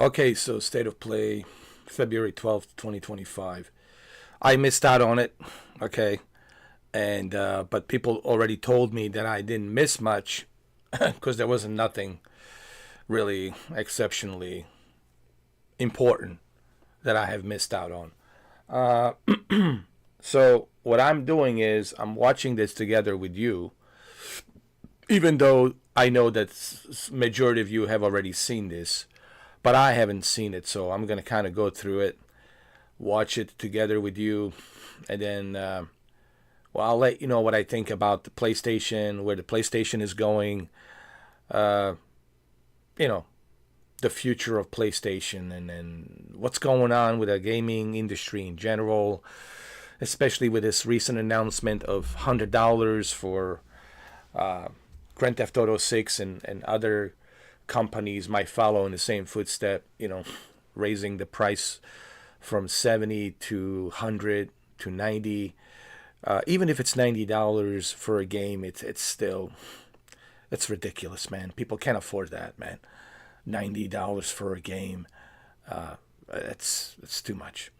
Okay, so State of Play, February 12th, 2025. I missed out on it, okay, and but people already told me that I didn't miss much because there wasn't nothing really exceptionally important that I have missed out on. So what I'm doing is I'm watching this together with you, even though I know that majority of you have already seen this, but I haven't seen it, so I'm gonna kind of go through it, watch it together with you, and then well, I'll let you know what I think about the PlayStation, where the PlayStation is going, uh, you know, the future of PlayStation, and then what's going on with the gaming industry in general, especially with this recent announcement of $100 for uh, Grand Theft Auto 6, and other companies might follow in the same footstep, raising the price from 70 to 100 to 90. Even if it's $90 for a game, it's still, it's ridiculous, man. People can't afford that, man. $90 for a game, it's too much.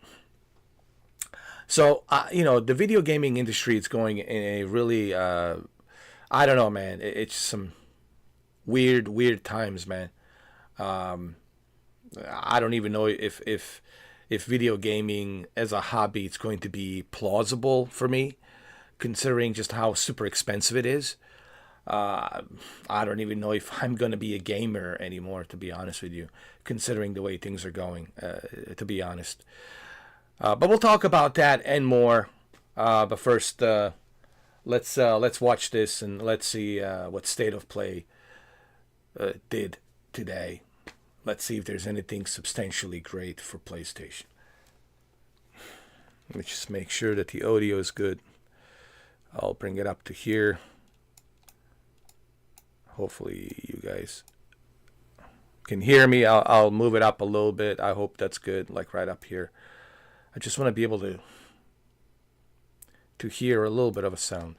So the video gaming industry is going in a really I don't know, man. It's some weird times, man. Um, I don't even know if video gaming as a hobby it's going to be plausible for me, considering just how super expensive it is. Uh, I don't even know if I'm going to be a gamer anymore, to be honest with you, considering the way things are going, to be honest. But we'll talk about that and more. But first, let's watch this and let's see what State of Play did today. Let's see if there's anything substantially great for PlayStation. Let me just make sure that the audio is good. I'll bring it up to here. Hopefully you guys can hear me. I'll move it up a little bit. I hope that's good, like right up here. I just want to be able to hear a little bit of a sound.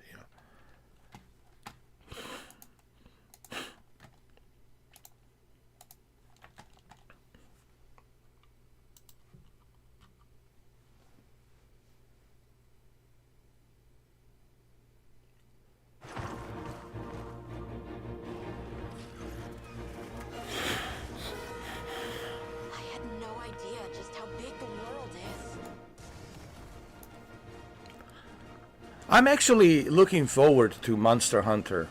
I had no idea just how big the world is. I'm actually looking forward to Monster Hunter.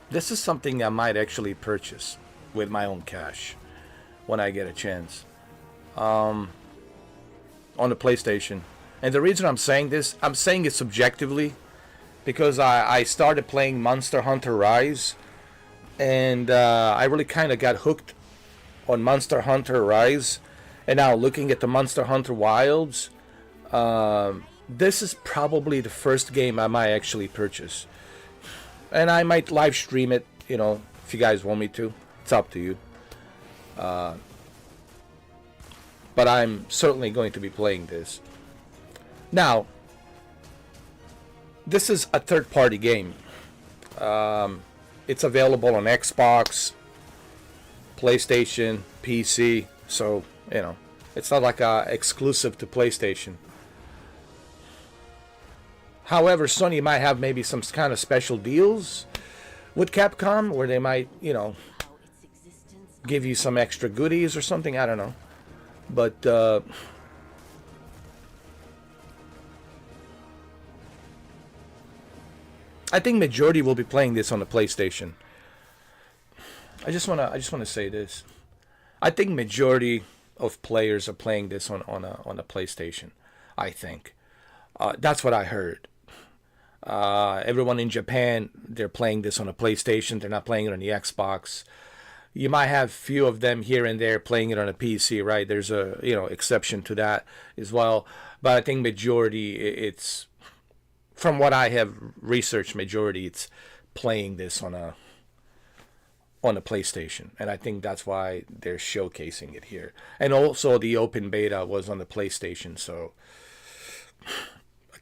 This is something I might actually purchase with my own cash when I get a chance on the PlayStation. And the reason I'm saying this, I'm saying it subjectively because I started playing Monster Hunter Rise, and I really kind of got hooked on Monster Hunter Rise. And now looking at the Monster Hunter Wilds, this is probably the first game I might actually purchase. And I might live stream it, if you guys want me to. It's up to you. But I'm certainly going to be playing this. Now, this is a third-party game. It's available on Xbox, PlayStation, PC. So, it's not like exclusive to PlayStation. However, Sony might have maybe some kind of special deals with Capcom where they might, give you some extra goodies or something. I don't know. But I think majority will be playing this on the PlayStation. I just wanna say this. I think majority of players are playing this on a PlayStation. I think that's what I heard. Everyone in Japan, they're playing this on a PlayStation. They're not playing it on the Xbox. You might have few of them here and there playing it on a PC, right? There's a exception to that as well. But I think majority, it's from what I have researched, majority it's playing this on a PlayStation, and I think that's why they're showcasing it here. And also the open beta was on the PlayStation, so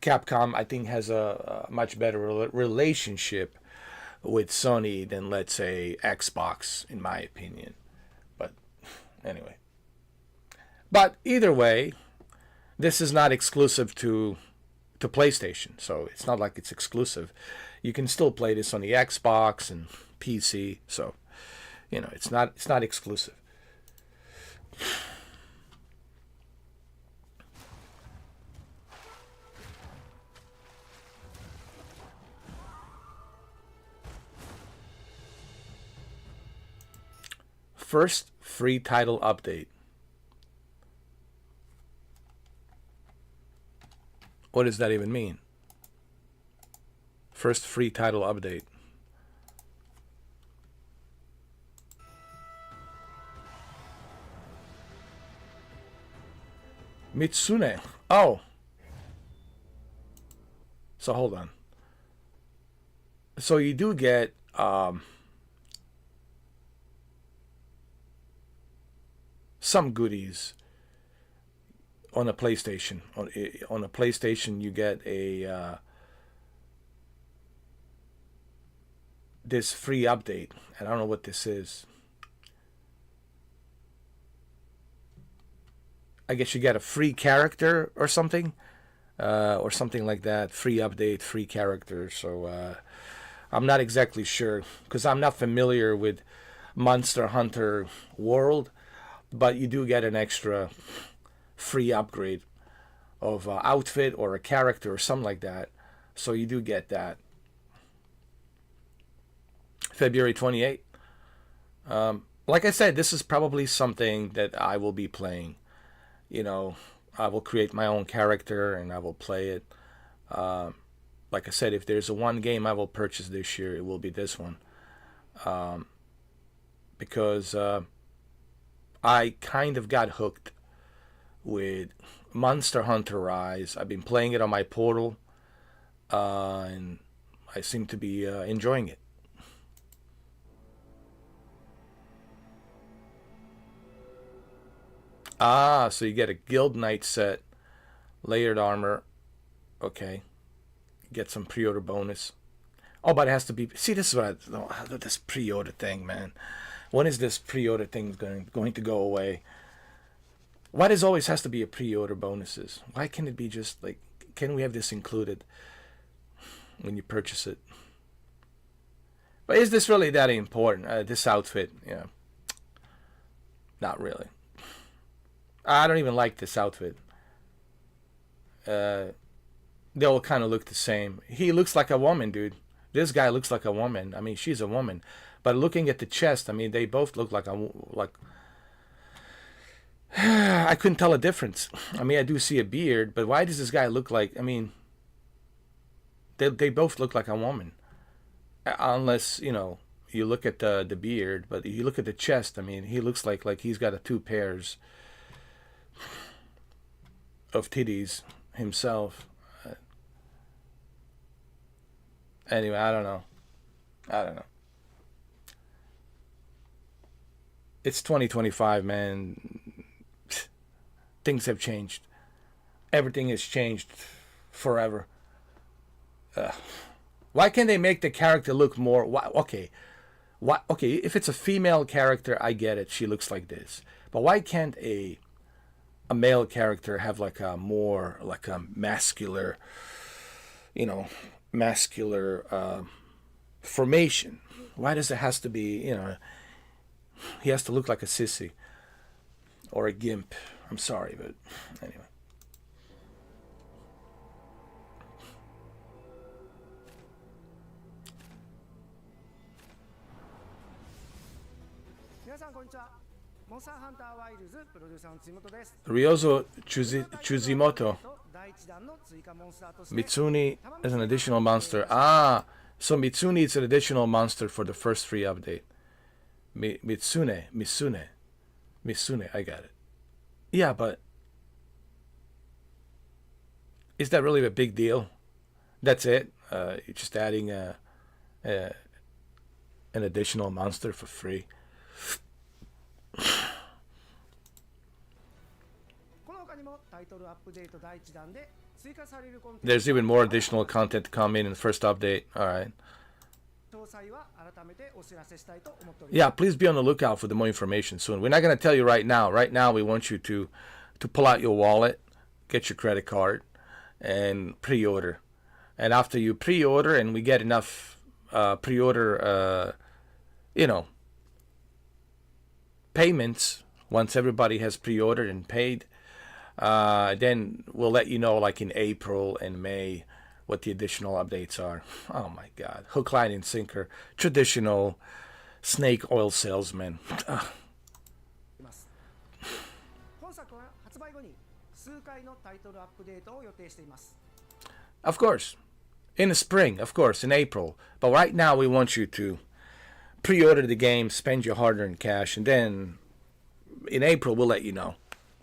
Capcom, I think, has a much better relationship with Sony than, let's say, Xbox, in my opinion. But Anyway. But either way, this is not exclusive to PlayStation, so it's not like it's exclusive. You can still play this on the Xbox and PC, so it's not exclusive. First free title update. What does that even mean? First free title update. Mitsune. Oh. So hold on. So you do get some goodies on a PlayStation. On a PlayStation, you get this free update, and I don't know what this is. I guess you get a free character or something like that. Free update, free character. So I'm not exactly sure because I'm not familiar with Monster Hunter World, but you do get an extra free upgrade of outfit or a character or something like that. So you do get that. February 28th. Like I said, this is probably something that I will be playing. I will create my own character and I will play it. Like I said, if there's a one game I will purchase this year, it will be this one. Because I kind of got hooked with Monster Hunter Rise. I've been playing it on my portal, and I seem to be enjoying it. So you get a Guild Knight set, layered armor. Okay. Get some pre-order bonus. Oh, but it has to be... See, this is what this pre-order thing, man. When is this pre-order thing going to go away? Why does always has to be a pre-order bonuses? Why can't it be just like... Can we have this included when you purchase it? But is this really that important? This outfit, yeah. Not really. I don't even like this outfit. They all kind of look the same. He looks like a woman, dude. This guy looks like a woman. I mean, she's a woman. But looking at the chest, I mean, they both look like I couldn't tell a difference. I mean, I do see a beard, but why does this guy look like... I mean, they both look like a woman. Unless, you look at the beard, but you look at the chest, I mean, he looks like he's got two pairs of titties himself. Anyway, I don't know. It's 2025, man. Things have changed. Everything has changed forever. Why can't they make the character look more... Okay, if it's a female character, I get it. She looks like this. But why can't a male character have like a more... like a masculine... masculine formation? Why does it has to be, he has to look like a sissy or a gimp? I'm sorry, but anyway. Ryozo Chuzimoto. Mitsune is an additional monster. So Mitsune is an additional monster for the first free update. Mitsune, I got it. Yeah, but is that really a big deal? That's it? You're just adding an additional monster for free. There's even more additional content to come in the first update. Alright. Yeah, please be on the lookout for the more information soon. We're not going to tell you right now. Right now, we want you to pull out your wallet, get your credit card, and pre-order. And after you pre-order, and we get enough pre-order, payments, once everybody has pre-ordered and paid, then we'll let you know, like in April and May, what the additional updates are. Oh my God. Hook, line, and sinker. Traditional snake oil salesman. Ugh. Of course. In the spring, of course, in April. But right now we want you to pre-order the game, spend your hard-earned cash, and then in April we'll let you know.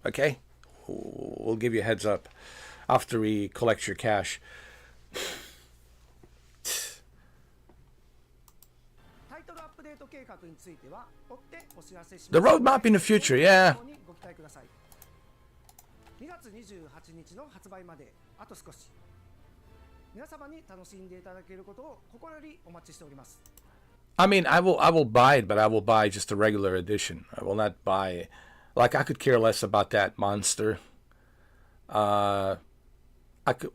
Okay? We'll give you a heads up after we collect your cash. The roadmap in the future, yeah. I mean, I will buy it, but I will buy just a regular edition. I will not buy, like, I could care less about that monster. But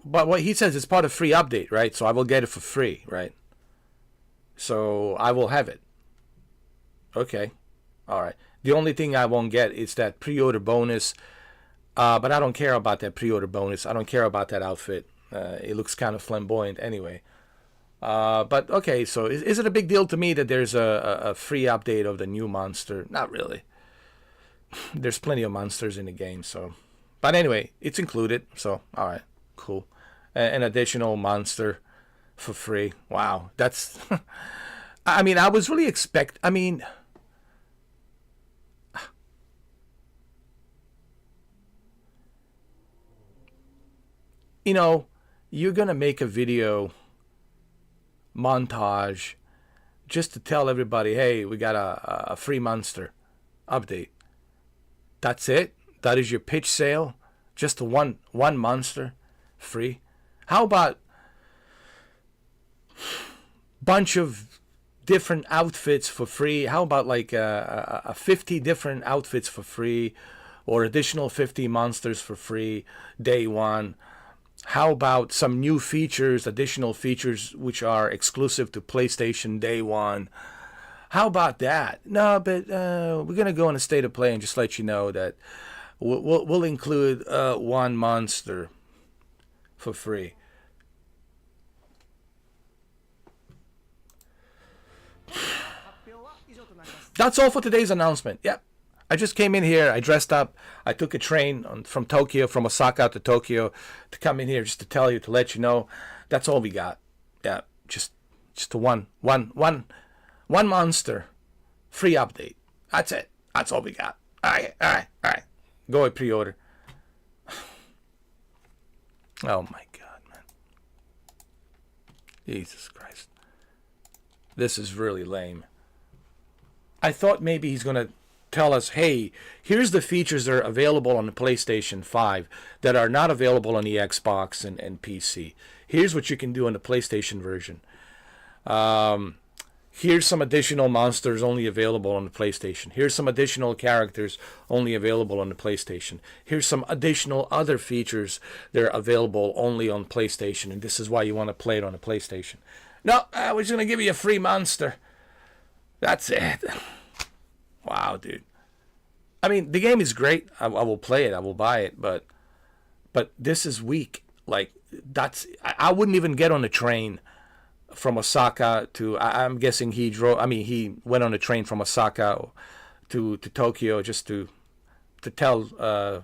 what he says is part of free update, right? So I will get it for free, right? So I will have it. Okay, all right. The only thing I won't get is that pre-order bonus. But I don't care about that pre-order bonus. I don't care about that outfit. It looks kind of flamboyant anyway. But okay, so is it a big deal to me that there's a free update of the new monster? Not really. There's plenty of monsters in the game, so. But anyway, it's included, so all right, cool. An additional monster for free. Wow, that's. I mean, I was really I mean. You know, you're gonna make a video montage just to tell everybody, hey, we got a free monster update. That's it? That is your pitch sale? Just the one monster free? How about bunch of different outfits for free? How about like a 50 different outfits for free, or additional 50 monsters for free day one? How about some new features, additional features which are exclusive to PlayStation day one? How about that? No, but we're gonna go in a state of play and just let you know that we'll include one monster for free. That's all for today's announcement. Yep. I just came in here. I dressed up. I took a train from Osaka to Tokyo, to come in here just to tell you, to let you know. That's all we got. Yeah, just a one monster free update. That's it. That's all we got. All right. Go and pre-order. Oh my God, man. Jesus Christ. This is really lame. I thought maybe he's gonna tell us, hey, here's the features that are available on the PlayStation 5 that are not available on the Xbox and PC. Here's what you can do on the PlayStation version. Here's some additional monsters only available on the PlayStation. Here's some additional characters only available on the PlayStation. Here's some additional other features that are available only on PlayStation, and this is why you want to play it on the PlayStation. No, we're just going to give you a free monster. That's it. Wow, dude. I mean, the game is great. I will play it. I will buy it. But this is weak. Like, I wouldn't even get on the train from Osaka to. I'm guessing he drove. I mean, he went on a train from Osaka to Tokyo just to tell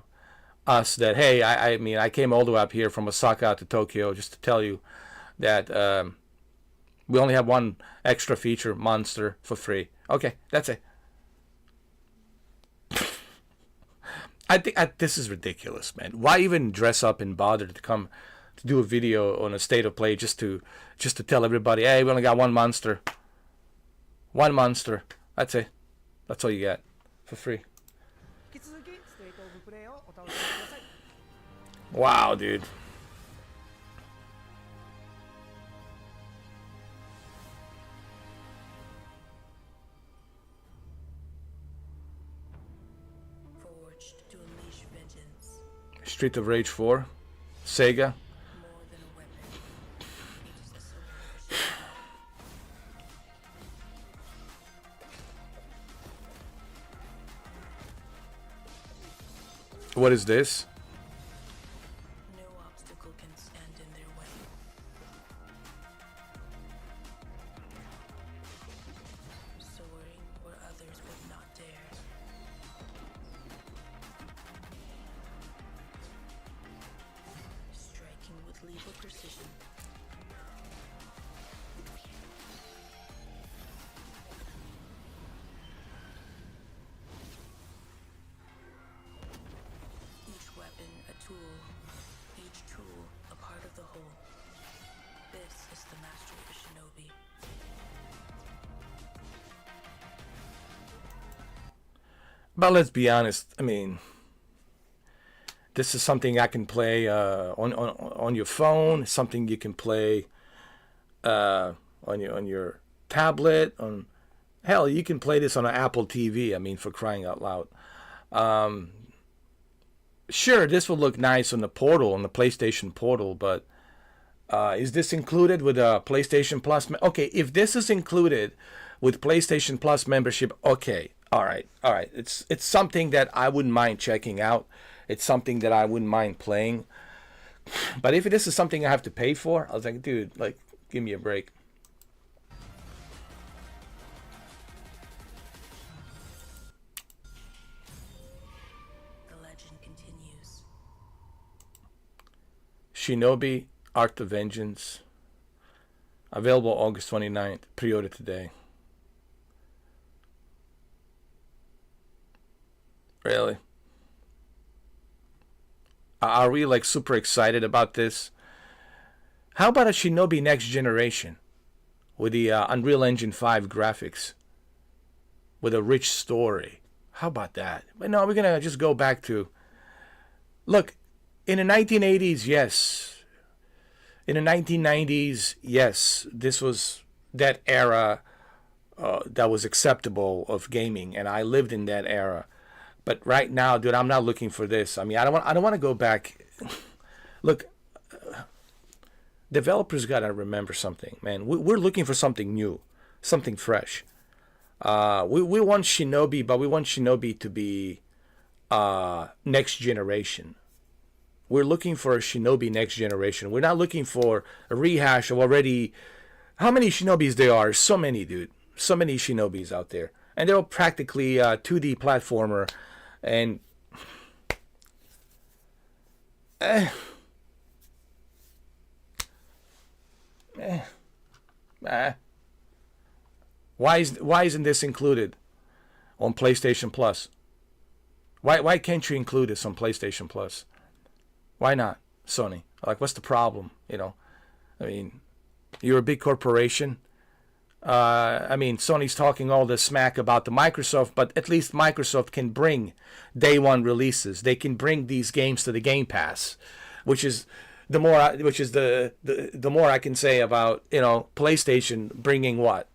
us that, hey, I mean, I came all the way up here from Osaka to Tokyo just to tell you that we only have one extra feature monster for free. Okay, that's it. I think this is ridiculous, man. Why even dress up and bother to come to do a video on a state of play just to tell everybody, hey, we only got one monster. One monster. That's it. That's all you get for free. Wow, dude. 「Street of Rage 4, Sega. More than a weapon. It is the sword of Shinobi. What is this? No obstacle can stand in their way. Soaring where others would not dare. Striking with lethal precision. Each weapon a tool, each tool a part of the whole. This is the mastery of Shinobi. But let's be honest. I mean, this is something I can play on your phone. Something you can play on your tablet. On hell, you can play this on an Apple TV. I mean, for crying out loud. Sure, this will look nice on the portal, on the PlayStation portal, but is this included with a PlayStation Plus? Okay, if this is included with PlayStation Plus membership, okay, all right. It's something that I wouldn't mind checking out. It's something that I wouldn't mind playing. But if this is something I have to pay for, I was like, dude, like, give me a break. The legend continues. Shinobi, Art of Vengeance. Available August 29th. Pre-order today. Really? Are we like super excited about this? How about a Shinobi Next Generation with the Unreal Engine 5 graphics with a rich story? How about that? But no, we're gonna just go back to, look, in the 1980s, yes. In the 1990s, yes. This was that era that was acceptable of gaming, and I lived in that era. But right now, dude, I'm not looking for this. I mean, I don't want to go back. Look, developers gotta remember something, man. We're looking for something new, something fresh. We want Shinobi, but we want Shinobi to be next generation. We're looking for a Shinobi next generation. We're not looking for a rehash of already. How many Shinobis there are? So many, dude. So many Shinobis out there, and they're all practically 2D platformer. And why isn't this included on PlayStation Plus? Why can't you include this on PlayStation Plus? Why not, Sony? Like, what's the problem? You know, I mean, you're a big corporation. I mean, Sony's talking all this smack about the Microsoft, but at least Microsoft can bring day one releases. They can bring these games to the Game Pass, which is the more I can say about, you know, PlayStation bringing what?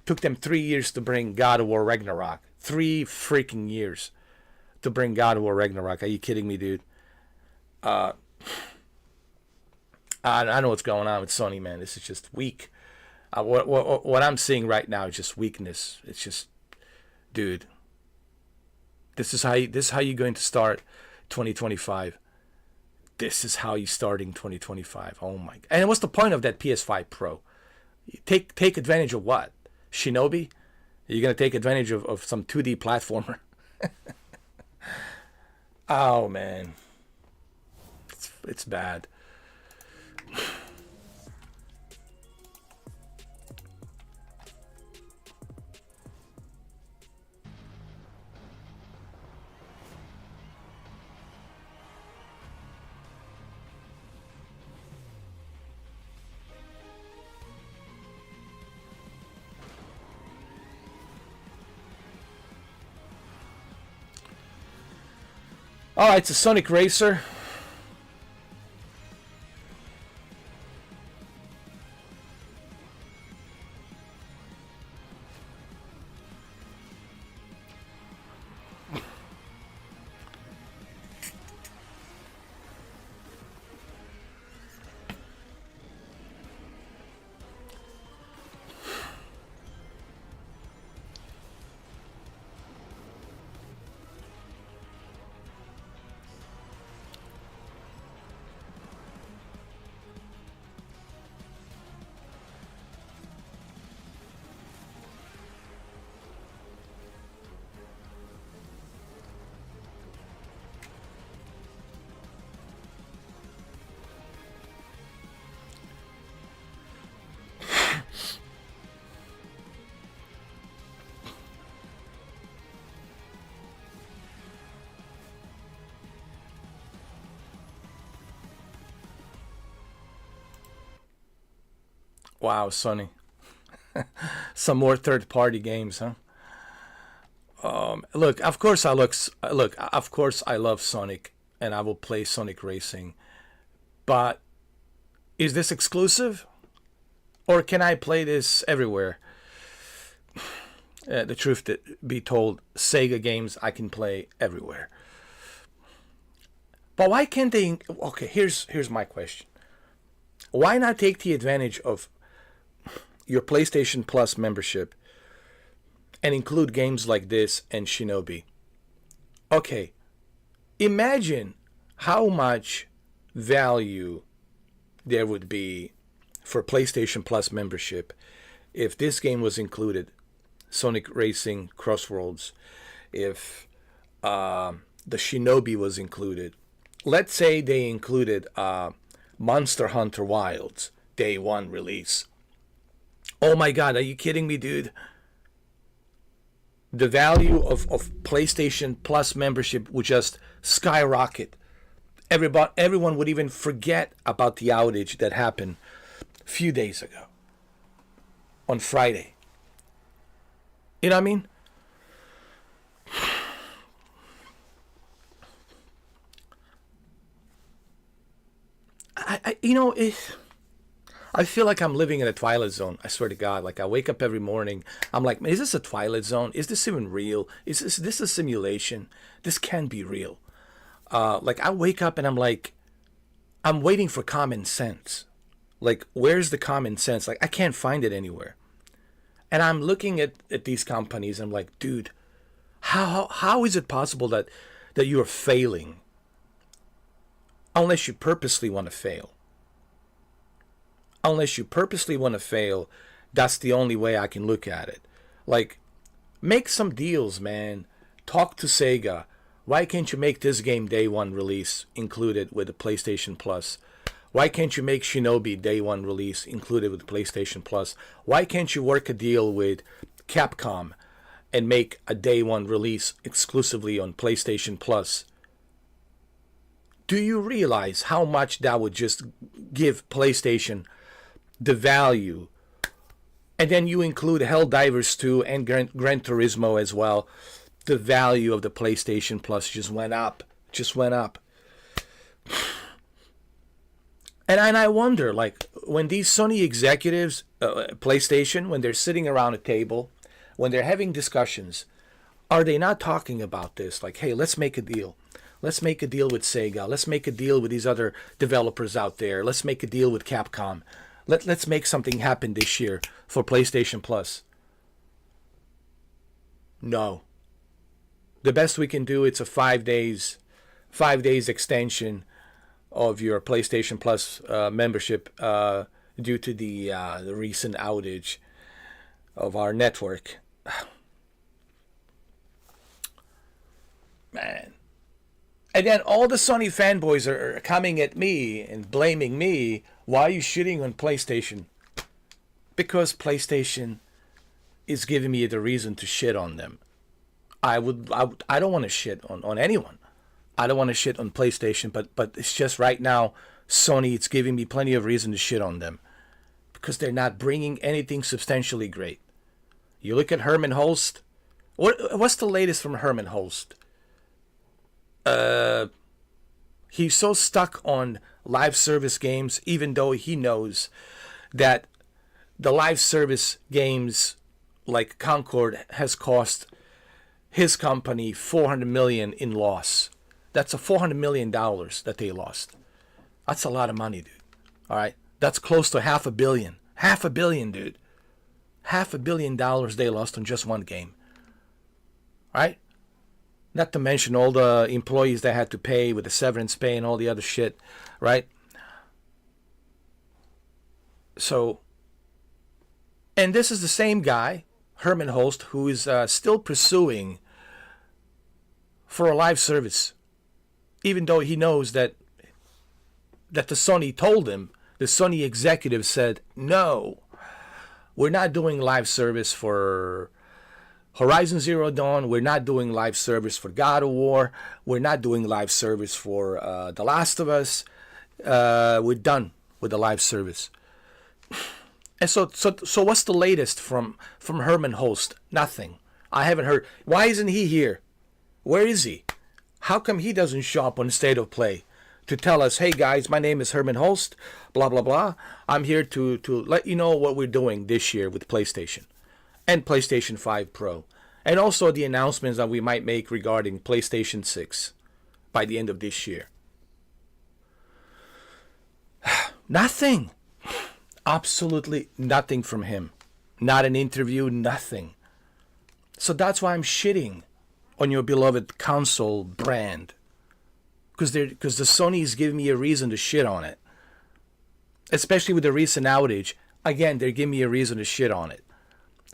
Took them 3 years to bring God of War Ragnarok. 3 freaking years to bring God of War Ragnarok. Are you kidding me, dude? I know what's going on with Sony, man. This is just weak. What I'm seeing right now is just weakness. It's just, dude. This is how you're going to start 2025. This is how you're starting 2025. Oh my! And what's the point of that PS5 Pro? Take advantage of what? Shinobi? You're gonna take advantage of some 2D platformer? Oh man, it's bad. All right, it's a Sonic Racer. Wow, Sonny. Some more third-party games, huh? Look, of course of course I love Sonic, and I will play Sonic Racing. But is this exclusive, or can I play this everywhere? The truth be told, Sega games I can play everywhere. But why can't they? Okay, here's my question. Why not take the advantage of your PlayStation Plus membership and include games like this and Shinobi? Okay, imagine how much value there would be for PlayStation Plus membership if this game was included. Sonic Racing Crossworlds, if the Shinobi was included. Let's say they included Monster Hunter Wilds day one release. Oh my god, are you kidding me, dude? The value of PlayStation Plus membership would just skyrocket. Everyone would even forget about the outage that happened a few days ago on Friday. You know what I mean? I feel like I'm living in a Twilight Zone. I swear to God. Like I wake up every morning, I'm like, is this a Twilight Zone? Is this even real? Is this a simulation? This can't be real. Like I wake up and I'm like, I'm waiting for common sense. Like where's the common sense? Like I can't find it anywhere. And I'm looking at these companies. I'm like, dude, how is it possible that you are failing? Unless you purposely want to fail. Unless you purposely want to fail, that's the only way I can look at it. Like, make some deals, man. Talk to Sega. Why can't you make this game day one release included with the PlayStation Plus? Why can't you make Shinobi day one release included with PlayStation Plus? Why can't you work a deal with Capcom and make a day one release exclusively on PlayStation Plus? Do you realize how much that would just give PlayStation the value? And then you include Helldivers 2 and Gran Turismo as well. The value of the PlayStation Plus just went up. And I wonder, like, when these Sony executives, PlayStation, when they're sitting around a table, when they're having discussions, are they not talking about this? Like, hey, let's make a deal. Let's make a deal with Sega. Let's make a deal with these other developers out there. Let's make a deal with Capcom. Let's make something happen this year for PlayStation Plus. No. The best we can do, it's a 5 days extension of your PlayStation Plus membership due to the recent outage of our network. Man. And then all the Sony fanboys are coming at me and blaming me. Why are you shitting on PlayStation? Because PlayStation is giving me the reason to shit on them. I don't want to shit on anyone. I don't want to shit on PlayStation, but it's just right now, Sony, it's giving me plenty of reason to shit on them. Because they're not bringing anything substantially great. You look at Herman Holst. What's the latest from Herman Holst? He's so stuck on live service games, even though he knows that the live service games like Concord has cost his company $400 million in loss. That's a $400 million that they lost. That's a lot of money, dude. All right, that's close to $500 million. $500 million, dude. $500 million they lost on just one game. All right. Not to mention all the employees they had to pay with the severance pay and all the other shit, right? So, and this is the same guy, Herman Holst, who is still pursuing for a live service, even though he knows that the Sony told him, the Sony executive said, no, we're not doing live service for Horizon Zero Dawn. We're not doing live service for God of War. We're not doing live service for The Last of Us. We're done with the live service. And so what's the latest from Herman Holst? Nothing. I haven't heard. Why isn't he here? Where is he? How come he doesn't show up on State of Play to tell us, hey guys, my name is Herman Holst, blah blah blah. I'm here to let you know what we're doing this year with PlayStation and PlayStation 5 Pro, and also the announcements that we might make regarding PlayStation 6 by the end of this year. Nothing. Absolutely nothing from him. Not an interview, nothing. So that's why I'm shitting on your beloved console brand. Because the Sony is giving me a reason to shit on it. Especially with the recent outage. Again, they're giving me a reason to shit on it.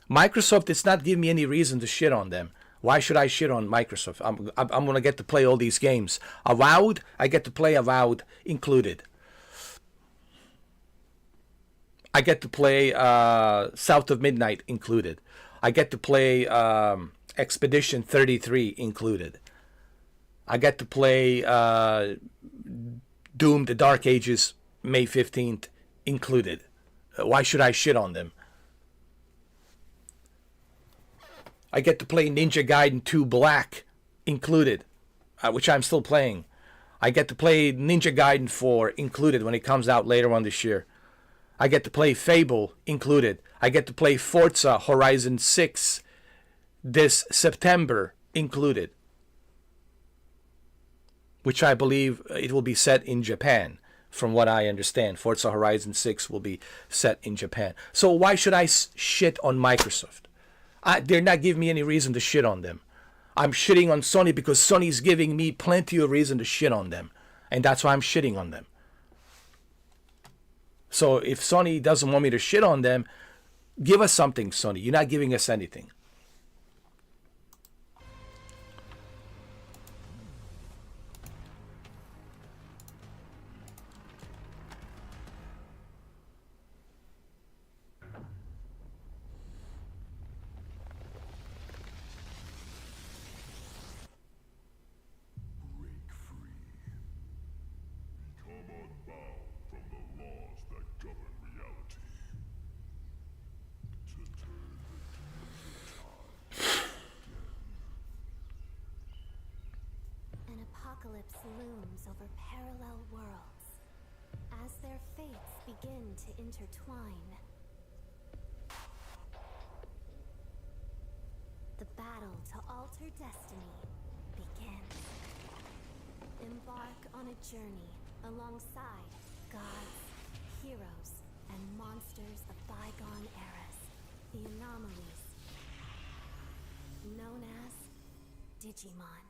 Microsoft, it's not giving me any reason to shit on them. Why should I shit on Microsoft? I'm going to get to play all these games. Avowed, I get to play Avowed included. I get to play South of Midnight included. I get to play Expedition 33 included. I get to play Doom: The Dark Ages May 15th included. Why should I shit on them? I get to play Ninja Gaiden 2 Black included, which I'm still playing. I get to play Ninja Gaiden 4 included when it comes out later on this year. I get to play Fable included. I get to play Forza Horizon 6 this September included. Which I believe it will be set in Japan. From what I understand, Forza Horizon 6 will be set in Japan. So why should I shit on Microsoft? They're not giving me any reason to shit on them. I'm shitting on Sony because Sony's giving me plenty of reason to shit on them. And that's why I'm shitting on them. So if Sony doesn't want me to shit on them, give us something, Sony. You're not giving us anything. Apocalypse looms over parallel worlds as their fates begin to intertwine. The battle to alter destiny begins. Embark on a journey alongside gods, heroes, and monsters of bygone eras. The anomalies known as Digimon.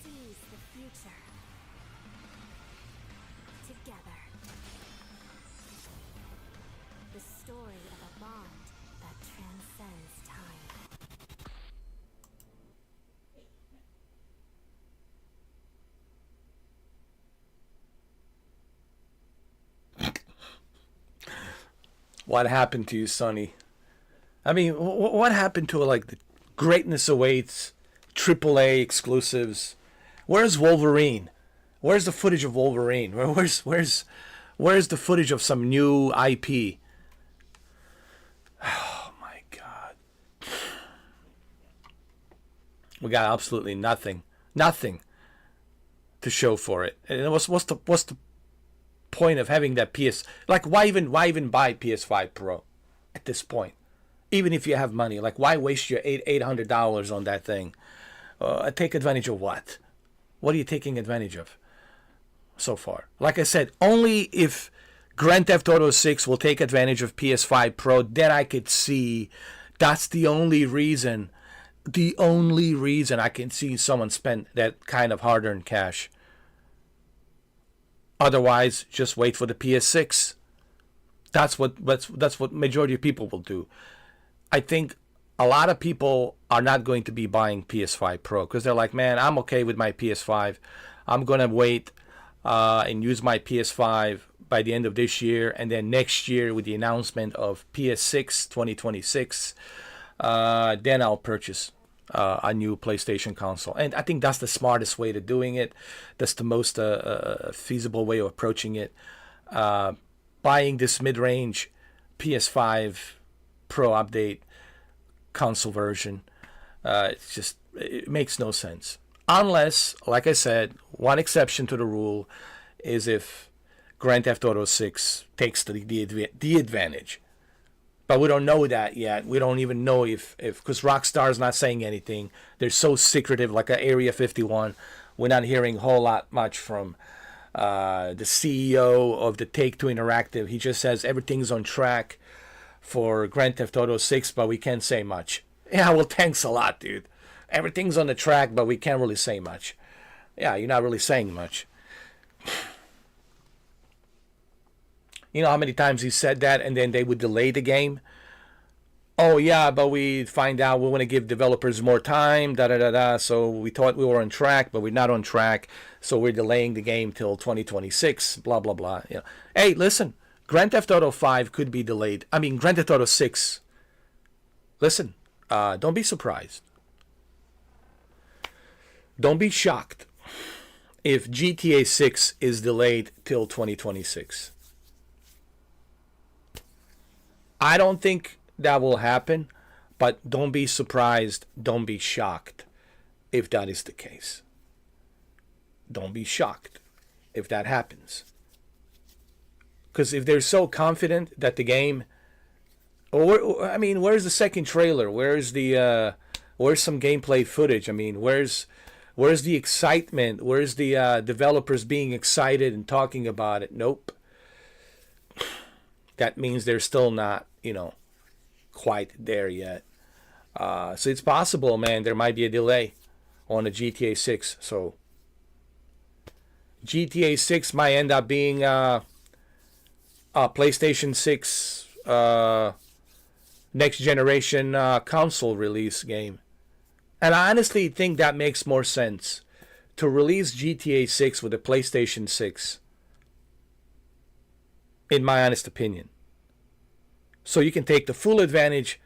Seize the future together. The story of a bond that transcends time. What happened to you, Sonny? I mean, what happened to like the Greatness Awaits, AAA exclusives? Where's Wolverine? Where's the footage of Wolverine? Where's the footage of some new IP? Oh my God. We got absolutely nothing to show for it. And what's the point of having that PS? Like, why even buy PS5 Pro at this point? Even if you have money, like, why waste your $800 on that thing? Take advantage of what? What are you taking advantage of so far? Like I said, only if Grand Theft Auto 6 will take advantage of PS5 Pro, then I could see. That's the only reason I can see someone spend that kind of hard-earned cash. Otherwise, just wait for the PS6. That's what majority of people will do. I think a lot of people are not going to be buying PS5 Pro because they're like, man, I'm okay with my PS5. I'm gonna wait and use my PS5 by the end of this year, and then next year with the announcement of PS6 2026, then I'll purchase a new PlayStation console. And I think that's the smartest way to doing it. That's the most feasible way of approaching it. Buying this mid-range PS5 Pro update console version, it makes no sense. Unless, like I said, one exception to the rule is if Grand Theft Auto 6 takes the advantage. But we don't know that yet. We don't even know if because Rockstar's not saying anything. They're so secretive, like Area 51. We're not hearing a whole lot much from the CEO of the Take-Two Interactive. He just says everything's on track for Grand Theft Auto 6, but we can't say much. Yeah, well, thanks a lot, dude. Everything's on the track, but we can't really say much. Yeah, you're not really saying much. You know how many times he said that, and then they would delay the game? Oh, yeah, but we find out we want to give developers more time, da-da-da-da, so we thought we were on track, but we're not on track, so we're delaying the game till 2026, blah, blah, blah. You know. Hey, listen, Grand Theft Auto 5 could be delayed. I mean, Grand Theft Auto 6. Listen, don't be surprised. Don't be shocked if GTA 6 is delayed till 2026. I don't think that will happen, but don't be surprised, don't be shocked if that is the case. Don't be shocked if that happens. Because if they're so confident that the game, I mean, where's the second trailer? Where's some gameplay footage? I mean, where's the excitement? Where's the developers being excited and talking about it? Nope. That means they're still not, quite there yet. So it's possible, man, there might be a delay on the GTA 6. So GTA 6 might end up being a PlayStation 6 next generation console release game. And I honestly think that makes more sense to release GTA 6 with a PlayStation 6, in my honest opinion. So you can take the full advantage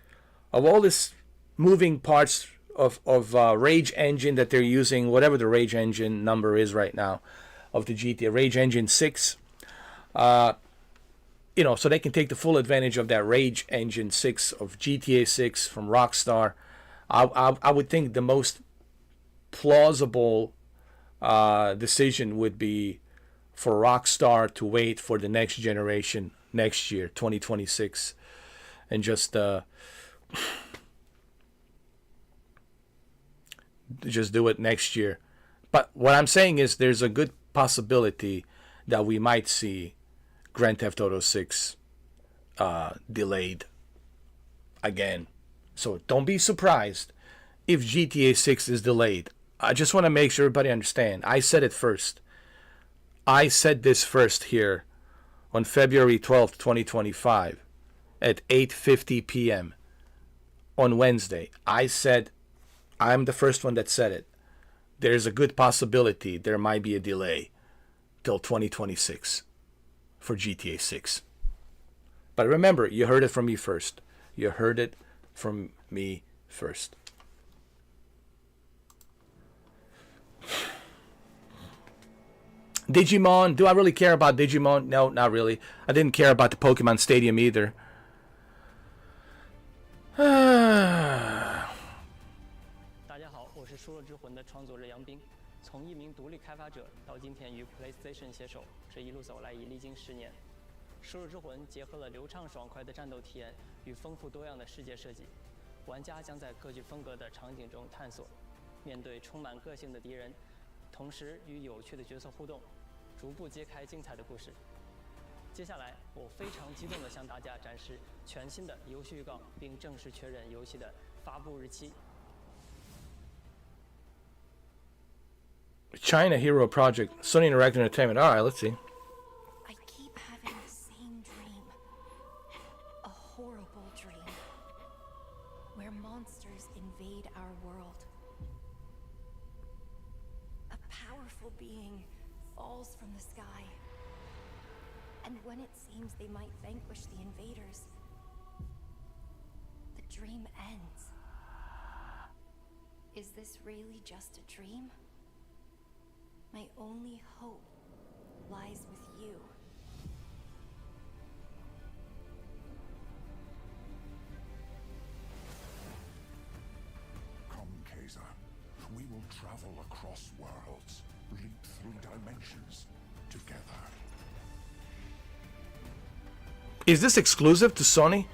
of all this moving parts of Rage Engine that they're using, whatever the Rage Engine number is right now, of the GTA Rage Engine 6. So they can take the full advantage of that Rage Engine 6 of GTA 6 from Rockstar. I would think the most plausible decision would be for Rockstar to wait for the next generation next year, 2026, and just do it next year. But what I'm saying is there's a good possibility that we might see Grand Theft Auto 6 delayed again. So don't be surprised if GTA 6 is delayed. I just want to make sure everybody understand. I said it first. I said this first here on February 12th, 2025 at 8:50 p.m. on Wednesday. I said, I'm the first one that said it. There's a good possibility there might be a delay till 2026 for GTA 6. But remember, you heard it from me first. You heard it from me first. Digimon, do I really care about Digimon? No, not really. I didn't care about the Pokemon Stadium either. 大家好，我是《输入之魂》的创作者杨斌。从一名独立开发者到今天与 PlayStation 携手，这一路走来已历经10年。《输入之魂》结合了流畅爽快的战斗体验与丰富多样的世界设计，玩家将在各具风格的场景中探索，面对充满个性的敌人，同时与有趣的角色互动，逐步揭开精彩的故事。接下来，我非常激动地向大家展示全新的游戏预告，并正式确认游戏的发布日期。 China Hero Project, Sony Interactive Entertainment. All right, let's see. I keep having the same dream. A horrible dream. Where monsters invade our world. A powerful being falls from the sky. And when it seems they might vanquish the invaders, the dream ends. Is this really just a dream? My only hope lies with you. Come, Kaiser. We will travel across worlds, leap through dimensions, together. Is this exclusive to Sony?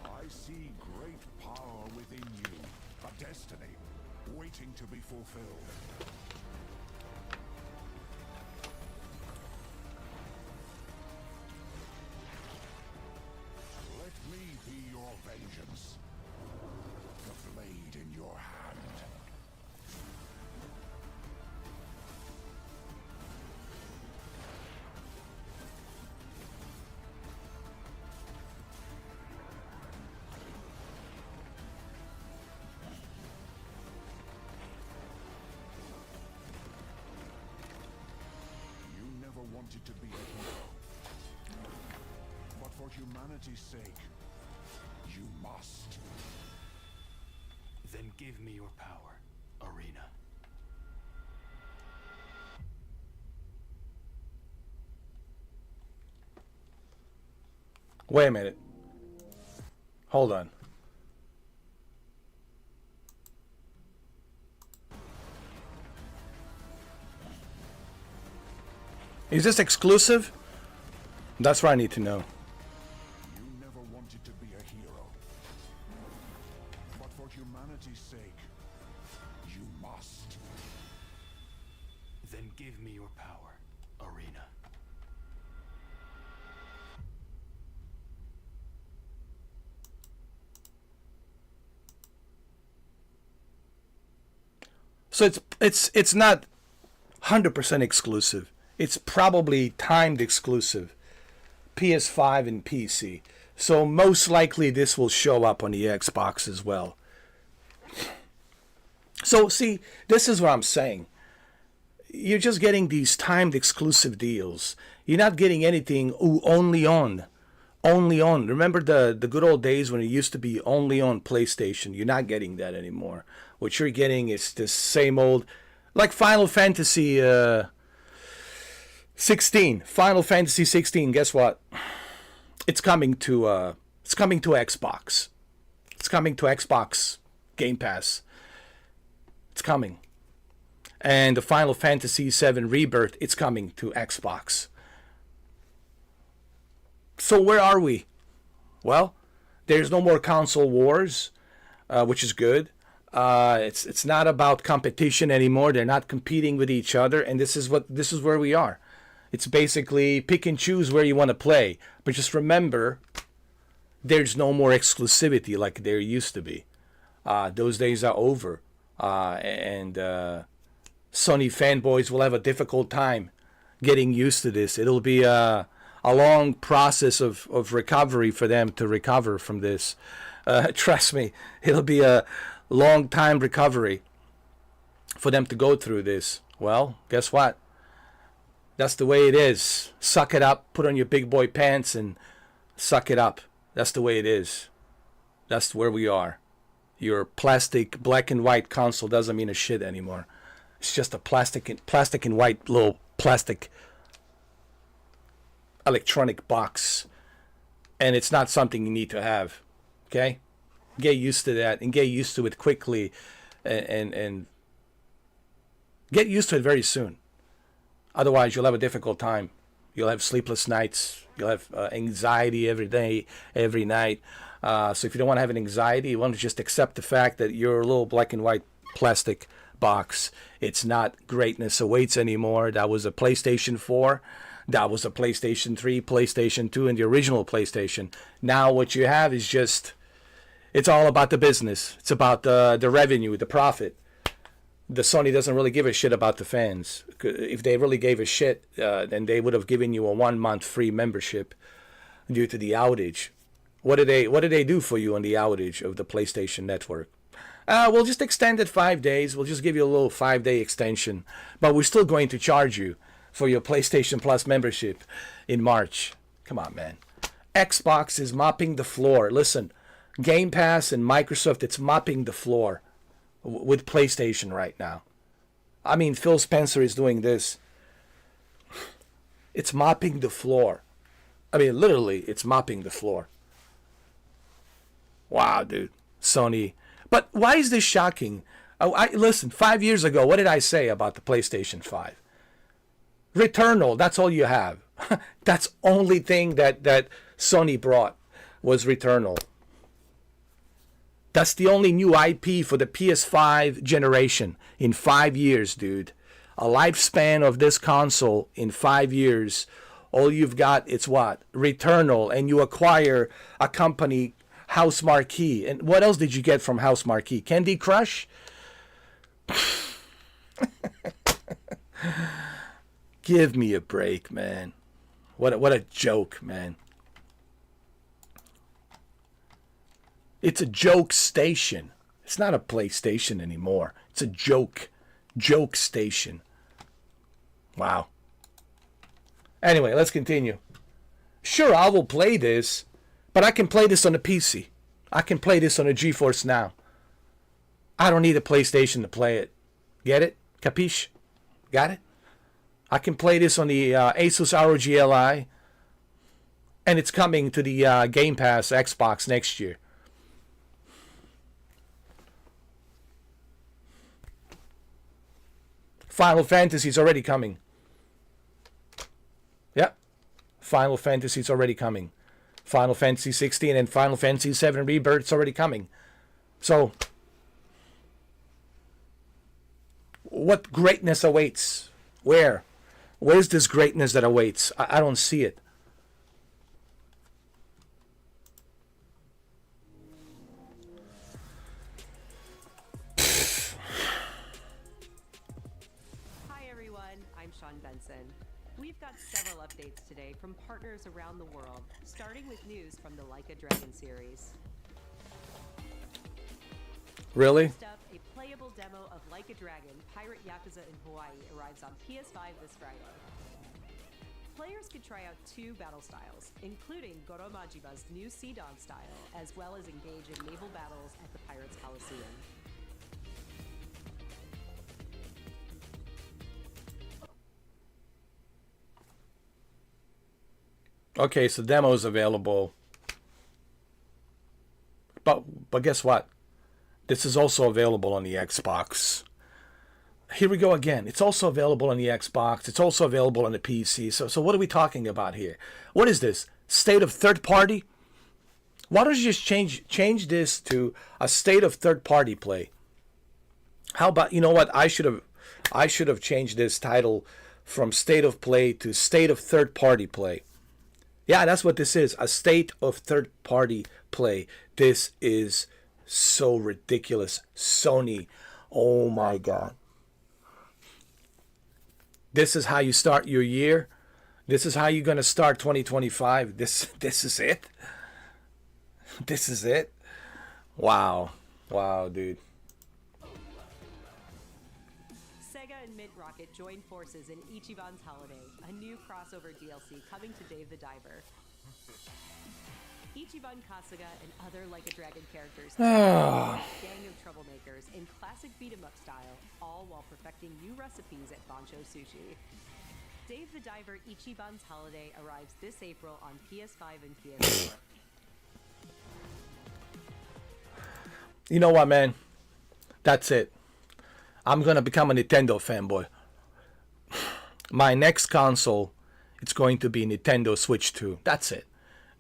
I see great power within you, a destiny waiting to be fulfilled. Let me be your vengeance. The blade in your hand. You never wanted to be a hero. But for humanity's sake, you must. Then give me your power, Arena. Wait a minute. Hold on. Is this exclusive? That's what I need to know. You never wanted to be a hero. But for humanity's sake, you must. Then give me your power, Arena. So it's not 100% exclusive. It's probably timed exclusive. PS5 and PC. So most likely this will show up on the Xbox as well. So see, this is what I'm saying. You're just getting these timed exclusive deals. You're not getting anything only on. Only on. Remember the good old days when it used to be only on PlayStation? You're not getting that anymore. What you're getting is this same old, like Final Fantasy 16. Final Fantasy 16. Guess what? It's coming to Xbox. It's coming to Xbox Game Pass. It's coming. And the Final Fantasy 7 Rebirth, it's coming to Xbox. So where are we? Well, there's no more console wars, which is good. It's not about competition anymore. They're not competing with each other, and this is where we are. It's basically pick and choose where you want to play, but just remember, there's no more exclusivity like there used to be. Those days are over, and Sony fanboys will have a difficult time getting used to this. It'll be a long process of recovery for them to recover from this. Trust me, it'll be a long time recovery for them to go through this. Well, guess what? That's the way it is. Suck it up, put on your big boy pants and suck it up. That's the way it is. That's where we are. Your plastic black and white console doesn't mean a shit anymore. It's just a plastic and white little plastic electronic box, and it's not something you need to have. Okay, get used to that and get used to it quickly, and get used to it very soon. Otherwise, you'll have a difficult time. You'll have sleepless nights. You'll have anxiety every day, every night. So if you don't want to have an anxiety, you want to just accept the fact that your little black and white plastic box, it's not greatness awaits anymore. That was a PlayStation 4. That was a PlayStation 3, PlayStation 2, and the original PlayStation. Now what you have is just, it's all about the business. It's about the revenue, the profit. The Sony doesn't really give a shit about the fans. If they really gave a shit, then they would have given you a 1-month free membership due to the outage. What did they do for you on the outage of the PlayStation Network? We'll just extend it 5 days. We'll just give you a little 5-day extension. But we're still going to charge you for your PlayStation Plus membership in March. Come on, man. Xbox is mopping the floor. Listen, Game Pass and Microsoft, it's mopping the floor with PlayStation right now. I mean, Phil Spencer is doing this. It's mopping the floor. I mean, literally, it's mopping the floor. Wow, dude. Sony. But why is this shocking? Listen, 5 years ago, what did I say about the PlayStation 5? Returnal, that's all you have. That's only thing that Sony brought was Returnal. That's the only new IP for the PS5 generation in 5 years, dude. A lifespan of this console in 5 years, all you've got is what? Returnal, and you acquire a company, House Marquee. And what else did you get from House Marquee? Candy Crush? Give me a break, man. What a joke, man. It's a joke station. It's not a PlayStation anymore. It's a joke station. Wow. Anyway, let's continue. Sure, I will play this, but I can play this on a PC. I can play this on a GeForce Now. I don't need a PlayStation to play it. Get it? Capiche? Got it? I can play this on the Asus ROG Li, and it's coming to the Game Pass Xbox next year. Final Fantasy is already coming. Yeah. Final Fantasy is already coming. Final Fantasy 16 and Final Fantasy 7 Rebirth's already coming. So, what greatness awaits? Where? Where's this greatness that awaits? I don't see it. We've got several updates today from partners around the world, starting with news from the Like a Dragon series. Really? First up, a playable demo of Like a Dragon, Pirate Yakuza in Hawaii arrives on PS5 this Friday. Players could try out 2 battle styles, including Goro Majiba's new Sea Dog style, as well as engage in naval battles at the Pirates Coliseum. Okay, so demo's available. But guess what? This is also available on the Xbox. Here we go again. It's also available on the Xbox. It's also available on the PC. So what are we talking about here? What is this? State of third party? Why don't you just change this to a state of third party play? How about, you know what? I should have changed this title from state of play to state of third party play. Yeah, that's what this is. A state of third-party play. This is so ridiculous. Sony. Oh, my God. This is how you start your year? This is how you're going to start 2025? This is it? This is it? Wow. Wow, dude. Sega and Mint Rocket join forces in Ichiban's Holiday, a new crossover DLC coming to Dave the Diver. Ichiban Kasuga and other Like a Dragon characters a gang of troublemakers in classic beat-em-up style, all while perfecting new recipes at Bancho Sushi. Dave the Diver Ichiban's Holiday arrives this April on PS5 and PS4. You know what, man? That's it. I'm going to become a Nintendo fanboy. My next console, it's going to be Nintendo Switch 2. That's it.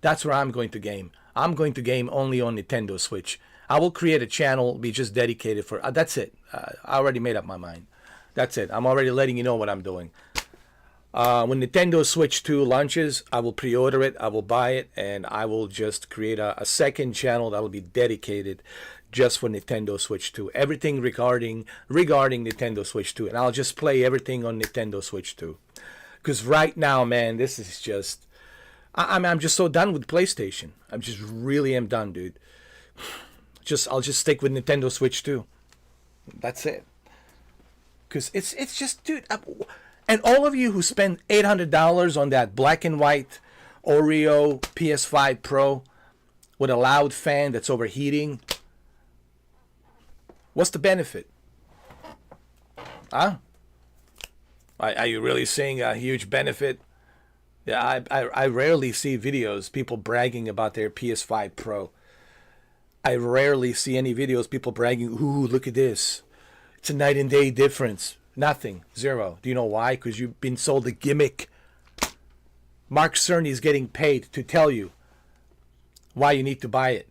That's where I'm going to game. I'm going to game only on Nintendo Switch. I will create a channel, be just dedicated for... that's it. I already made up my mind. That's it. I'm already letting you know what I'm doing. When Nintendo Switch 2 launches, I will pre-order it, I will buy it, and I will just create a second channel that will be dedicated just for Nintendo Switch 2. Everything regarding Nintendo Switch 2. And I'll just play everything on Nintendo Switch 2. Because right now, man, this is just... I'm just so done with PlayStation. I just really am done, dude. I'll just stick with Nintendo Switch 2. That's it. Because it's just, dude. And all of you who spend $800 on that black and white Oreo PS5 Pro with a loud fan that's overheating, what's the benefit? Huh? Are you really seeing a huge benefit? Yeah, I rarely see videos, people bragging about their PS5 Pro. I rarely see any videos, people bragging, ooh, look at this. It's a night and day difference. Nothing. Zero. Do you know why? Because you've been sold a gimmick. Mark Cerny's getting paid to tell you why you need to buy it.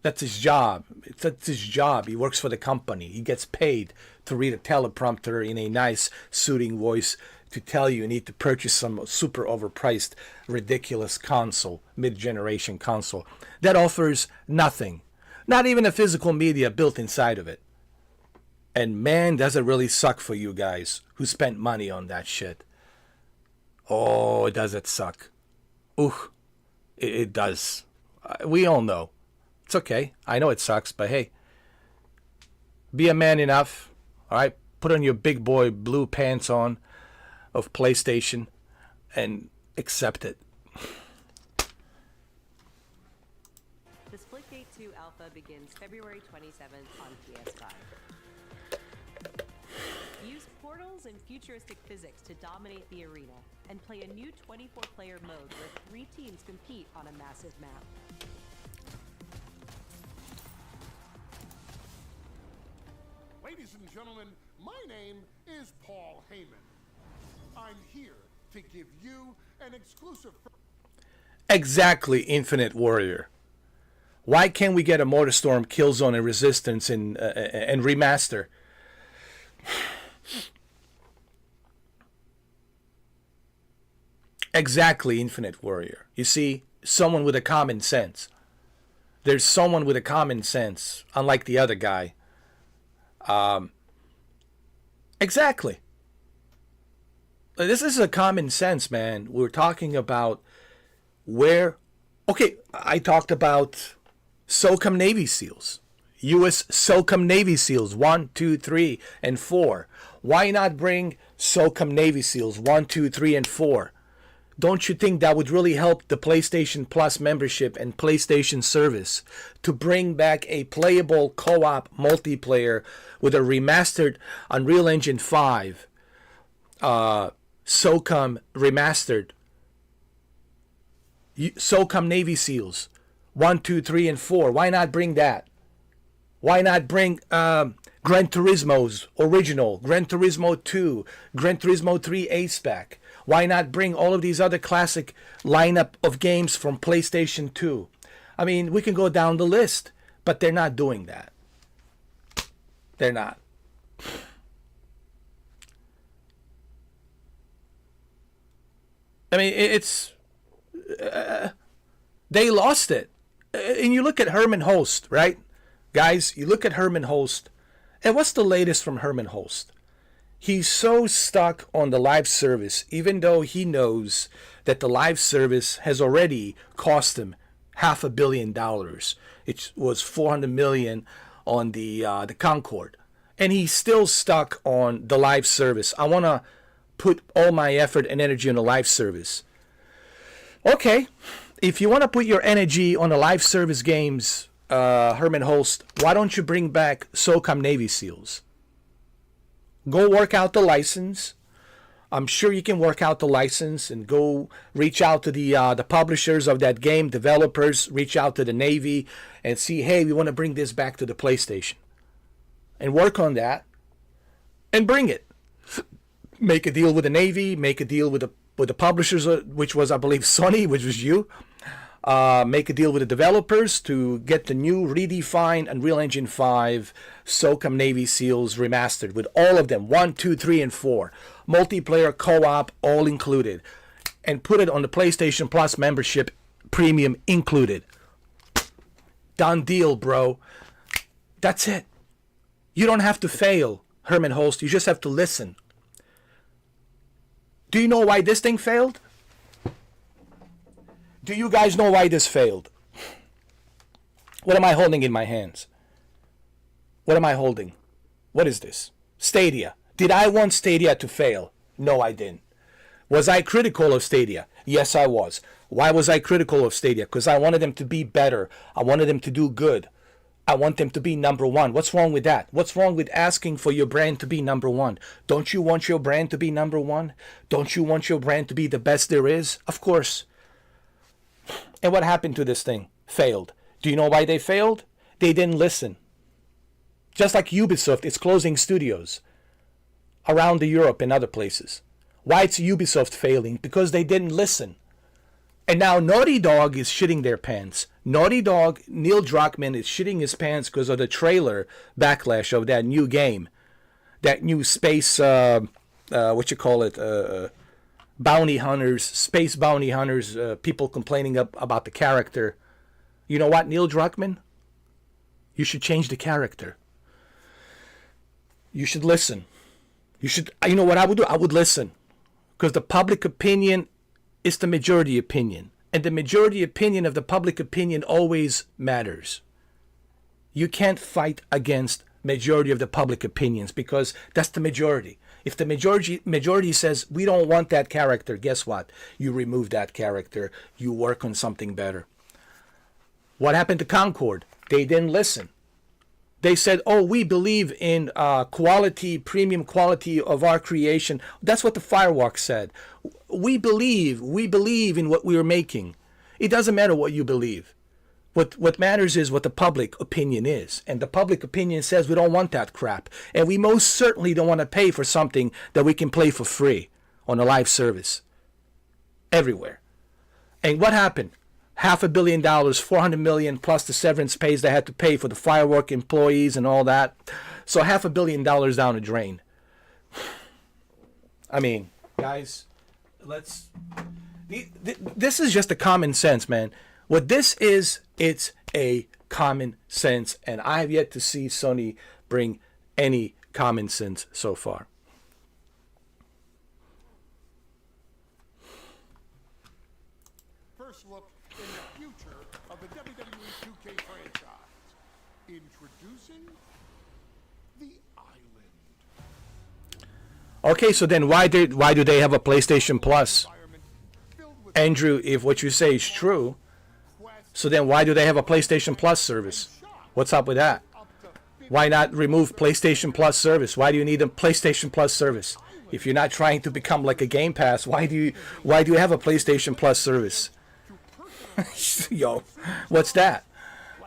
That's his job. That's his job. He works for the company. He gets paid to read a teleprompter in a nice, soothing voice to tell you need to purchase some super overpriced, ridiculous console, mid-generation console that offers nothing. Not even a physical media built inside of it. And man, does it really suck for you guys who spent money on that shit. Oh, does it suck. Ooh, it does. We all know. It's okay. I know it sucks, but hey. Be a man enough, all right? Put on your big boy blue pants on of PlayStation and accept it. The Splitgate 2 Alpha begins February 27th on PS5. Use portals and futuristic physics to dominate the arena, and play a new 24-player mode where 3 teams compete on a massive map. Ladies and gentlemen, my name is Paul Heyman. I'm here to give you an exclusive... Exactly, Infinite Warrior. Why can't we get a Motorstorm, Killzone, and Resistance and remaster? Exactly, Infinite Warrior. You see, someone with a common sense. There's someone with a common sense, unlike the other guy. Exactly. This is a common sense, man. We're talking about where... Okay, I talked about SOCOM Navy SEALs. U.S. SOCOM Navy SEALs 1, 2, 3, and 4. Why not bring SOCOM Navy SEALs 1, 2, 3, and 4? Don't you think that would really help the PlayStation Plus membership and PlayStation service to bring back a playable co-op multiplayer with a remastered Unreal Engine 5, SOCOM remastered, SOCOM Navy SEALs 1, 2, 3, and 4? Why not bring that? Why not bring Gran Turismo's original, Gran Turismo 2, Gran Turismo 3 A-Spec? Why not bring all of these other classic lineup of games from PlayStation 2? I mean, we can go down the list, but they're not doing that. They're not. I mean, it's... they lost it. And you look at Herman Host, right? Guys, you look at Herman Host. And what's the latest from Herman Host? He's so stuck on the live service, even though he knows that the live service has already cost him $500 million. It was $400 million on the Concorde. And he's still stuck on the live service. I want to put all my effort and energy on the live service. Okay, if you want to put your energy on the live service games, Herman Holst, why don't you bring back SOCOM Navy SEALs? Go work out the license. I'm sure you can work out the license and go reach out to the publishers of that game, developers, reach out to the Navy and see, hey, we want to bring this back to the PlayStation. And work on that and bring it. Make a deal with the Navy, make a deal with the publishers, which was, I believe, Sony, which was you. Make a deal with the developers to get the new redefined Unreal Engine 5 SOCOM Navy SEALs remastered with all of them, 1, 2, 3, and 4. Multiplayer, co-op, all included. And put it on the PlayStation Plus membership, premium included. Done deal, bro. That's it. You don't have to fail, Herman Holst. You just have to listen. Do you know why this thing failed? Do you guys know why this failed? What am I holding in my hands? What am I holding? What is this? Stadia. Did I want Stadia to fail? No, I didn't. Was I critical of Stadia? Yes, I was. Why was I critical of Stadia? Because I wanted them to be better. I wanted them to do good. I want them to be number one. What's wrong with that? What's wrong with asking for your brand to be number one? Don't you want your brand to be number one? Don't you want your brand to be the best there is? Of course. And what happened to this thing? Failed. Do you know why they failed? They didn't listen. Just like Ubisoft is closing studios around Europe and other places. Why it's Ubisoft failing? Because they didn't listen. And now Naughty Dog is shitting their pants. Naughty Dog, Neil Druckmann is shitting his pants because of the trailer backlash of that new game. That new space, bounty hunters, space bounty hunters, people complaining about the character. You know what, Neil Druckmann? You should change the character. You should listen. You know what I would do? I would listen. Because the public opinion is the majority opinion. And the majority opinion of the public opinion always matters. You can't fight against majority of the public opinions because that's the majority. If the majority says, we don't want that character, guess what? You remove that character. You work on something better. What happened to Concord? They didn't listen. They said, oh, we believe in quality, premium quality of our creation. That's what the Firewalk said. We believe in what we are making. It doesn't matter what you believe. What matters is what the public opinion is. And the public opinion says we don't want that crap. And we most certainly don't want to pay for something that we can play for free on a live service. Everywhere. And what happened? $500 million, $400 million plus the severance pays they had to pay for the Firework employees and all that. So $500 million down the drain. I mean, guys, this is just a common sense, man. What this is, it's a common sense, and I have yet to see Sony bring any common sense so far. First look in the future of the WWE 2K franchise. Introducing the Island. Okay, so then why do they have a PlayStation Plus? Andrew, if what you say is true, so then why do they have a PlayStation Plus service? What's up with that? Why not remove PlayStation Plus service? Why do you need a PlayStation Plus service? If you're not trying to become like a Game Pass, why do you have a PlayStation Plus service? Yo, what's that?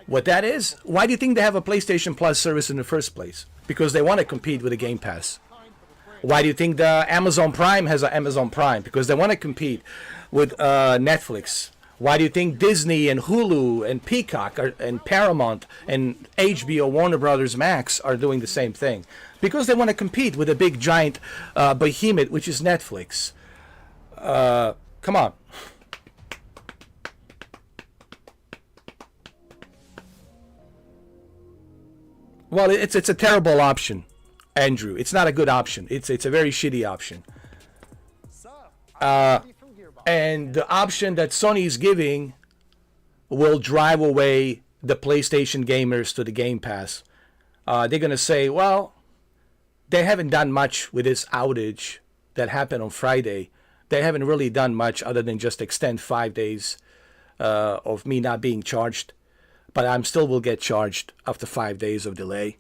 What that is? Why do you think they have a PlayStation Plus service in the first place? Because they want to compete with a Game Pass. Why do you think the Amazon Prime has an Amazon Prime? Because they want to compete with Netflix. Why do you think Disney and Hulu and Peacock and Paramount and HBO, Warner Brothers, Max are doing the same thing? Because they want to compete with a big giant behemoth, which is Netflix. Come on. Well, it's a terrible option, Andrew. It's not a good option. It's a very shitty option. And the option that Sony is giving will drive away the PlayStation gamers to the Game Pass. They're going to say, well, they haven't done much with this outage that happened on Friday. They haven't really done much other than just extend 5 days of me not being charged. But I'm still will get charged after 5 days of delay.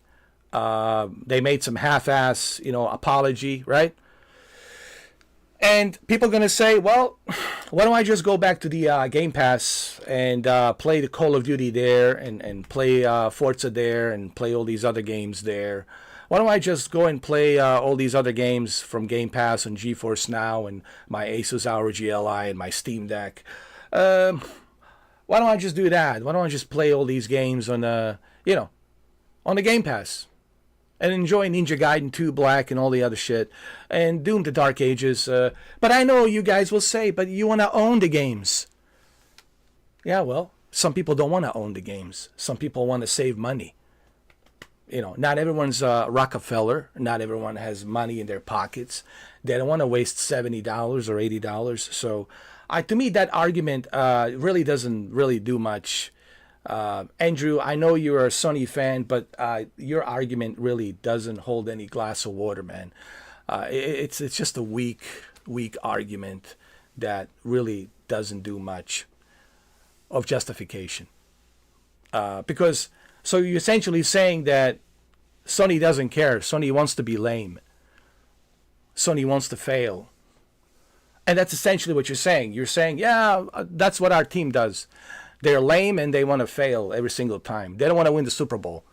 They made some half-ass, apology, right? And people are going to say, well, why don't I just go back to the Game Pass and play the Call of Duty there and play Forza there and play all these other games there? Why don't I just go and play all these other games from Game Pass and GeForce Now and my Asus ROG Li and my Steam Deck? Why don't I just do that? Why don't I just play all these games on on the Game Pass? And enjoy Ninja Gaiden 2 Black and all the other shit. And Doom the Dark Ages. But I know you guys will say, but you want to own the games. Yeah, well, some people don't want to own the games. Some people want to save money. Not everyone's Rockefeller. Not everyone has money in their pockets. They don't want to waste $70 or $80. So to me, that argument really doesn't really do much. Andrew, I know you're a Sony fan, but your argument really doesn't hold any glass of water, man. It's just a weak argument that really doesn't do much of justification. Because so you're essentially saying that Sony doesn't care. Sony wants to be lame. Sony wants to fail. And that's essentially what you're saying. You're saying, yeah, that's what our team does. They're lame and they want to fail every single time. They don't want to win the Super Bowl.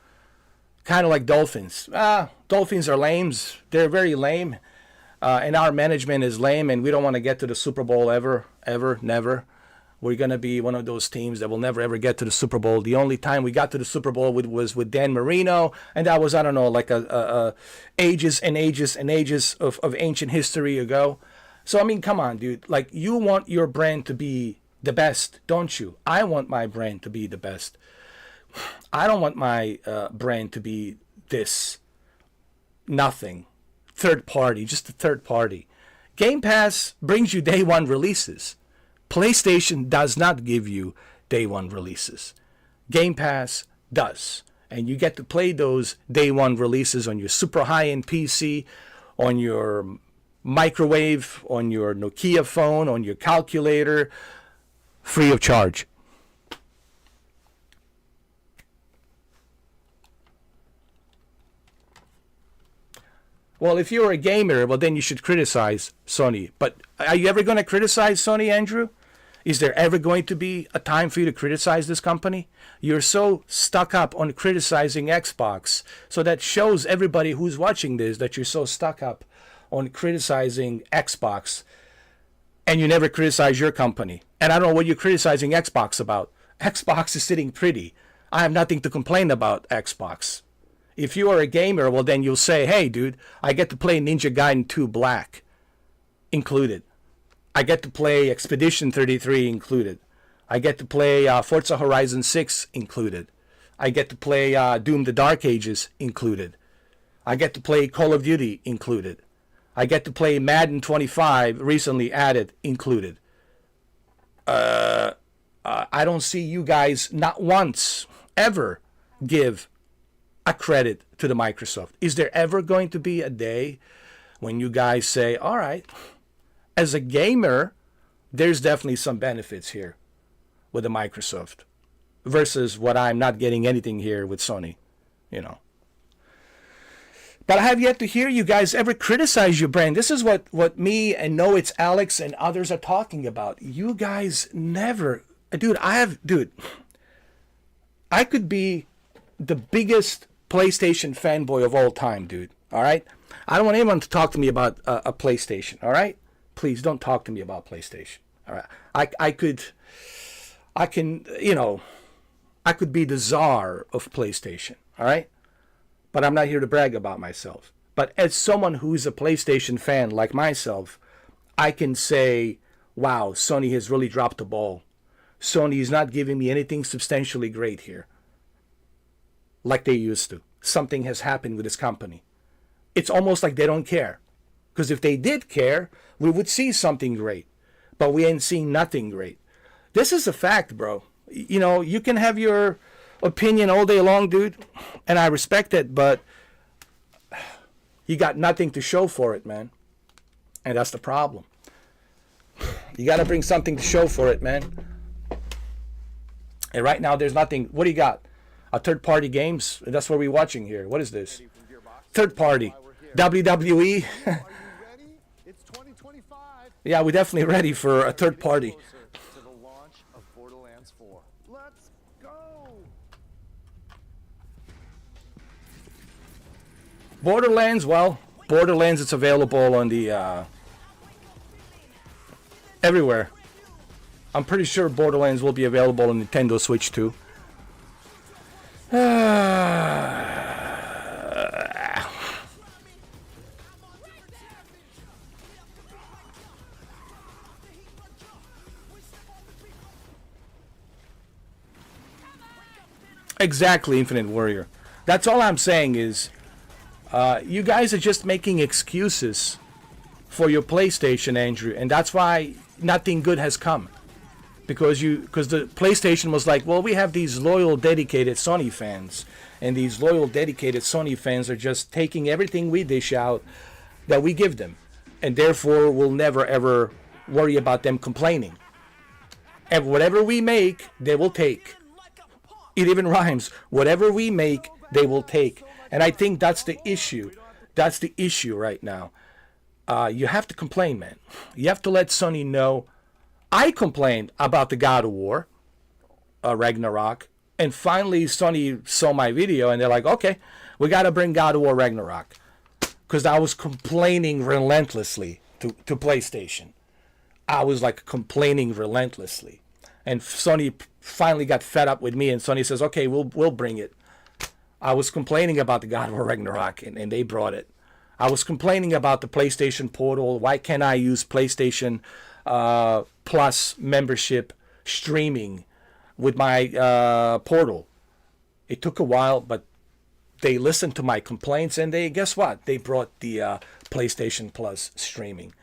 Kind of like Dolphins. Dolphins are lames. They're very lame. And our management is lame, and we don't want to get to the Super Bowl ever, never. We're going to be one of those teams that will never, ever get to the Super Bowl. The only time we got to the Super Bowl was with Dan Marino, and that was, I don't know, like ages and ages and ages of ancient history ago. So, I mean, come on, dude. Like, you want your brand to be the best, don't you? I want my brand to be the best. I don't want my brand to be this nothing. Third party, just a third party. Game Pass brings you day one releases. PlayStation does not give you day one releases. Game Pass does. And you get to play those day one releases on your super high-end PC, on your microwave, on your Nokia phone, on your calculator, free of charge. Well, if you're a gamer, well, then you should criticize Sony. But are you ever going to criticize Sony, Andrew? Is there ever going to be a time for you to criticize this company? You're so stuck up on criticizing Xbox. So that shows everybody who's watching this that you're so stuck up on criticizing Xbox. And you never criticize your company. And I don't know what you're criticizing Xbox about. Xbox is sitting pretty. I have nothing to complain about Xbox. If you are a gamer, well, then you'll say, hey, dude, I get to play Ninja Gaiden 2 Black included. I get to play Expedition 33 included. I get to play Forza Horizon 6 included. I get to play Doom the Dark Ages included. I get to play Call of Duty included. I get to play Madden 25 recently added included. I don't see you guys not once ever give a credit to the Microsoft. Is there ever going to be a day when you guys say, all right, as a gamer, there's definitely some benefits here with the Microsoft versus what I'm not getting anything here with Sony, you know. But I have yet to hear you guys ever criticize your brand. This is what me and Know It's Alex and others are talking about. You guys never, dude, I could be the biggest PlayStation fanboy of all time, dude. All right? I don't want anyone to talk to me about a PlayStation. All right? Please don't talk to me about PlayStation. All right? I could be the czar of PlayStation. All right? But I'm not here to brag about myself. But as someone who's a PlayStation fan like myself, I can say, wow, Sony has really dropped the ball. Sony is not giving me anything substantially great here, like they used to. Something has happened with this company. It's almost like they don't care. Because if they did care, we would see something great. But we ain't seen nothing great. This is a fact, bro. You know, you can have your opinion all day long, dude. And I respect it, but you got nothing to show for it, man. And that's the problem. You got to bring something to show for it, man. And right now, there's nothing. What do you got? A third-party games? That's what we're watching here. What is this? Third-party. WWE? It's 2025. Yeah, we're definitely ready for a third-party. To the launch of Borderlands 4. Let's go! Borderlands, well, Borderlands, it's available on the, everywhere. I'm pretty sure Borderlands will be available on Nintendo Switch too. Exactly, Infinite Warrior. That's all I'm saying is, you guys are just making excuses for your PlayStation, Andrew, and that's why nothing good has come. because the PlayStation was like, well, we have these loyal, dedicated Sony fans, and these loyal, dedicated Sony fans are just taking everything we dish out that we give them, and therefore we'll never ever worry about them complaining. And whatever we make, they will take. It even rhymes. Whatever we make, they will take. And I think that's the issue. That's the issue right now. You have to complain, man. You have to let Sony know. I complained about the God of War, Ragnarok, and finally Sony saw my video and they're like, okay, we got to bring God of War Ragnarok. Because I was complaining relentlessly to PlayStation. I was like complaining relentlessly. And Sony finally got fed up with me, and Sony says, okay, we'll bring it. I was complaining about the God of War Ragnarok, and they brought it. I was complaining about the PlayStation Portal. Why can't I use PlayStation Plus membership streaming with my Portal? It took a while, but they listened to my complaints, and guess what? They brought the PlayStation Plus streaming.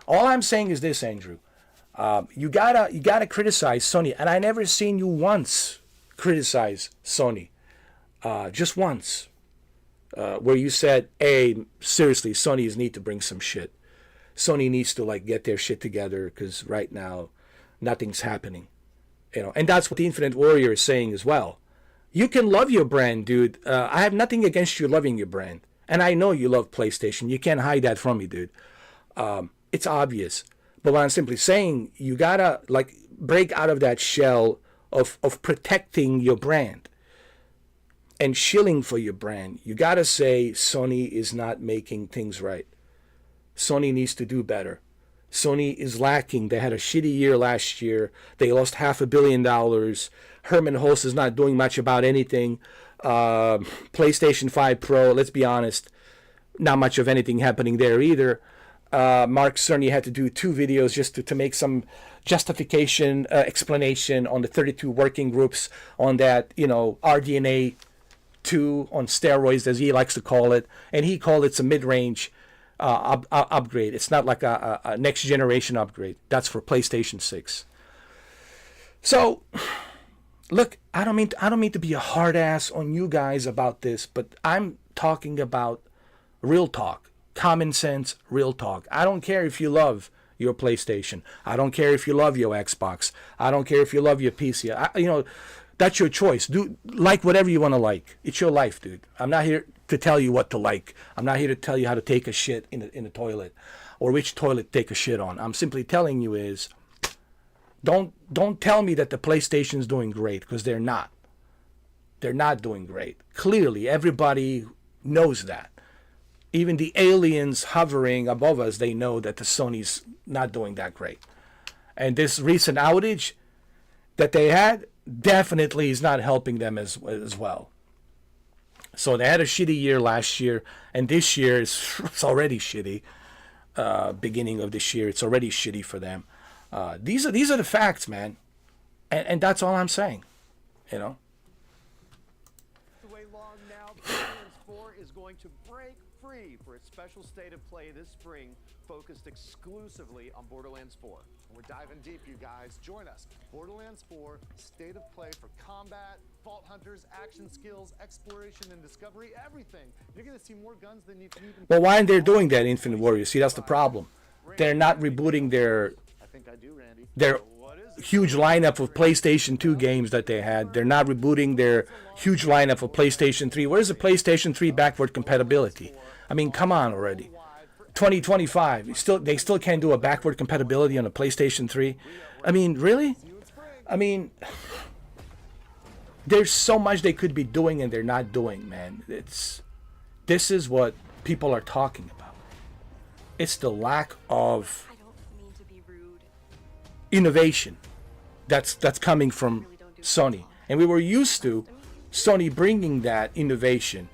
All I'm saying is this, Andrew. You gotta criticize Sony, and I never seen you once criticize Sony. Just once. Where you said, hey, seriously, Sony need to bring some shit. Sony needs to like get their shit together because right now nothing's happening. And that's what the Infinite Warrior is saying as well. You can love your brand, dude. I have nothing against you loving your brand. And I know you love PlayStation. You can't hide that from me, dude. It's obvious. But what I'm simply saying, you gotta like break out of that shell of protecting your brand and shilling for your brand. You gotta say Sony is not making things right. Sony needs to do better. Sony is lacking. They had a shitty year last year. They lost $500 million. Herman Hulst is not doing much about anything. PlayStation 5 Pro, let's be honest, not much of anything happening there either. Mark Cerny had to do 2 videos just to make some justification, explanation on the 32 working groups on that, RDNA 2 on steroids, as he likes to call it. And he called it a mid-range upgrade. It's not like a next generation upgrade. That's for PlayStation 6. So, look, I don't mean to be a hard ass on you guys about this, but I'm talking about real talk. Common sense, real talk. I don't care if you love your PlayStation. I don't care if you love your Xbox. I don't care if you love your PC. That's your choice. Do like whatever you want to like. It's your life, dude. I'm not here to tell you what to like. I'm not here to tell you how to take a shit in the toilet or which toilet to take a shit on. I'm simply telling you is don't tell me that the PlayStation's doing great, because they're not. They're not doing great. Clearly, everybody knows that. Even the aliens hovering above us, they know that the Sony's not doing that great. And this recent outage that they had definitely is not helping them as well. So they had a shitty year last year, and this year it's already shitty. Beginning of this year, it's already shitty for them. These are the facts, man. And that's all I'm saying. The way long now, Borderlands 4 is going to break free for its special state of play this spring, focused exclusively on Borderlands 4. We're diving deep, you guys. Join us. Borderlands 4, state of play for combat, vault hunters, action skills, exploration and discovery, everything. You're going to see more guns than you can even... Well, why aren't they doing that, Infinite Warrior? See, that's the problem. They're not rebooting their huge lineup of PlayStation 2 games that they had. They're not rebooting their huge lineup of PlayStation 3. Where's the PlayStation 3 backward compatibility? I mean, come on already. 2025, they still can't do a backward compatibility on a PlayStation 3. I mean, really? I mean, there's so much they could be doing and they're not doing, man. This is what people are talking about. It's the lack of innovation that's coming from Sony. And we were used to Sony bringing that innovation,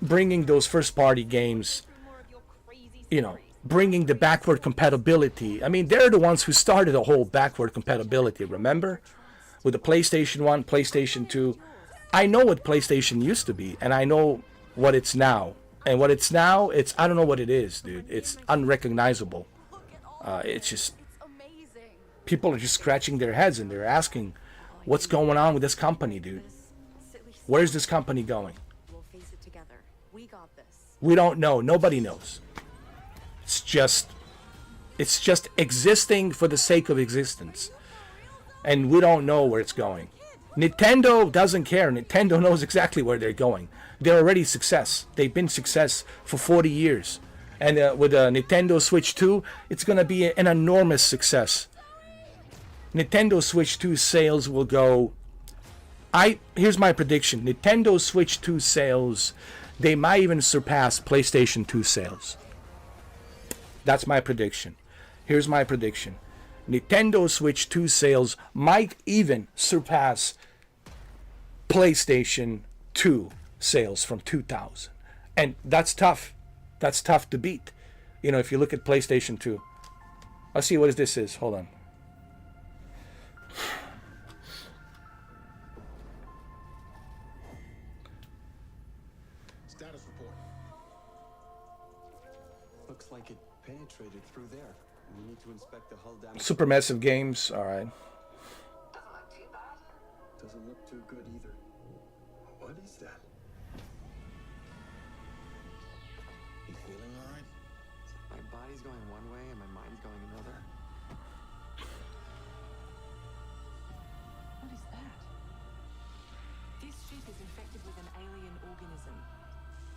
bringing those first-party games, bringing the backward compatibility. I mean, they're the ones who started the whole backward compatibility, remember? With the PlayStation 1, PlayStation 2. I know what PlayStation used to be, and I know what it's now. And what it's now, I don't know what it is, dude. It's unrecognizable. It's just... People are just scratching their heads and they're asking, what's going on with this company, dude? Where's this company going? We'll face it together. We got this. We don't know. Nobody knows. It's just existing for the sake of existence. And we don't know where it's going. Nintendo doesn't care. Nintendo knows exactly where they're going. They're already success. They've been success for 40 years. And with the Nintendo Switch 2, it's going to be an enormous success. Nintendo Switch 2 sales will go... Here's my prediction. Nintendo Switch 2 sales, they might even surpass PlayStation 2 sales. That's my prediction. Here's my prediction. Nintendo Switch 2 sales might even surpass PlayStation 2 sales from 2000. And that's tough. That's tough to beat. You know, if you look at PlayStation 2. Let's see what this is. Hold on. Status report. Looks like it penetrated through there. We need to inspect the hull damage. Supermassive Games. All right. Doesn't look too good either. What is that? You feeling all right? My body's going one way and my mind's going another. What is that? This ship is infected with an alien organism.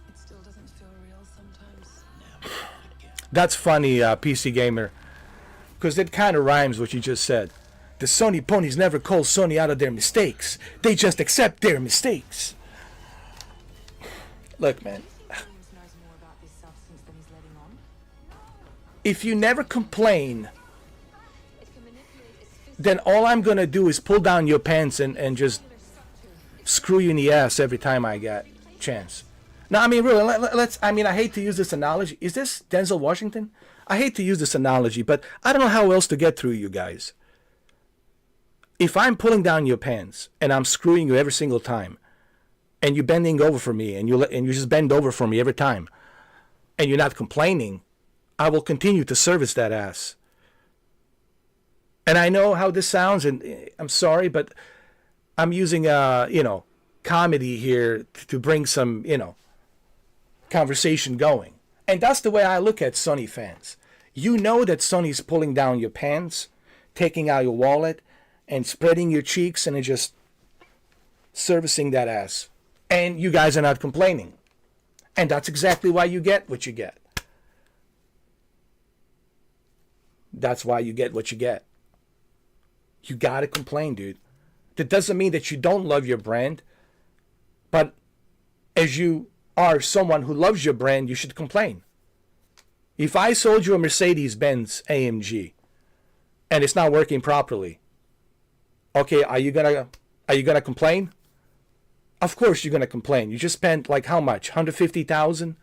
It still doesn't feel real sometimes. That's funny, PC Gamer. Because it kind of rhymes what you just said. The Sony ponies never call Sony out of their mistakes. They just accept their mistakes. Look, man. Williams knows more about this substance than he's letting on. If you never complain, It can manipulate its physical then all I'm going to do is pull down your pants and just screw you in the ass every time I get a chance. No, I mean, really, let's, I mean, I hate to use this analogy. Is this Denzel Washington? I hate to use this analogy, but I don't know how else to get through you guys. If I'm pulling down your pants and I'm screwing you every single time, and you're bending over for me, and you just bend over for me every time, and you're not complaining, I will continue to service that ass. And I know how this sounds, and I'm sorry, but I'm using comedy here to bring some, conversation going. And that's the way I look at Sony fans. You know that Sony's pulling down your pants, taking out your wallet, and spreading your cheeks and just servicing that ass. And you guys are not complaining. And that's exactly why you get what you get. That's why you get what you get. You gotta complain, dude. That doesn't mean that you don't love your brand. But as you are someone who loves your brand, you should complain. If I sold you a Mercedes-Benz AMG and it's not working properly, okay, are you gonna complain? Of course you're gonna complain. You just spent like how much? 150,000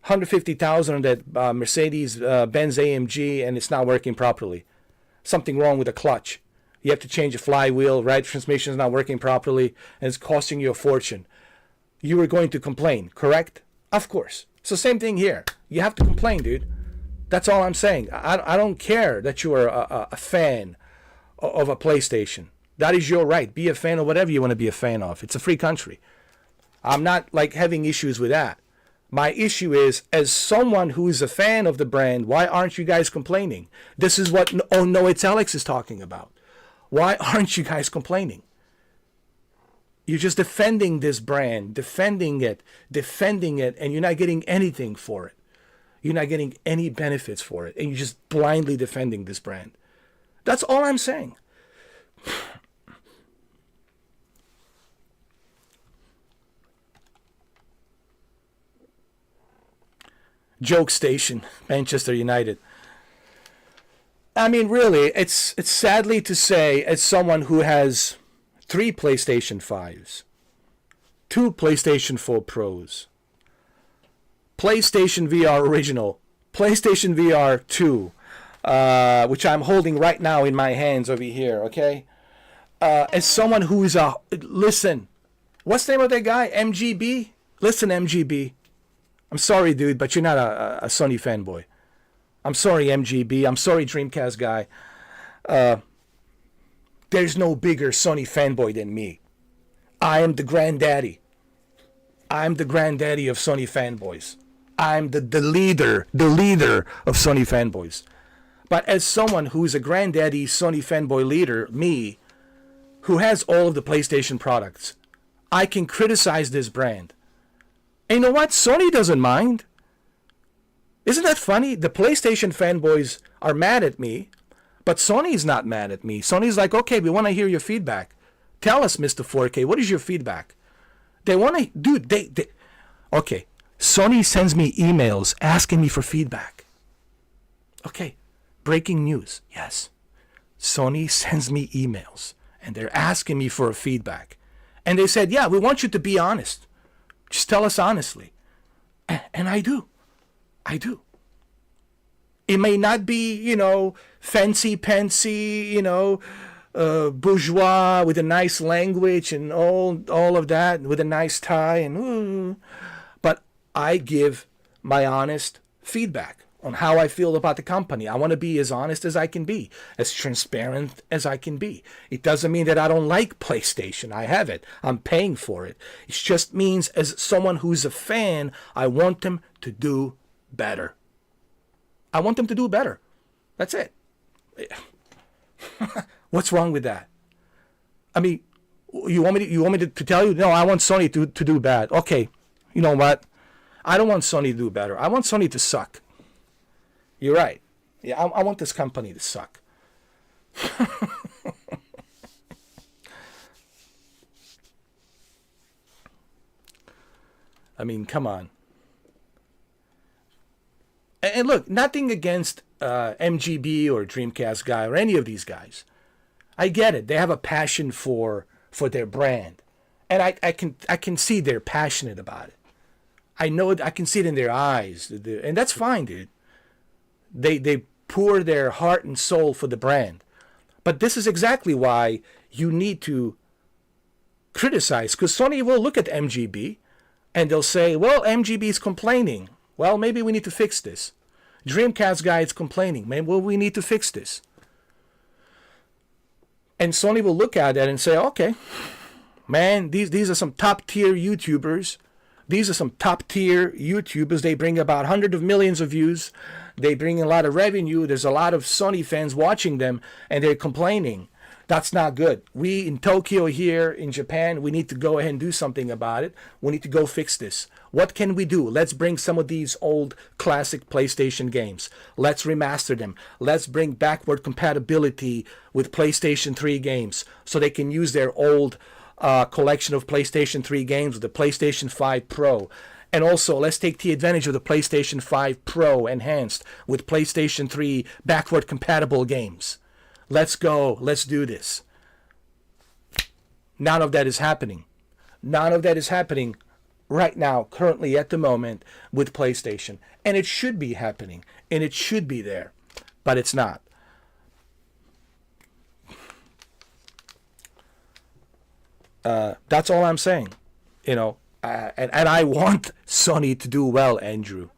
on that Mercedes-Benz AMG and it's not working properly. Something wrong with the clutch. You have to change a flywheel, right? Transmission is not working properly and it's costing you a fortune. You were going to complain, correct? Of course. So same thing here. You have to complain, dude. That's all I'm saying. I don't care that you are a fan of a PlayStation. That is your right. Be a fan of whatever you want to be a fan of. It's a free country. I'm not like having issues with that. My issue is, as someone who is a fan of the brand, why aren't you guys complaining? This is what Oh No It's Alex is talking about. Why aren't you guys complaining? You're just defending this brand, defending it, and you're not getting anything for it. You're not getting any benefits for it, and you're just blindly defending this brand. That's all I'm saying. Joke Station, Manchester United. I mean, really, it's sadly to say, as someone who has 3 PlayStation 5s, 2 PlayStation 4 Pros, PlayStation VR Original, PlayStation VR 2, which I'm holding right now in my hands over here, okay? As someone who is listen, what's the name of that guy? MGB? Listen, MGB. I'm sorry, dude, but you're not a Sony fanboy. I'm sorry, MGB. I'm sorry, Dreamcast guy. There's no bigger Sony fanboy than me. I am the granddaddy. I'm the granddaddy of Sony fanboys. I'm the leader of Sony fanboys. But as someone who is a granddaddy Sony fanboy leader, me, who has all of the PlayStation products, I can criticize this brand. And you know what? Sony doesn't mind. Isn't that funny? The PlayStation fanboys are mad at me, but Sony's not mad at me. Sony's like, okay, we want to hear your feedback. Tell us, Mr. 4K, what is your feedback? They want to, dude, okay. Sony sends me emails asking me for feedback. Okay, breaking news, yes. Sony sends me emails, and they're asking me for a feedback. And they said, yeah, we want you to be honest. Just tell us honestly. And I do. I do. It may not be, fancy pantsy, bourgeois with a nice language and all of that, with a nice tie, and but I give my honest feedback on how I feel about the company. I want to be as honest as I can be, as transparent as I can be. It doesn't mean that I don't like PlayStation. I have it. I'm paying for it. It just means as someone who's a fan, I want them to do better. I want them to do better. That's it. What's wrong with that? I mean, you want me to tell you? No, I want Sony to do bad. Okay, you know what? I don't want Sony to do better. I want Sony to suck. You're right. Yeah, I want this company to suck. I mean, come on. And look, nothing against MGB or Dreamcast guy or any of these guys. I get it. They have a passion for their brand, and I can see they're passionate about it. I know it. I can see it in their eyes, and that's fine, dude. They pour their heart and soul for the brand, but this is exactly why you need to criticize, because Sony will look at MGB, and they'll say, "Well, MGB is complaining. Well, maybe we need to fix this." Dreamcast guy is complaining. Maybe we need to fix this. And Sony will look at that and say, okay, man, these are some top tier YouTubers. These are some top tier YouTubers. They bring about hundreds of millions of views. They bring a lot of revenue. There's a lot of Sony fans watching them, and they're complaining. That's not good. We in Tokyo here in Japan, we need to go ahead and do something about it. We need to go fix this. What can we do? Let's bring some of these old classic PlayStation games. Let's remaster them. Let's bring backward compatibility with PlayStation 3 games so they can use their old collection of PlayStation 3 games with the PlayStation 5 Pro. And also, let's take the advantage of the PlayStation 5 Pro enhanced with PlayStation 3 backward compatible games. Let's go. Let's do this. None of that is happening. None of that is happening right now, currently at the moment with PlayStation. And it should be happening. And it should be there. But it's not. That's all I'm saying. And I want Sony to do well, Andrew.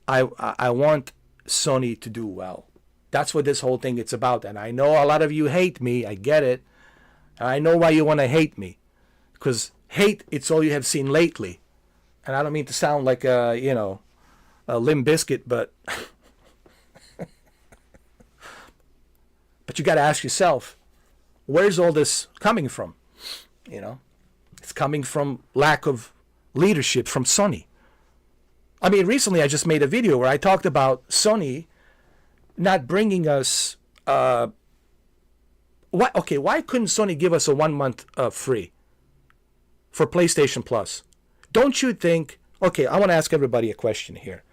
I want Sony to do well. That's what this whole thing is about. And I know a lot of you hate me. I get it. I know why you want to hate me. Because hate, it's all you have seen lately. And I don't mean to sound like a Limp Bizkit, but but you got to ask yourself, where's all this coming from? It's coming from lack of leadership from Sony. I mean, recently I just made a video where I talked about Sony not bringing us why couldn't Sony give us a 1 month free for PlayStation Plus? Don't you think? Okay, I want to ask everybody a question here.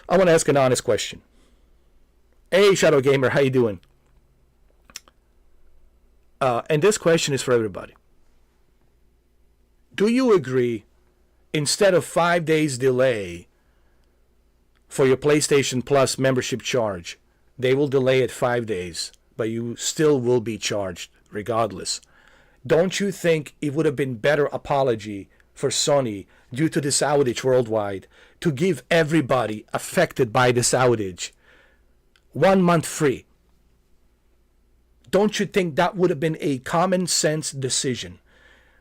I want to ask an honest question. Hey, Shadow Gamer, how you doing? And this question is for everybody. Do you agree, instead of 5 days delay for your PlayStation Plus membership charge, they will delay it 5 days, but you still will be charged regardless? Don't you think it would have been better apology for Sony due to this outage worldwide to give everybody affected by this outage 1 month free? Don't you think that would have been a common sense decision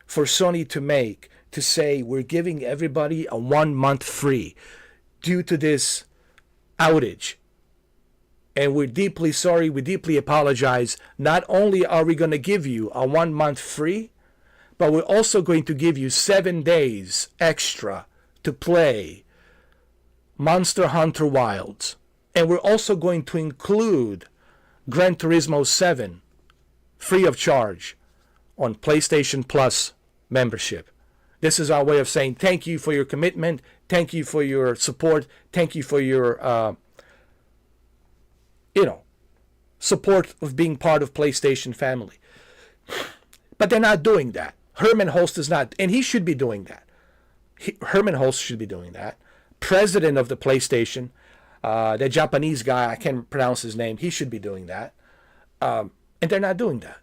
for Sony to make, to say we're giving everybody a 1 month free due to this outage? And we're deeply sorry, we deeply apologize. Not only are we going to give you a 1 month free, but we're also going to give you 7 days extra to play Monster Hunter Wilds. And we're also going to include Gran Turismo 7 free of charge on PlayStation Plus membership. This is our way of saying thank you for your commitment, thank you for your support, thank you for your support of being part of PlayStation family. But they're not doing that. Herman Holst is not, and he should be doing that. Herman Holst should be doing that. President of the PlayStation, the Japanese guy, I can't pronounce his name, he should be doing that. And they're not doing that.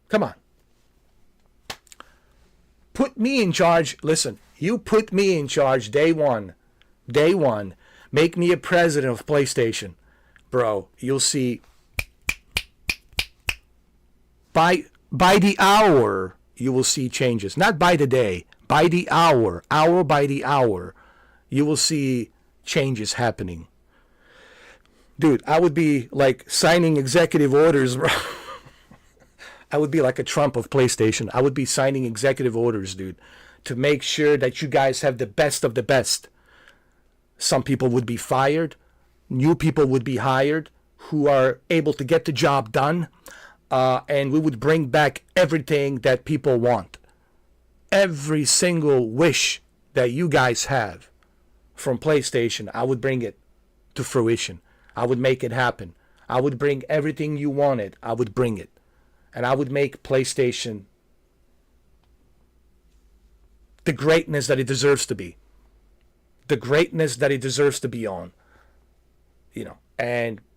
Come on. Put me in charge. Listen, you put me in charge day one. Day one. Make me a president of PlayStation. Bro, you'll see. By the hour, you will see changes. Not by the day. By the hour by the hour, you will see changes happening. Dude, I would be like signing executive orders, bro. I would be like a Trump of PlayStation. I would be signing executive orders, dude, to make sure that you guys have the best of the best. Some people would be fired. New people would be hired who are able to get the job done. And we would bring back everything that people want. Every single wish that you guys have from PlayStation, I would bring it to fruition. I would make it happen. I would bring everything you wanted. I would bring it. And I would make PlayStation the greatness that it deserves to be. The greatness that it deserves to be on.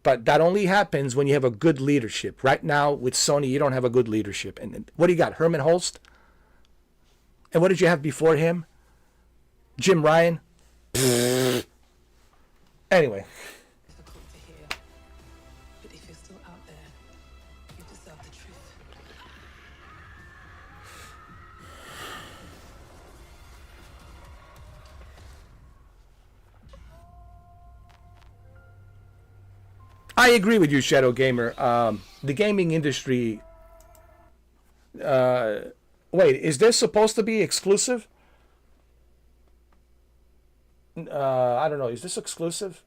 But that only happens when you have a good leadership. Right now with Sony, you don't have a good leadership. And what do you got? Herman Holst? And what did you have before him? Jim Ryan? Anyway. Difficult to hear, but if you're still out there, you deserve the truth. I agree with you, Shadow Gamer. The gaming industry. Wait, is this supposed to be exclusive? I don't know. Is this exclusive?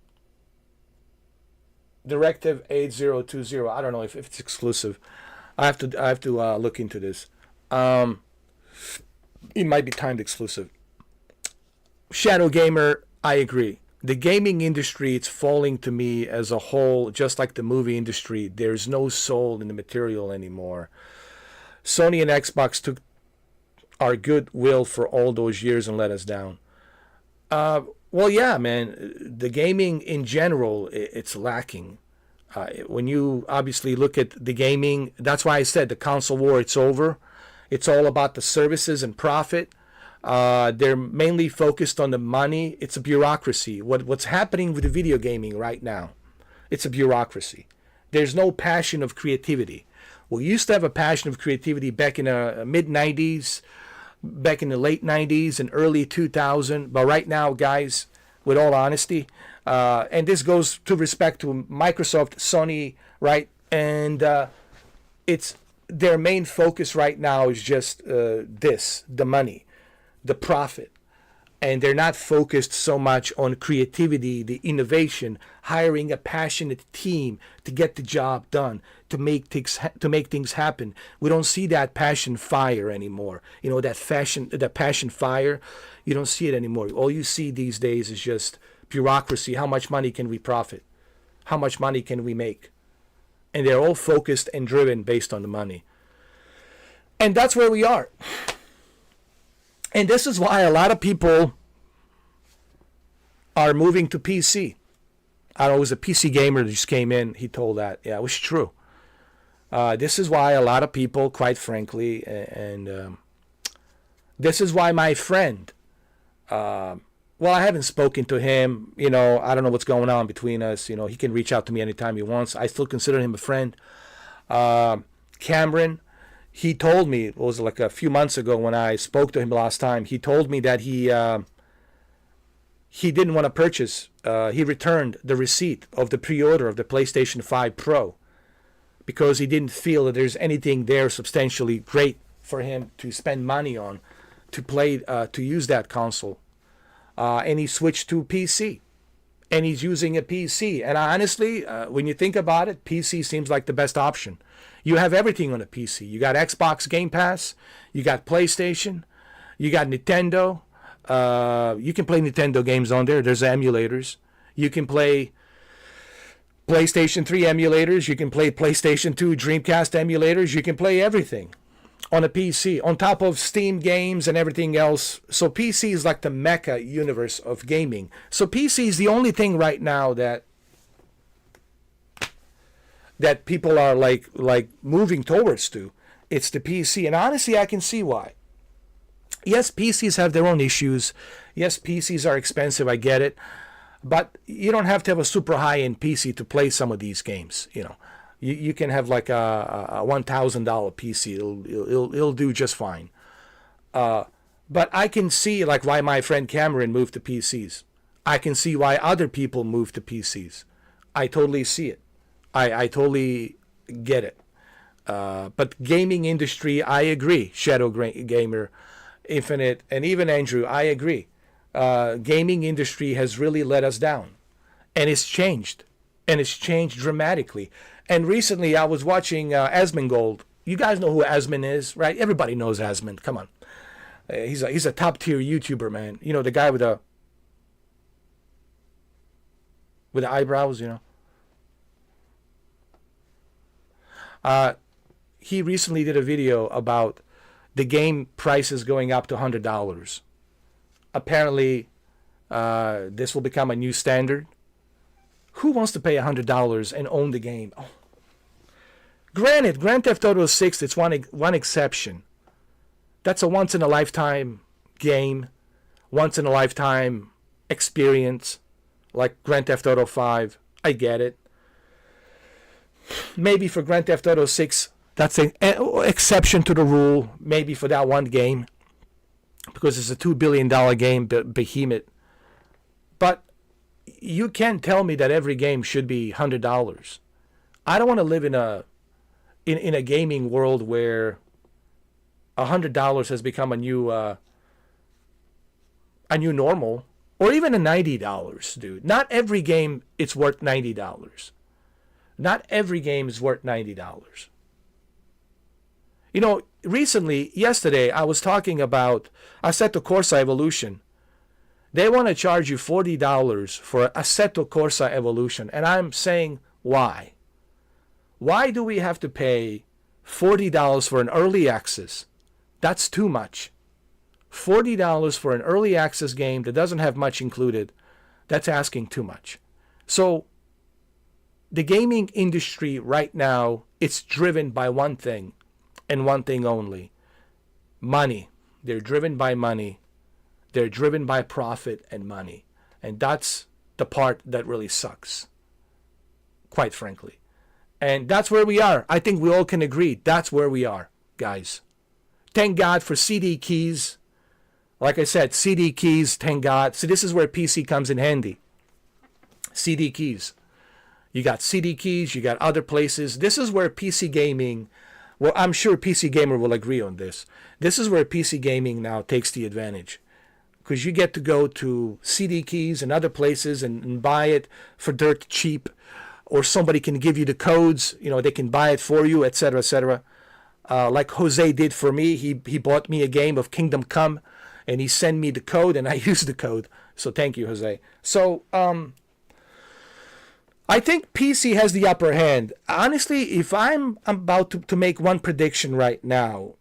Directive 8020. I don't know if it's exclusive. I have to look into this. It might be timed exclusive. Shadow Gamer, I agree. The gaming industry, it's falling to me as a whole, just like the movie industry. There's no soul in the material anymore. Sony and Xbox took our goodwill for all those years and let us down. Well, yeah, man. The gaming in general, it's lacking. When you obviously look at the gaming, that's why I said the console war, it's over. It's all about the services and profit. They're mainly focused on the money. It's a bureaucracy. What's happening with the video gaming right now? It's a bureaucracy. There's no passion of creativity. We used to have a passion of creativity back in the mid-90s, back in the late 90s and early 2000. But right now, guys, with all honesty, and this goes to respect to Microsoft, Sony, right? And it's their main focus right now is just the money, the profit. And they're not focused so much on creativity, the innovation, hiring a passionate team to get the job done, to make things happen. We don't see that passion fire anymore. That passion fire, you don't see it anymore. All you see these days is just bureaucracy. How much money can we profit? How much money can we make? And they're all focused and driven based on the money. And that's where we are. And this is why a lot of people are moving to PC. I know it was a PC gamer that just came in. He told that. Yeah, it was true. This is why a lot of people, quite frankly, and this is why my friend, well, I haven't spoken to him. You know, I don't know what's going on between us. You know, he can reach out to me anytime he wants. I still consider him a friend. Cameron, he told me, it was like a few months ago when I spoke to him last time, he told me that he didn't want to purchase. He returned the receipt of the pre-order of the PlayStation 5 Pro because he didn't feel that there's anything there substantially great for him to spend money on to play, to use that console. And he switched to PC. And he's using a PC. And honestly, when you think about it, PC seems like the best option. You have everything on a PC. You got Xbox Game Pass. You got PlayStation. You got Nintendo. You can play Nintendo games on there. There's emulators. You can play PlayStation 3 emulators. You can play PlayStation 2 Dreamcast emulators. You can play everything on a PC, on top of Steam games and everything else. So PC is like the mecca universe of gaming. So PC is the only thing right now that people are like moving towards to. It's the PC. And honestly, I can see why. Yes, PCs have their own issues. Yes, PCs are expensive. I get it. But you don't have to have a super high-end PC to play some of these games. You know, you can have like a $1,000 PC. It'll do just fine. But I can see like why my friend Cameron moved to PCs. I can see why other people move to PCs. I totally see it. I totally get it. But gaming industry, I agree. Shadow Gamer, Infinite, and even Andrew, I agree. Gaming industry has really let us down. And it's changed. And it's changed dramatically. And recently I was watching Asmongold. You guys know who Asmon is, right? Everybody knows Asmon. Come on. He's a top tier YouTuber, man. You know, the guy with the eyebrows, you know. He recently did a video about the game prices going up to $100. Apparently, this will become a new standard. Who wants to pay $100 and own the game? Oh. Granted, Grand Theft Auto 6, it's one exception. That's a once-in-a-lifetime game, once-in-a-lifetime experience, like Grand Theft Auto 5. I get it. Maybe for Grand Theft Auto 6, that's an exception to the rule, maybe for that one game, because it's a $2 billion game, behemoth. But you can't tell me that every game should be $100. I don't want to live in a gaming world where $100 has become a new normal, or even a $90, dude. Not every game it's worth $90. Not every game is worth $90. You know, recently, yesterday, I was talking about Assetto Corsa Evolution. They want to charge you $40 for Assetto Corsa Evolution. And I'm saying, why? Why do we have to pay $40 for an early access? That's too much. $40 for an early access game that doesn't have much included, that's asking too much. So, the gaming industry right now, it's driven by one thing, and one thing only. Money. They're driven by money. They're driven by profit and money. And that's the part that really sucks, quite frankly. And that's where we are. I think we all can agree. That's where we are, guys. Thank God for CD keys. Like I said, CD keys, thank God. So this is where PC comes in handy. CD keys. You got CD keys, you got other places. This is where PC gaming, well, I'm sure PC Gamer will agree on this. This is where PC gaming now takes the advantage. Because you get to go to CD keys and other places and buy it for dirt cheap. Or somebody can give you the codes, you know, they can buy it for you, etc., etc. Like Jose did for me. He bought me a game of Kingdom Come, and he sent me the code, and I used the code. So thank you, Jose. So, I think PC has the upper hand. Honestly, if I'm about to make one prediction right now,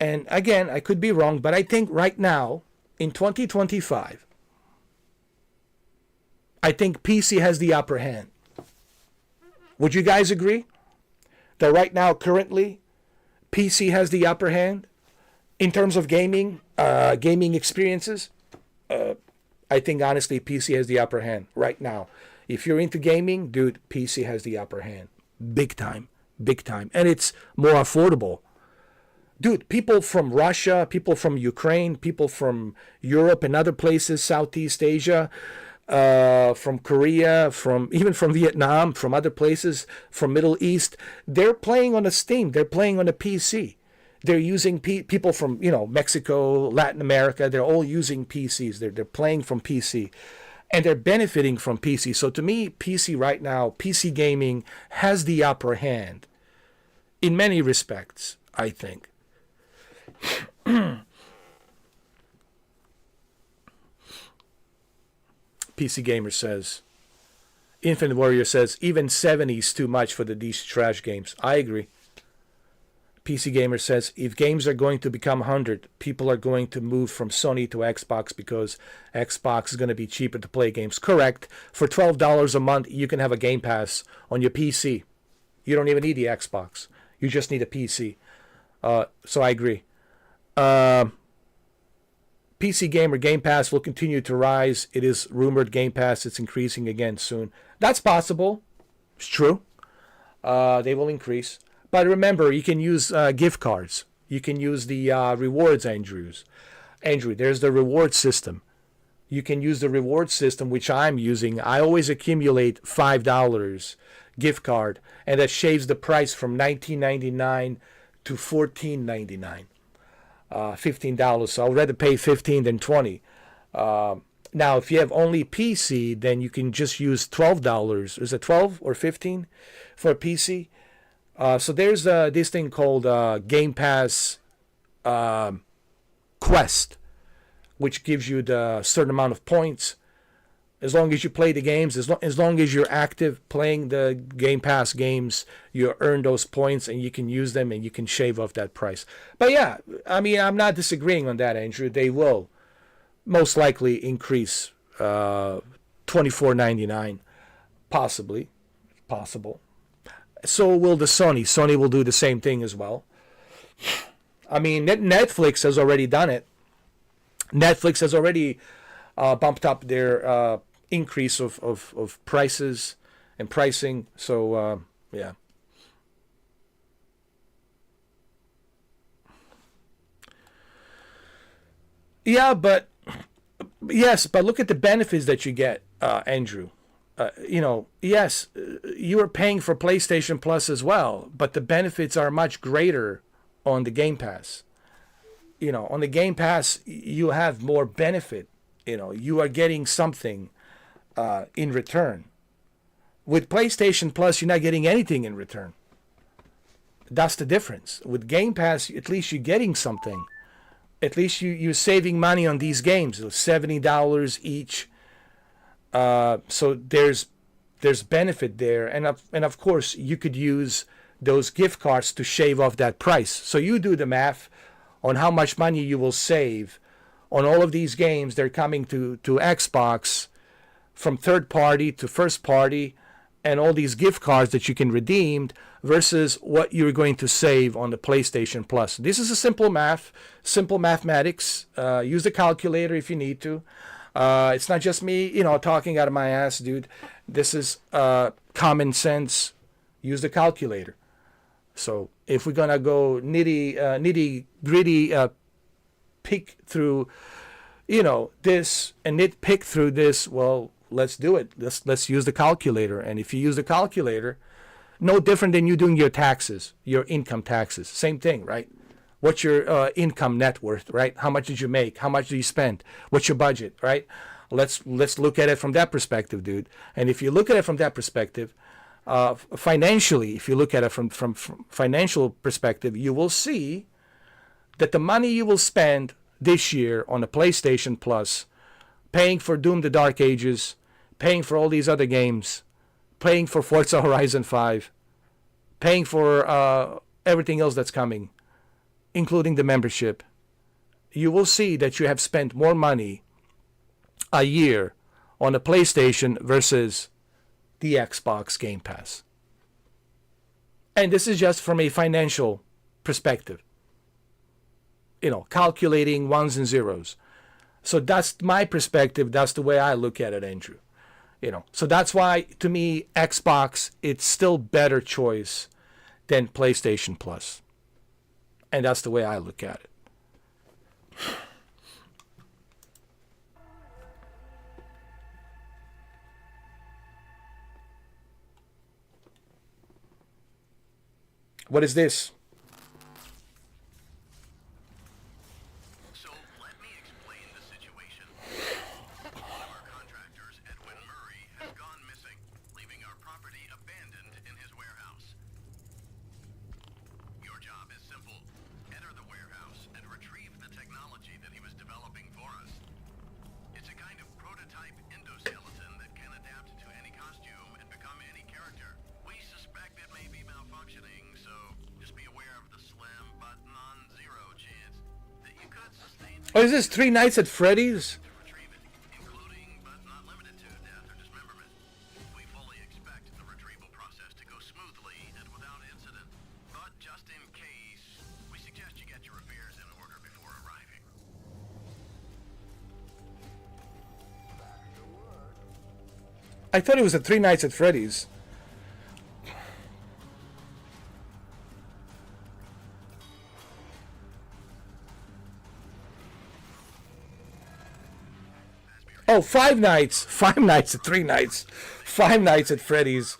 and again, I could be wrong, but I think right now, in 2025, I think PC has the upper hand. Would you guys agree that right now, currently, PC has the upper hand in terms of gaming experiences? I think honestly PC has the upper hand right now. If you're into gaming, dude, PC has the upper hand. Big time. Big time. And it's more affordable. Dude, people from Russia, people from Ukraine, people from Europe and other places, Southeast Asia, from Korea, even from Vietnam, from other places, from Middle East, they're playing on a Steam. They're playing on a PC. They're using people from Mexico, Latin America. They're all using PCs. They're playing from PC, and they're benefiting from PC. So to me, PC right now, PC gaming has the upper hand in many respects, I think. PC Gamer says, Infinite Warrior says, even 70 is too much for these trash games. I agree. PC Gamer says, if games are going to become 100, people are going to move from Sony to Xbox because Xbox is going to be cheaper to play games. Correct. For $12 a month, you can have a Game Pass on your PC. You don't even need the Xbox. You just need a PC. So I agree. PC Gamer Game Pass will continue to rise. It is rumored Game Pass. It's increasing again soon. That's possible. It's true. They will increase. But remember, you can use gift cards. You can use the rewards, Andrew, there's the reward system. You can use the reward system, which I'm using. I always accumulate $5 gift card, and that shaves the price from $19.99 to $14.99. $15. So I'd rather pay $15 than $20. Now, if you have only PC, then you can just use $12. Is it 12 or 15 for a PC? So there's this thing called Game Pass Quest, which gives you the certain amount of points. As long as you play the games, as long as you're active playing the Game Pass games, you earn those points and you can use them and you can shave off that price. But yeah, I mean, I'm not disagreeing on that, Andrew. They will most likely increase $24.99, possibly, possible. So will the Sony. Sony will do the same thing as well. I mean, Netflix has already done it. Netflix has already bumped up their increase of prices and pricing. So, yeah. Yeah, but yes, but look at the benefits that you get, Andrew. Yes, you are paying for PlayStation Plus as well, but the benefits are much greater on the Game Pass. On the Game Pass, you have more benefit. You are getting something in return. With PlayStation Plus, you're not getting anything in return. That's the difference. With Game Pass, at least you're getting something. At least you're saving money on these games. $70 each. So there's benefit there, and of course you could use those gift cards to shave off that price. So you do the math on how much money you will save on all of these games. They're coming to Xbox from third party to first party, and all these gift cards that you can redeem versus what you're going to save on the PlayStation Plus. This is a simple mathematics. Use the calculator if you need to. It's not just me, talking out of my ass, dude. This is common sense. Use the calculator. So if we're gonna go nitty gritty, pick through, this and nitpick through this, well, let's do it. Let's use the calculator. And if you use the calculator, no different than you doing your taxes, your income taxes. Same thing, right? What's your income net worth, right? How much did you make? How much do you spend? What's your budget, right? Let's look at it from that perspective, dude. And if you look at it from that perspective, financially, if you look at it from financial perspective, you will see that the money you will spend this year on the PlayStation Plus, paying for Doom: The Dark Ages, paying for all these other games, paying for Forza Horizon 5, paying for everything else that's coming, including the membership, you will see that you have spent more money a year on a PlayStation versus the Xbox Game Pass. And this is just from a financial perspective. Calculating ones and zeros. So that's my perspective. That's the way I look at it, Andrew. So that's why, to me, Xbox, it's still better choice than PlayStation Plus. And that's the way I look at it. What is this? Oh, is this Three Nights at Freddy's? I thought it was a Three Nights at Freddy's. Oh, Five Nights. 5 nights at 3 nights. 5 nights at Freddy's.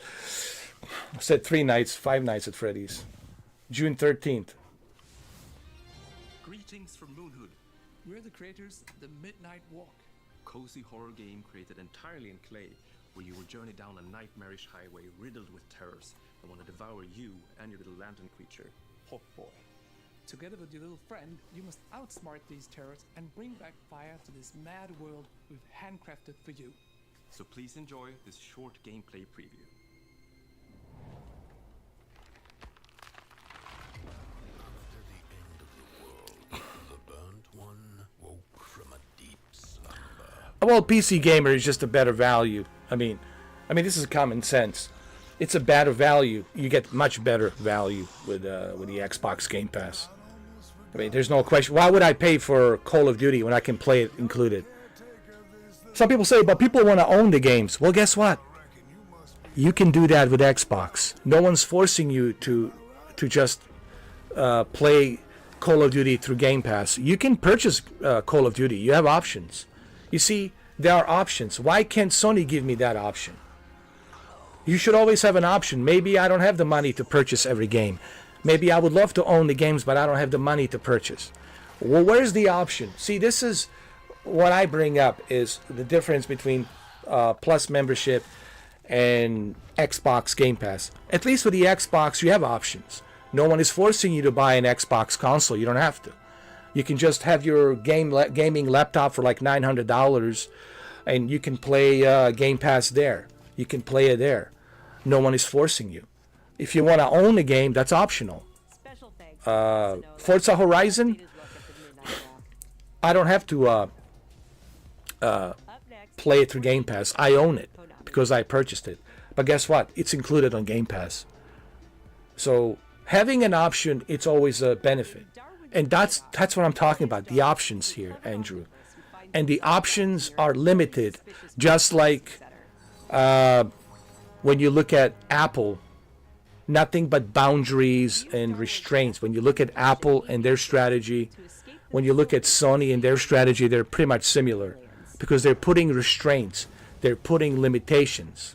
I said 3 nights, 5 nights at Freddy's. June 13th. Greetings from Moonhood. We're the creators of The Midnight Walk. Cozy horror game created entirely in clay, where you will journey down a nightmarish highway riddled with terrors that want to devour you and your little lantern creature, Hawk Boy. Together with your little friend, you must outsmart these terrors and bring back fire to this mad world we've handcrafted for you. So please enjoy this short gameplay preview. After the end of the world, the burnt one woke from a deep slumber. Well, PC Gamer is just a better value. I mean, this is common sense. It's a better value. You get much better value with the Xbox Game Pass. I mean, there's no question. Why would I pay for Call of Duty when I can play it included? Some people say, but people want to own the games. Well, guess what? You can do that with Xbox. No one's forcing you to just play Call of Duty through Game Pass. You can purchase Call of Duty. You have options. You see, there are options. Why can't Sony give me that option? You should always have an option. Maybe I don't have the money to purchase every game. Maybe I would love to own the games, but I don't have the money to purchase. Well, where's the option? See, this is what I bring up, is the difference between Plus membership and Xbox Game Pass. At least with the Xbox, you have options. No one is forcing you to buy an Xbox console. You don't have to. You can just have your gaming laptop for like $900, and you can play Game Pass there. You can play it there. No one is forcing you. If you want to own the game, that's optional. Forza Horizon, I don't have to play it through Game Pass. I own it because I purchased it. But guess what? It's included on Game Pass. So having an option, it's always a benefit. And that's what I'm talking about, the options here, Andrew. And the options are limited, just like when you look at Apple. Nothing but boundaries and restraints. When you look at Apple and their strategy, when you look at Sony and their strategy, they're pretty much similar because they're putting restraints, they're putting limitations.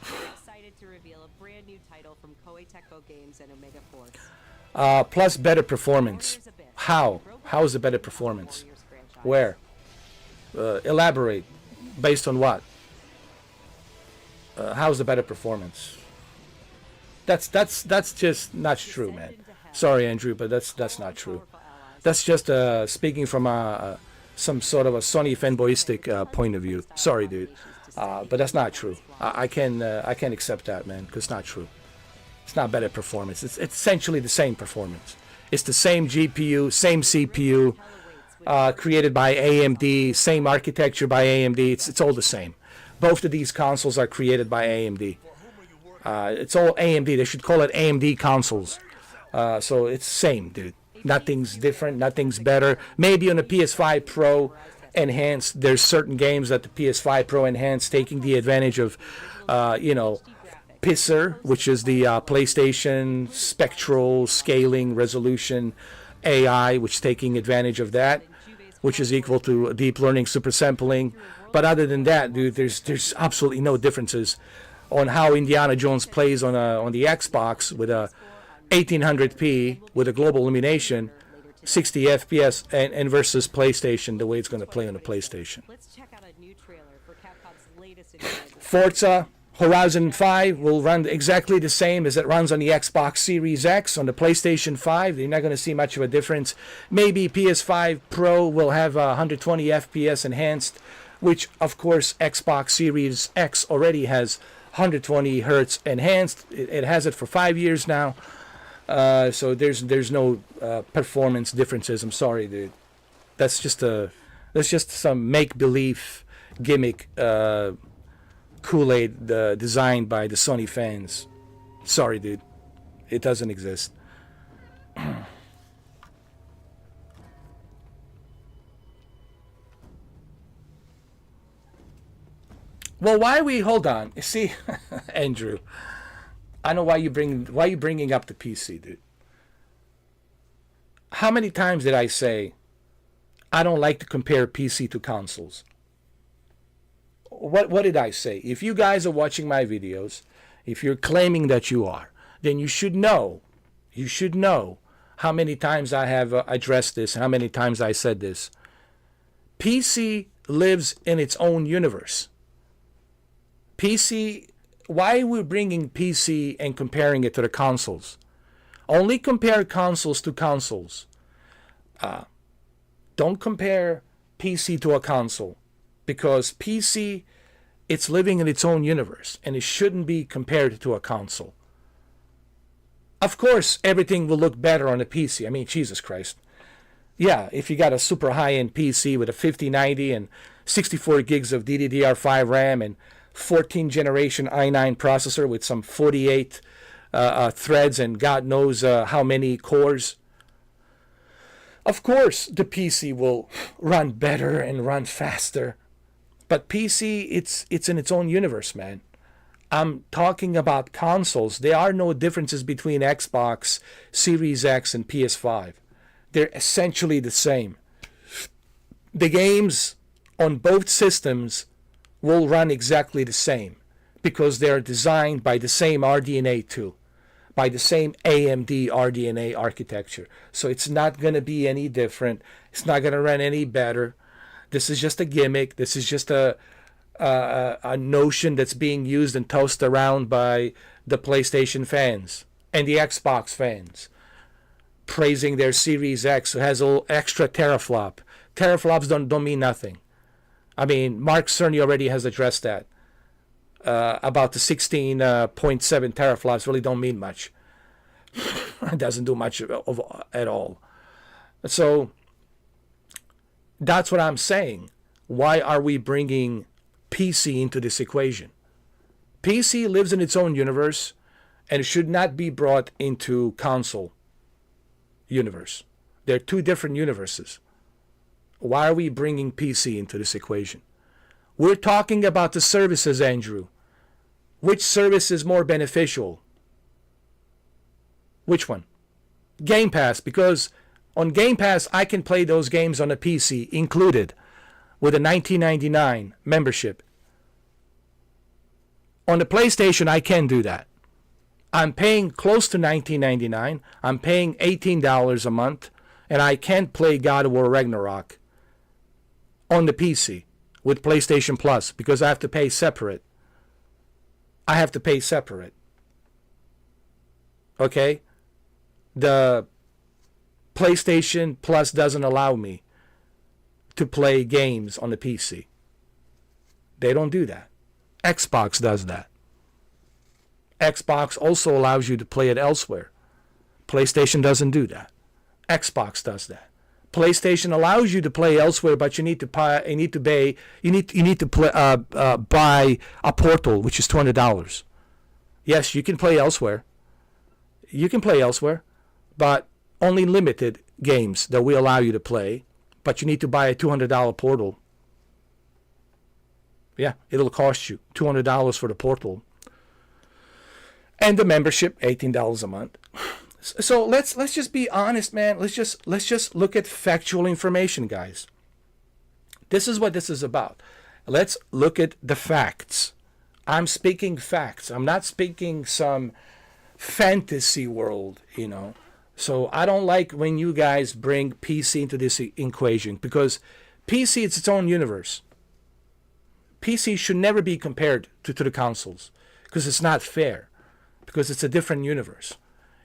Excited to reveal a brand new title from Koei Tecmo Games and Omega Force. Plus better performance. How? How is it better performance? Where? Elaborate. Based on what? How's the better performance? That's just not true, man. Sorry, Andrew, but that's not true. That's just speaking from some sort of a Sony fanboyistic point of view. Sorry, dude, but that's not true. I can't accept that, man, because it's not true. It's not better performance. It's essentially the same performance. It's the same GPU, same CPU. Created by AMD, same architecture by AMD. It's all the same. Both of these consoles are created by AMD. It's all AMD. They should call it AMD consoles. So it's same, dude. Nothing's different. Nothing's better. Maybe on the PS5 Pro Enhanced, there's certain games that the PS5 Pro Enhanced taking the advantage of, PISR, which is the PlayStation Spectral Scaling Resolution AI, which is taking advantage of that, which is equal to deep learning super sampling. But other than that, dude, there's absolutely no differences on how Indiana Jones plays on the Xbox with a 1800p with a global illumination, 60 FPS, and versus PlayStation, the way it's going to play on the PlayStation. Let's check out a new trailer for Capcom's latest Forza Horizon 5 will run exactly the same as it runs on the Xbox Series X. On the PlayStation 5, you're not going to see much of a difference. Maybe PS5 Pro will have 120 FPS enhanced, which, of course, Xbox Series X already has 120 hertz enhanced. It has it for 5 years now. So there's no performance differences. I'm sorry, dude. That's just some make-believe gimmick Kool-Aid designed by the Sony fans. Sorry, dude. It doesn't exist. Well, hold on. You see, Andrew, I know why you bringing up the PC, dude. How many times did I say I don't like to compare PC to consoles? What did I say? If you guys are watching my videos, if you're claiming that you are, then you should know how many times I have addressed this, how many times I said this. PC lives in its own universe. PC, why are we bringing PC and comparing it to the consoles? Only compare consoles to consoles. Don't compare PC to a console, because PC, it's living in its own universe and it shouldn't be compared to a console. Of course, everything will look better on a PC. I mean, Jesus Christ. Yeah, if you got a super high-end PC with a 5090 and 64 gigs of DDR5 RAM and 14th generation i9 processor with some 48 threads and God knows how many cores. Of course, the PC will run better and run faster. But PC, it's in its own universe, man. I'm talking about consoles. There are no differences between Xbox, Series X, and PS5. They're essentially the same. The games on both systems will run exactly the same because they're designed by the same RDNA 2, by the same AMD RDNA architecture. So it's not going to be any different. It's not going to run any better. This is just a gimmick. This is just a notion that's being used and tossed around by the PlayStation fans and the Xbox fans, praising their Series X, who has a little extra teraflop. Teraflops don't mean nothing. I mean, Mark Cerny already has addressed that. About the 16.7 teraflops really don't mean much. It doesn't do much at all. So that's what I'm saying. Why are we bringing PC into this equation? PC lives in its own universe and should not be brought into console universe. They're two different universes. Why are we bringing PC into this equation? We're talking about the services, Andrew. Which service is more beneficial? Which one? Game Pass, because on Game Pass I can play those games on a PC included with a $19.99 membership. On the PlayStation I can do that. I'm paying close to $19.99. I'm paying $18 a month, and I can't play God of War Ragnarok on the PC with PlayStation Plus because I have to pay separate. Okay? The PlayStation Plus doesn't allow me to play games on the PC. They don't do that. Xbox does that. Xbox also allows you to play it elsewhere. PlayStation doesn't do that. Xbox does that. PlayStation allows you to play elsewhere, but you need to buy a portal, which is $200. Yes, you can play elsewhere. You can play elsewhere, but only limited games that we allow you to play. But you need to buy a $200 portal. Yeah, it'll cost you $200 for the portal. And the membership, $18 a month. So let's just be honest, man. Let's just look at factual information, guys. This is what this is about. Let's look at the facts. I'm speaking facts. I'm not speaking some fantasy world, you know. So I don't like when you guys bring PC into this equation, because PC is its own universe. PC should never be compared to the consoles, because it's not fair, because it's a different universe.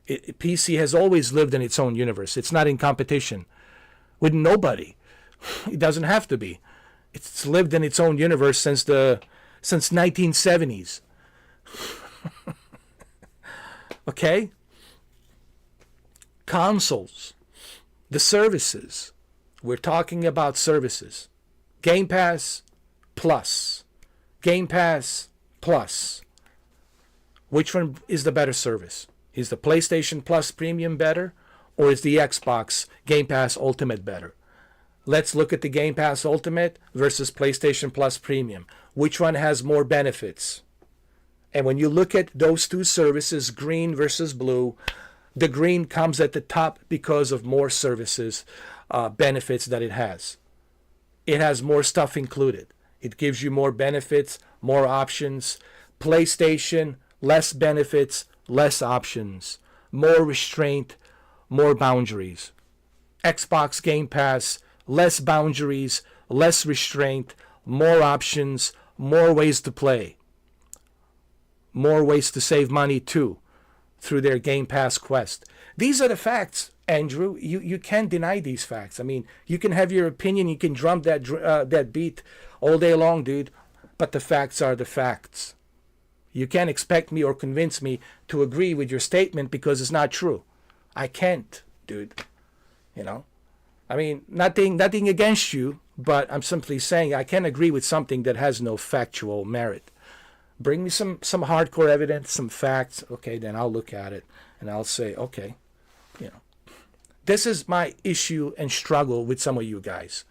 PC has always lived in its own universe. It's not in competition with nobody. It doesn't have to be. It's lived in its own universe since 1970s. Okay? Consoles, the services. We're talking about services. Game Pass Plus. Game Pass Plus. Which one is the better service? Is the PlayStation Plus Premium better, or is the Xbox Game Pass Ultimate better? Let's look at the Game Pass Ultimate versus PlayStation Plus Premium. Which one has more benefits? And when you look at those two services, green versus blue, the green comes at the top because of more services, benefits that it has. It has more stuff included. It gives you more benefits, more options. PlayStation, less benefits, less options, more restraint, more boundaries. Xbox Game Pass, less boundaries, less restraint, more options, more ways to play. More ways to save money too, through their Game Pass Quest. These are the facts, Andrew. You can't deny these facts. I mean, you can have your opinion, you can drum that beat all day long, dude, but the facts are the facts. You can't expect me or convince me to agree with your statement because it's not true. I can't, dude. You know? I mean, nothing against you, but I'm simply saying I can't agree with something that has no factual merit. Bring me some hardcore evidence, some facts. Okay, then I'll look at it and I'll say, okay, you know. This is my issue and struggle with some of you guys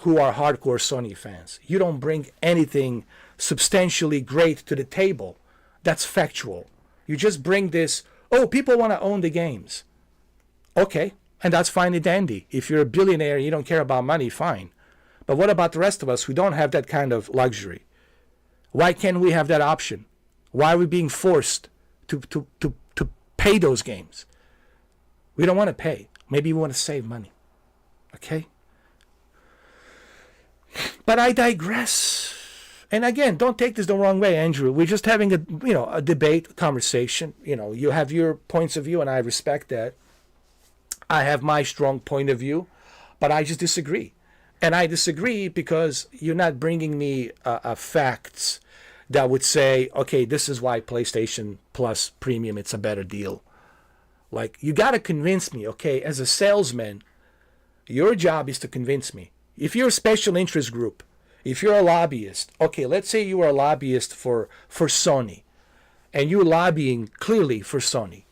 who are hardcore Sony fans. You don't bring anything substantially great to the table. That's factual. You just bring this, oh, people want to own the games. Okay, and that's fine and dandy. If you're a billionaire and you don't care about money, fine. But what about the rest of us who don't have that kind of luxury? Why can't we have that option? Why are we being forced to pay those games? We don't want to pay. Maybe we want to save money. Okay? But I digress. And again, don't take this the wrong way, Andrew. We're just having a debate, a conversation. You know, you have your points of view, and I respect that. I have my strong point of view, but I just disagree. And I disagree because you're not bringing me facts that would say, okay, this is why PlayStation Plus Premium, it's a better deal. Like, you got to convince me, okay? As a salesman, your job is to convince me. If you're a special interest group, if you're a lobbyist, okay, let's say you are a lobbyist for Sony, and you're lobbying clearly for Sony.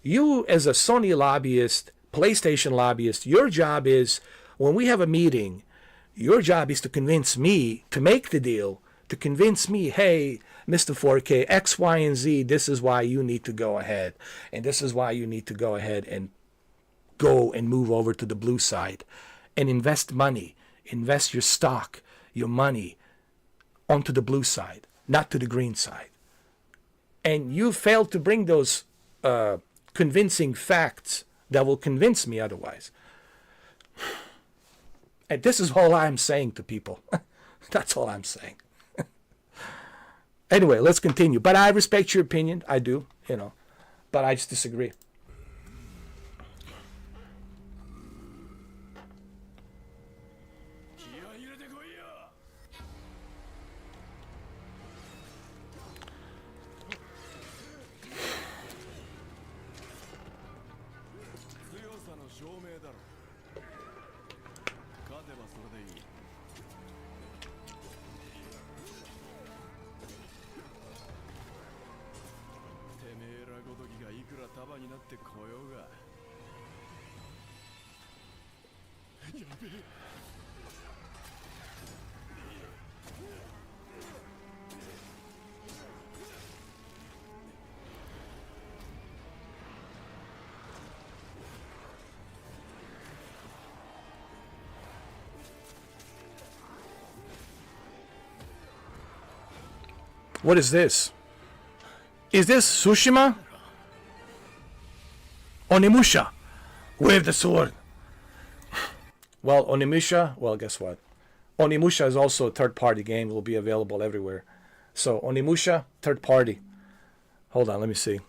You, as a Sony lobbyist, PlayStation lobbyist, your job is, when we have a meeting, your job is to convince me to make the deal, to convince me, hey, Mr. 4K, X, Y, and Z, this is why you need to go ahead. And this is why you need to go ahead and go and move over to the blue side and invest money, invest your stock, your money onto the blue side, not to the green side. And you failed to bring those convincing facts that will convince me otherwise. And this is all I'm saying to people. That's all I'm saying. Anyway, let's continue. But I respect your opinion. I do, but I just disagree. What is this? Is this Tsushima? Onimusha, wave the sword. Well, Onimusha, well, guess what? Onimusha is also a third-party game. It will be available everywhere. So, Onimusha, third-party. Hold on, let me see.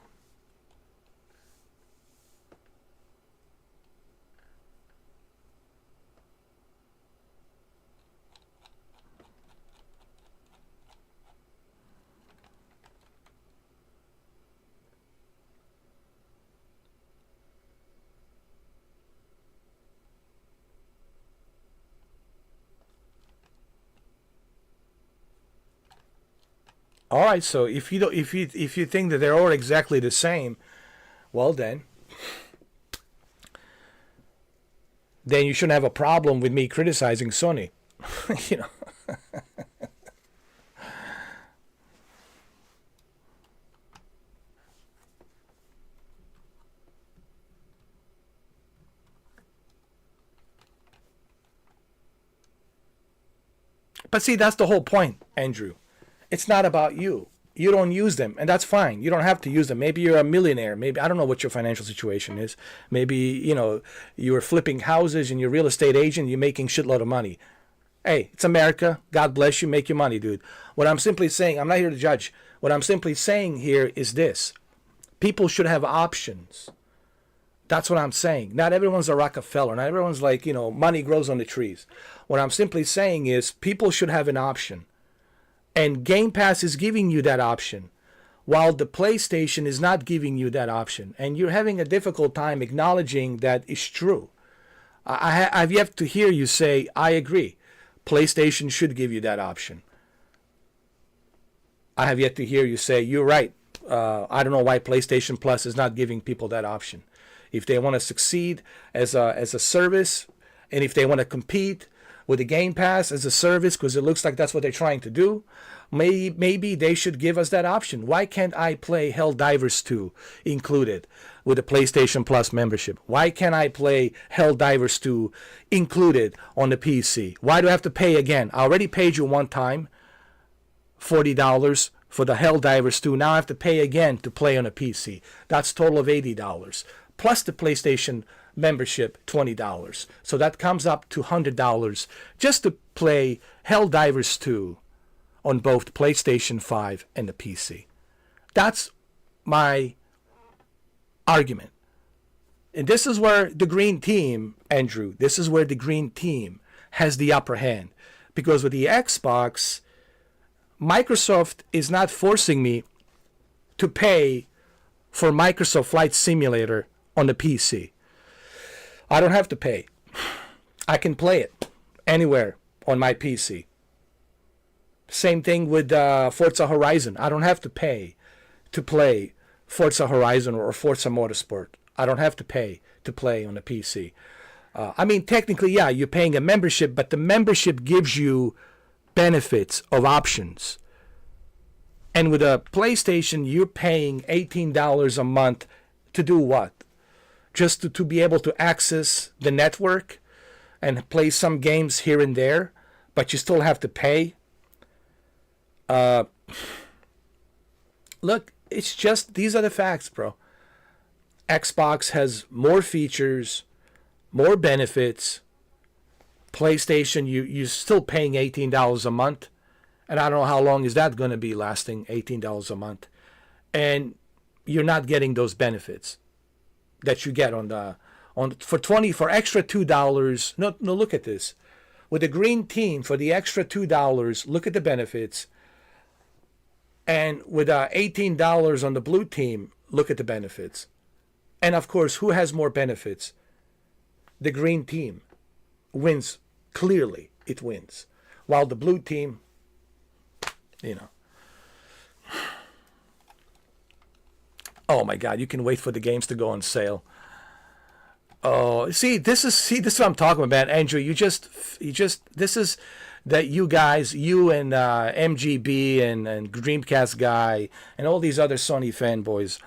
All right, so if you think that they're all exactly the same, well then you shouldn't have a problem with me criticizing Sony. You know. But see, that's the whole point, Andrew. It's not about you. You don't use them, and that's fine. You don't have to use them. Maybe you're a millionaire. Maybe, I don't know what your financial situation is. Maybe, you know, you're flipping houses and you're a real estate agent, you're making shitload of money. Hey, it's America. God bless you. Make your money, dude. What I'm simply saying, I'm not here to judge. What I'm simply saying here is this. People should have options. That's what I'm saying. Not everyone's a Rockefeller. Not everyone's like, you know, money grows on the trees. What I'm simply saying is people should have an option. And Game Pass is giving you that option, while the PlayStation is not giving you that option. And you're having a difficult time acknowledging that it's true. I've yet to hear you say, I agree. PlayStation should give you that option. I have yet to hear you say, you're right. I don't know why PlayStation Plus is not giving people that option. If they want to succeed as a service, and if they want to compete with the Game Pass as a service, because it looks like that's what they're trying to do, maybe they should give us that option. Why can't I play Helldivers 2 included with the PlayStation Plus membership? Why can't I play Helldivers 2 included on the PC? Why do I have to pay again? I already paid you one time, $40 for the Helldivers 2. Now I have to pay again to play on a PC. That's a total of $80. Plus the PlayStation membership, $20. So that comes up to $100 just to play Helldivers 2 on both PlayStation 5 and the PC. That's my argument. And this is where the green team, Andrew, this is where the green team has the upper hand. Because with the Xbox, Microsoft is not forcing me to pay for Microsoft Flight Simulator on the PC. I don't have to pay. I can play it anywhere on my PC. Same thing with Forza Horizon. I don't have to pay to play Forza Horizon or Forza Motorsport. I don't have to pay to play on a PC. I mean, technically, yeah, you're paying a membership, but the membership gives you benefits of options. And with a PlayStation, you're paying $18 a month to do what? Just to be able to access the network and play some games here and there, but you still have to pay. Look, it's just, these are the facts, bro. Xbox has more features, more benefits. PlayStation, you're still paying $18 a month. And I don't know how long is that going to be lasting, $18 a month. And you're not getting those benefits that you get for extra $2. No, look at this. With the green team, for the extra $2, look at the benefits. And with $18 on the blue team, look at the benefits. And of course, who has more benefits? The green team wins. Clearly, it wins. While the blue team, you know. Oh my God, you can wait for the games to go on sale. Oh, this is what I'm talking about, Andrew. This is that you guys, you and MGB and Dreamcast guy and all these other Sony fanboys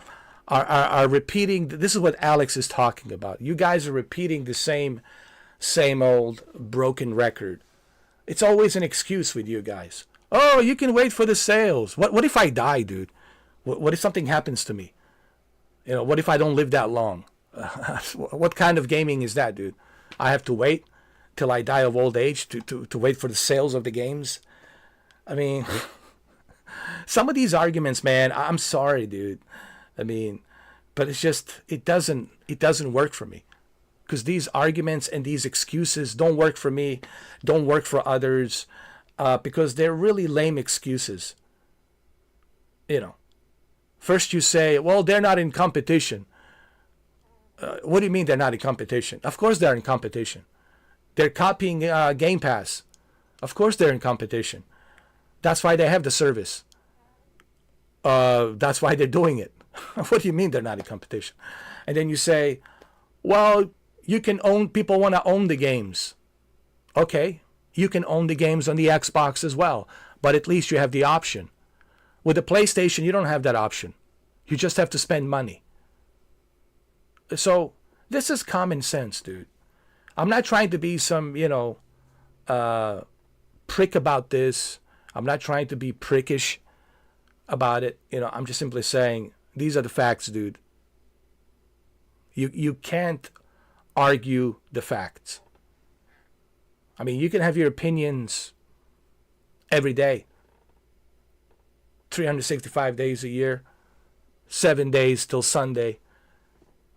are repeating. This is what Alex is talking about. You guys are repeating the same old broken record. It's always an excuse with you guys. Oh, you can wait for the sales. What if I die, dude? What if something happens to me? You know, what if I don't live that long? What kind of gaming is that, dude? I have to wait till I die of old age to wait for the sales of the games? I mean, some of these arguments, man, I'm sorry, dude. I mean, but it's just, it doesn't work for me. Because these arguments and these excuses don't work for me, don't work for others, because they're really lame excuses. You know, first you say, well, they're not in competition. What do you mean they're not in competition? Of course they're in competition. They're copying Game Pass. Of course they're in competition. That's why they have the service. That's why they're doing it. What do you mean they're not in competition? And then you say, well, you can own, people want to own the games. Okay, you can own the games on the Xbox as well, but at least you have the option. With the PlayStation, you don't have that option. You just have to spend money. So this is common sense, dude. I'm not trying to be some, prick about this. I'm not trying to be prickish about it. I'm just simply saying these are the facts, dude. You can't argue the facts. I mean, you can have your opinions every day, 365 days a year, 7 days till Sunday,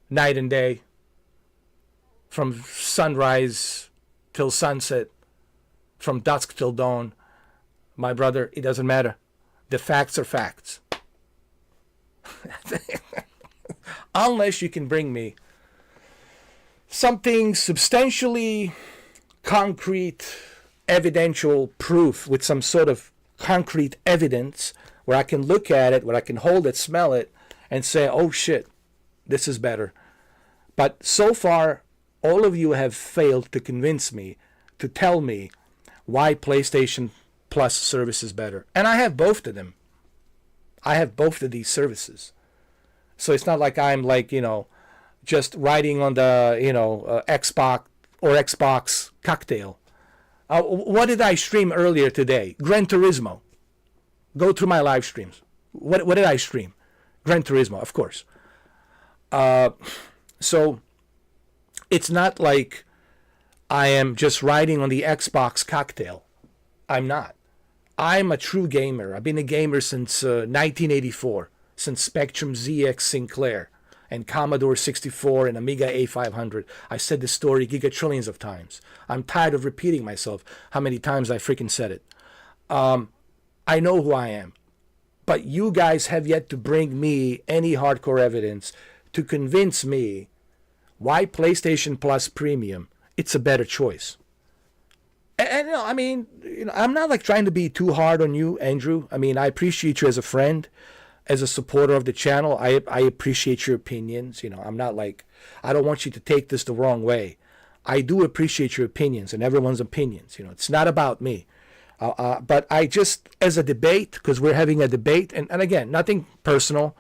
night and day, from sunrise till sunset, from dusk till dawn. My brother, it doesn't matter. The facts are facts. Unless you can bring me something substantially concrete, evidential proof with some sort of concrete evidence where I can look at it, where I can hold it, smell it, and say, oh shit, this is better. But so far, all of you have failed to convince me, to tell me why PlayStation Plus service is better. And I have both of them. I have both of these services. So it's not like I'm like, just riding on the, Xbox or Xbox cocktail. What did I stream earlier today? Gran Turismo. Go through my live streams. What did I stream? Gran Turismo, of course. So it's not like I am just riding on the Xbox cocktail. I'm not. I'm a true gamer. I've been a gamer since 1984, since Spectrum ZX Sinclair and Commodore 64 and Amiga A500. I said this story gigatrillions of times. I'm tired of repeating myself how many times I freaking said it. I know who I am. But you guys have yet to bring me any hardcore evidence to convince me why PlayStation Plus Premium, it's a better choice. And I mean, I'm not like trying to be too hard on you, Andrew. I mean, I appreciate you as a friend, as a supporter of the channel. I appreciate your opinions. I'm not like, I don't want you to take this the wrong way. I do appreciate your opinions and everyone's opinions. It's not about me. But I just, as a debate, because we're having a debate, and again, nothing personal.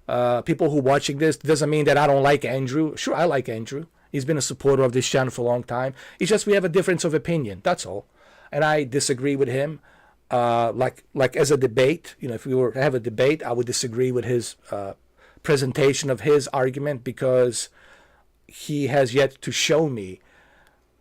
People who are watching this, doesn't mean that I don't like Andrew. Sure, I like Andrew. He's been a supporter of this channel for a long time. It's just we have a difference of opinion. That's all. And I disagree with him. Like as a debate, if we were to have a debate, I would disagree with his presentation of his argument because he has yet to show me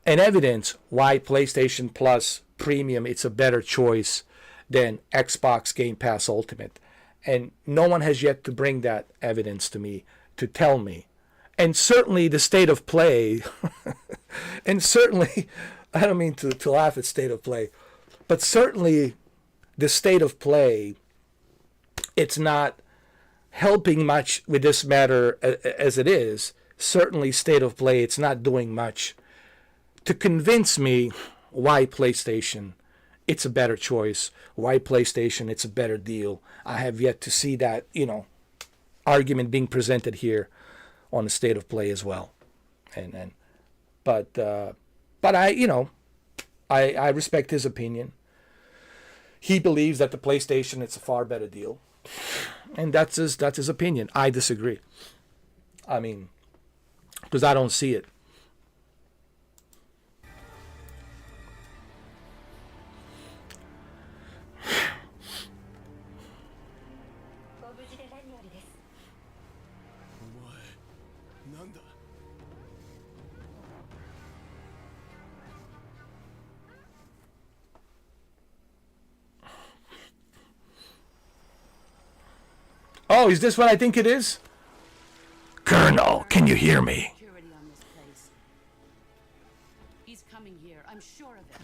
an evidence why PlayStation Plus Premium it's a better choice than Xbox Game Pass Ultimate. And no one has yet to bring that evidence to me to tell me. And certainly the state of play, and certainly, I don't mean to laugh at state of play, but certainly the state of play, it's not helping much with this matter as it is. Certainly state of play, it's not doing much to convince me why PlayStation, it's a better choice, why PlayStation, it's a better deal. I have yet to see that, argument being presented here on the state of play as well. But I I respect his opinion. He believes that the PlayStation it's a far better deal. And that's his opinion. I disagree. I mean, because I don't see it. Oh, is this what I think it is? Colonel, can you hear me? Security on this place. He's coming here. I'm sure of it.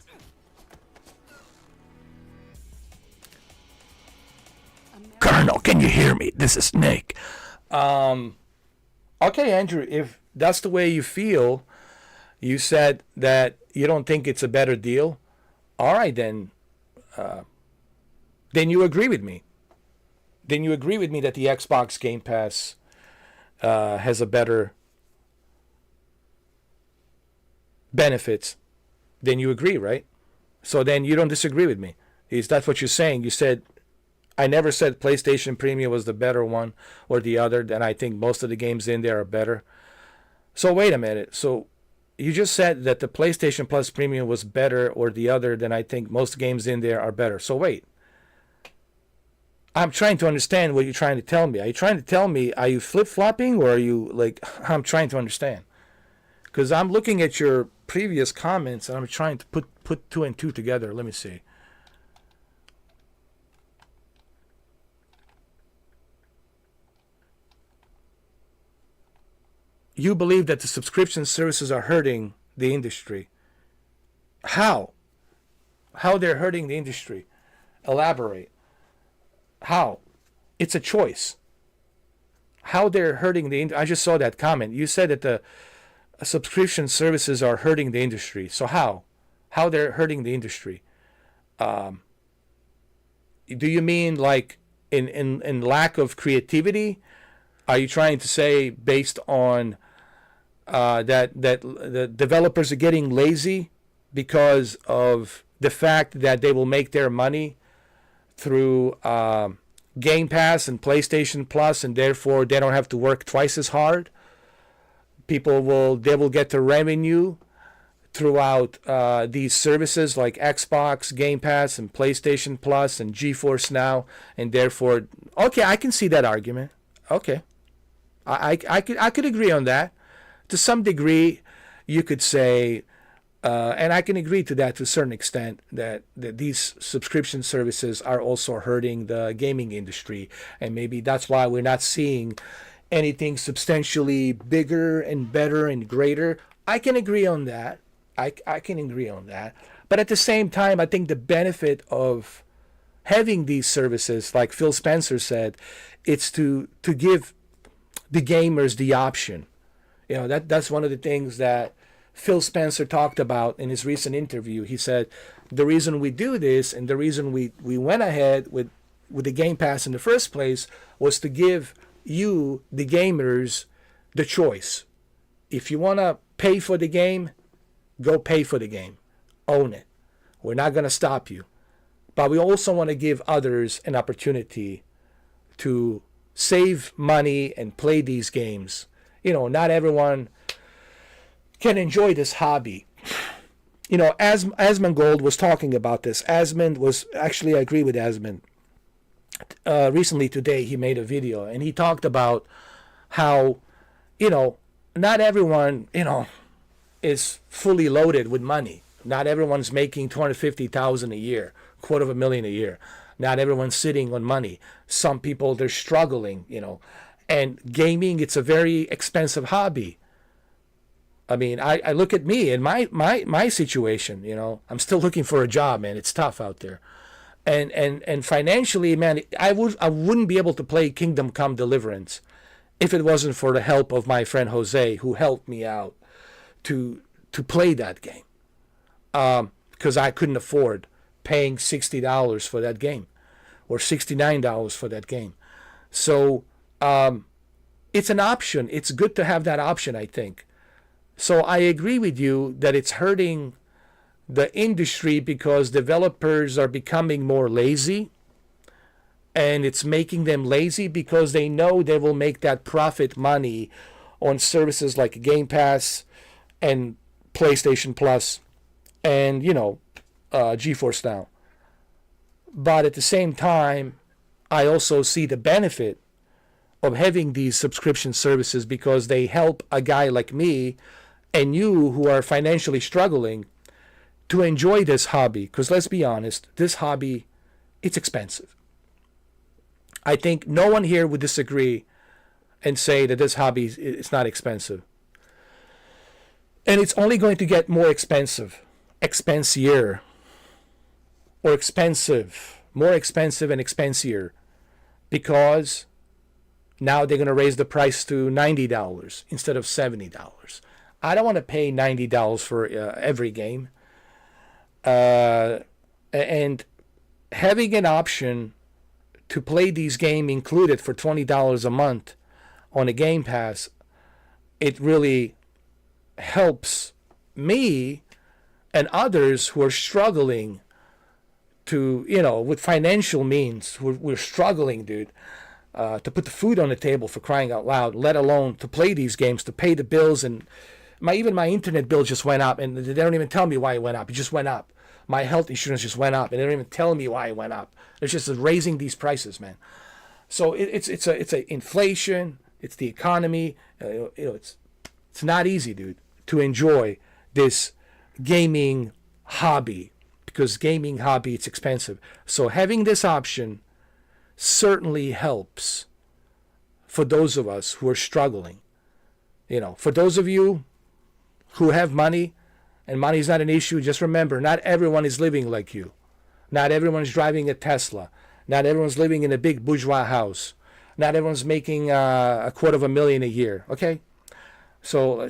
Colonel, can you hear me? This is Nick. Okay, Andrew, if that's the way you feel, you said that you don't think it's a better deal. All right, then you agree with me. Then you agree with me that the Xbox Game Pass has a better benefits. Then you agree, right? So then you don't disagree with me. Is that what you're saying? You said, I never said PlayStation Premium was the better one or the other, and I think most of the games in there are better. So wait a minute. So you just said that the PlayStation Plus Premium was better or the other, than I think most games in there are better. So wait. I'm trying to understand what you're trying to tell me. Are you trying to tell me, are you flip-flopping, or are you like, I'm trying to understand? Because I'm looking at your previous comments and I'm trying to put two and two together. Let me see. You believe that the subscription services are hurting the industry. How? How they're hurting the industry? Elaborate. How? It's a choice. How they're hurting the industry? I just saw that comment. You said that the subscription services are hurting the industry. So how? How they're hurting the industry? Do you mean like in lack of creativity? Are you trying to say based on that the developers are getting lazy because of the fact that they will make their money through Game Pass and PlayStation Plus, and therefore they don't have to work twice as hard? They will get the revenue throughout these services like Xbox, Game Pass, and PlayStation Plus, and GeForce Now, and therefore, okay, I can see that argument. Okay, I could agree on that. To some degree, you could say, and I can agree to that to a certain extent, that these subscription services are also hurting the gaming industry, and maybe that's why we're not seeing anything substantially bigger and better and greater. I can agree on that. I can agree on that. But at the same time, I think the benefit of having these services, like Phil Spencer said, it's to give the gamers the option. You know, that's one of the things that Phil Spencer talked about in his recent interview. He said the reason we do this and the reason we went ahead with the Game Pass in the first place was to give you, the gamers, the choice. If you want to pay for the game, go pay for the game. Own it. We're not going to stop you. But we also want to give others an opportunity to save money and play these games. You know, not everyone can enjoy this hobby. You know, Asmongold was talking about this. I agree with Asmund. Recently today, he made a video, and he talked about how, you know, not everyone, you know, is fully loaded with money. Not everyone's making $250,000 a year, $250,000 a year. Not everyone's sitting on money. Some people, they're struggling, you know. And gaming, it's a very expensive hobby. I mean, I look at me and my situation, you know. I'm still looking for a job, man. It's tough out there. And financially, man, I wouldn't be able to play Kingdom Come Deliverance if it wasn't for the help of my friend Jose, who helped me out to play that game. Because I couldn't afford paying $60 for that game or $69 for that game. So it's an option. It's good to have that option, I think. So I agree with you that it's hurting the industry because developers are becoming more lazy, and it's making them lazy because they know they will make that profit money on services like Game Pass and PlayStation Plus and, you know, GeForce Now. But at the same time, I also see the benefit of having these subscription services because they help a guy like me and you who are financially struggling to enjoy this hobby. Because let's be honest, this hobby, it's expensive. I think no one here would disagree and say that this hobby is not expensive. And it's only going to get more expensive, expensier, or expensive, more expensive and expensier, because now they're going to raise the price to $90 instead of $70. I don't want to pay $90 for every game. And having an option to play these games included for $20 a month on a Game Pass, it really helps me and others who are struggling to, with financial means. We're struggling, dude, to put the food on the table, for crying out loud, let alone to play these games, to pay the bills. And even my internet bill just went up, and they don't even tell me why it went up. It just went up. My health insurance just went up, and they don't even tell me why it went up. They're just raising these prices, man. So it's a inflation. It's the economy. It's not easy, dude, to enjoy this gaming hobby, because gaming hobby, it's expensive. So having this option certainly helps for those of us who are struggling. For those of you who have money, and money is not an issue, just remember, not everyone is living like you. Not everyone's driving a Tesla. Not everyone's living in a big bourgeois house. Not everyone's making $250,000 a year. Okay, so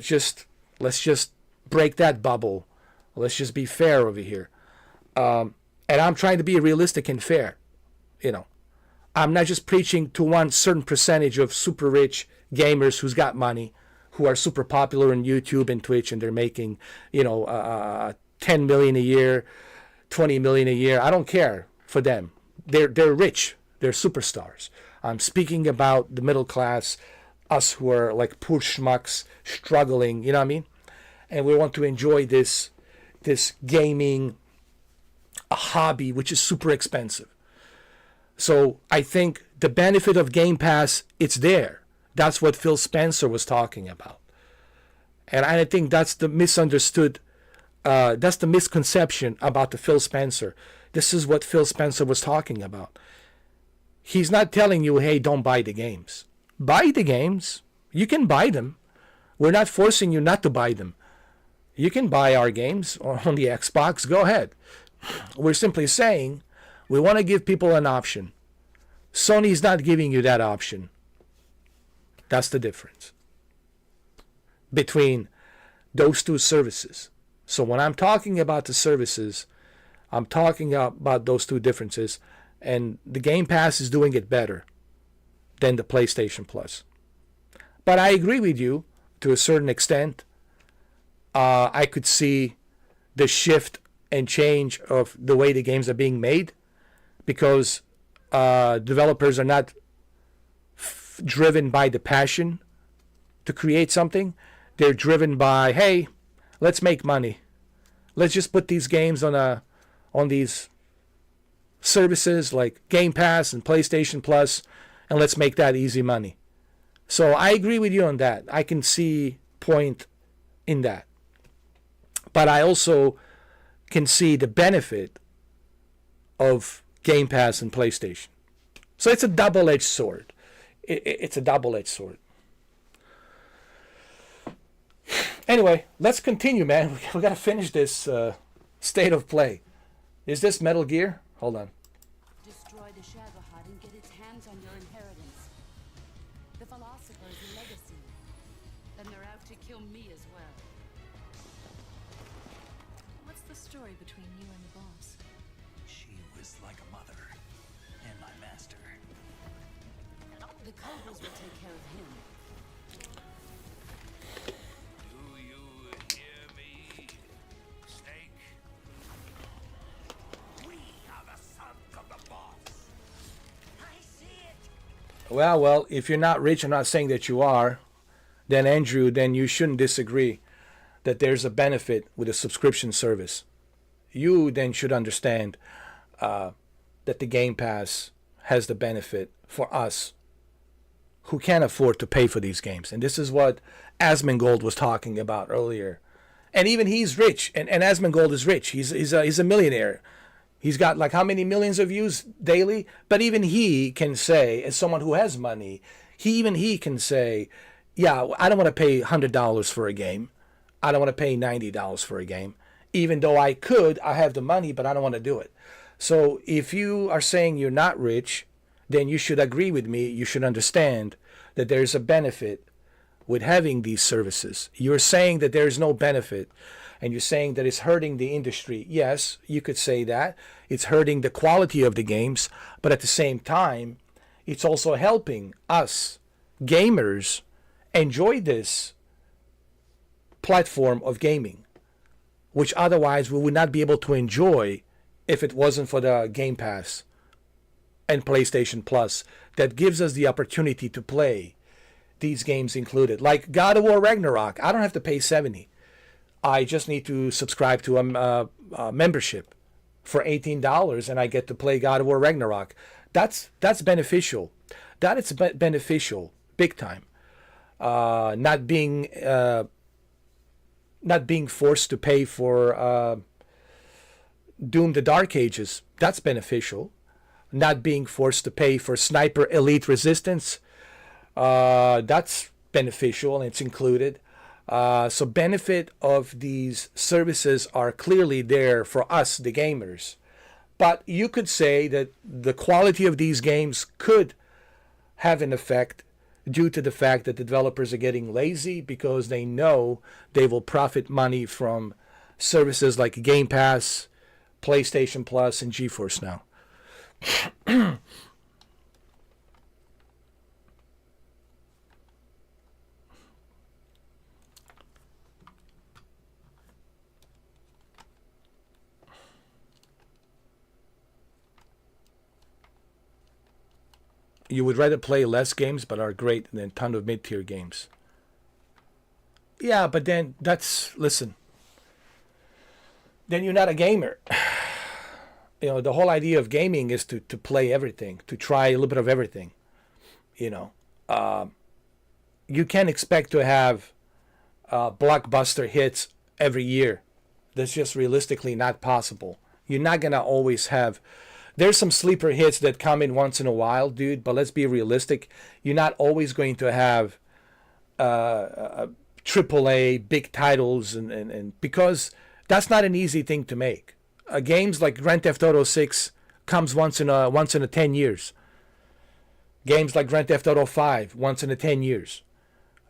let's just break that bubble. Let's just be fair over here. And I'm trying to be realistic and fair. I'm not just preaching to one certain percentage of super rich gamers who's got money, who are super popular on YouTube and Twitch, and they're making 10 million a year, 20 million a year. I don't care for them. They're rich. They're superstars. I'm speaking about the middle class, us who are like poor schmucks struggling. You know what I mean? And we want to enjoy this gaming, a hobby which is super expensive. So I think the benefit of Game Pass, it's there. That's what Phil Spencer was talking about. And I think that's the that's the misconception about the Phil Spencer. This is what Phil Spencer was talking about. He's not telling you, hey, don't buy the games. Buy the games. You can buy them. We're not forcing you not to buy them. You can buy our games on the Xbox. Go ahead. We're simply saying we want to give people an option. Sony's not giving you that option. That's the difference between those two services. So when I'm talking about the services, I'm talking about those two differences. And the Game Pass is doing it better than the PlayStation Plus. But I agree with you to a certain extent. I could see the shift and change of the way the games are being made, because developers are not driven by the passion to create something. They're driven by, hey, let's make money. Let's just put these games on these services like Game Pass and PlayStation Plus, and let's make that easy money. So I agree with you on that. I can see point in that. But I also can see the benefit of Game Pass and PlayStation. So it's a double-edged sword. It's a double-edged sword. Anyway, let's continue, man. We got to finish this state of play. Is this Metal Gear? Hold on. Destroy the Shagohod and get its hands on your inheritance. The philosopher's legacy. And they're out to kill me as well. What's the story between you and the boss? She was like a mother, and my master. The Cobras will take care of him. Do you hear me, Snake? We are the sons of the boss. I see it. Well, if you're not rich, I'm not saying that you are, then Andrew, then you shouldn't disagree that there's a benefit with a subscription service. You then should understand that the Game Pass has the benefit for us who can't afford to pay for these games. And this is what Asmongold was talking about earlier. And even he's rich, and Asmongold is rich. He's a millionaire. He's got like how many millions of views daily? But even he can say, as someone who has money, he can say, yeah, I don't want to pay $100 for a game. I don't want to pay $90 for a game. Even though I have the money, but I don't want to do it. So if you are saying you're not rich, then you should agree with me. You should understand that there's a benefit with having these services. You're saying that there's no benefit, and you're saying that it's hurting the industry. Yes, you could say that. It's hurting the quality of the games, but at the same time, it's also helping us, gamers, enjoy this platform of gaming, which otherwise we would not be able to enjoy if it wasn't for the Game Pass and PlayStation Plus that gives us the opportunity to play these games included. Like God of War Ragnarok, I don't have to pay $70. I just need to subscribe to a membership for $18 and I get to play God of War Ragnarok. That's beneficial. That is beneficial, big time. Not being forced to pay for Doom the Dark Ages, that's beneficial. Not being forced to pay for Sniper Elite Resistance, that's beneficial and it's included. So benefit of these services are clearly there for us, the gamers. But you could say that the quality of these games could have an effect due to the fact that developers are getting lazy because they know they will profit money from services like Game Pass, PlayStation Plus, and GeForce Now. You would rather play less games but are great than a ton of mid-tier games. Yeah, but then listen. Then you're not a gamer. You know, the whole idea of gaming is to play everything, to try a little bit of everything. You know, you can't expect to have blockbuster hits every year. That's just realistically not possible. You're not going to always have... There's some sleeper hits that come in once in a while, dude, but let's be realistic. You're not always going to have AAA big titles, and because that's not an easy thing to make. Games like Grand Theft Auto 6 comes once in a 10 years. Games like Grand Theft Auto 5 once in a 10 years.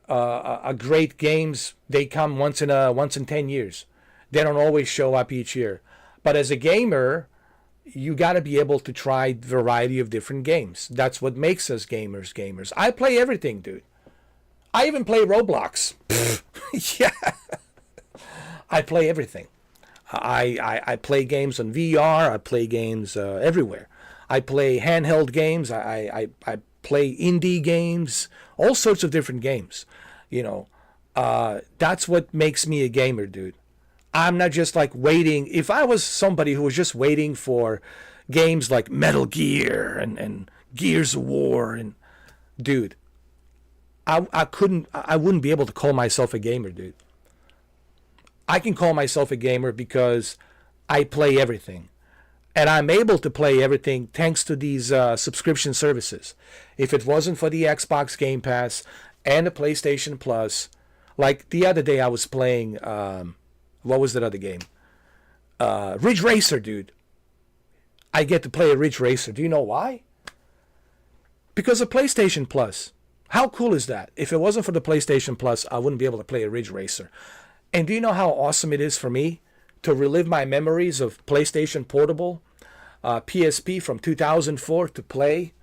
Great games, they come once in 10 years. They don't always show up each year. But as a gamer, you got to be able to try a variety of different games. That's what makes us gamers. I play everything, dude. I even play Roblox. Yeah. I play everything. I play games on VR. I play games everywhere. I play handheld games. I play indie games. All sorts of different games. You know, that's what makes me a gamer, dude. I'm not just like waiting. If I was somebody who was just waiting for games like Metal Gear and Gears of War, and dude, I wouldn't be able to call myself a gamer, dude. I can call myself a gamer because I play everything. And I'm able to play everything thanks to these subscription services. If it wasn't for the Xbox Game Pass and the PlayStation Plus, like the other day I was playing... what was that other game? Ridge Racer, dude. I get to play a Ridge Racer. Do you know why? Because of PlayStation Plus. How cool is that? If it wasn't for the PlayStation Plus, I wouldn't be able to play a Ridge Racer. And do you know how awesome it is for me to relive my memories of PlayStation Portable, PSP from 2004, to play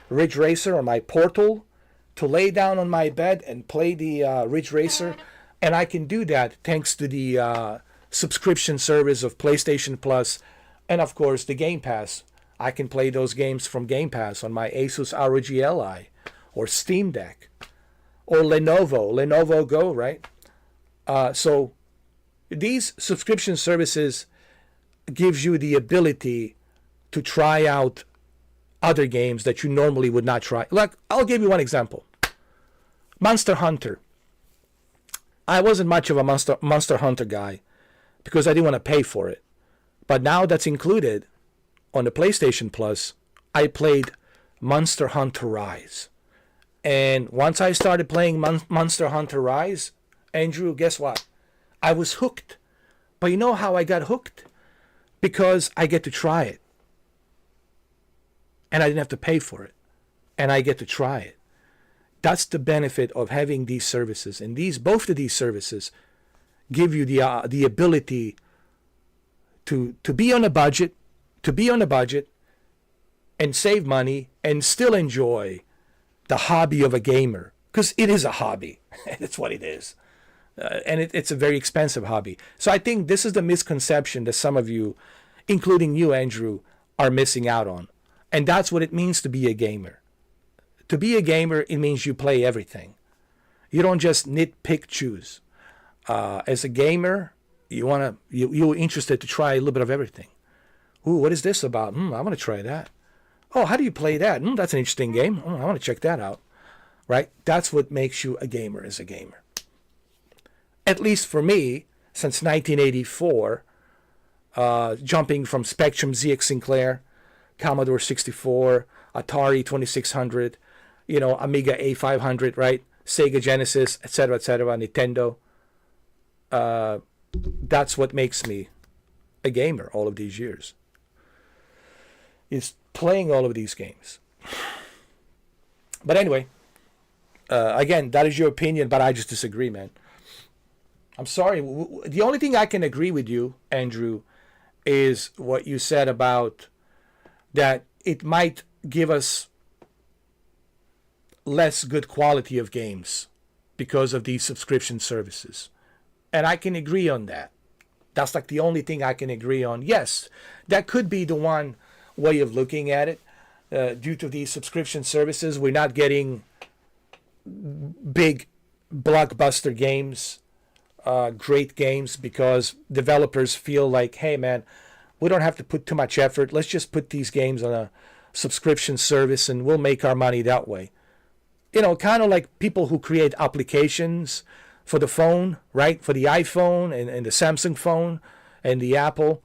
Ridge Racer on my Portal, to lay down on my bed and play the Ridge Racer? And I can do that thanks to the subscription service of PlayStation Plus and, of course, the Game Pass. I can play those games from Game Pass on my Asus ROG Ally or Steam Deck or Lenovo Go, right? So these subscription services gives you the ability to try out other games that you normally would not try. Like, I'll give you one example. Monster Hunter. I wasn't much of a Monster Hunter guy because I didn't want to pay for it. But now that's included, on the PlayStation Plus, I played Monster Hunter Rise. And once I started playing Monster Hunter Rise, Andrew, guess what? I was hooked. But you know how I got hooked? Because I get to try it. And I didn't have to pay for it. And I get to try it. That's the benefit of having these services. And both of these services give you the ability to be on a budget, and save money and still enjoy the hobby of a gamer. Because it is a hobby. That's what it is. And it's a very expensive hobby. So I think this is the misconception that some of you, including you, Andrew, are missing out on. And that's what it means to be a gamer. To be a gamer, it means you play everything. You don't just nitpick, choose. As a gamer, you're interested to try a little bit of everything. Ooh, what is this about? I want to try that. Oh, how do you play that? That's an interesting game. I want to check that out. Right? That's what makes you a gamer as a gamer. At least for me, since 1984, jumping from Spectrum ZX Sinclair, Commodore 64, Atari 2600, Amiga A500, right? Sega Genesis, etc., Nintendo. That's what makes me a gamer all of these years. Is playing all of these games. But anyway, again, that is your opinion, but I just disagree, man. I'm sorry. The only thing I can agree with you, Andrew, is what you said about that it might give us less good quality of games because of these subscription services. And I can agree on that. That's like the only thing I can agree on. Yes, that could be the one way of looking at it. Due to these subscription services, we're not getting big blockbuster games, great games, because developers feel like, hey man, we don't have to put too much effort. Let's just put these games on a subscription service and we'll make our money that way. Kind of like people who create applications for the phone, right? For the iPhone and the Samsung phone and the Apple.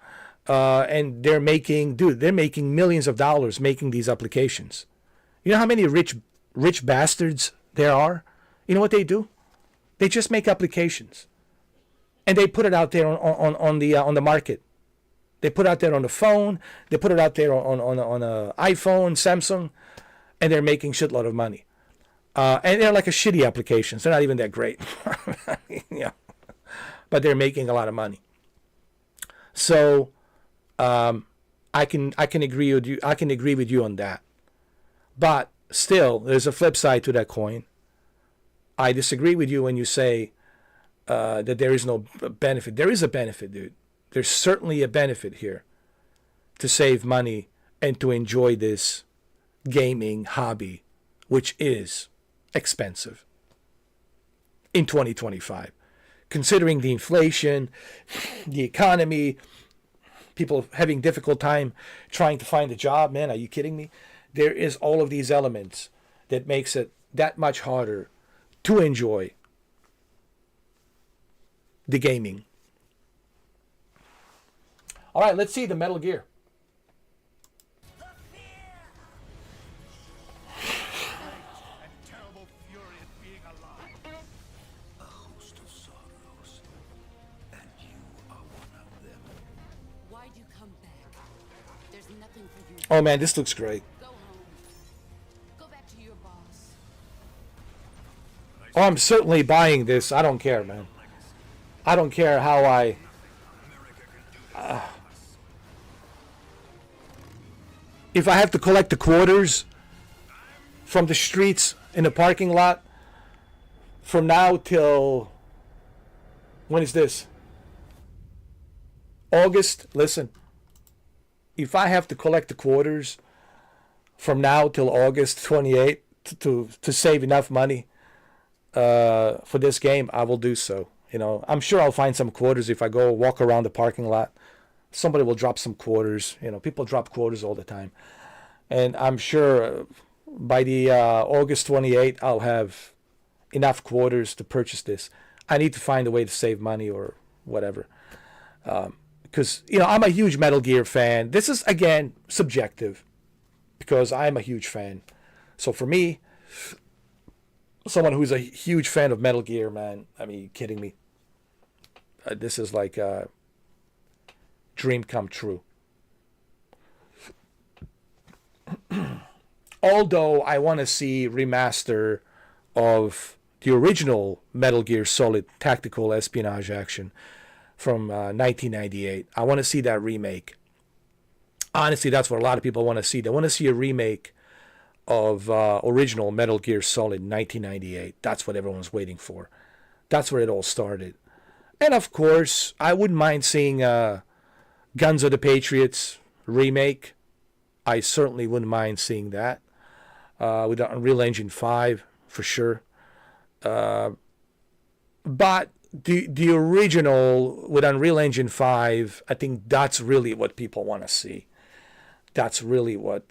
And they're making millions of dollars making these applications. You know how many rich bastards there are? You know what they do? They just make applications. And they put it out there on the market. They put it out there on the phone. They put it out there on a iPhone, Samsung, and they're making shitload of money. And they're like a shitty applications. They're not even that great. Yeah, but they're making a lot of money. So I can agree with you. I can agree with you on that. But still, there's a flip side to that coin. I disagree with you when you say that there is no benefit. There is a benefit, dude. There's certainly a benefit here to save money and to enjoy this gaming hobby, which is expensive in 2025. Considering the inflation, the economy, people having difficult time trying to find a job, man, are you kidding me? There is all of these elements that makes it that much harder to enjoy the gaming. All right, let's see the Metal Gear. Oh man, this looks great. Go home. Go back to your boss. Oh, I'm certainly buying this. I don't care, man. I don't care how I... if I have to collect the quarters from the streets in the parking lot from now till... when is this? August? Listen. If I have to collect the quarters from now till August 28th to save enough money for this game, I will do so. I'm sure I'll find some quarters if I go walk around the parking lot. Somebody will drop some quarters. People drop quarters all the time. And I'm sure by the August 28th, I'll have enough quarters to purchase this. I need to find a way to save money or whatever. because I'm a huge Metal Gear fan. This is again subjective because I'm a huge fan. So for me, someone who's a huge fan of Metal Gear, man, I mean, you kidding me? This is like a dream come true. Although I want to see remaster of the original Metal Gear Solid tactical espionage action from 1998. I want to see that remake. Honestly, that's what a lot of people want to see. They want to see a remake of original Metal Gear Solid 1998. That's what everyone's waiting for. That's where it all started. And of course, I wouldn't mind seeing Guns of the Patriots remake. I certainly wouldn't mind seeing that with Unreal Engine 5 for sure. But the original with Unreal Engine 5, I think that's really what people want to see. That's really what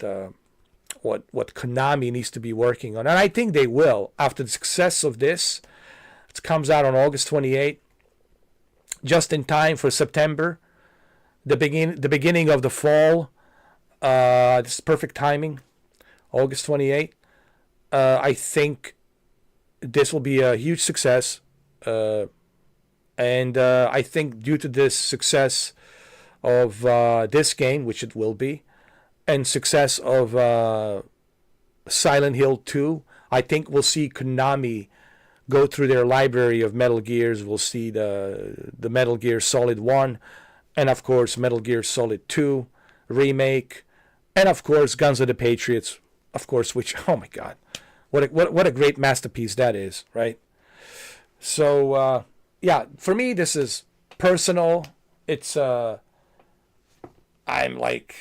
Konami needs to be working on, and I think they will after the success of this. It comes out on August 28th, just in time for September, the beginning of the fall. This is perfect timing, August 28th. I think this will be a huge success, and I think due to this success of this game, which it will be, and success of Silent Hill 2, I think we'll see Konami go through their library of Metal Gears. We'll see the Metal Gear Solid 1, and of course Metal Gear Solid 2 remake, and of course Guns of the Patriots, of course, which, oh my God, what a great masterpiece that is, right? So yeah, for me this is personal. It's I'm like,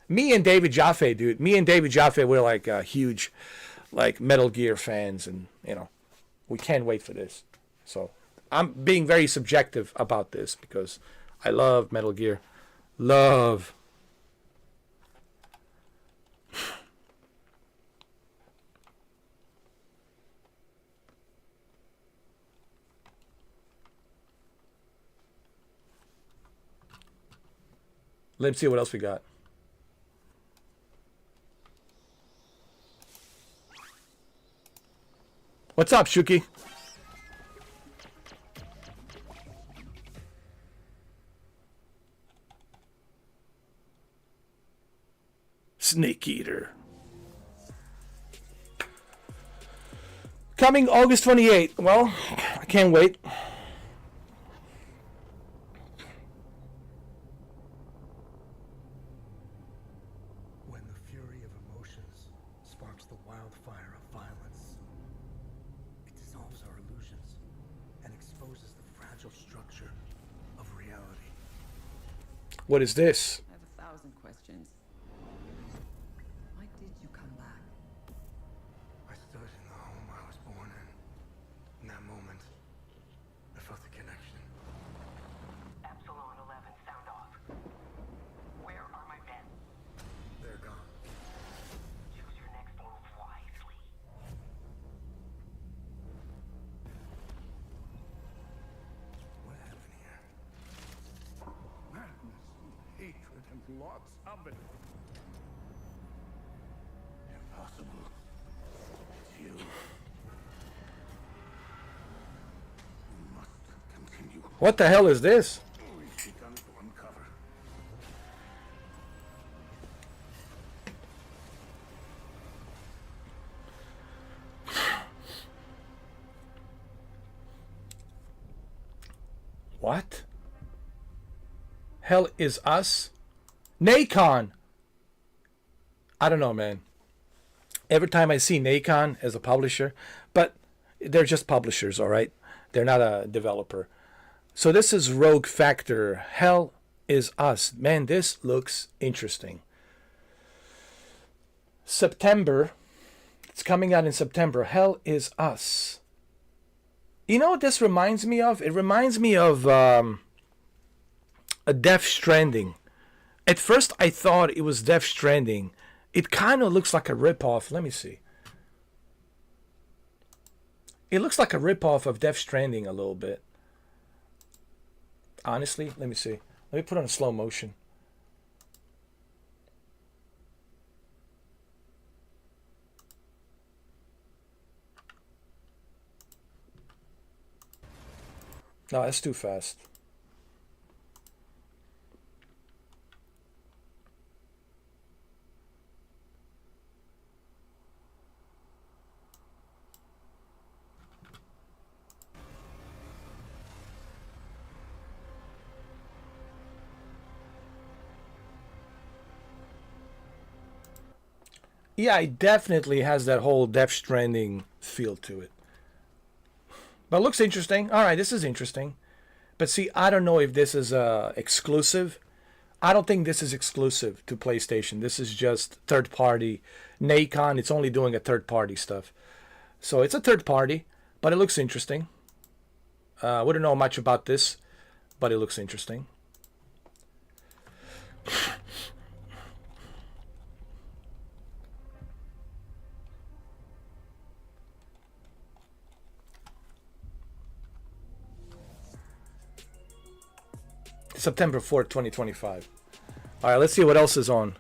me and David Jaffe, dude. Me and David Jaffe, we're like huge, like Metal Gear fans, and we can't wait for this. So I'm being very subjective about this because I love Metal Gear, love. Let's see what else we got. What's up, Shuki? Snake Eater. Coming August 28th. Well, I can't wait. What is this? I have 1,000 questions. Why did you come back? I stood in the home I was born in. In that moment, I felt the connection. Epsilon 11, sound off. Where are my men? They're gone. Choose your next move wisely. What happened here? Madness, hatred, and lots of it. Impossible. It's you. You must continue. What the hell is this? We've begun to uncover. What? Hell is us? Nacon! I don't know, man. Every time I see Nacon as a publisher, but they're just publishers, all right? They're not a developer. So this is Rogue Factor. Hell is us. Man, this looks interesting. September. It's coming out in September. Hell is us. You know what this reminds me of? It reminds me of a Death Stranding. At first I thought it was Death Stranding. It kind of looks like a ripoff. Let me see. It looks like a ripoff of Death Stranding a little bit. Honestly, let me see. Let me put on slow motion. No, that's too fast. Yeah, it definitely has that whole Death Stranding feel to it. But it looks interesting. All right, this is interesting. But see, I don't know if this is exclusive. I don't think this is exclusive to PlayStation. This is just third party. Nacon, it's only doing a third party stuff. So it's a third party, but it looks interesting. We don't know much about this, but it looks interesting. September 4th, 2025. All right, let's see what else is on.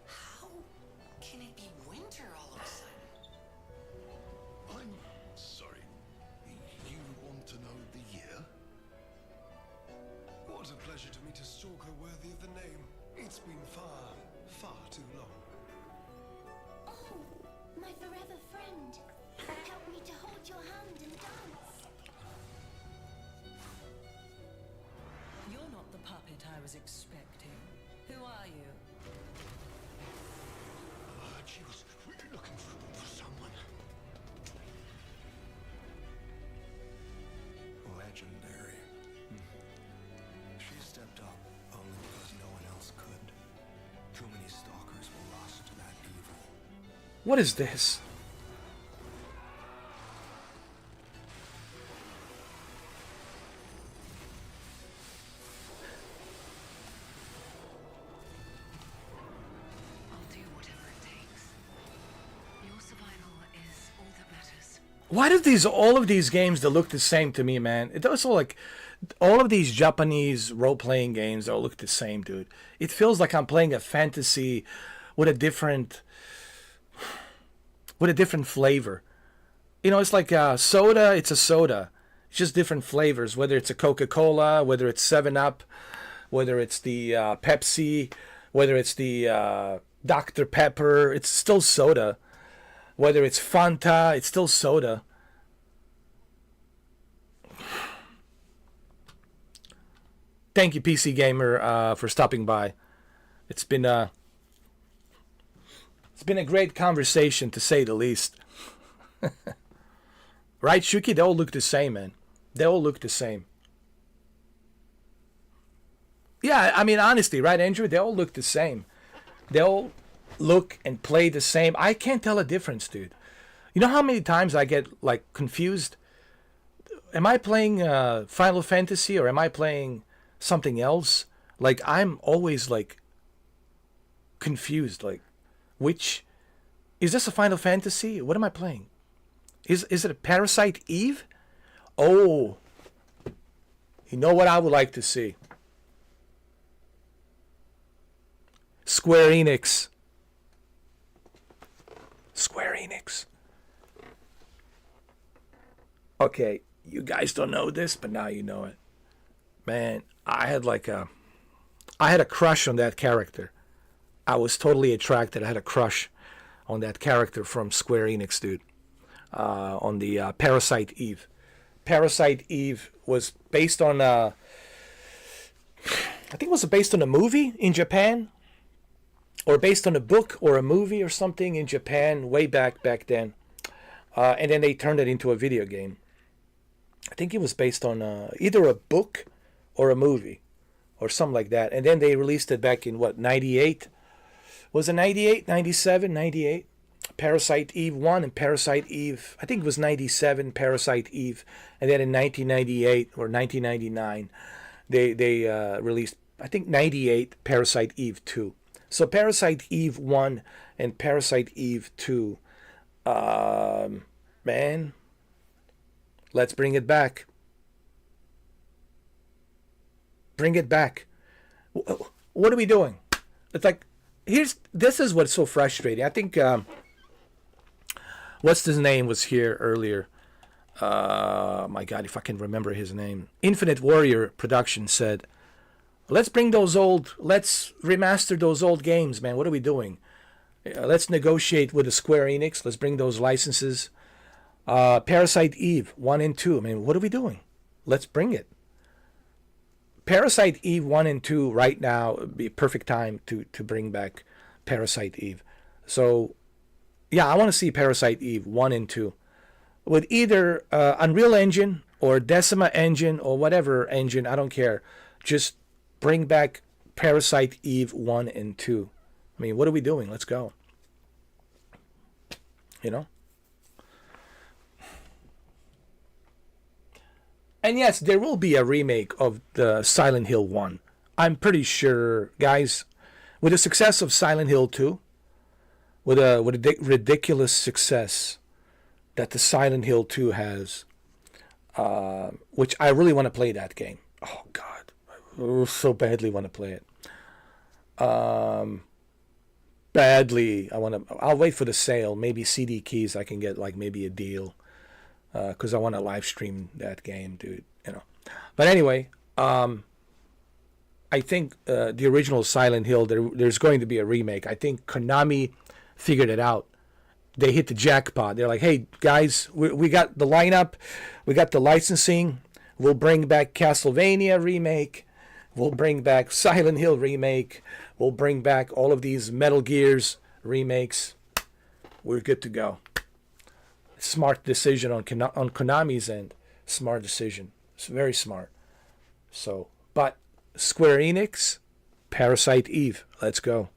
How can it be winter all of a sudden? I'm sorry. You want to know the year? What a pleasure to meet a stalker worthy of the name. It's been far, far too long. Oh, my forever friend. Help me to hold your hand and dance. You're not the puppet I was expecting. Who are you? She was looking for someone. Legendary. She stepped up only because no one else could. Too many stalkers were lost to that evil. What is this? I'll do whatever it takes. Your survival is all that matters. Why do all of these games that look the same to me, man? It also like all of these Japanese role-playing games all look the same, dude. It feels like I'm playing a fantasy with a different flavor. You know, it's like soda. It's a soda. It's just different flavors. Whether it's a Coca-Cola, whether it's 7-Up, whether it's the Pepsi, whether it's the Dr. Pepper, it's still soda. Whether it's Fanta, it's still soda. Thank you, PC Gamer, for stopping by. It's been a great conversation, to say the least. Right, Shuki? They all look the same, man. They all look the same. Yeah, I mean, honestly, right, Andrew? They all look the same. They all look and play the same. I can't tell a difference, dude. You know how many times I get, like, confused? Am I playing Final Fantasy or am I playing something else? Like, I'm always, like, confused. Like, which... Is this a Final Fantasy? What am I playing? Is it a Parasite Eve? Oh. You know what I would like to see? Square Enix. Square Enix. Okay, you guys don't know this, but now you know it. Man, I had a crush on that character. I was totally attracted. I had a crush on that character from Square Enix, dude. On the Parasite Eve. Parasite Eve was based on I think it was based on a movie in Japan, or based on a book or a movie or something in Japan way back then, and then they turned it into a video game. I think it was based on either a book or a movie or something like that, and then they released it back in what, 98? Was it 98, 97, 98? Parasite Eve 1 and Parasite Eve, I think it was 97, Parasite Eve, and then in 1998 or 1999 they released, I think 98, Parasite Eve 2. So Parasite Eve 1 and Parasite Eve 2. Man, let's bring it back. Bring it back. What are we doing? It's like, this is what's so frustrating. I think, what's his name was here earlier. My God, if I can remember his name. Infinite Warrior Production said, let's remaster those old games, man. What are we doing? Let's negotiate with the Square Enix. Let's bring those licenses. Parasite Eve 1 and 2. I mean, what are we doing? Let's bring it. Parasite Eve 1 and 2 right now would be a perfect time to bring back Parasite Eve. So, yeah, I want to see Parasite Eve 1 and 2. With either Unreal Engine or Decima Engine or whatever engine, I don't care. Just bring back Parasite Eve 1 and 2. I mean, what are we doing? Let's go. You know? And yes, there will be a remake of the Silent Hill 1. I'm pretty sure, guys, with the success of Silent Hill 2, with a ridiculous success that the Silent Hill 2 has, which I really want to play that game. Oh, God. I so badly want to play it. Badly. I'll wait for the sale. Maybe CD keys I can get, like, maybe a deal. Because I want to live stream that game, dude. You know. But anyway, I think the original Silent Hill, there's going to be a remake. I think Konami figured it out. They hit the jackpot. They're like, hey, guys, we got the lineup. We got the licensing. We'll bring back Castlevania remake. We'll bring back Silent Hill remake. We'll bring back all of these Metal Gears remakes. We're good to go. Smart decision on Konami's end. Smart decision. It's very smart. So, but Square Enix, Parasite Eve. Let's go.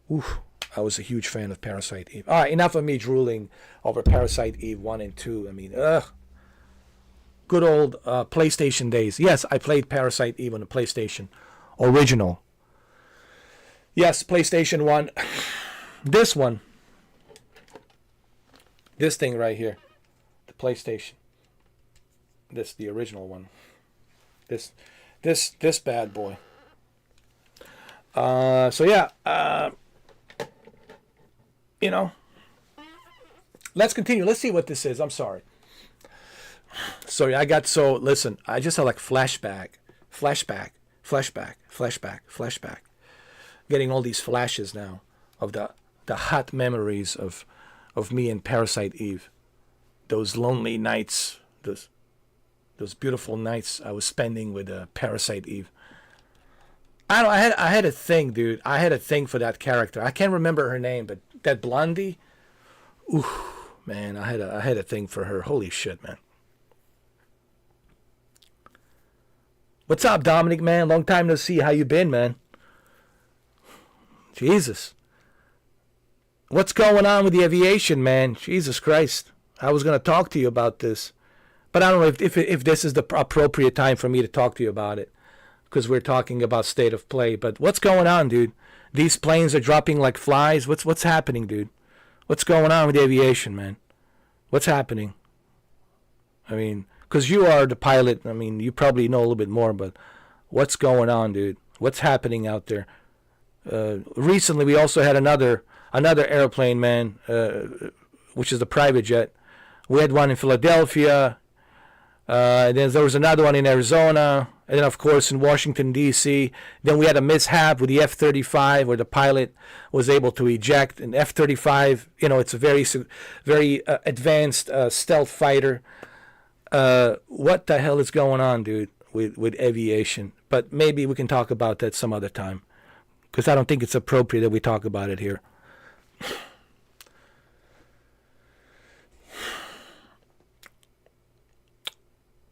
Oof. I was a huge fan of Parasite Eve. All right, enough of me drooling over Parasite Eve 1 and 2. I mean, good old PlayStation days. Yes, I played Parasite Eve on the PlayStation. Original. Yes, PlayStation 1. This one. This thing right here, the PlayStation. The original one. This bad boy. So yeah, you know, let's continue. Let's see what this is. I'm sorry. Sorry, listen, I just had like flashback. Getting all these flashes now of the hot memories of me and Parasite Eve, those lonely nights, those beautiful nights I was spending with Parasite Eve. I had a thing, dude. I had a thing for that character. I can't remember her name, but that blondie. Ooh, man, I had a thing for her. Holy shit, man. What's up, Dominic, man? Long time no see. How you been, man? Jesus. What's going on with the aviation, man? Jesus Christ. I was going to talk to you about this. But I don't know if this is the appropriate time for me to talk to you about it. Because we're talking about state of play. But what's going on, dude? These planes are dropping like flies. What's happening, dude? What's going on with the aviation, man? What's happening? I mean, because you are the pilot. I mean, you probably know a little bit more. But what's going on, dude? What's happening out there? Recently, we also had another airplane, man, which is the private jet. We had one in Philadelphia. Then there was another one in Arizona. And then, of course, in Washington, D.C. Then we had a mishap with the F-35 where the pilot was able to eject. An F-35, you know, it's a very advanced stealth fighter. What the hell is going on, dude, with aviation? But maybe we can talk about that some other time. Because I don't think it's appropriate that we talk about it here.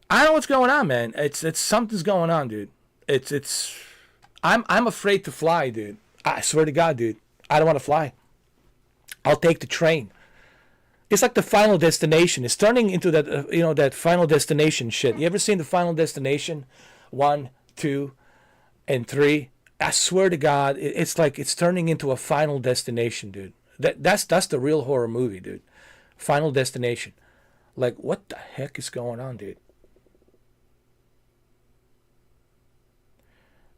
I don't know what's going on, man. It's something's going on, dude. I'm afraid to fly, dude. I swear to God, dude. I don't want to fly. I'll take the train. It's like the Final Destination. It's turning into that that Final Destination shit. You ever seen the Final Destination 1, 2, and 3? I swear to God, it's like it's turning into a Final Destination, dude. That's the real horror movie, dude. Final Destination. Like, what the heck is going on, dude?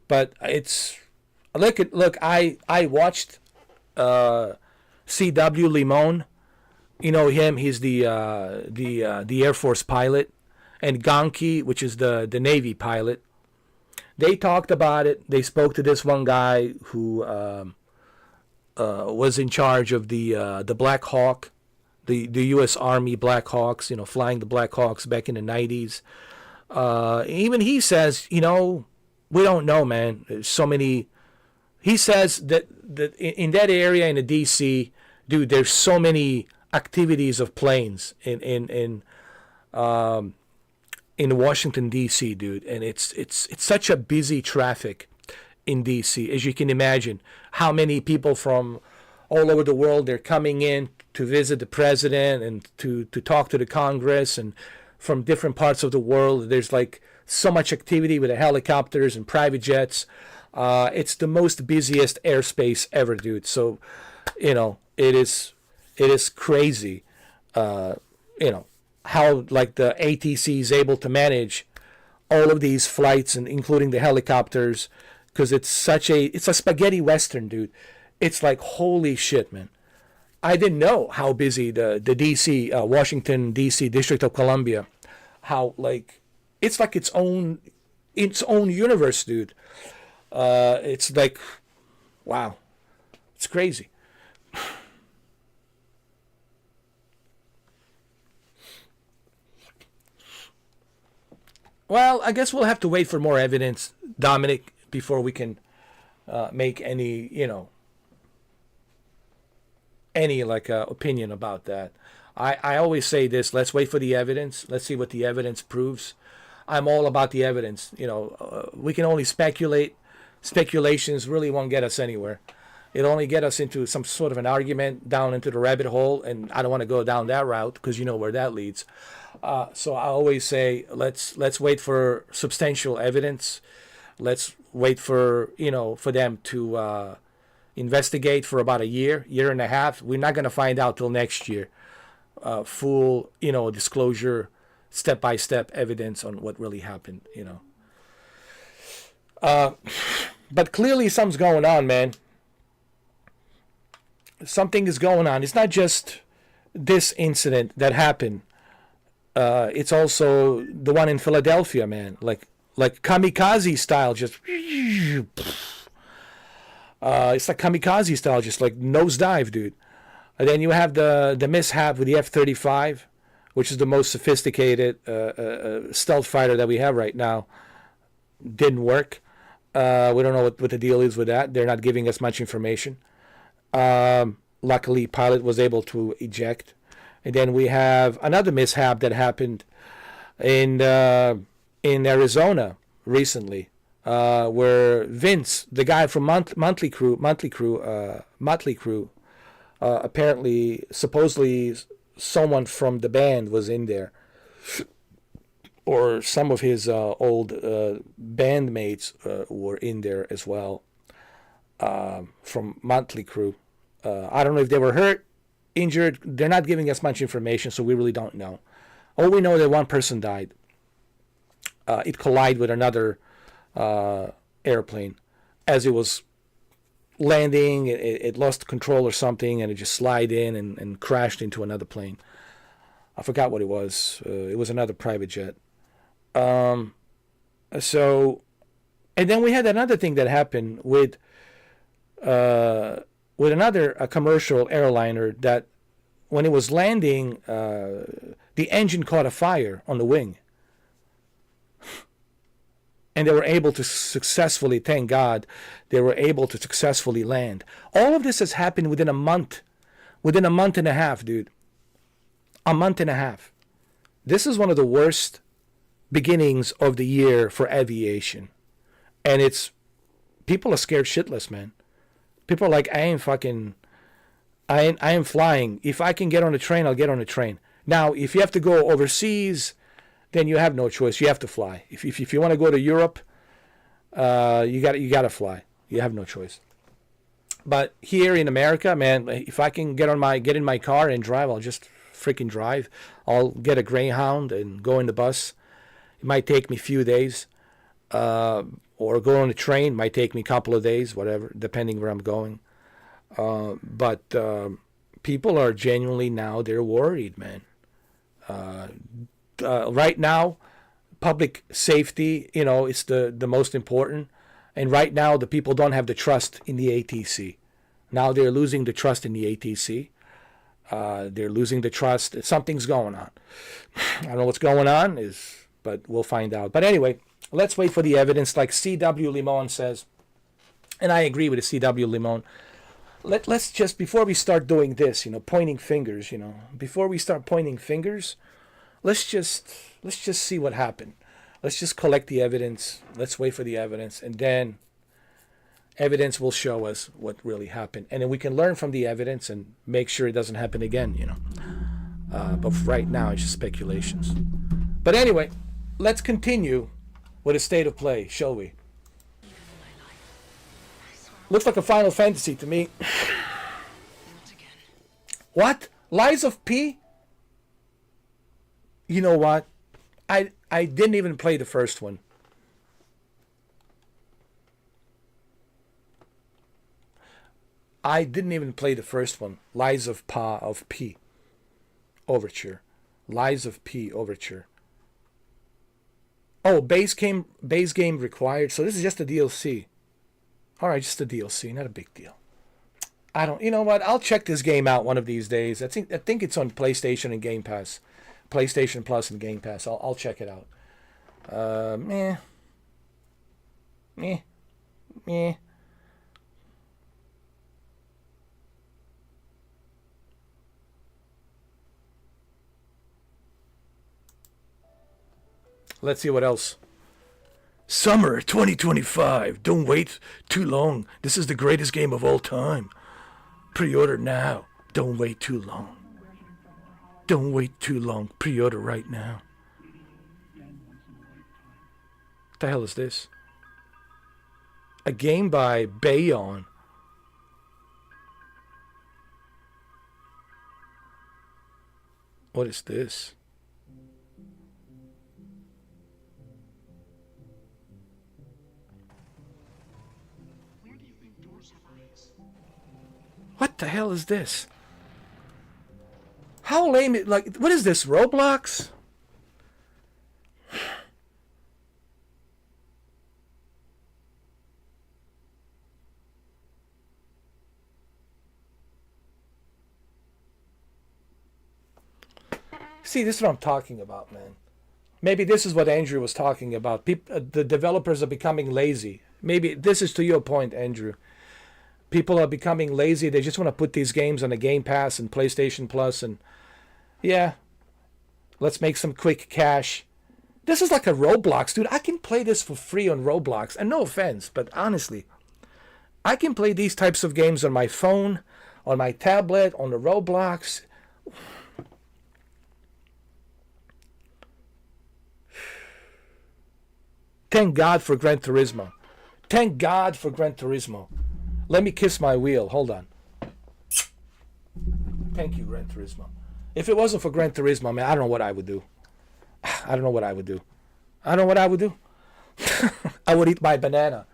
But it's look. I watched C.W. Limon. You know him. He's the Air Force pilot, and Ganki, which is the Navy pilot. They talked about it. They spoke to this one guy who was in charge of the Black Hawk, the U.S. Army Black Hawks. You know, flying the Black Hawks back in the 90s. Even he says, you know, we don't know, man. There's so many. He says that in that area in the D.C., dude, there's so many activities of planes in Washington D.C., dude, and it's such a busy traffic in D.C. as you can imagine. How many people from all over the world they're coming in to visit the president and to talk to the Congress, and from different parts of the world. There's like so much activity with the helicopters and private jets. It's the most busiest airspace ever, dude. So, you know, it is crazy. You know, how like the ATC is able to manage all of these flights, and including the helicopters, because it's a spaghetti western, dude. It's like, holy shit, man. I didn't know how busy the DC, Washington DC District of Columbia, how like it's like its own universe, dude. It's like, wow, it's crazy. Well, I guess we'll have to wait for more evidence, Dominic, before we can make any, you know, any like opinion about that. I always say this: let's wait for the evidence. Let's see what the evidence proves. I'm all about the evidence. You know, we can only speculate. Speculations really won't get us anywhere. It'll only get us into some sort of an argument, down into the rabbit hole, and I don't want to go down that route because you know where that leads. So I always say let's wait for substantial evidence. Let's wait for for them to investigate for about a year and a half. We're not going to find out till next year. Full disclosure, step by step evidence on what really happened. But clearly something's going on, man. Something is going on. It's not just this incident that happened. It's also the one in Philadelphia, man. Like kamikaze style, just it's like kamikaze style, just like nosedive, dude. And then you have the mishap with the F-35, which is the most sophisticated stealth fighter that we have right now. Didn't work. We don't know what the deal is with that. They're not giving us much information. Luckily, pilot was able to eject. And then we have another mishap that happened in Arizona recently, where Vince, the guy from Motley Crue, apparently, supposedly, someone from the band was in there, or some of his old bandmates were in there as well, from Motley Crue. I don't know if they were hurt, injured. They're not giving us much information, so we really don't know. All we know is that one person died. It collided with another airplane as it was landing. It lost control or something, and it just slid in and crashed into another plane. I forgot what it was. It was another private jet. And then we had another thing that happened with another commercial airliner, that when it was landing, the engine caught a fire on the wing. And they were able to successfully, thank God, they were able to successfully land. All of this has happened within a month and a half, dude. A month and a half. This is one of the worst beginnings of the year for aviation. And people are scared shitless, man. People are like, I am flying. If I can get on a train, I'll get on a train. Now, if you have to go overseas, then you have no choice. You have to fly. If you want to go to Europe, you got to fly. You have no choice. But here in America, man, if I can get in my car and drive, I'll just freaking drive. I'll get a Greyhound and go in the bus. It might take me a few days. Or go on a train. Might take me a couple of days, whatever, depending where I'm going. But people are genuinely now, they're worried, man. Right now, public safety, it's the most important. And right now, the people don't have the trust in the ATC. Now they're losing the trust in the ATC. They're losing the trust. Something's going on. I don't know what's going on, but we'll find out. But anyway, let's wait for the evidence. Like C.W. Limon says, and I agree with C.W. Limon, let's just, before we start doing this, pointing fingers, before we start pointing fingers, let's just see what happened. Let's just collect the evidence. Let's wait for the evidence, and then evidence will show us what really happened, and then we can learn from the evidence and make sure it doesn't happen again. But right now it's just speculations. But anyway, let's continue with a state of play, shall we? Looks like a Final Fantasy to me. What? Lies of P? You know what? I didn't even play the first one. I didn't even play the first one. Lies of P. Overture. Lies of P. Overture. Oh, base game required. So this is just a DLC. Alright, just a DLC, not a big deal. You know what? I'll check this game out one of these days. I think it's on PlayStation and Game Pass. PlayStation Plus and Game Pass. I'll check it out. Meh. Let's see what else. Summer 2025. Don't wait too long. This is the greatest game of all time. Pre-order now. Don't wait too long. Don't wait too long. Pre-order right now. What the hell is this? A game by Bayon. What is this? What the hell is this? How lame it, like, what is this, Roblox? See, this is what I'm talking about, man. Maybe this is what Andrew was talking about. The developers are becoming lazy. Maybe this is to your point, Andrew. People are becoming lazy. They just want to put these games on the Game Pass and PlayStation Plus, and yeah, let's make some quick cash. This is like a Roblox, dude. I can play this for free on Roblox, and no offense, but honestly, I can play these types of games on my phone, on my tablet, on the Roblox. Thank God for Gran Turismo. Thank God for Gran Turismo. Let me kiss my wheel. Hold on. Thank you, Gran Turismo. If it wasn't for Gran Turismo, man, I don't know what I would do. I don't know what I would do. I don't know what I would do. I would eat my banana.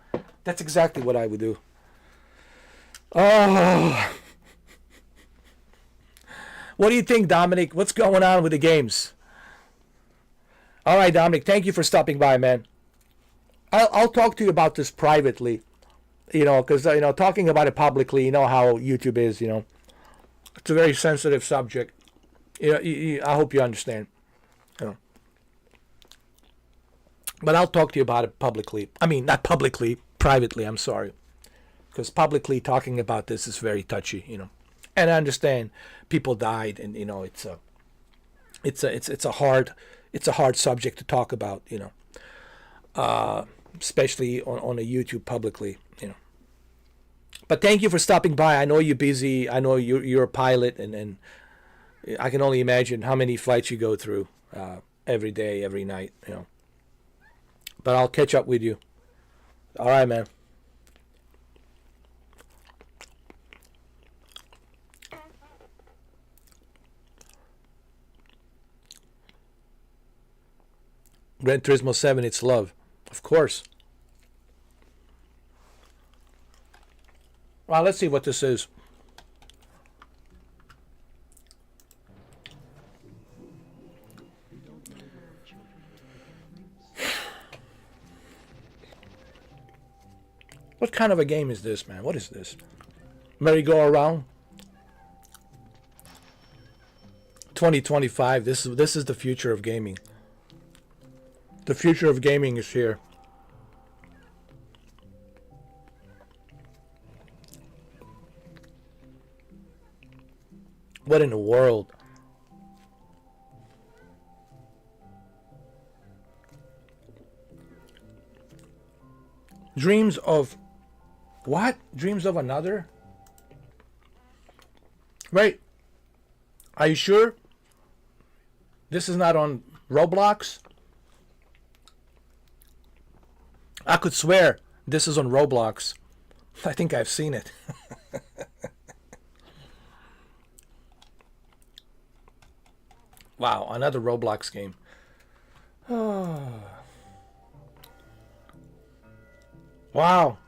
That's exactly what I would do. Oh. What do you think, Dominic? What's going on with the games? All right, Dominic, thank you for stopping by, man. I'll talk to you about this privately. Because, talking about it publicly, you know how YouTube is, It's a very sensitive subject. I hope you understand. But I'll talk to you about it publicly. I mean, not publicly, privately, I'm sorry. Because publicly talking about this is very touchy, And I understand people died, and, it's a hard subject to talk about, especially on a YouTube publicly, But thank you for stopping by. I know you're busy. I know you're a pilot, and I can only imagine how many flights you go through every day, every night, But I'll catch up with you. All right, man. Gran Turismo 7, it's love. Of course. Well, let's see what this is. What kind of a game is this, man? What is this? Merry-go-around? 2025. This is the future of gaming. The future of gaming is here. What in the world? Dreams of what? Dreams of another? Wait. Are you sure? This is not on Roblox? I could swear this is on Roblox. I think I've seen it. Wow, another Roblox game. Oh. Wow.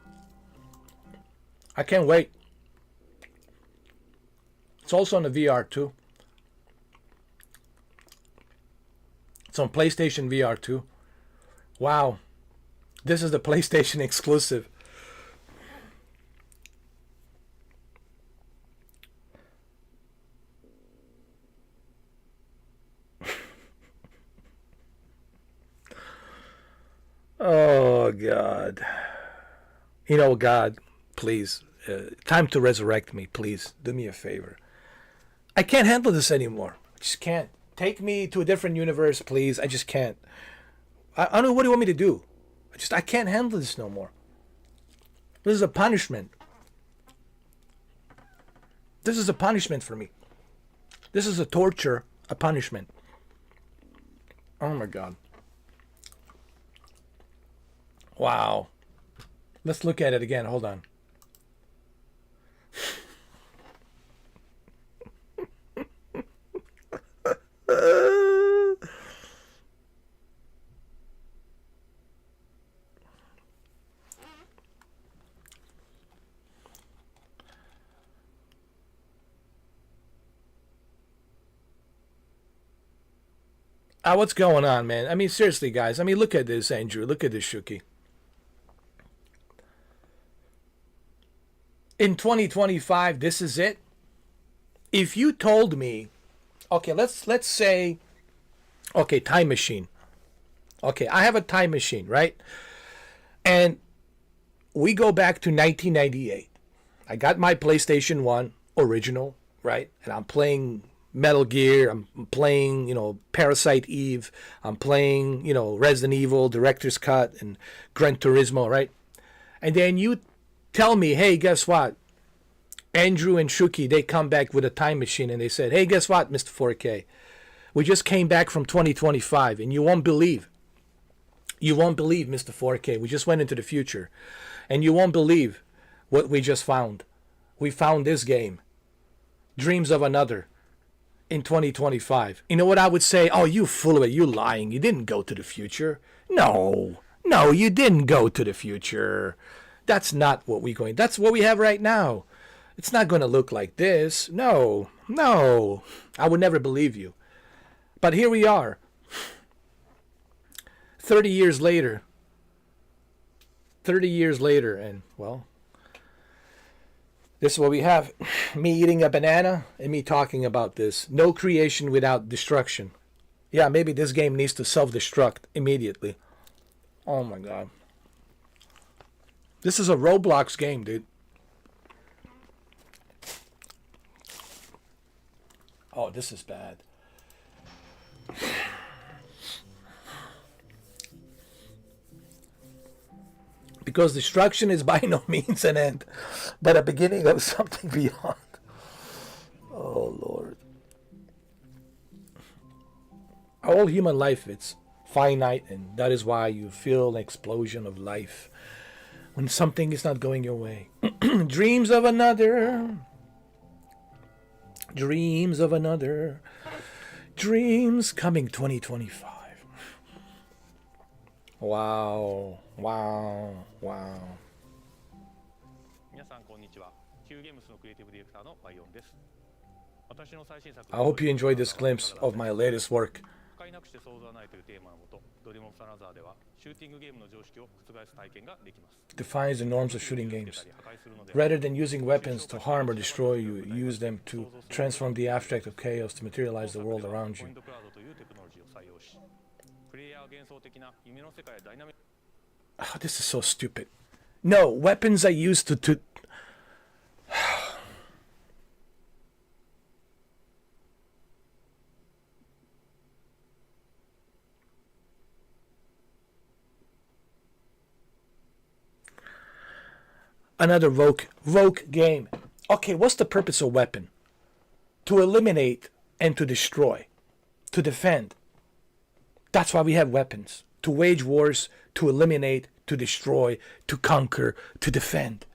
I can't wait. It's also on the VR too. It's on PlayStation VR too. Wow. This is the PlayStation exclusive. Oh, God. You know, God, please, time to resurrect me, please. Do me a favor. I can't handle this anymore. I just can't. Take me to a different universe, please. I just can't. I don't know. What do you want me to do? I can't handle this no more. This is a punishment. This is a punishment for me. This is a torture, a punishment. Oh, my God. Wow. Let's look at it again. Hold on. What's going on, man? I mean, seriously, guys. I mean, look at this, Andrew. Look at this, Shuki. In 2025, this is it. If you told me, okay, let's say, okay, time machine. Okay, I have a time machine, right? And we go back to 1998. I got my PlayStation 1 original, right? And I'm playing Metal Gear, I'm playing, Parasite Eve, I'm playing, Resident Evil, Director's Cut, and Gran Turismo, right? And then you tell me, hey, guess what? Andrew and Shuki, they come back with a time machine and they said, hey, guess what, Mr. 4K? We just came back from 2025 and you won't believe. You won't believe, Mr. 4K. We just went into the future. And you won't believe what we just found. We found this game, Dreams of Another, in 2025. You know what I would say? Oh, you fool of it. You lying. You didn't go to the future. No, you didn't go to the future. That's not what we're going. That's what we have right now. It's not going to look like this. No. I would never believe you. But here we are. 30 years later. 30 years later. And, well, this is what we have. Me eating a banana and me talking about this. No creation without destruction. Yeah, maybe this game needs to self-destruct immediately. Oh, my God. This is a Roblox game, dude. Oh, this is bad. Because destruction is by no means an end, but a beginning of something beyond. Oh, Lord. All human life, it's finite, and that is why you feel an explosion of life when something is not going your way. Dreams of another. Dreams of another. Dreams coming 2025. Wow. Wow. Wow. 皆さんこんにちは。Qゲームスのクリエイティブディレクターのバイオンです。私の最新作 I hope you enjoyed this glimpse of my latest work. 不快なくして想像はないというテーマのもと、ドリームオブサナザーではシューティングゲームの常識を覆す体験ができます。Defines the norms of shooting games. Rather than using weapons to harm or destroy you, use them to transform the abstract of chaos to materialize the world around you. クラウドというテクノロジーを採用し、プレイヤー幻想的な夢の世界やダイナミック Oh, this is so stupid. No, weapons are used to another Vogue game. Okay, what's the purpose of weapon? To eliminate and to destroy. To defend. That's why we have weapons. To wage wars, to eliminate, to destroy, to conquer, to defend.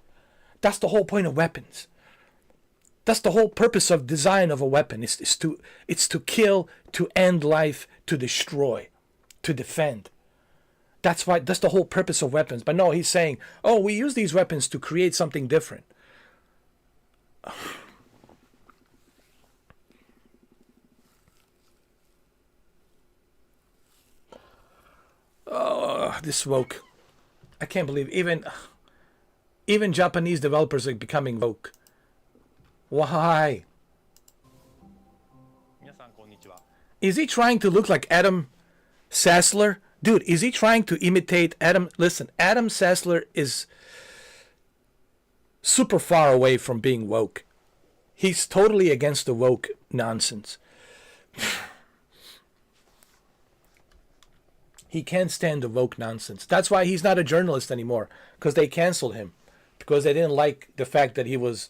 That's the whole point of weapons. That's the whole purpose of design of a weapon. It's to kill, to end life, to destroy, to defend. That's the whole purpose of weapons. But no, he's saying, oh, we use these weapons to create something different. Oh, this woke. I can't believe even Japanese developers are becoming woke. Why? 皆さんこんにちは。 Is he trying to look like Adam Sessler? Dude, is he trying to imitate Adam? Listen, Adam Sessler is super far away from being woke. He's totally against the woke nonsense. He can't stand the woke nonsense. That's why he's not a journalist anymore, because they canceled him, because they didn't like the fact that he was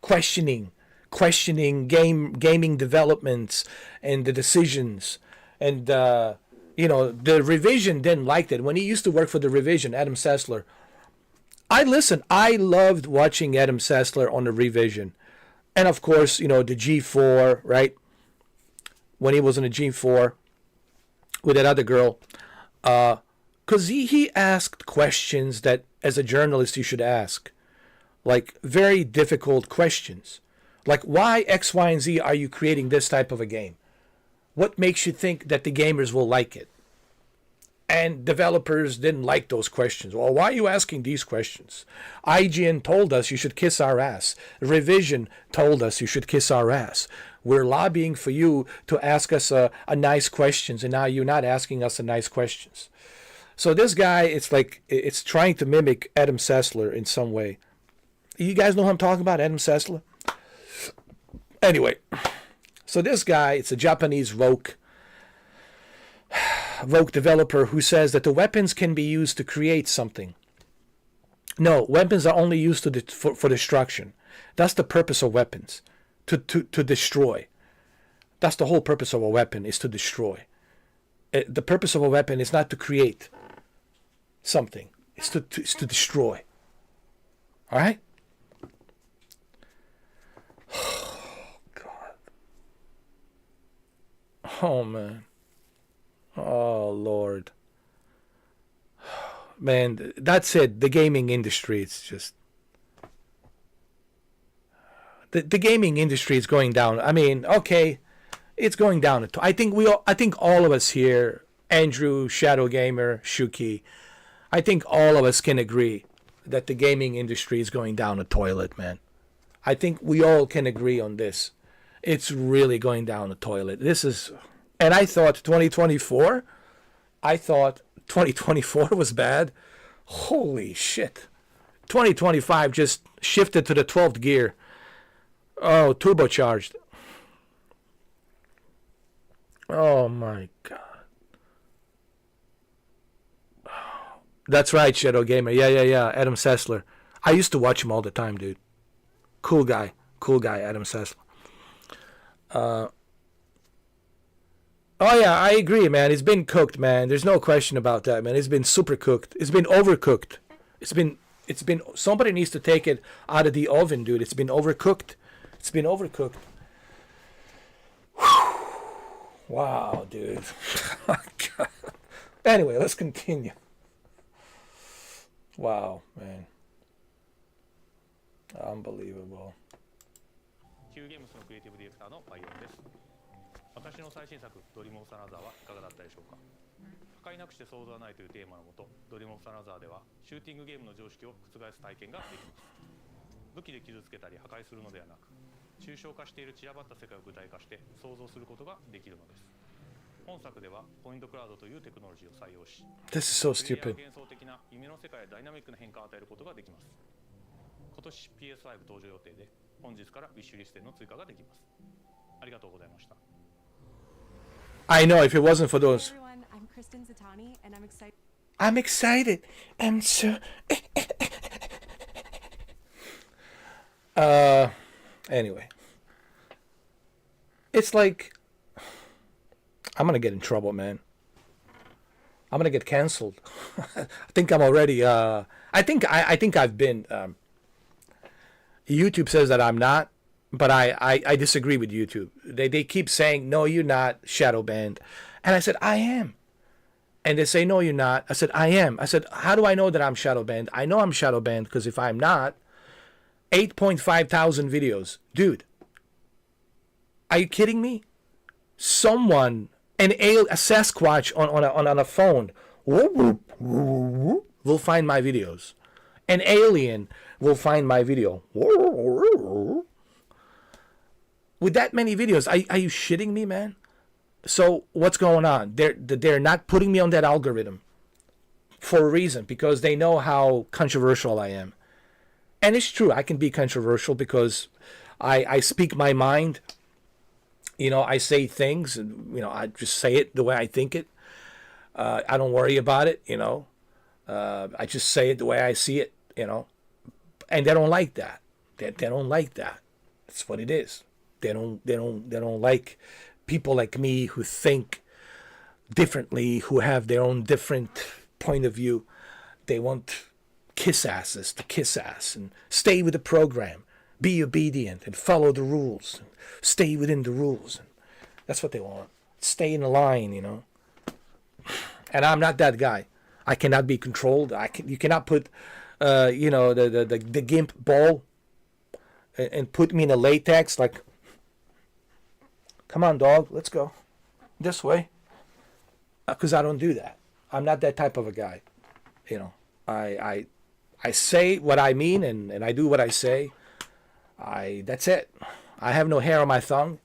questioning gaming developments and the decisions. And you know, the Revision didn't like that. When he used to work for the Revision, Adam Sessler, I loved watching Adam Sessler on the Revision. And of course, you know, the G4, right? When he was on the G4 with that other girl. Because he asked questions that, as a journalist, you should ask. Like, very difficult questions. Like, why X, Y, and Z are you creating this type of a game? What makes you think that the gamers will like it? And developers didn't like those questions. Well, why are you asking these questions? IGN told us you should kiss our ass. Revision told us you should kiss our ass. We're lobbying for you to ask us a nice questions, and now you're not asking us a nice questions. So this guy, it's trying to mimic Adam Sessler in some way. You guys know who I'm talking about, Adam Sessler? Anyway, so this guy, it's a Japanese woke developer who says that the weapons can be used to create something. No, weapons are only used for destruction. That's the purpose of weapons, to destroy. That's the whole purpose of a weapon, is to destroy. The purpose of a weapon is not to create something. It's to destroy. All right? Oh, man. Oh, Lord. Man, that's it. The gaming industry, it's just... The gaming industry is going down. I mean, okay, it's going down. I think all of us here, Andrew, Shadow Gamer, Shuki, I think all of us can agree that the gaming industry is going down the toilet, man. I think we all can agree on this. It's really going down the toilet. And I thought 2024 was bad. Holy shit. 2025 just shifted to the 12th gear. Oh, turbocharged. Oh my God. That's right, Shadow Gamer. Yeah. Adam Sessler. I used to watch him all the time, dude. Cool guy, Adam Sessler. Oh yeah, I agree, man. It's been cooked, man. There's no question about that, man. It's been super cooked. It's been overcooked. It's been. Somebody needs to take it out of the oven, dude. It's been overcooked. It's been overcooked. Whew. Wow, dude. Oh, God. Anyway, let's continue. Wow, man. Unbelievable. ヒューゲームスのクリエイティブディレクターのバイオンです。私の最新作ドリームオブサナザーはいかがだったでしょうか。破壊なくして想像はないというテーマのもと、ドリームオブサナザーではシューティングゲームの常識を覆す体験ができます。武器で傷つけたり破壊するのではなく、抽象化している散らばった世界を具体化して想像することができるのです。本作ではポイントクラウドというテクノロジーを採用し、This is so プレイヤー stupid. 幻想的な夢の世界へダイナミックな変化を与えることができます。今年 PS5 登場予定で、本日からウィッシュリストへの追加ができます。ありがとうございました。I know if it wasn't for those. Hey everyone, I'm Kristen Zatani, and I'm excited. I'm excited. I'm so. Anyway. It's like. I'm gonna get in trouble, man. I'm gonna get canceled. I think I'm already. I think I've been. YouTube says that I'm not, but I disagree with YouTube. They keep saying, no, you're not shadow banned. And I said, I am. And they say, no, you're not. I said, I am. I said, how do I know that I'm shadow banned? I know I'm shadow banned because if I'm not, 8.5 thousand videos. Dude, are you kidding me? Someone, a Sasquatch on a phone will find my videos. An alien will find my video. With that many videos, are you shitting me, man? So what's going on? They're not putting me on that algorithm for a reason, because they know how controversial I am. And it's true, I can be controversial because I speak my mind. You know, I say things, and you know, I just say it the way I think it. I don't worry about it, you know. I just say it the way I see it, you know. And they don't like that. They don't like that. That's what it is. They don't like people like me who think differently, who have their own different point of view. They want kiss asses to kiss ass and stay with the program, be obedient and follow the rules, and stay within the rules. That's what they want. Stay in the line, you know. And I'm not that guy. I cannot be controlled. You cannot put, you know, the gimp ball and put me in a latex like, come on, dog, let's go this way. Because I don't do that. I'm not that type of a guy. You know, I say what I mean and I do what I say. That's it. I have no hair on my tongue.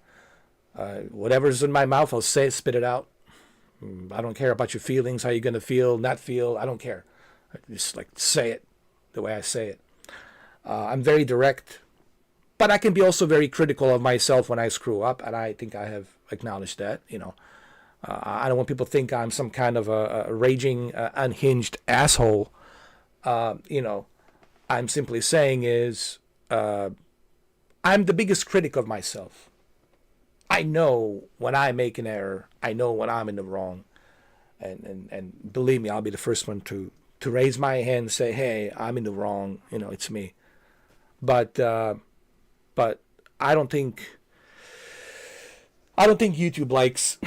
Whatever's in my mouth, I'll say it, spit it out. I don't care about your feelings, how you're going to feel, not feel. I don't care. I just like say it the way I say it. I'm very direct. But I can be also very critical of myself when I screw up, and I think I have acknowledged that. You know, I don't want people to think I'm some kind of a raging, unhinged asshole. You know, I'm simply saying is I'm the biggest critic of myself. I know when I make an error. I know when I'm in the wrong, and believe me, I'll be the first one to raise my hand and say, "Hey, I'm in the wrong." You know, it's me. But I don't think YouTube likes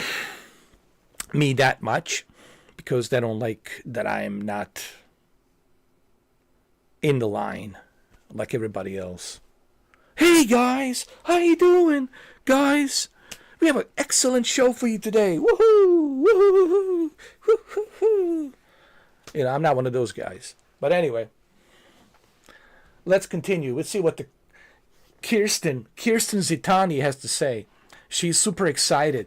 me that much, because they don't like that I'm not in the line like everybody else. Hey guys, how you doing? Guys, we have an excellent show for you today. Woohoo! Woohoo! Woohoo! You know, I'm not one of those guys. But anyway, let's continue. Let's see what the Kirsten Zitani has to say. She's super excited.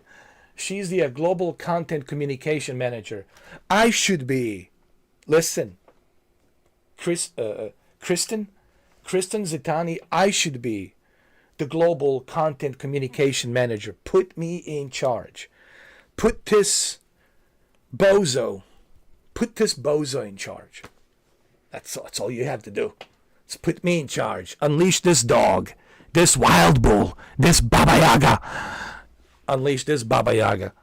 She's the global content communication manager. I should be. Listen, Kristen Zitani, I should be the global content communication manager. Put me in charge. Put this bozo in charge. That's all you have to do. Just put me in charge. Unleash this dog, this wild bull, this Baba Yaga. Unleash this Baba Yaga.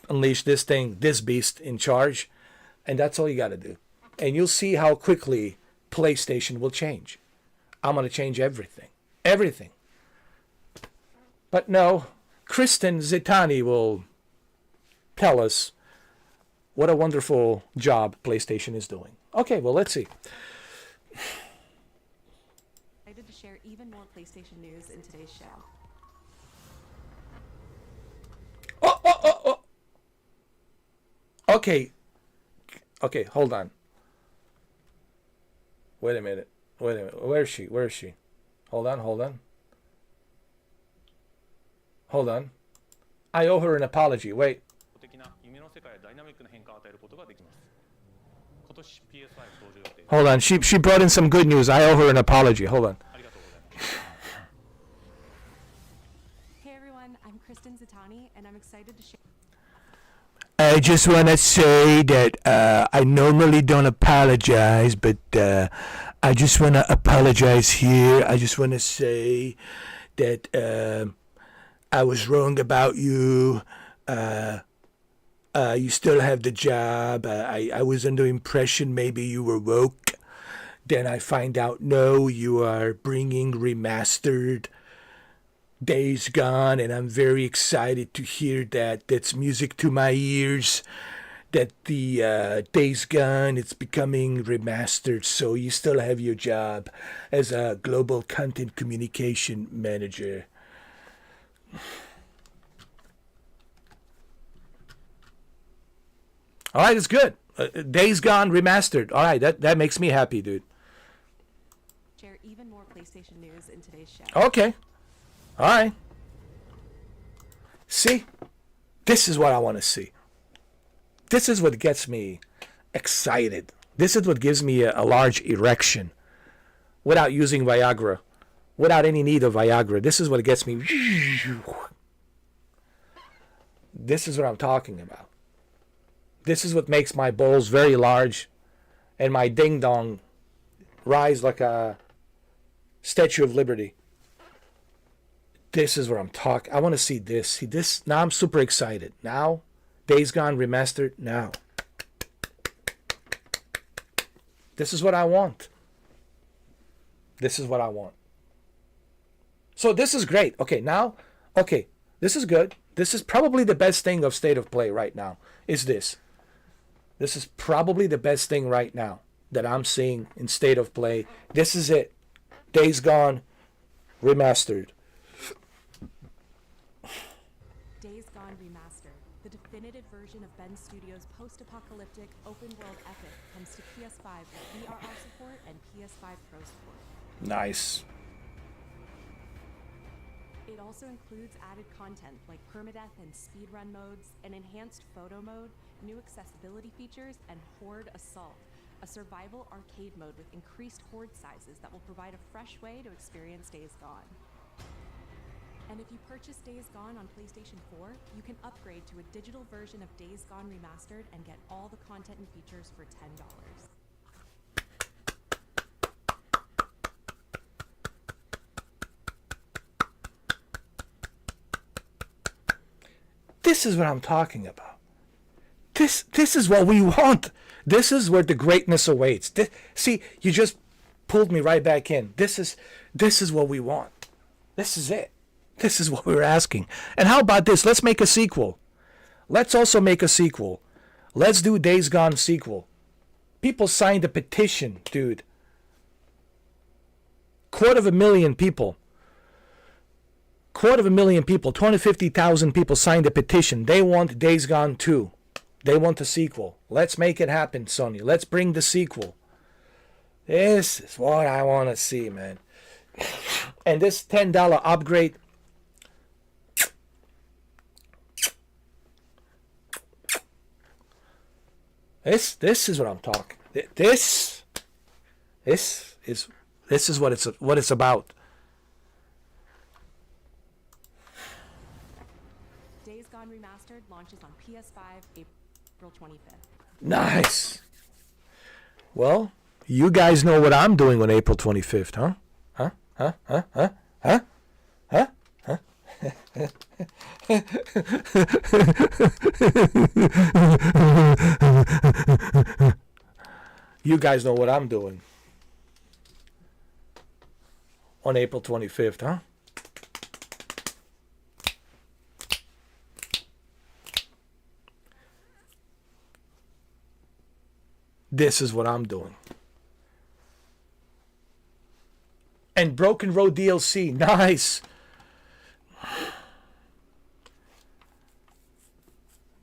Unleash this thing, this beast in charge. And that's all you got to do. And you'll see how quickly PlayStation will change. I'm going to change everything. Everything. But no, Kristen Zitani will tell us What a wonderful job PlayStation is doing. Okay, well, let's see. Excited to share even more PlayStation news in today's show. Okay. Okay, hold on. Wait a minute. Where is she? Hold on. Hold on. I owe her an apology. Wait. Hold on. She brought in some good news. I owe her an apology. Hold on. Hey everyone, I'm Kristen Zatani, and I'm excited to share. I just want to say that I normally don't apologize, but I just want to apologize here. I just want to say that I was wrong about you. You still have the job. I was under impression maybe you were woke. Then I find out, no, you are bringing remastered Days Gone, and I'm very excited to hear that. That's music to my ears, that the Days Gone, it's becoming remastered, so you still have your job as a global content communication manager. All right, it's good. Days Gone remastered. All right, that makes me happy, dude. Share even more PlayStation news in today's show. Okay. All right. See? This is what I want to see. This is what gets me excited. This is what gives me a large erection without using Viagra, without any need of Viagra. This is what gets me. This is what I'm talking about. This is what makes my balls very large and my ding-dong rise like a Statue of Liberty. This is what I'm talking. I want to see this. See this? Now I'm super excited. Now, Days Gone remastered. Now. This is what I want. This is what I want. So this is great. Okay, now, okay, this is good. This is probably the best thing of State of Play right now, is this. This is probably the best thing right now that I'm seeing in State of Play. This is it. Days Gone remastered. Days Gone Remastered, the definitive version of Ben Studios' post-apocalyptic open-world epic, comes to PS5 with VRR support and PS5 Pro support. Nice. It also includes added content like permadeath and speedrun modes, an enhanced photo mode, new accessibility features, and Horde Assault, a survival arcade mode with increased horde sizes that will provide a fresh way to experience Days Gone. And if you purchase Days Gone on PlayStation 4, you can upgrade to a digital version of Days Gone Remastered and get all the content and features for $10. This is what I'm talking about. This is what we want. This is where the greatness awaits. See, you just pulled me right back in. This is what we want. This is it. This is what we were asking. And how about this? Let's make a sequel. Let's also make a sequel. Let's do Days Gone sequel. People signed a petition, dude. 250,000 people. 250,000 people, 250,000 people signed a petition. They want Days Gone 2. They want a sequel. Let's make it happen, Sony. Let's bring the sequel. This is what I want to see, man. And this $10 upgrade. This is what I'm talking. This is what it's about. Days Gone Remastered launches on PS5 April 25th. Nice. Well, you guys know what I'm doing on April 25th, huh? Huh? Huh? Huh? Huh? Huh? Huh? Huh? You guys know what I'm doing on April 25th, huh? This is what I'm doing. And Broken Road DLC. Nice.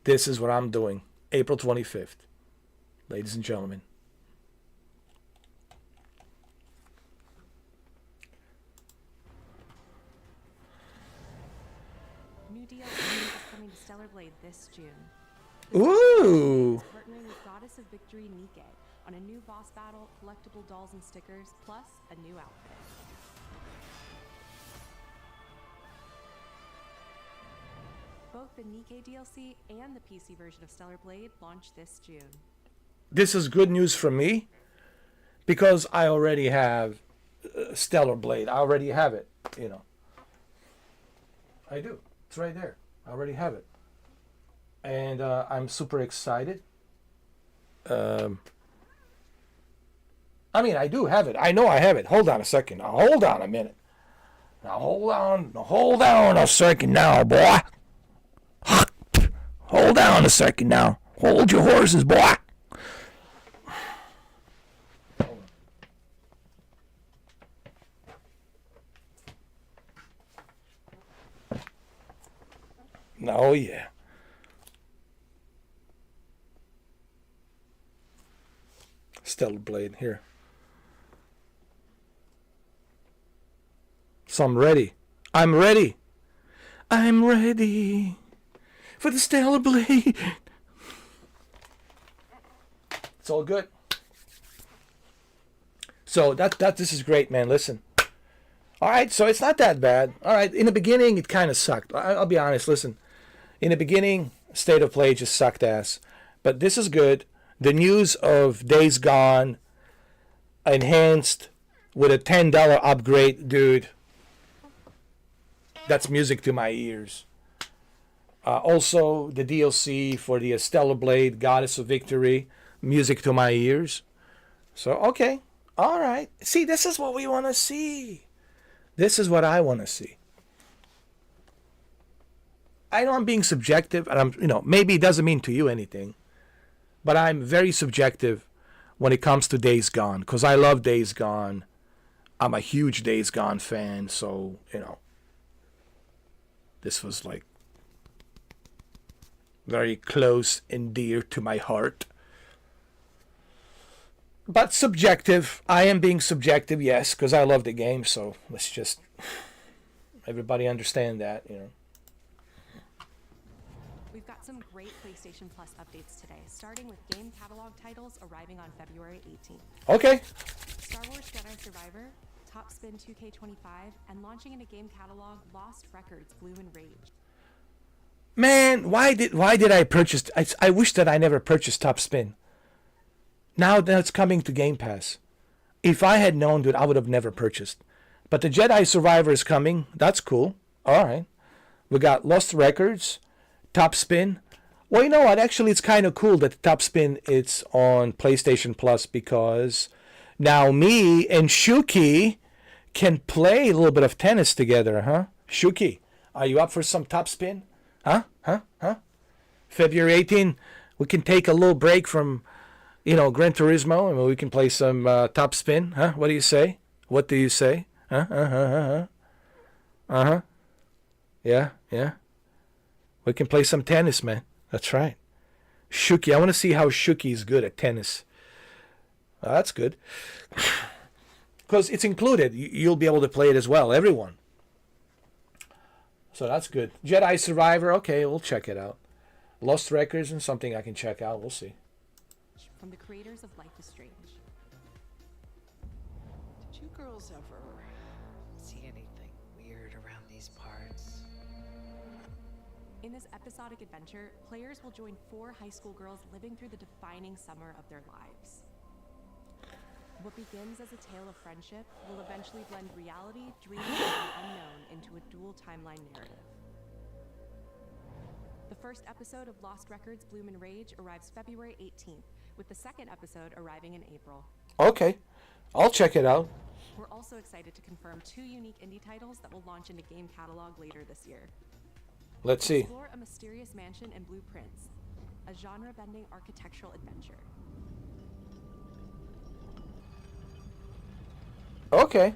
This is what I'm doing. April 25th. Ladies and gentlemen. New DLC is coming to Stellar Blade this June. Ooh. Partnering with Goddess of Victory Nike on a new boss battle, collectible dolls and stickers, plus a new outfit. Both the Nike DLC and the PC version of Stellar Blade launch this June. This is good news for me because I already have Stellar Blade. I already have it, you know. I do. It's right there. I already have it. And I'm super excited. I mean, I do have it. I know I have it. Hold on a second. Now, hold on a minute. Now, hold on. Now, hold on a second now, boy. Hold on a second now. Hold your horses, boy. Oh, yeah. Stellar Blade here. So I'm ready. I'm ready. I'm ready for the Stellar Blade. It's all good. So this is great, man. Listen. All right, so it's not that bad. All right, in the beginning, it kind of sucked. I'll be honest. Listen, in the beginning, State of Play just sucked ass. But this is good. The news of Days Gone enhanced with a $10 upgrade, dude. That's music to my ears. Also, the DLC for the Stellar Blade, Goddess of Victory, music to my ears. So, okay. All right. See, this is what we want to see. This is what I want to see. I know I'm being subjective, and maybe it doesn't mean to you anything, but I'm very subjective when it comes to Days Gone, because I love Days Gone. I'm a huge Days Gone fan, so, this was like very close and dear to my heart. But subjective. I am being subjective, yes, because I love the game, so let's just everybody understand that, We've got some great PlayStation Plus updates today, starting with game catalog titles arriving on February 18th. Okay. Star Wars Jedi Survivor, Top Spin 2K25, and launching in a game catalog, Lost Records Blue and Rage. Man, why did I purchase? I wish that I never purchased Top Spin. Now that it's coming to Game Pass. If I had known, dude, I would have never purchased. But the Jedi Survivor is coming. That's cool. All right. We got Lost Records, Top Spin. Well, you know what? Actually, it's kind of cool that Top Spin it's on PlayStation Plus because now me and Shuki can play a little bit of tennis together, huh? Shuki, are you up for some Top Spin? Huh? February 18, we can take a little break from, Gran Turismo, and we can play some Top Spin, huh? What do you say? What do you say? Huh? Yeah. We can play some tennis, man. That's right. Shuki, I want to see how Shuki's good at tennis. That's good. Because it's included. You'll be able to play it as well. Everyone. So that's good. Jedi Survivor. Okay, we'll check it out. Lost Records and something I can check out. We'll see. From the creators of Life is Strange. Did you girls ever see anything weird around these parts? In this episodic adventure, players will join 4 high school girls living through the defining summer of their lives. What begins as a tale of friendship will eventually blend reality, dreams, and the unknown into a dual timeline narrative. The first episode of Lost Records Bloom and Rage arrives February 18th, with the second episode arriving in April. Okay, I'll check it out. We're also excited to confirm 2 unique indie titles that will launch into game catalog later this year. Let's see. Explore a mysterious mansion and blueprints, a genre-bending architectural adventure. Okay.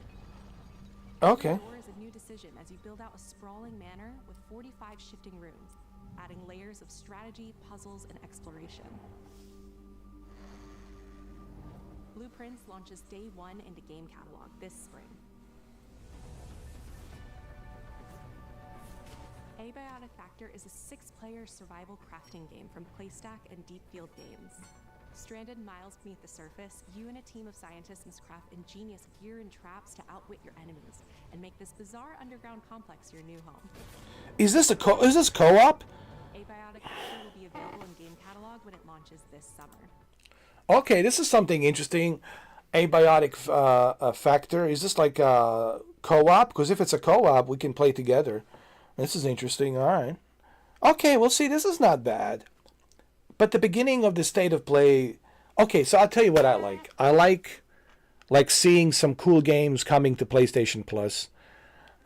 Okay. Each door is a new decision as you build out a sprawling manor with 45 shifting rooms, adding layers of strategy, puzzles, and exploration. Blueprints launches day 1 into Game Catalog this spring. Abiotic Factor is a 6-player survival crafting game from Playstack and Deep Field Games. Stranded miles beneath the surface, you and a team of scientists must craft ingenious gear and traps to outwit your enemies and make this bizarre underground complex your new home. Is this co-op? Abiotic Factor will be available in Game Catalog when it launches this summer. Okay, this is something interesting. Abiotic Factor. Is this like a co-op? Because if it's a co-op, we can play together. This is interesting. All right. Okay, well, see, this is not bad. But the beginning of the state of play... Okay, so I'll tell you what I like. I like seeing some cool games coming to PlayStation Plus.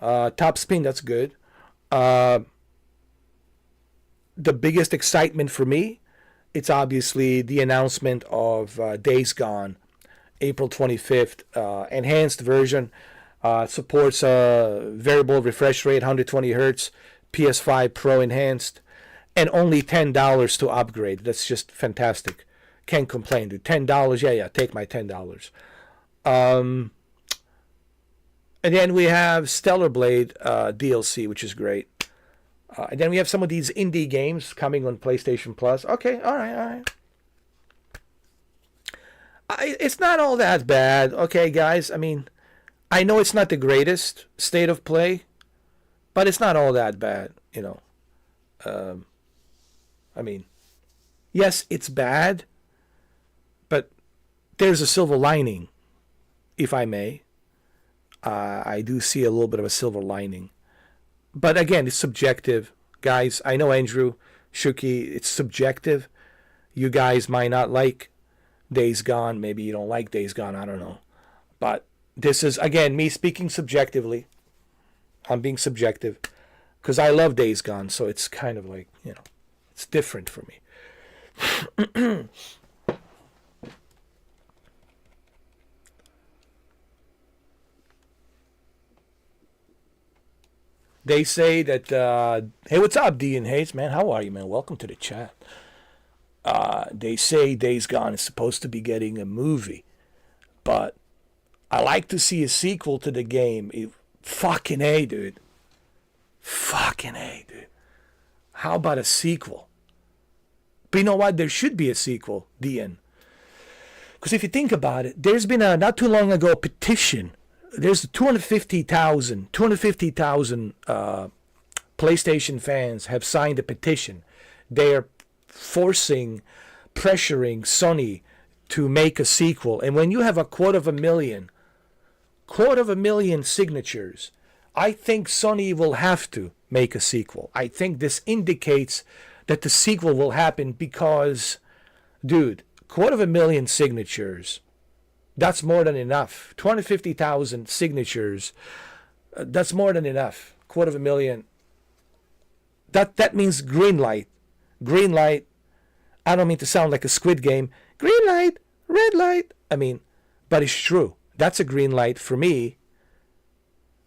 Top Spin, that's good. The biggest excitement for me, it's obviously the announcement of Days Gone, April 25th. Enhanced version. Supports variable refresh rate, 120 hertz, PS5 Pro enhanced, and only $10 to upgrade. That's just fantastic. Can't complain, dude. $10, yeah, take my $10. And then we have Stellar Blade DLC, which is great. And then we have some of these indie games coming on PlayStation Plus. Okay, all right. It's not all that bad, okay, guys? I mean, I know it's not the greatest state of play, but it's not all that bad, you know. I mean, yes, it's bad, but there's a silver lining, if I may. I do see a little bit of a silver lining. But again, it's subjective. Guys, I know Andrew, Shuki, it's subjective. You guys might not like Days Gone. Maybe you don't like Days Gone. I don't know. But this is, again, me speaking subjectively. I'm being subjective. Because I love Days Gone, so it's kind of like, you know, it's different for me. They say that, hey, what's up, D and Hayes, man? How are you, man? Welcome to the chat. They say Days Gone is supposed to be getting a movie, but I like to see a sequel to the game. Fucking A, dude. Fucking A, dude. How about a sequel? But you know what? There should be a sequel, DN. Because if you think about it, there's been a, not too long ago, a petition. There's 250,000 PlayStation fans have signed a petition. They are pressuring Sony to make a sequel. And when you have a 250,000 signatures, I think Sony will have to make a sequel. I think this indicates that the sequel will happen because, dude, 250,000 signatures, that's more than enough. 250,000 signatures, that's more than enough. 250,000. That means green light. Green light. I don't mean to sound like a Squid Game. Green light, red light. I mean, but it's true. That's a green light for me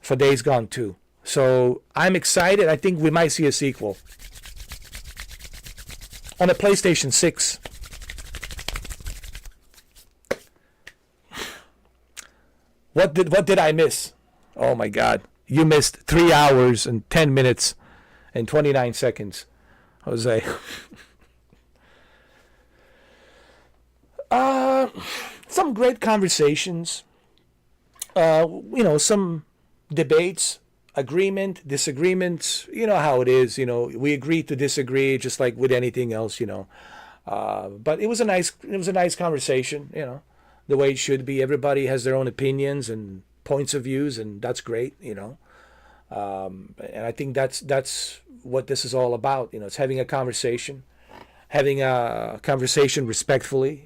for Days Gone 2. So I'm excited. I think we might see a sequel on the PlayStation 6. What did I miss? Oh my God. You missed 3 hours and 10 minutes and 29 seconds, Jose. Some great conversations. Some debates, agreement, disagreements. You know how it is. We agree to disagree, just like with anything else. But it was a nice conversation. The way it should be. Everybody has their own opinions and points of views, and that's great. And I think that's what this is all about. It's having a conversation respectfully.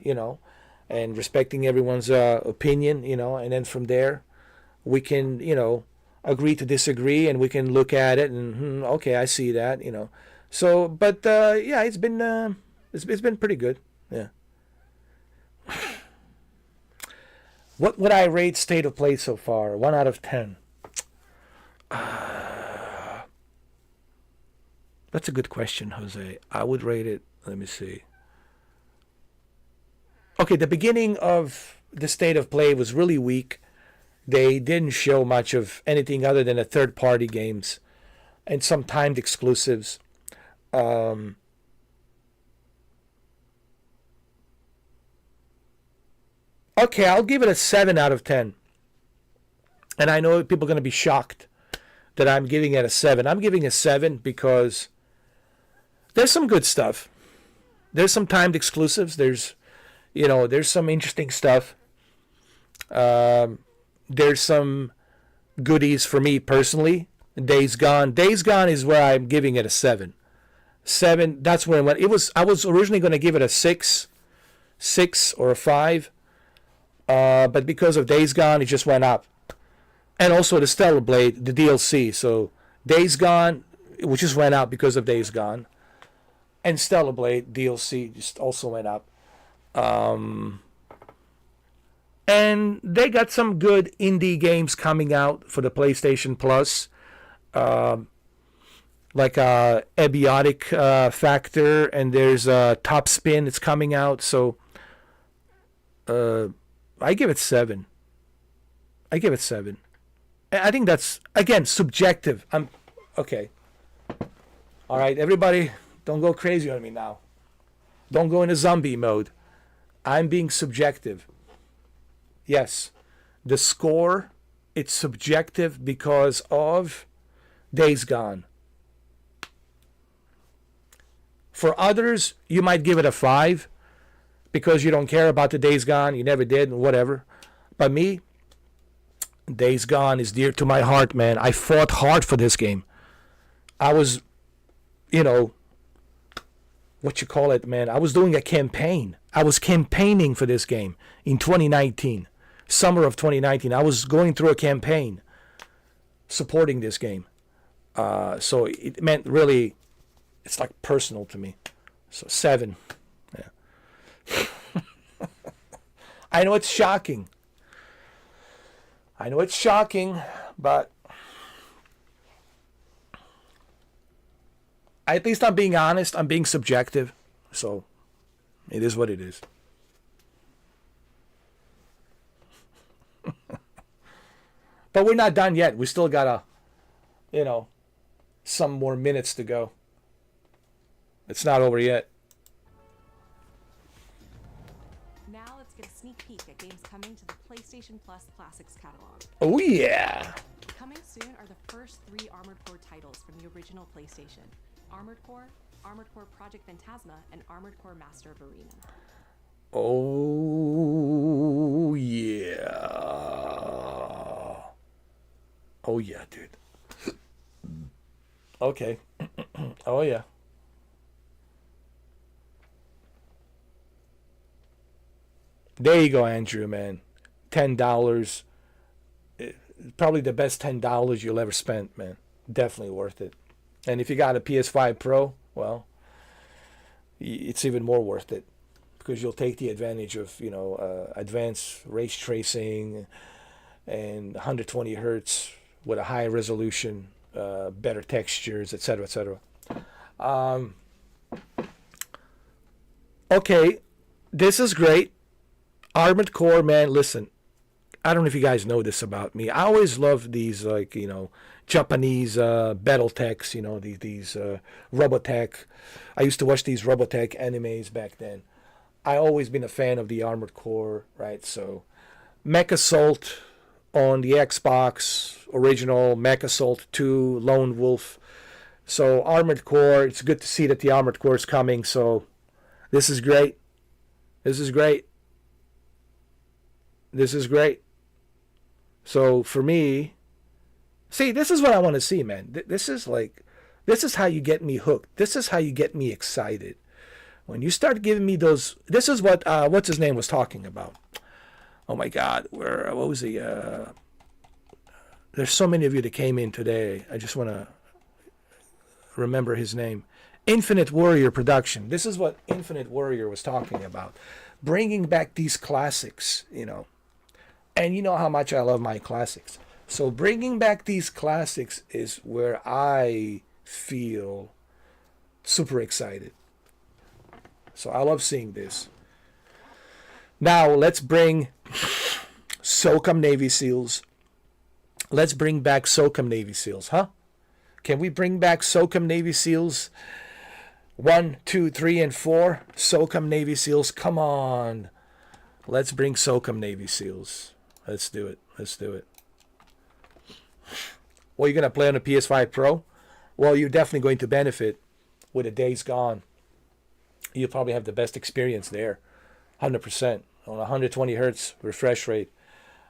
And respecting everyone's opinion. And then from there, we can agree to disagree, and we can look at it and okay, I see that. So, but yeah, it's been pretty good. Yeah. What would I rate State of Play so far? 1 out of 10. That's a good question, Jose. I would rate it, let me see. Okay, the beginning of the State of Play was really weak. They didn't show much of anything other than the third-party games and some timed exclusives. Okay, I'll give it a 7 out of 10. And I know people are going to be shocked that I'm giving it a 7. I'm giving a 7 because there's some good stuff. There's some timed exclusives. There's some interesting stuff. There's some goodies for me personally. Days Gone. Days Gone is where I'm giving it a 7. 7, that's where I was originally going to give it a 6 or a 5. But because of Days Gone, it just went up. And also the Stellar Blade, the DLC. So Days Gone, which just went up because of Days Gone. And Stellar Blade DLC just also went up. And they got some good indie games coming out for the PlayStation Plus. Like Abiotic Factor, and there's Top Spin that's coming out. So I give it 7. I give it 7. I think that's, again, subjective. Okay. All right, everybody, don't go crazy on me now. Don't go into zombie mode. I'm being subjective. Yes, the score, it's subjective because of Days Gone. For others, you might give it a 5 because you don't care about the Days Gone. You never did, and whatever. But me, Days Gone is dear to my heart, man. I fought hard for this game. I was, what you call it, man. I was doing a campaign. I was campaigning for this game in 2019. Summer of 2019. I was going through a campaign supporting this game. So it meant really, it's like personal to me. So 7. Yeah. I know it's shocking. But at least I'm being honest. I'm being subjective. So it is what it is. But we're not done yet. We still got some more minutes to go. It's not over yet. Now let's get a sneak peek at games coming to the PlayStation Plus Classics catalog. Oh yeah! Coming soon are the first 3 Armored Core titles from the original PlayStation. Armored Core Project Phantasma, and Armored Core Master of Arena. Oh yeah. Oh yeah, dude. Okay. Oh yeah. There you go, Andrew, man. $10. Probably the best $10 you'll ever spend, man. Definitely worth it. And if you got a PS5 Pro, well, it's even more worth it because you'll take the advantage of, advanced race tracing and 120 hertz with a high resolution, better textures, etc., etc. Okay, this is great. Armored Core, man, listen, I don't know if you guys know this about me. I always love these, Japanese Battletechs, these Robotech. I used to watch these Robotech animes back then. I always been a fan of the Armored Core, right? So, Mech Assault on the Xbox, original Mech Assault 2, Lone Wolf. So, Armored Core, it's good to see that the Armored Core is coming. So, this is great. This is great. This is great. So for me, see, this is what I want to see, man. This is how you get me hooked. This is how you get me excited. When you start giving me those, this is what, what's his name was talking about. Oh my God, what was he? There's so many of you that came in today. I just want to remember his name. Infinite Warrior Production. This is what Infinite Warrior was talking about. Bringing back these classics, And you know how much I love my classics. So bringing back these classics is where I feel super excited. So I love seeing this. Now let's bring SOCOM Navy SEALs. Let's bring back SOCOM Navy SEALs, huh? Can we bring back SOCOM Navy SEAls? 1, 2, 3, and 4. SOCOM Navy SEALs, come on. Let's bring SOCOM Navy SEALs. Let's do it. Let's do it. Well, you're going to play on a PS5 Pro? Well, you're definitely going to benefit with a Days Gone. You'll probably have the best experience there. 100% on 120 hertz refresh rate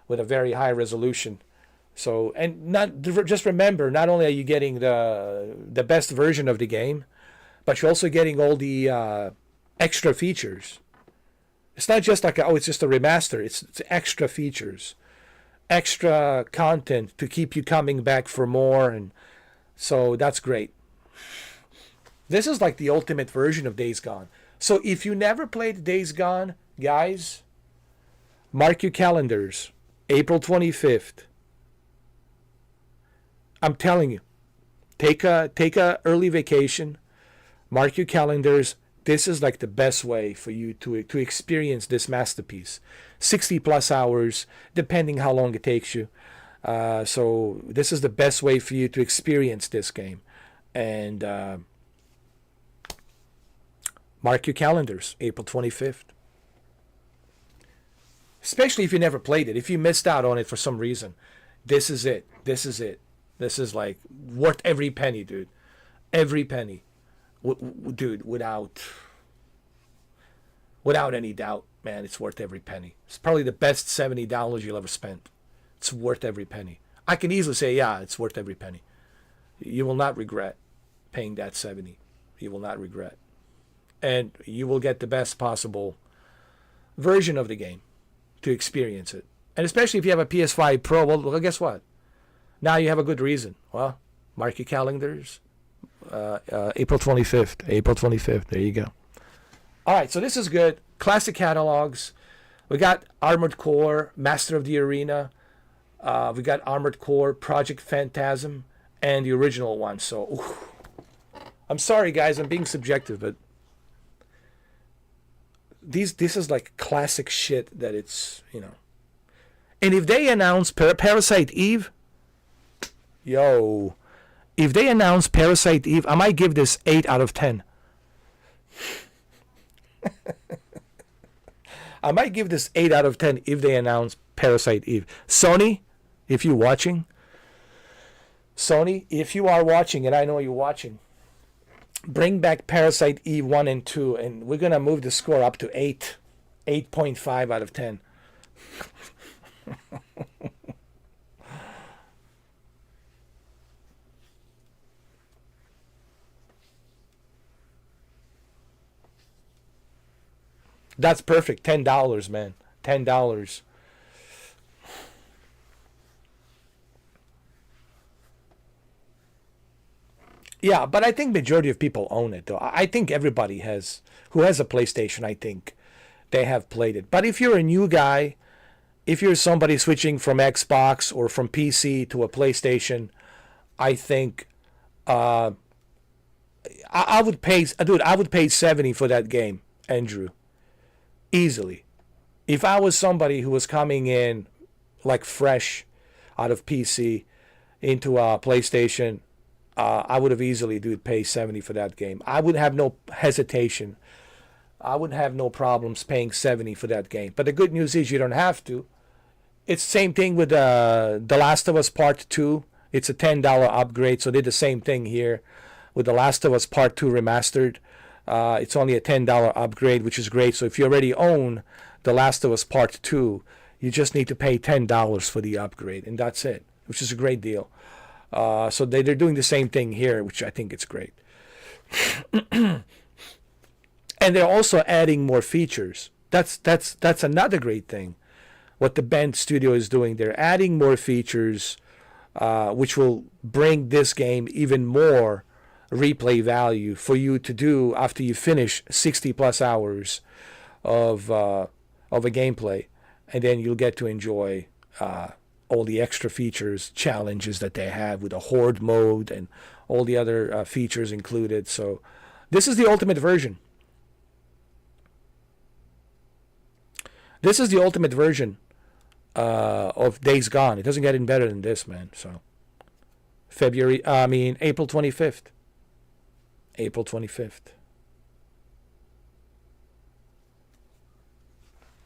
with a very high resolution. So, and not just remember, not only are you getting the best version of the game, but you're also getting all the extra features. It's not just like, oh, it's just a remaster. It's extra features, extra content to keep you coming back for more. And so that's great. This is like the ultimate version of Days Gone. So if you never played Days Gone, guys, mark your calendars. April 25th. I'm telling you, take a early vacation. Mark your calendars. This is like the best way for you to experience this masterpiece. 60 plus hours, depending how long it takes you. So this is the best way for you to experience this game. And mark your calendars, April 25th. Especially if you never played it. If you missed out on it for some reason. This is it. This is it. This is like worth every penny, dude. Every penny. Dude, without any doubt, man, it's worth every penny. It's probably the best $70 you'll ever spend. It's worth every penny. I can easily say, yeah, it's worth every penny. You will not regret paying that $70. You will not regret. And you will get the best possible version of the game to experience it. And especially if you have a PS5 Pro, well, guess what? Now you have a good reason. Well, mark your calendars. April 25th. April 25th. There you go. All right, so this is good. Classic catalogs. We got Armored Core, Master of the Arena. We got Armored Core, Project Phantasm, and the original one. So, oof. I'm sorry, guys. I'm being subjective, but this is like classic shit that it's, you know. And if they announce Parasite Eve, yo, if they announce Parasite Eve, I might give this 8 out of 10. I might give this 8 out of 10 if they announce Parasite Eve. Sony, if you're watching, Sony, if you are watching, and I know you're watching, bring back Parasite Eve 1 and 2, and we're going to move the score up to 8. 8.5 out of 10. That's perfect. $10, man. $10. Yeah, but I think majority of people own it, though. I think everybody who has a PlayStation, I think they have played it. But if you're a new guy, if you're somebody switching from Xbox or from PC to a PlayStation, I think I would pay, dude, I would pay 70 for that game, Andrew. Easily. If I was somebody who was coming in like fresh out of PC into a PlayStation, I would have easily, dude, pay 70 for that game. I would have no hesitation. I would have no problems paying 70 for that game. But the good news is you don't have to. It's the same thing with The Last of Us Part 2. It's a $10 upgrade, so they did the same thing here with The Last of Us Part 2 Remastered. It's only a $10 upgrade, which is great. So if you already own The Last of Us Part 2, you just need to pay $10 for the upgrade, and that's it, which is a great deal. So they're doing the same thing here, which I think it's great. And they're also adding more features. That's another great thing. What the Bend Studio is doing, they're adding more features, which will bring this game even more replay value for you to do after you finish 60 plus hours of a gameplay, and then you'll get to enjoy all the extra features, challenges that they have with the horde mode and all the other features included. So this is the ultimate version. This is the ultimate version of Days Gone. It doesn't get any better than this, man. So April 25th. April 25th.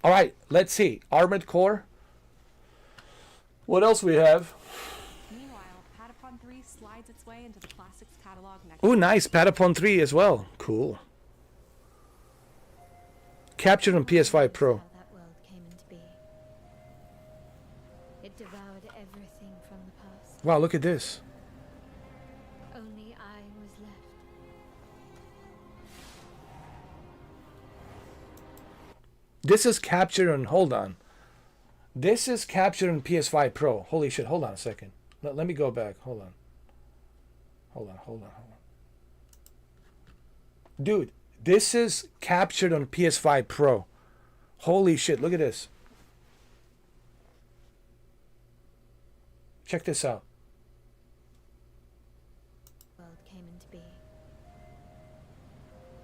All right, let's see. Armored Core. What else we have? Meanwhile, Patapon 3 slides its way into the classics catalog next. Oh, nice. Patapon 3 as well. Cool. Captured on PS5 Pro. How that world came into being. It devoured everything from the past. Wow, look at this. Only I was left. This is captured on... Hold on. This is captured on PS5 Pro. Holy shit. Hold on a second. Let me go back. Hold on. Hold on. Dude, this is captured on PS5 Pro. Holy shit. Look at this. Check this out. World came into being.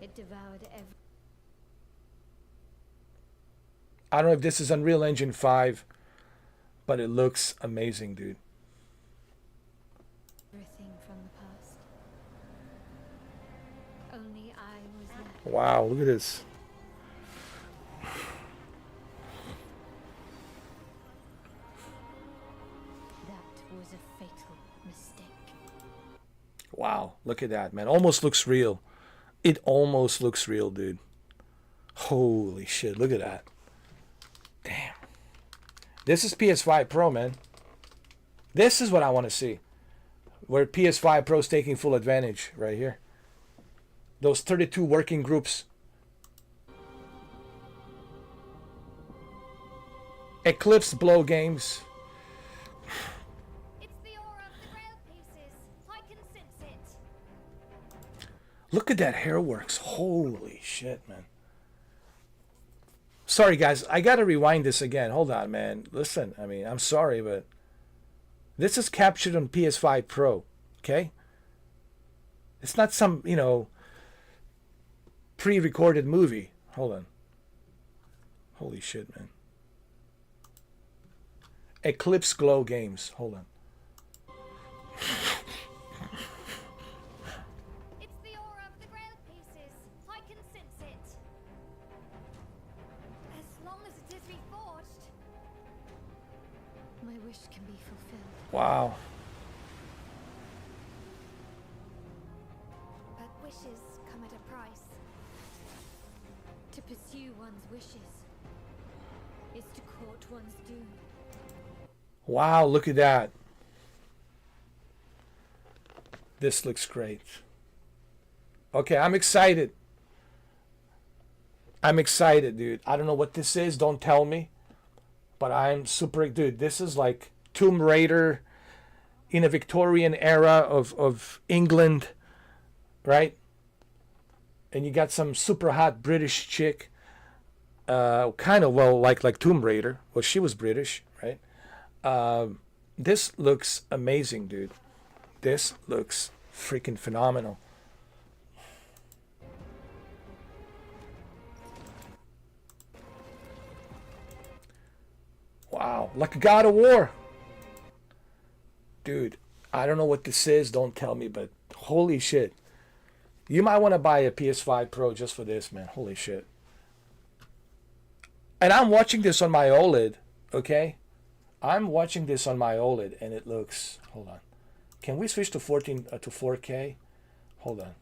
It devoured every. I don't know if this is Unreal Engine 5, but it looks amazing, dude. Everything from the past. Only I was left. Wow, look at this. That was a fatal mistake. Wow, look at that, man. Almost looks real. It almost looks real, dude. Holy shit, look at that. Damn. This is PS5 Pro, man. This is what I want to see. Where PS5 Pro is taking full advantage right here. Those 32 working groups. Eclipse Blow Games. It's the aura of the grail pieces. I can sense it. Look at that hairworks. Holy shit, man. Sorry, guys. I got to rewind this again. Hold on, man. Listen, I mean, I'm sorry, but this is captured on PS5 Pro, okay? It's not some, you know, pre-recorded movie. Hold on. Holy shit, man. Eclipse Glow Games. Hold on. It's the aura of the grail pieces. I can sense it. As long as it is reforged, my wish can be fulfilled. Wow. But wishes come at a price. To pursue one's wishes is to court one's doom. Wow, look at that. This looks great. Okay, I'm excited. I'm excited, dude. I don't know what this is. Don't tell me. But I'm super... Dude, this is like Tomb Raider in a Victorian era of England, right? And you got some super hot British chick. Kind of, well, like Tomb Raider. Well, she was British, right? This looks amazing, dude. This looks freaking phenomenal. Wow, like a God of War. Dude, I don't know what this is. Don't tell me, but holy shit. You might want to buy a PS5 Pro just for this, man. Holy shit. And I'm watching this on my OLED, okay? I'm watching this on my OLED and it looks... Hold on. Can we switch to 4K? Hold on.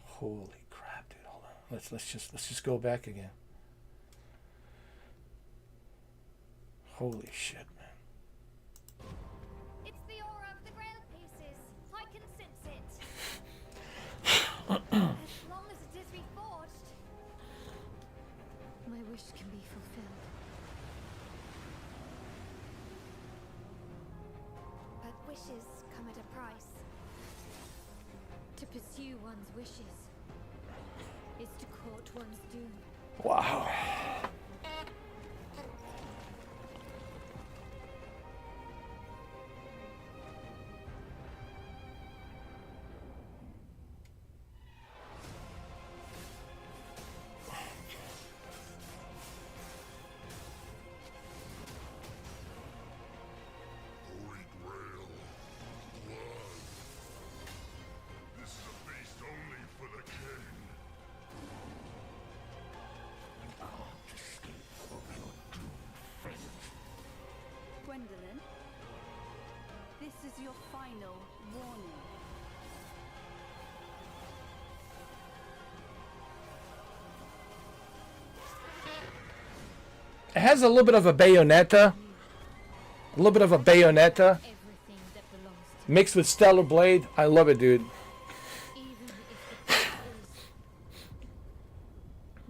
Holy crap, dude. Hold on. Let's just go back again. Holy shit, man. It's the aura of the grail pieces. I can sense it. As long as it is reforged, my wish can be fulfilled. But wishes come at a price. To pursue one's wishes is to court one's doom. Wow. your final warning. It has a little bit of a Bayonetta. A little bit of a Bayonetta. Mixed with Stellar Blade. I love it, dude.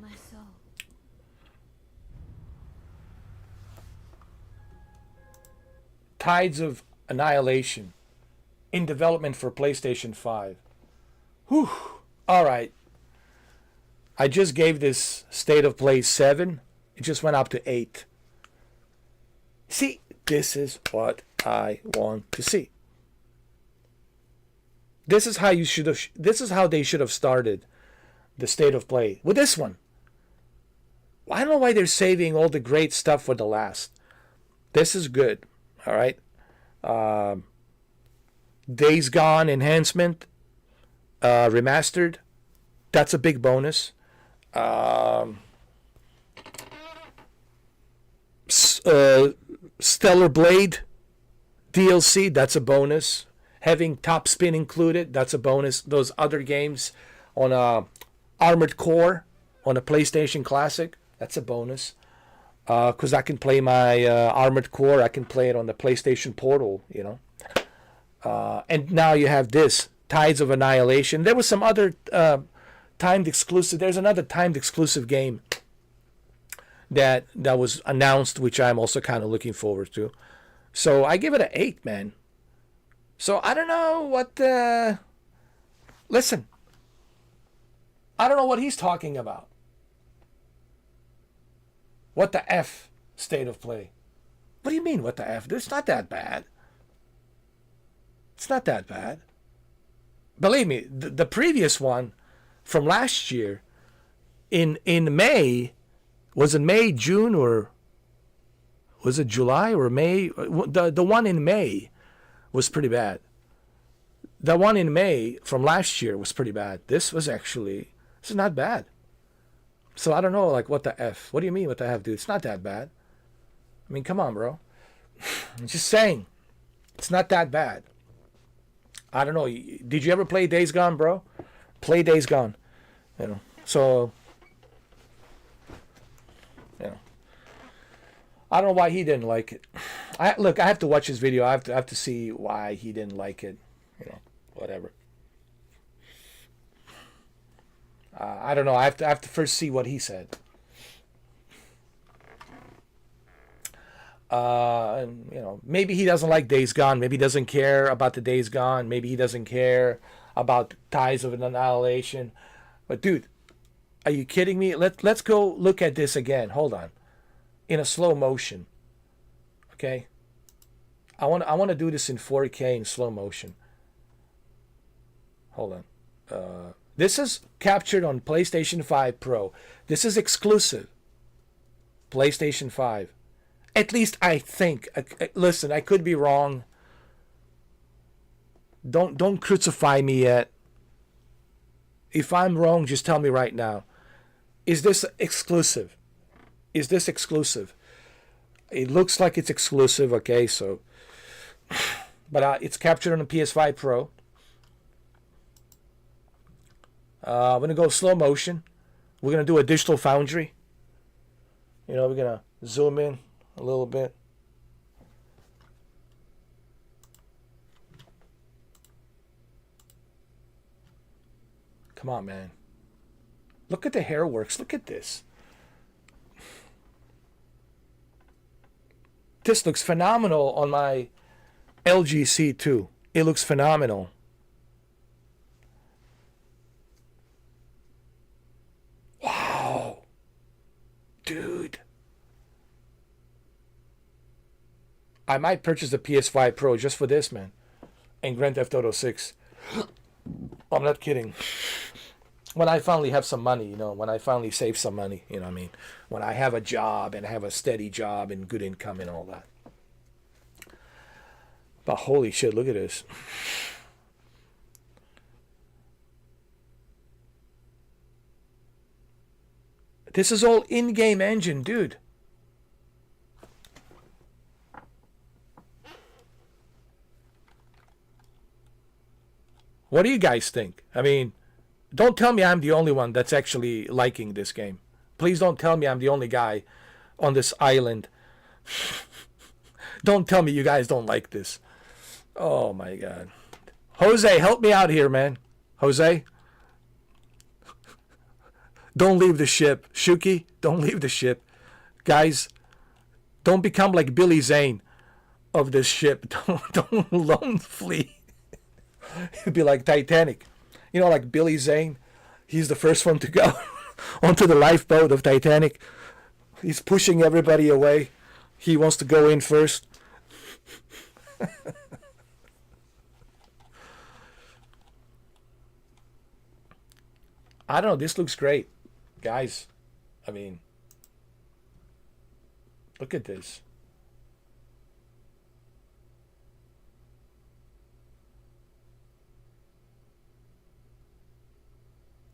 My soul. Tides of Annihilation. In development for PlayStation 5. Whew. Alright. I just gave this State of Play 7. It just went up to 8. See, this is what I want to see. This is how you should have. This is how they should have started the State of Play with this one. I don't know why they're saving all the great stuff for the last. This is good. All right. Days Gone enhancement, remastered. That's a big bonus. Stellar Blade DLC, that's a bonus. Having Top Spin included, that's a bonus. Those other games on Armored Core on a PlayStation Classic, that's a bonus. Because I can play my Armored Core, I can play it on the PlayStation Portal, you know. And now you have this, Tides of Annihilation. There was some other timed exclusive. There's another timed exclusive game that was announced, which I'm also kind of looking forward to. So I give it an 8, man. So I don't know what listen. I don't know what he's talking about. What the F State of Play? What do you mean, what the F? It's not that bad. It's not that bad. Believe me, the previous one from last year in May, was it May, June, or was it July or May? The one in May was pretty bad. The one in May from last year was pretty bad. This is not bad. So I don't know, like, what the F? What do you mean, what the F, dude? It's not that bad. I mean, come on, bro. I'm just saying. It's not that bad. I don't know. Did you ever play Days Gone, bro? Play Days Gone. You know. So, you know. I don't know why he didn't like it. Look, I have to watch his video. I have to see why he didn't like it. You know, whatever. I don't know. I have to first see what he said. And, you know, maybe he doesn't like Days Gone. Maybe he doesn't care about the Days Gone. Maybe he doesn't care about Ties of Annihilation. But dude, are you kidding me? Let's go look at this again. Hold on, in a slow motion. Okay. I want to do this in 4K in slow motion. Hold on. This is captured on PlayStation 5 Pro. This is exclusive. PlayStation 5. At least I think. Listen, I could be wrong. Don't crucify me yet. If I'm wrong, just tell me right now. Is this exclusive? Is this exclusive? It looks like it's exclusive, okay, so. But it's captured on the PS5 Pro. I'm going to go slow motion. We're going to do a digital foundry. You know, we're going to zoom in a little bit. Come on, man. Look at the hair works. Look at this. This looks phenomenal on my LG C2. It looks phenomenal. Wow. Dude. I might purchase the PS5 Pro just for this, man. And Grand Theft Auto 6. I'm not kidding. When I finally have some money, you know, when I finally save some money, you know what I mean? When I have a job and I have a steady job and good income and all that. But holy shit, look at this. This is all in-game engine, dude. What do you guys think? I mean, don't tell me I'm the only one that's actually liking this game. Please don't tell me I'm the only guy on this island. Don't tell me you guys don't like this. Oh my God. Jose, help me out here, man. Jose? Don't leave the ship. Shuki, don't leave the ship. Guys, don't become like Billy Zane of this ship. Don't lone flee. It'd be like Titanic. You know, like Billy Zane. He's the first one to go onto the lifeboat of Titanic. He's pushing everybody away. He wants to go in first. I don't know. This looks great. Guys, I mean, look at this.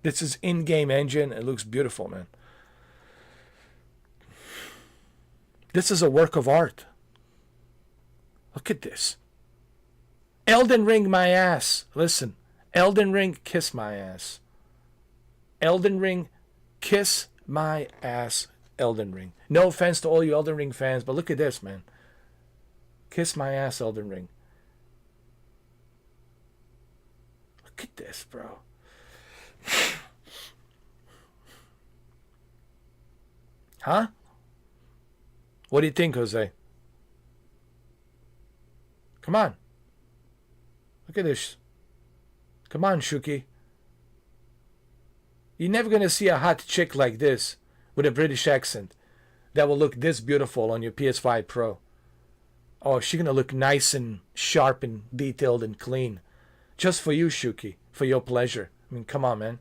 This is in-game engine. It looks beautiful, man. This is a work of art. Look at this. Elden Ring my ass. Listen. Elden Ring kiss my ass. Elden Ring kiss my ass. Elden Ring. No offense to all you Elden Ring fans, but look at this, man. Kiss my ass, Elden Ring. Look at this, bro. Huh? What do you think, Jose? Come on. Look at this. Come on, Shuki. You're never going to see a hot chick like this with a British accent that will look this beautiful on your PS5 Pro. Oh, she's going to look nice and sharp and detailed and clean. Just for you, Shuki. For your pleasure. I mean, come on, man.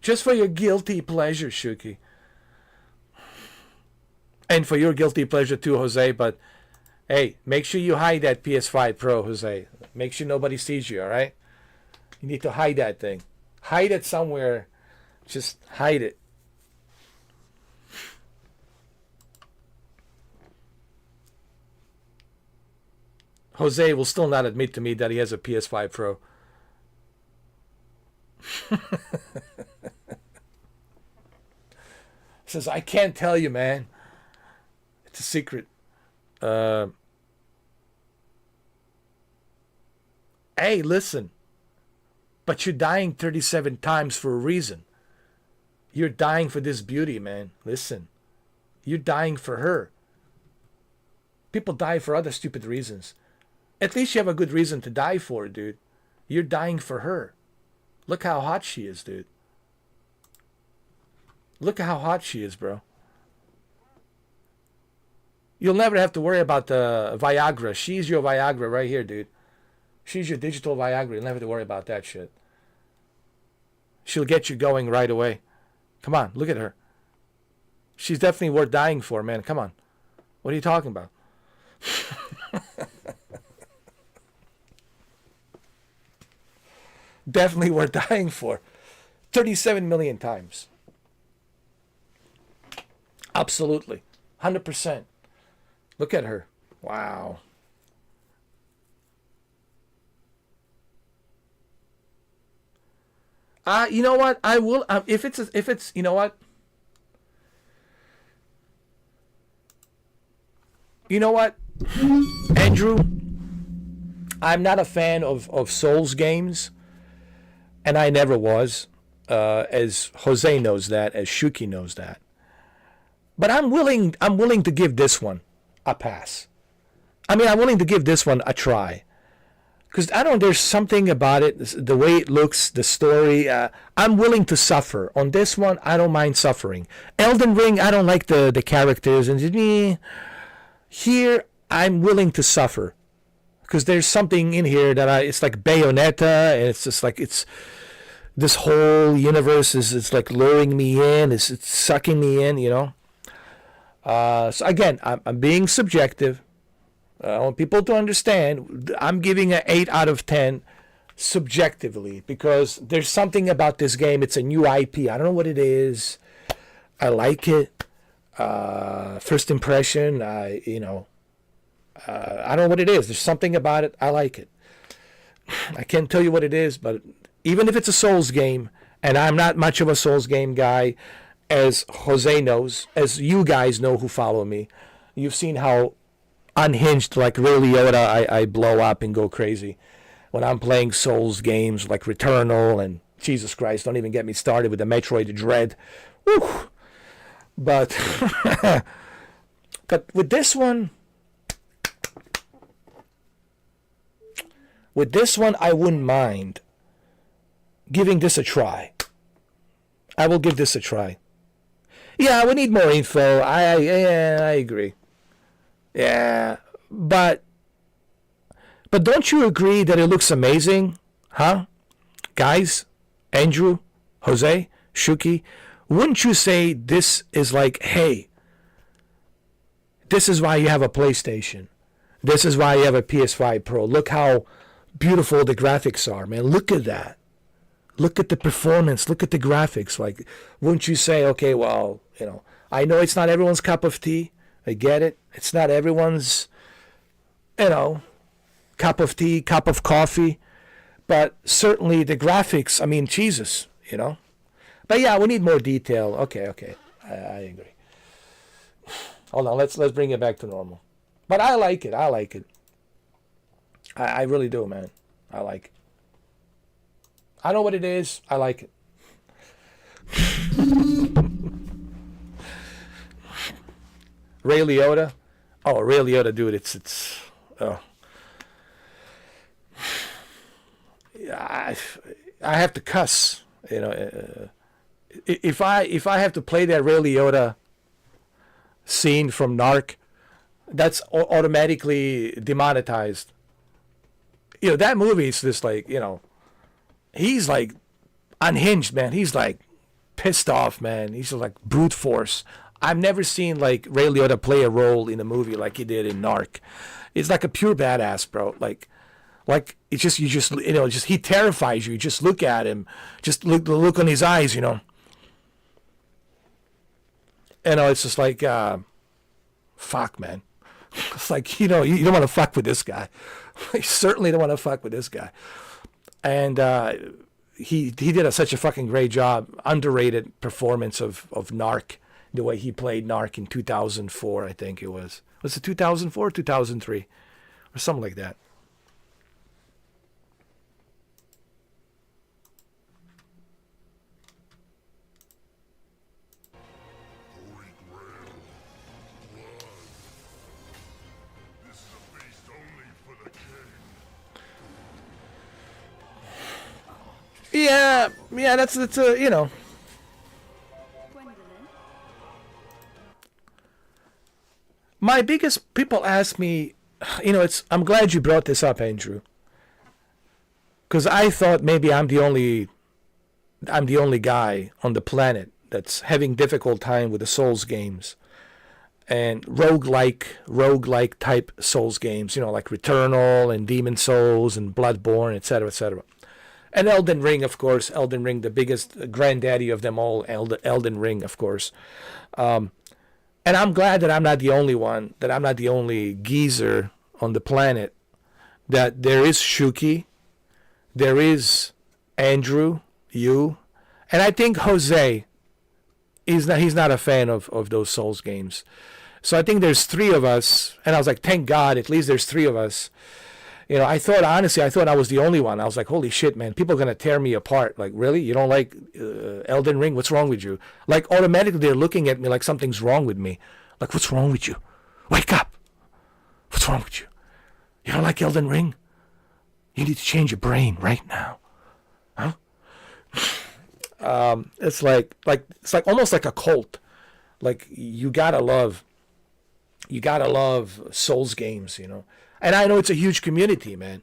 Just for your guilty pleasure, Shuki. And for your guilty pleasure too, Jose. But, hey, make sure you hide that PS5 Pro, Jose. Make sure nobody sees you, all right? You need to hide that thing. Hide it somewhere. Just hide it. Jose will still not admit to me that he has a PS5 Pro. Says, I can't tell you, man. It's a secret. Hey, listen. But you're dying 37 times for a reason. You're dying for this beauty, man. Listen. You're dying for her. People die for other stupid reasons. At least you have a good reason to die for it, dude. You're dying for her. Look how hot she is, dude. Look at how hot she is, bro. You'll never have to worry about the Viagra. She's your Viagra right here, dude. She's your digital Viagra. You'll never have to worry about that shit. She'll get you going right away. Come on, look at her. She's definitely worth dying for, man. Come on. What are you talking about? Definitely worth dying for. 37 million times. Absolutely. 100%. Look at her. Wow. You know what? I will if it's you know what? You know what? Andrew, I'm not a fan of Souls games, and I never was. As Jose knows that, as Shuki knows that. But I'm willing to give this one a pass. I mean, I'm willing to give this one a try. Because I don't know, there's something about it, the way it looks, the story. I'm willing to suffer. On this one, I don't mind suffering. Elden Ring, I don't like the characters. And here, I'm willing to suffer. Because there's something in here that it's like Bayonetta, and it's just like, this whole universe it's like luring me in, it's sucking me in, you know. So again, I'm being subjective. I want people to understand I'm giving an 8 out of 10 subjectively because there's something about this game. It's a new IP. I don't know what it is. I like it. First impression, I don't know what it is. There's something about it. I like it. I can't tell you what it is, but even if it's a Souls game, and I'm not much of a Souls game guy, as Jose knows, as you guys know who follow me. You've seen how unhinged, like Ray Liotta, I blow up and go crazy when I'm playing Souls games like Returnal and Jesus Christ, don't even get me started with the Metroid Dread. Woo! But but with this one, I wouldn't mind giving this a try. I will give this a try. Yeah, we need more info. I agree. Yeah, but don't you agree that it looks amazing, huh? Guys, Andrew, Jose, Shuki, wouldn't you say this is like, hey, this is why you have a PlayStation. This is why you have a PS5 Pro. Look how beautiful the graphics are, man. Look at that. Look at the performance. Look at the graphics. Like, wouldn't you say, okay, well, I know it's not everyone's cup of tea. I get it. It's not everyone's, cup of tea, cup of coffee. But certainly the graphics, I mean, Jesus, But yeah, we need more detail. Okay. I agree. Hold on, let's bring it back to normal. But I like it. I really do, man. I like it. I know what it is. I like it. Ray Liotta. Oh, Ray Liotta, dude. It's. Oh. I have to cuss. If I have to play that Ray Liotta scene from Narc, that's automatically demonetized. That movie is just like, he's like unhinged, man. He's like pissed off, man. He's like brute force. I've never seen like Ray Liotta play a role in a movie like he did in Narc. It's like a pure badass, bro. Like it's just he terrifies you. You just look at him, just look the look on his eyes, It's just like, fuck, man. It's like, you don't want to fuck with this guy. You certainly don't want to fuck with this guy. And he did such a fucking great job. Underrated performance of Narc, the way he played Narc in 2004, I think it was. Was it 2004 or 2003? Or something like that. Yeah, that's My biggest, people ask me, I'm glad you brought this up, Andrew. Because I thought maybe I'm the only guy on the planet that's having difficult time with the Souls games. And roguelike type Souls games, like Returnal and Demon Souls and Bloodborne, etc., etc. And Elden Ring, of course. Elden Ring, the biggest granddaddy of them all. Elden Ring, of course. And I'm glad that I'm not the only one, that I'm not the only geezer on the planet. That there is Shuki, there is Andrew, you, and I think Jose. He's not a fan of those Souls games. So I think there's three of us, and I was like, thank God, at least there's three of us. I thought I was the only one. I was like, holy shit, man, people are going to tear me apart. Like, really? You don't like Elden Ring? What's wrong with you? Like, automatically they're looking at me like something's wrong with me. Like, what's wrong with you? Wake up. What's wrong with you? You don't like Elden Ring? You need to change your brain right now. Huh? It's like almost like a cult. Like, you gotta love Souls games, And I know it's a huge community, man.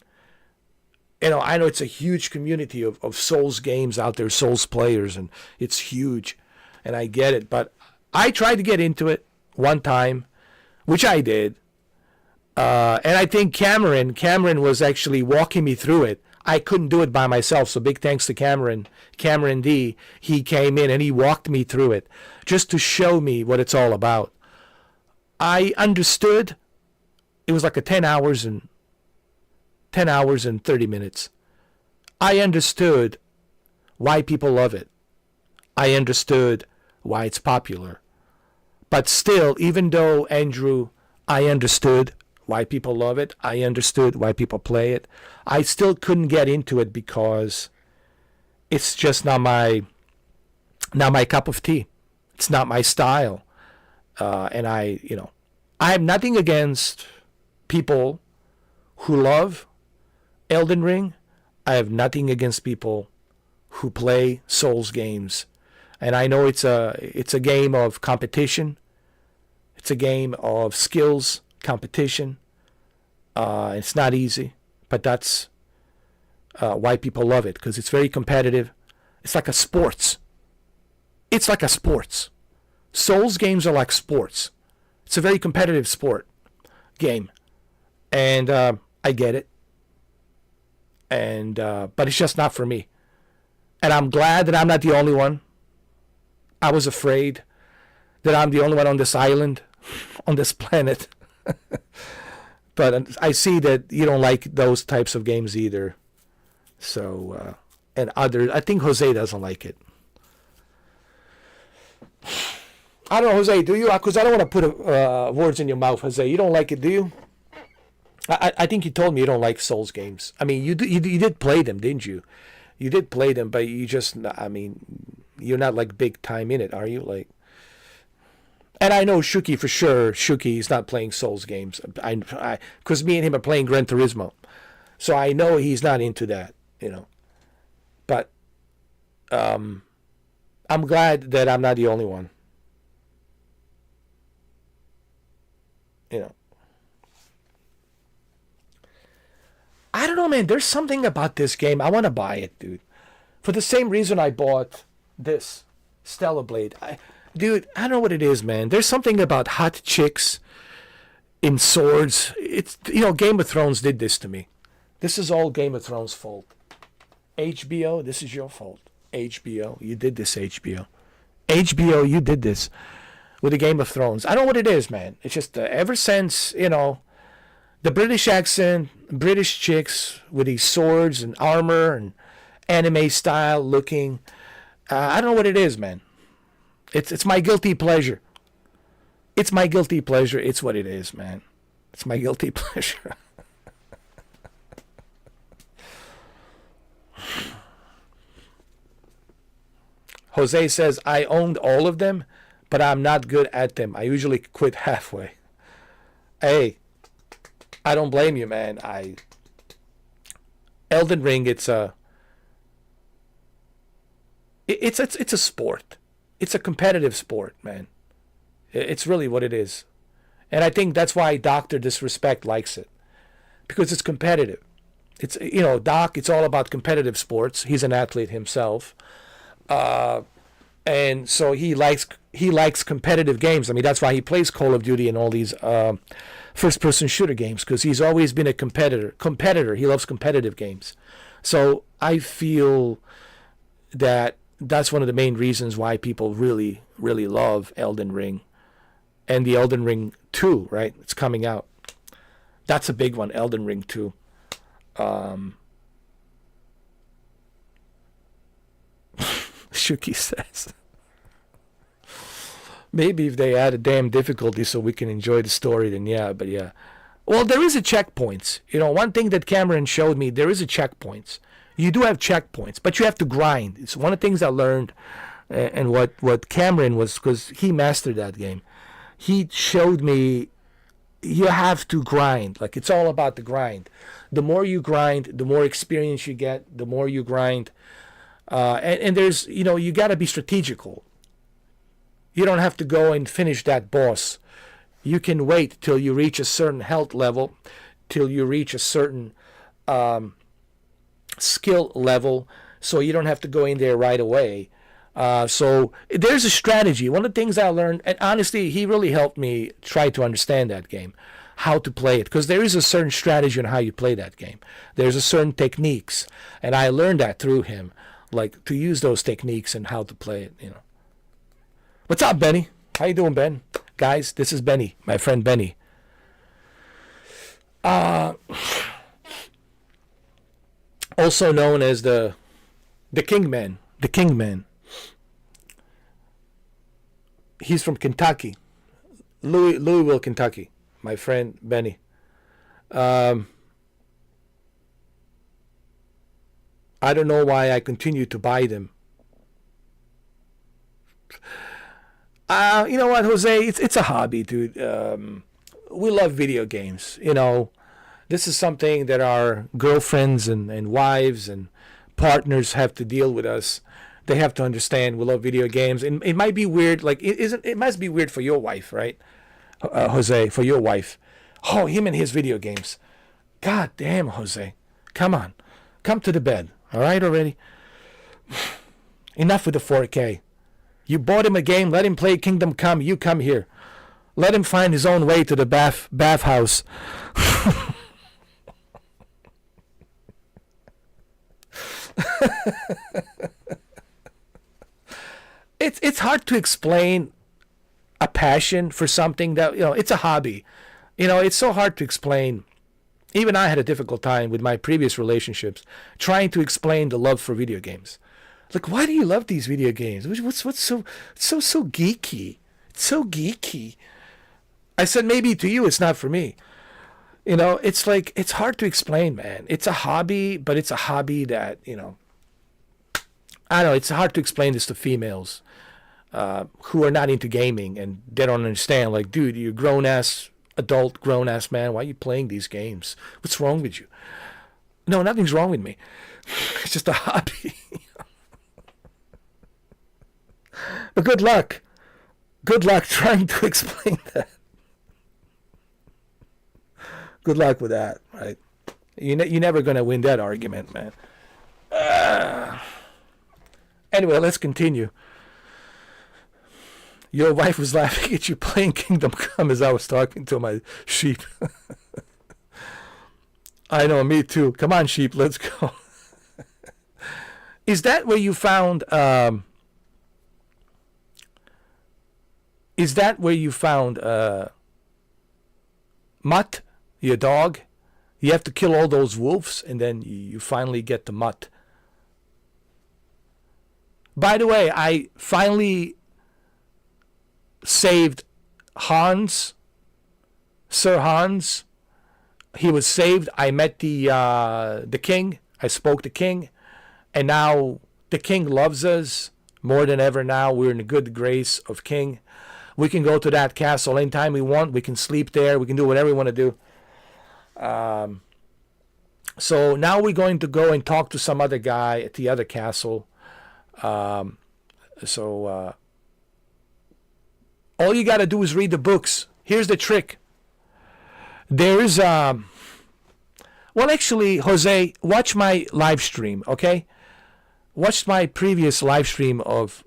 I know it's a huge community of Souls games out there, Souls players, and it's huge. And I get it. But I tried to get into it one time, which I did. And I think Cameron was actually walking me through it. I couldn't do it by myself, so big thanks to Cameron D. He came in and he walked me through it just to show me what it's all about. I understood. It was like a 10 hours and 30 minutes. I understood why people love it. I understood why it's popular. But still, even though, Andrew, I understood why people love it, I understood why people play it, I still couldn't get into it because it's just not my cup of tea. It's not my style. And I have nothing against people who love Elden Ring. I have nothing against people who play Souls games. And I know it's a game of competition. It's a game of skills competition. It's not easy, but that's why people love it, because it's very competitive. It's like a sports. It's like a sports. Souls games are like sports. It's a very competitive sport game, and I get it. And but it's just not for me. And I'm glad that I'm not the only one. I was afraid that I'm the only one on this island, on this planet. But I see that you don't like those types of games either. So, and others, I think Jose doesn't like it. I don't know, Jose, do you? Because I don't want to put words in your mouth, Jose. You don't like it, do you? I think you told me you don't like Souls games. I mean, you did play them, didn't you? You did play them, but you just, I mean, you're not like big time in it, are you? Like, and I know Shuki for sure. Shuki is not playing Souls games. Because me and him are playing Gran Turismo, so I know he's not into that, But I'm glad that I'm not the only one. I don't know, man. There's something about this game. I want to buy it, dude. For the same reason I bought this Stellar Blade. Dude, I don't know what it is, man. There's something about hot chicks in swords. It's, Game of Thrones did this to me. This is all Game of Thrones' fault. HBO, this is your fault. HBO, you did this, HBO. HBO, you did this with the Game of Thrones. I don't know what it is, man. It's just ever since, the British accent, British chicks with these swords and armor and anime style looking. I don't know what it is, man. It's my guilty pleasure. It's my guilty pleasure. It's what it is, man. It's my guilty pleasure. Jose says, I owned all of them, but I'm not good at them. I usually quit halfway. Hey, I don't blame you, man. Elden Ring, it's a sport. It's a competitive sport, man. It's really what it is. And I think that's why Dr. Disrespect likes it. Because it's competitive. It's, Doc, it's all about competitive sports. He's an athlete himself. And so he likes competitive games. I mean, that's why he plays Call of Duty and all these first-person shooter games, because he's always been a competitor. He loves competitive games. So I feel that that's one of the main reasons why people really, really love Elden Ring. And the Elden Ring 2, right? It's coming out. That's a big one, Elden Ring 2. Shuki says, maybe if they add a damn difficulty so we can enjoy the story, then yeah, but yeah. Well, there is a checkpoints. One thing that Cameron showed me, there is a checkpoints. You do have checkpoints, but you have to grind. It's one of the things I learned, and what Cameron was, because he mastered that game. He showed me you have to grind. Like, it's all about the grind. The more you grind, the more experience you get, the more you grind. And there's, you got to be strategical. You don't have to go and finish that boss. You can wait till you reach a certain health level, till you reach a certain skill level, so you don't have to go in there right away. So there's a strategy. One of the things I learned, and honestly, he really helped me try to understand that game, how to play it, because there is a certain strategy on how you play that game. There's a certain techniques, and I learned that through him, like to use those techniques and how to play it. What's up, Benny? How you doing, Ben? Guys, this is Benny, my friend Benny. Also known as the Kingman. the Kingman. He's from Kentucky, Louisville, Kentucky. My friend Benny. I don't know why I continue to buy them. You know what, Jose? It's a hobby, dude. We love video games. You know, this is something that our girlfriends and wives and partners have to deal with us. They have to understand we love video games. And it might be weird. Like, it must be weird for your wife, right? Jose, for your wife. Oh, him and his video games. God damn, Jose. Come on. Come to the bed. All right already? Enough with the 4K. You bought him a game. Let him play Kingdom Come. You come here. Let him find his own way to the bathhouse. It's hard to explain a passion for something that, you know, it's a hobby. You know, it's so hard to explain. Even I had a difficult time with my previous relationships trying to explain the love for video games. Like, why do you love these video games? What's so geeky? It's so geeky. I said, maybe to you it's not for me. You know, it's like, it's hard to explain, man. It's a hobby, but it's a hobby that, you know, I don't know, it's hard to explain this to females who are not into gaming and they don't understand. Like, dude, you're adult grown-ass man. Why are you playing these games? What's wrong with you? No, nothing's wrong with me. It's just a hobby. But good luck. Good luck trying to explain that. Good luck with that, right? You're never going to win that argument, man. Anyway, let's continue. Your wife was laughing at you playing Kingdom Come as I was talking to my sheep. I know, me too. Come on, sheep, let's go. Is that where you found... Is that where you found Mutt, your dog? You have to kill all those wolves and then you finally get the Mutt. By the way, I finally saved Hans, Sir Hans. He was saved. I met the king. I spoke to king. And now the king loves us more than ever now. We're in the good grace of king. We can go to that castle anytime we want. We can sleep there. We can do whatever we want to do. So now we're going to go and talk to some other guy at the other castle. All you got to do is read the books. Here's the trick. There's, well, actually, Jose, watch my live stream, okay? Watch my previous live stream of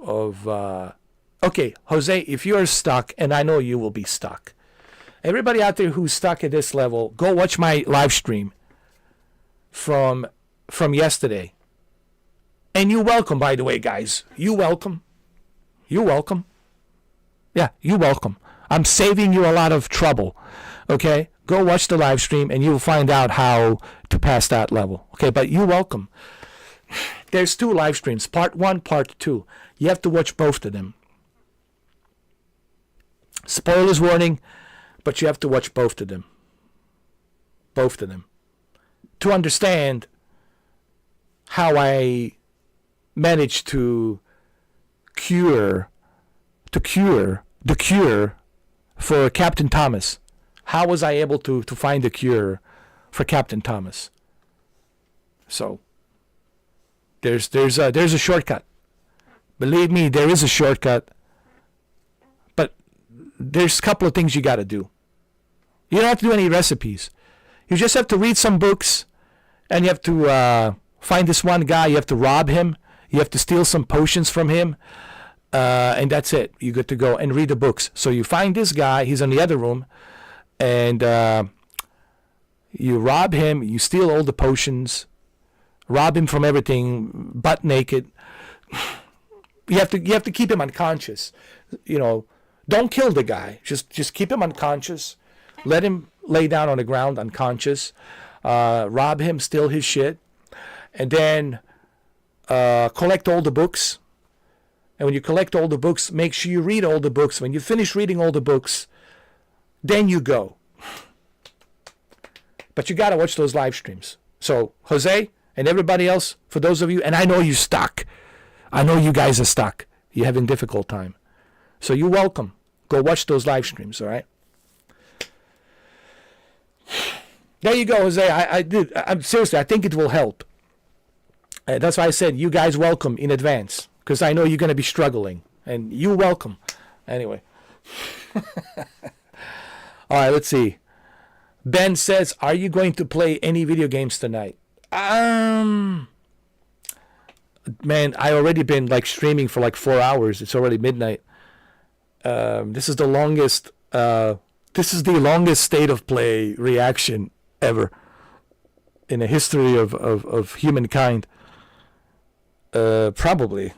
okay, Jose, if you're stuck, and I know you will be stuck. Everybody out there who's stuck at this level, go watch my live stream from yesterday. And you're welcome, by the way, guys. You're welcome. You're welcome. Yeah, you're welcome. I'm saving you a lot of trouble. Okay? Go watch the live stream and you'll find out how to pass that level. Okay, but you're welcome. There's 2 live streams, part 1, part 2. You have to watch both of them. Spoilers warning, but you have to watch both of them. Both of them. To understand how I managed to cure the cure for Captain Thomas. How was I able to find the cure for Captain Thomas? So there's a shortcut. Believe me, there is a shortcut. But there's a couple of things you got to do. You don't have to do any recipes. You just have to read some books, and you have to find this one guy. You have to rob him. You have to steal some potions from him. And that's it. You're good to go. And read the books. So you find this guy. He's in the other room. And you rob him. You steal all the potions. Rob him from everything. Butt naked. You have to keep him unconscious. You know, don't kill the guy. Just keep him unconscious. Let him lay down on the ground unconscious. Rob him. Steal his shit. And then collect all the books. And when you collect all the books, make sure you read all the books. When you finish reading all the books, then you go. But you got to watch those live streams. So, Jose and everybody else, for those of you, and I know you're stuck. I know you guys are stuck. You're having a difficult time. So you're welcome. Go watch those live streams, all right? There you go, Jose. I'm seriously, I think it will help. That's why I said you guys welcome in advance. Because I know you're going to be struggling. And you're welcome. Anyway. All right, let's see. Ben says, are you going to play any video games tonight? Man, I already been like streaming for like 4 hours. It's already midnight. This is the longest state of play reaction ever in the history of humankind. Probably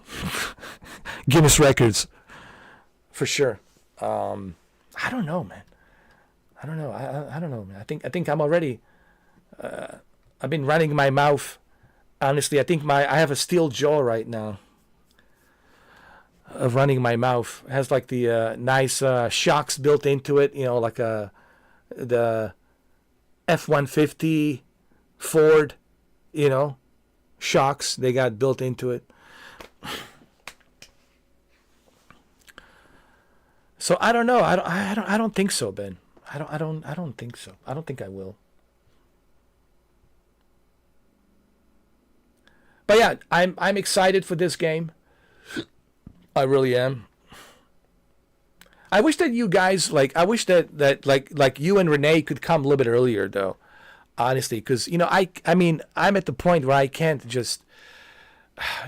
Guinness records for sure. I don't know, man. I don't know. I don't know, man. I think I'm already. I've been running my mouth. Honestly, I think I have a steel jaw right now. Of running my mouth. It has like the nice shocks built into it. You know, like the F-150 Ford. You know, shocks they got built into it. So I don't know. I don't think so, Ben. I don't think so. I don't think I will. But yeah, I'm excited for this game. I really am. I wish that you guys I wish that like you and Renee could come a little bit earlier though. Honestly, because you know I mean I'm at the point where I can't just,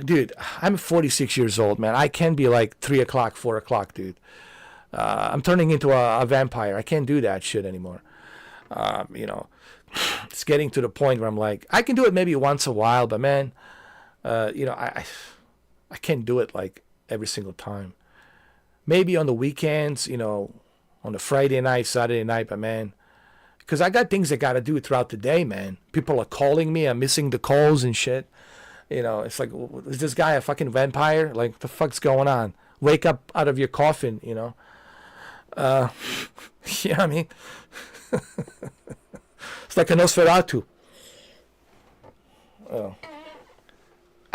dude. I'm 46 years old, man. I can be like 3 o'clock, 4 o'clock, dude. I'm turning into a vampire. I can't do that shit anymore. You know, it's getting to the point where I'm like, I can do it maybe once a while, but man, you know, I can't do it like every single time. Maybe on the weekends, you know, on a Friday night, Saturday night, but man, because I got things I got to do throughout the day, man. People are calling me. I'm missing the calls and shit. You know, it's like, is this guy a fucking vampire? Like, the fuck's going on? Wake up out of your coffin, you know? Yeah, I mean, it's like a Nosferatu. Oh.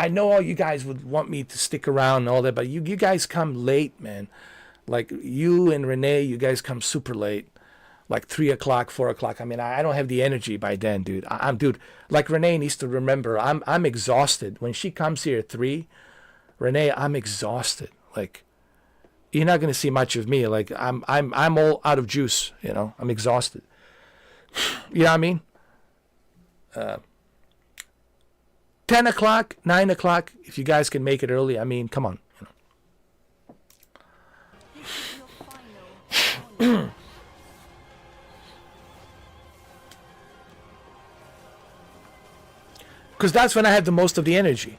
I know all you guys would want me to stick around and all that, but you guys come late, man. Like you and Renee, you guys come super late, like 3 o'clock, 4 o'clock. I mean, I don't have the energy by then, dude. Dude. Like Renee needs to remember, I'm exhausted when she comes here at 3. Renee, I'm exhausted. Like, you're not gonna see much of me. Like I'm all out of juice. You know, I'm exhausted. You know what I mean? 10 o'clock, 9 o'clock. If you guys can make it early, I mean, come on. You know. Because that's when I have the most of the energy.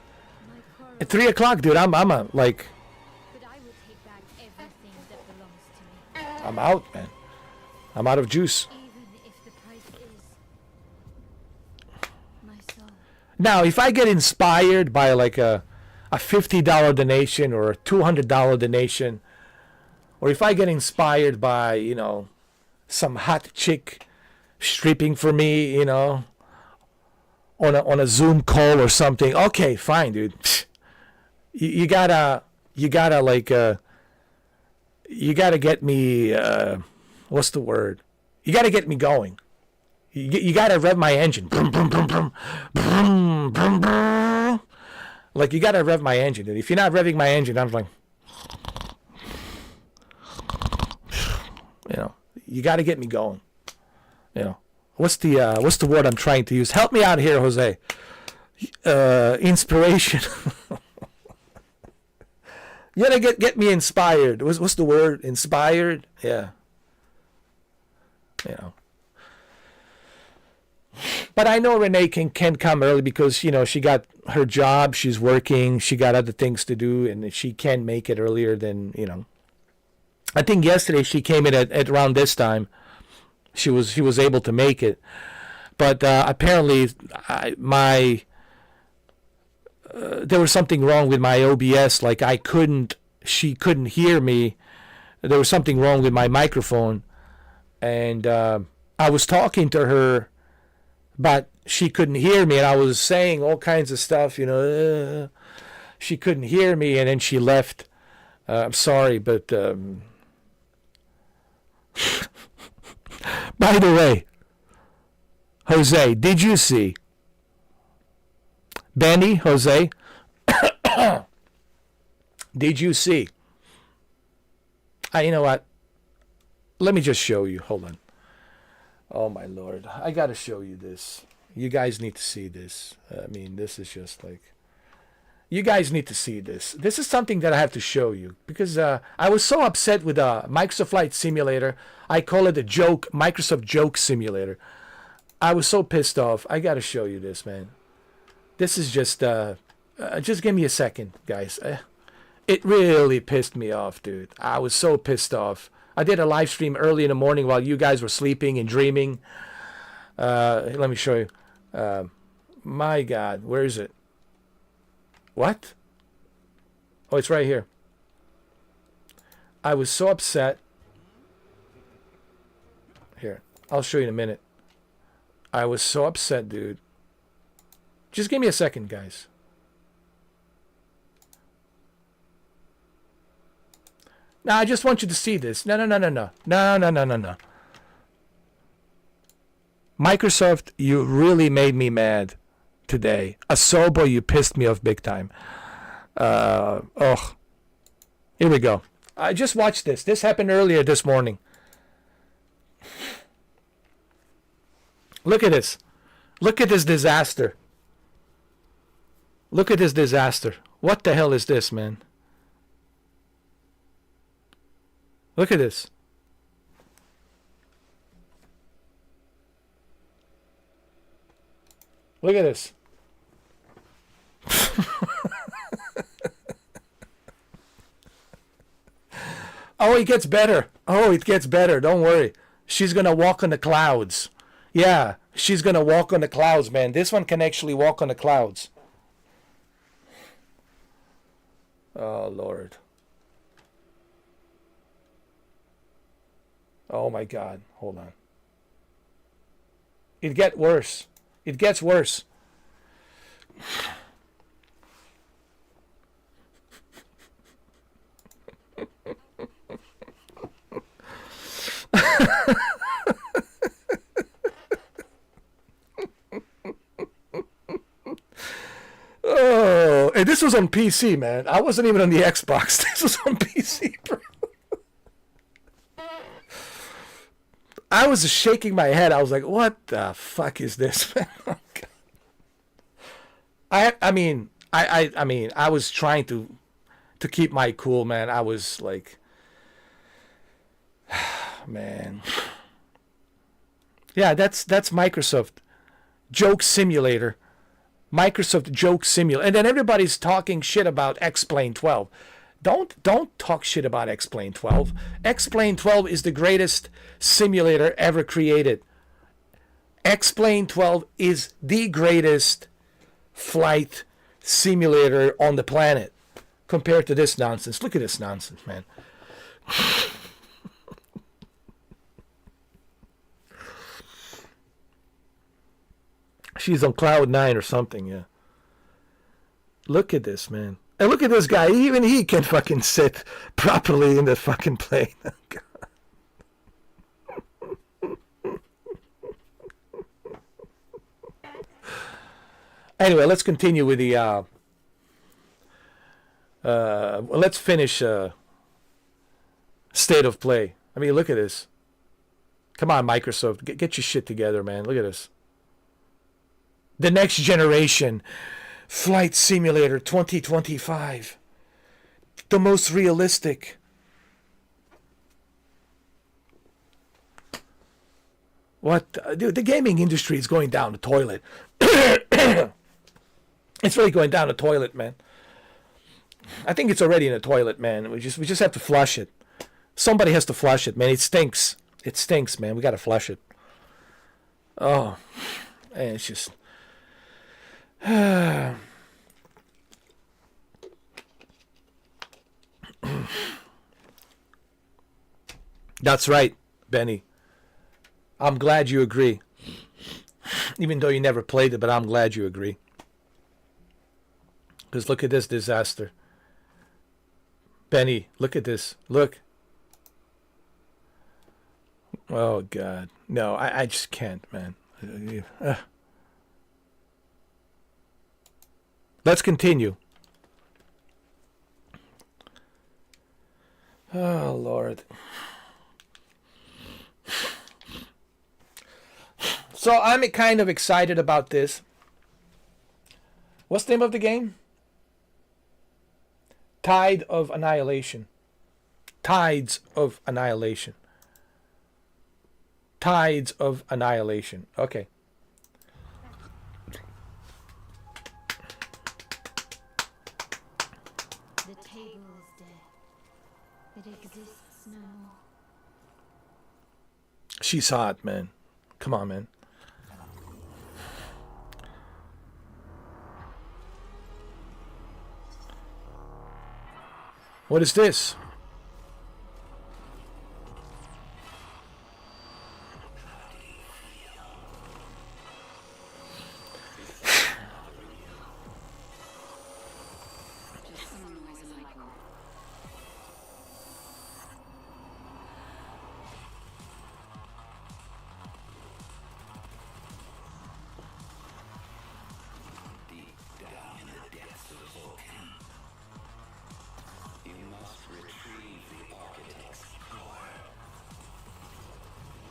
At 3 o'clock, dude, I'm like. I'm out, man. I'm out of juice. Now, if I get inspired by like a $50 donation or a $200 donation, or if I get inspired by, you know, some hot chick stripping for me, you know, on a Zoom call or something, okay, fine, dude. You gotta like, you gotta get me, what's the word? You gotta get me going. You gotta rev my engine. Brum, brum, brum, brum. Brum, brum, brum. Like, you gotta rev my engine, dude. If you're not revving my engine, I'm like, you know, you gotta get me going. You know, what's the word I'm trying to use? Help me out here, Jose. Inspiration. You gotta get me inspired. What's the word? Inspired? Yeah. You know. But I know Renee can come early because, you know, she got her job, she's working, she got other things to do, and she can make it earlier than, you know. I think yesterday she came in at around this time. She was able to make it. But apparently my there was something wrong with my OBS. Like she couldn't hear me. There was something wrong with my microphone, and I was talking to her, but she couldn't hear me, and I was saying all kinds of stuff, she couldn't hear me, and then she left. I'm sorry, but by the way, Jose, did you see? Benny, Jose, did you see? You know what? Let me just show you. Hold on. Oh, my Lord. I got to show you this. You guys need to see this. I mean, this is just like... You guys need to see this. This is something that I have to show you. Because I was so upset with Microsoft Flight Simulator. I call it a joke, Microsoft Joke Simulator. I was so pissed off. I got to show you this, man. This is just give me a second, guys. It really pissed me off, dude. I was so pissed off. I did a live stream early in the morning while you guys were sleeping and dreaming. Let me show you. My God, where is it? What? Oh, it's right here. I was so upset. Here, I'll show you in a minute. I was so upset, dude. Just give me a second, guys. Now, I just want you to see this. No. Microsoft, you really made me mad today. Asobo, you pissed me off big time. Here we go. I just watched this. This happened earlier this morning. Look at this. Look at this disaster. Look at this disaster. What the hell is this, man? Look at this. Look at this. Oh, it gets better. Oh, it gets better. Don't worry. She's going to walk on the clouds. Yeah, she's going to walk on the clouds, man. This one can actually walk on the clouds. Oh, Lord. Oh, my God. Hold on. It gets worse. It gets worse. Oh, and this was on PC, man. I wasn't even on the Xbox. This was on PC, bro. I was shaking my head. I was like, what the fuck is this, man? Oh, God. I mean, I was trying to keep my cool, man. I was like, man. Yeah, that's Microsoft Joke Simulator. Microsoft Joke Simulator. And then everybody's talking shit about X-Plane 12. Don't talk shit about X-Plane 12. X-Plane 12 is the greatest simulator ever created. X-Plane 12 is the greatest flight simulator on the planet compared to this nonsense. Look at this nonsense, man. She's on cloud 9 or something, yeah. Look at this, man. And look at this guy. Even he can fucking sit properly in the fucking plane. Anyway, let's continue with the... let's finish State of Play. I mean, look at this. Come on, Microsoft. Get your shit together, man. Look at this. The next generation Flight Simulator 2025. The most realistic. What? Dude, the gaming industry is going down the toilet. It's really going down the toilet, man. I think it's already in the toilet, man. We just have to flush it. Somebody has to flush it, man. It stinks. It stinks, man. We got to flush it. Oh, man, it's just... That's right, Benny. I'm glad you agree. Even though you never played it, but I'm glad you agree. Because look at this disaster. Benny, look at this. Look. Oh, God. No, I just can't, man. Let's continue. Oh, Lord. So I'm kind of excited about this. What's the name of the game? Tide of Annihilation. Tides of Annihilation. Tides of Annihilation. Okay. The table is dead. It exists no more. She's hot, man. Come on, man. What is this?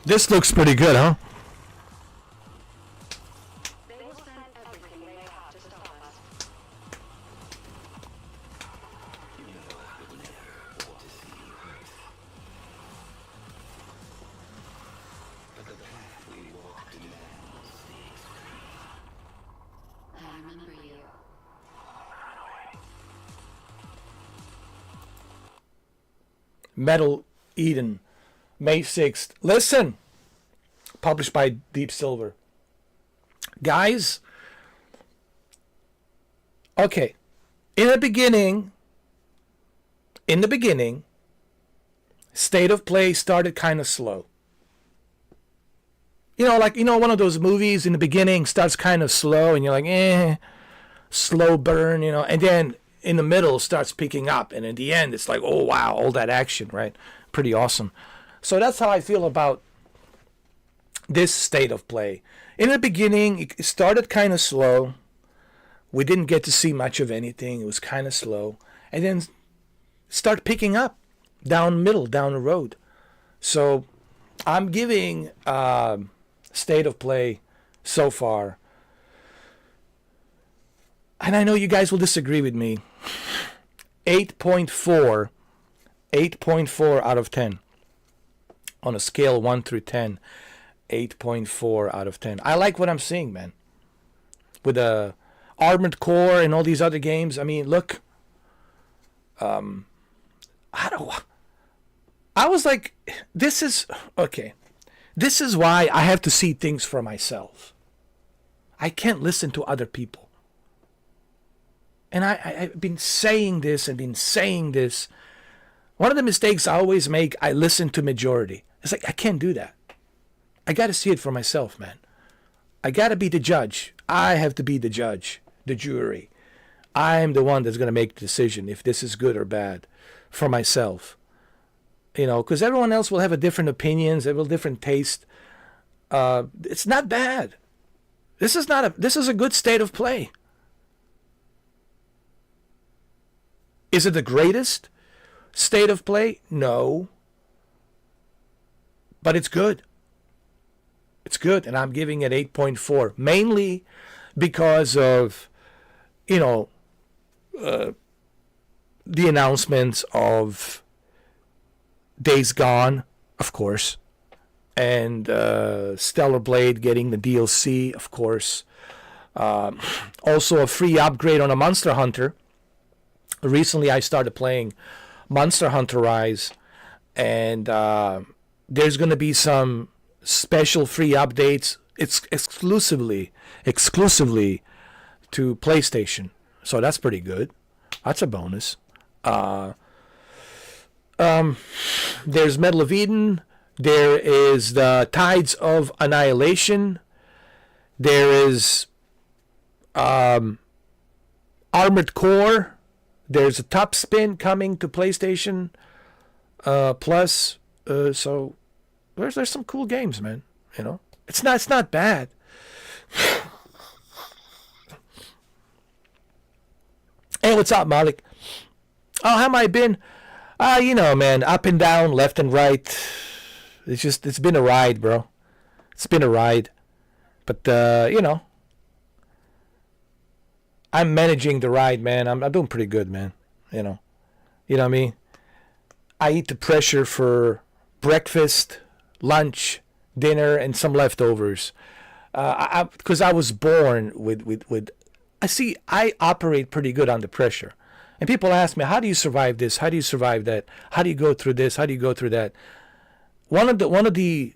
This looks pretty good, huh? Metal Eden, May 6th. Listen! Published by Deep Silver. Guys, okay. In the beginning, State of Play started kind of slow. One of those movies in the beginning starts kind of slow and you're like, slow burn, and then in the middle starts picking up, and in the end it's like, oh wow, all that action, right? Pretty awesome. So that's how I feel about this State of Play. In the beginning, it started kind of slow. We didn't get to see much of anything. It was kind of slow. And then start picking up down the road. So I'm giving State of Play so far, and I know you guys will disagree with me, 8.4 out of 10. On a scale 1 through 10. 8.4 out of 10. I like what I'm seeing, man. With the Armored Core and all these other games. I mean, look. I was like, this is okay. This is why I have to see things for myself. I can't listen to other people. And I've been saying this and been saying this. One of the mistakes I always make, I listen to majority. It's like, I can't do that. I got to see it for myself, man. I got to be the judge. I have to be the judge, the jury. I'm the one that's going to make the decision if this is good or bad for myself. Because everyone else will have a different opinions, they will different taste. It's not bad. This is a good State of Play. Is it the greatest State of Play? No. But it's good. It's good, and I'm giving it 8.4, mainly because of, the announcements of Days Gone, of course, and Stellar Blade getting the DLC, of course. Also a free upgrade on a Monster Hunter. Recently, I started playing Monster Hunter Rise, and there's going to be some special free updates. It's exclusively to PlayStation, so that's pretty good. That's a bonus. There's Medal of Eden. There is the Tides of Annihilation. There is Armored Core. There's a Top Spin coming to PlayStation Plus. So there's some cool games, man. You know, it's not bad. Hey, what's up, Malik? Oh, how am I been? You know, man, up and down, left and right. It's been a ride, bro. It's been a ride. But, you know, I'm managing the ride, man. I'm doing pretty good, man. You know what I mean? I eat the pressure for breakfast, lunch, dinner, and some leftovers. Because I was born with I operate pretty good under pressure. And people ask me, how do you survive this? How do you survive that? How do you go through this? How do you go through that? One of the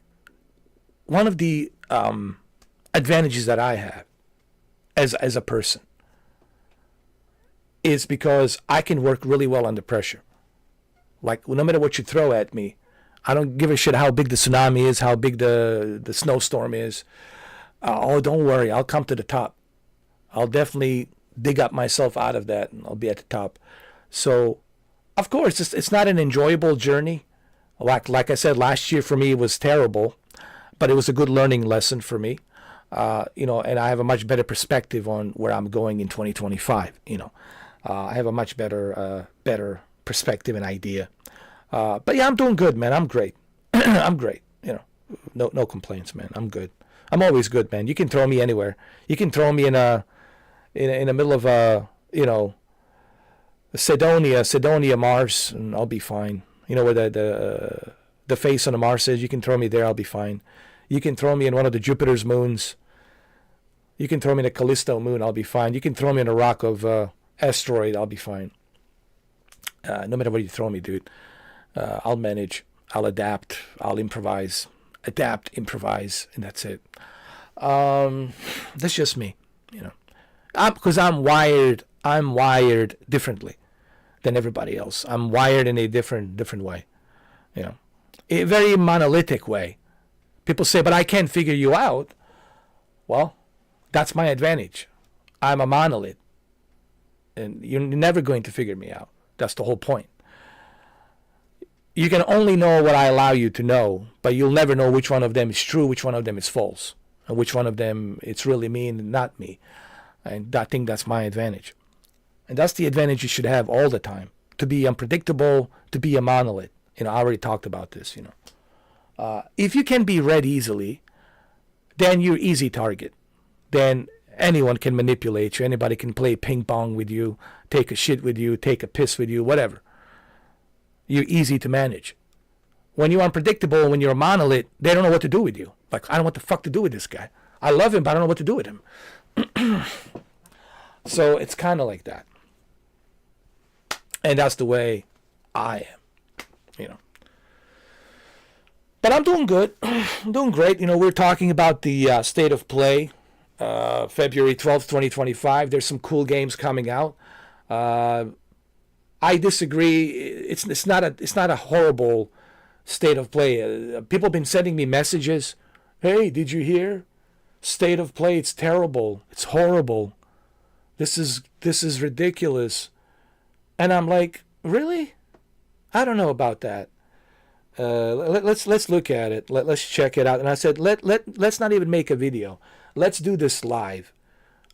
advantages that I have as a person is because I can work really well under pressure. Like, no matter what you throw at me, I don't give a shit how big the tsunami is, how big the snowstorm is. Oh, don't worry, I'll come to the top. I'll definitely dig up myself out of that, and I'll be at the top. So, of course, it's not an enjoyable journey. Like I said, last year for me was terrible, but it was a good learning lesson for me. You know, and I have a much better perspective on where I'm going in 2025. You know, I have a much better perspective and idea. But yeah, I'm doing good, man. I'm great. I'm great. You know, no complaints, man. I'm good. I'm always good, man. You can throw me anywhere. You can throw me in the middle of you know, Cydonia, Mars, and I'll be fine. You know where the face on the Mars is? You can throw me there, I'll be fine. You can throw me in one of the Jupiter's moons. You can throw me in the Callisto moon, I'll be fine. You can throw me in a rock of asteroid, I'll be fine. No matter where you throw me, dude. I'll manage. I'll adapt. I'll improvise. Adapt, improvise, and that's it. That's just me, you know. Because I'm wired differently than everybody else. I'm wired in a different way, you know, a very monolithic way. People say, but I can't figure you out. Well, that's my advantage. I'm a monolith, and you're never going to figure me out. That's the whole point. You can only know what I allow you to know, but you'll never know which one of them is true, which one of them is false, and which one of them it's really me and not me. And I think that's my advantage. And that's the advantage you should have all the time. To be unpredictable, to be a monolith. You know, I already talked about this, you know. If you can be read easily, then you're easy target. Then anyone can manipulate you. Anybody can play ping pong with you, take a shit with you, take a piss with you, whatever. You're easy to manage. When you're unpredictable, when you're a monolith, they don't know what to do with you. Like, I don't know what the fuck to do with this guy. I love him, but I don't know what to do with him. So it's kind of like that. And that's the way I am, you know. But I'm doing good. I'm doing great. You know, we're talking about the state of play, February 12th, 2025. There's some cool games coming out. I disagree. It's not a horrible state of play. People have been sending me messages. Hey, did you hear? State of play, it's terrible. It's horrible. This is ridiculous. And I'm like, really? I don't know about that. Let's look at it. Let's check it out. And I said, let's not even make a video. Let's do this live.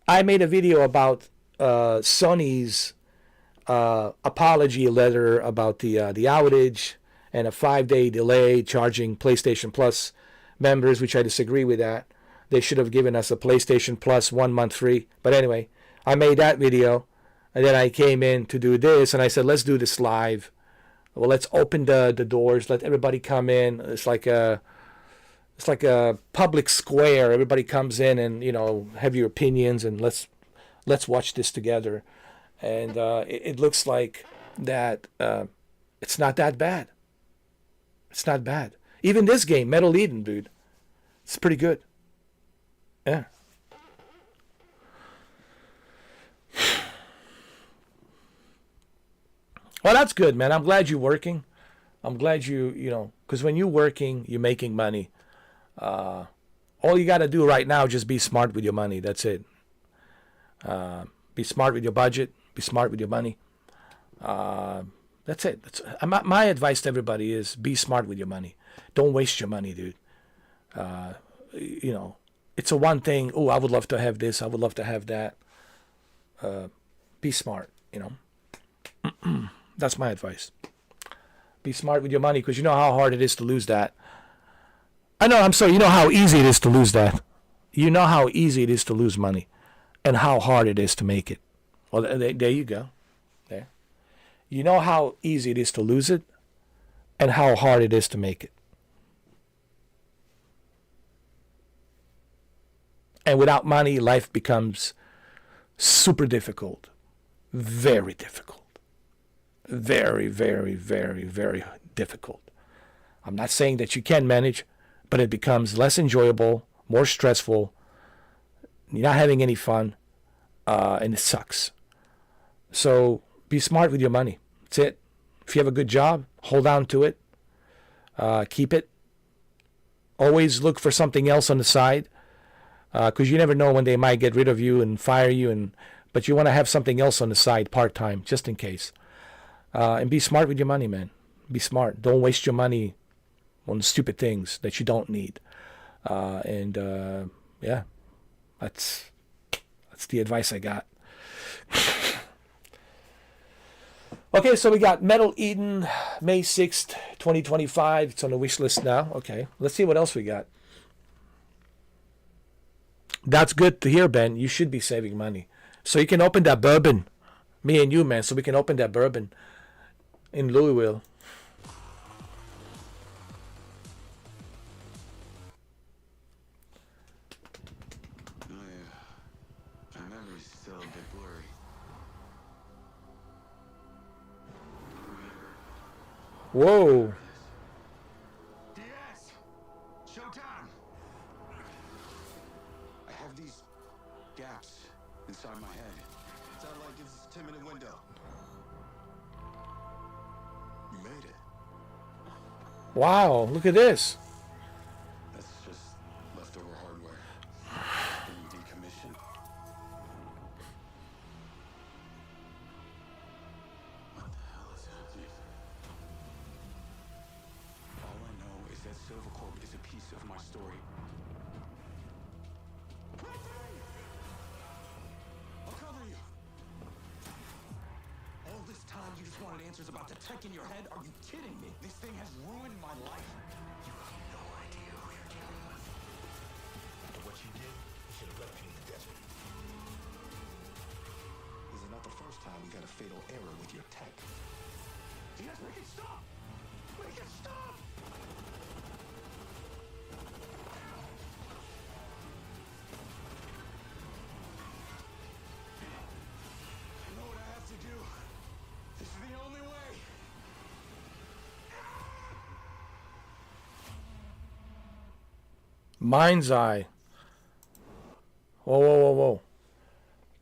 I made a video about Sony's apology letter about the outage and a 5-day delay charging PlayStation Plus members, which I disagree with that. They should have given us a PlayStation Plus 1 month free. But anyway, I made that video, and then I came in to do this, and I said, let's do this live. Well, let's open the doors, let everybody come in. It's like a public square. Everybody comes in and, you know, have your opinions, and let's watch this together. And it looks like that it's not that bad. It's not bad. Even this game, Metal Eden, dude, it's pretty good. Yeah. Well, that's good, man. I'm glad you're working. I'm glad because when you're working, you're making money. All you got to do right now is just be smart with your money. That's it. Be smart with your budget. Be smart with your money. That's it. My advice to everybody is be smart with your money. Don't waste your money, dude. It's a one thing. Oh, I would love to have this. I would love to have that. Be smart, That's my advice. Be smart with your money because you know how hard it is to lose that. I'm sorry. You know how easy it is to lose that. You know how easy it is to lose money and how hard it is to make it. Well, there you go. There. You know how easy it is to lose it and how hard it is to make it. And without money, life becomes super difficult. Very difficult. Very, very, very, very difficult. I'm not saying that you can manage, but it becomes less enjoyable, more stressful. You're not having any fun, and it sucks. So be smart with your money. That's it. If you have a good job, hold on to it. Keep it. Always look for something else on the side, because you never know when they might get rid of you and fire you. But you want to have something else on the side, part-time, just in case. And be smart with your money, man. Be smart. Don't waste your money on stupid things that you don't need. Yeah, that's the advice I got. Okay, so we got Metal Eden, May 6th, 2025. It's on the wish list now. Okay, let's see what else we got. That's good to hear, Ben. You should be saving money. So you can open that bourbon. Me and you, man. So we can open that bourbon in Louisville. My memory's still a bit blurry. Whoa. DS! Showtime! I have these gaps inside my head. Sound like it's a 10-minute window. You made it. Wow, look at this. That's just leftover hardware. Being decommissioned. What the hell is happening? All I know is that Silvercorp is a piece of my story. I'll cover you. All this time you just wanted answers about the tech in your head? Are you kidding me? This thing has ruined my life. You have no idea who you're dealing with. After what you did, you should have left me in the desert. This is not the first time we got a fatal error with your tech. Yes, make it stop! Make it stop! I know what I have to do. This is the only way. Mind's Eye. Whoa.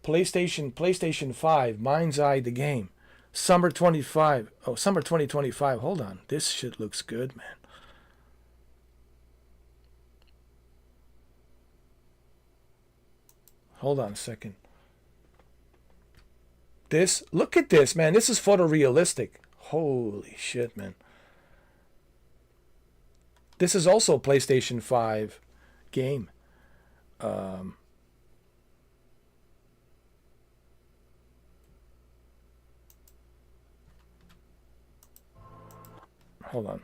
PlayStation 5, Mind's Eye the game. Summer 2025. Hold on. This shit looks good, man. Hold on a second. Look at this, man. This is photorealistic. Holy shit, man. This is also a PlayStation 5 game. Hold on.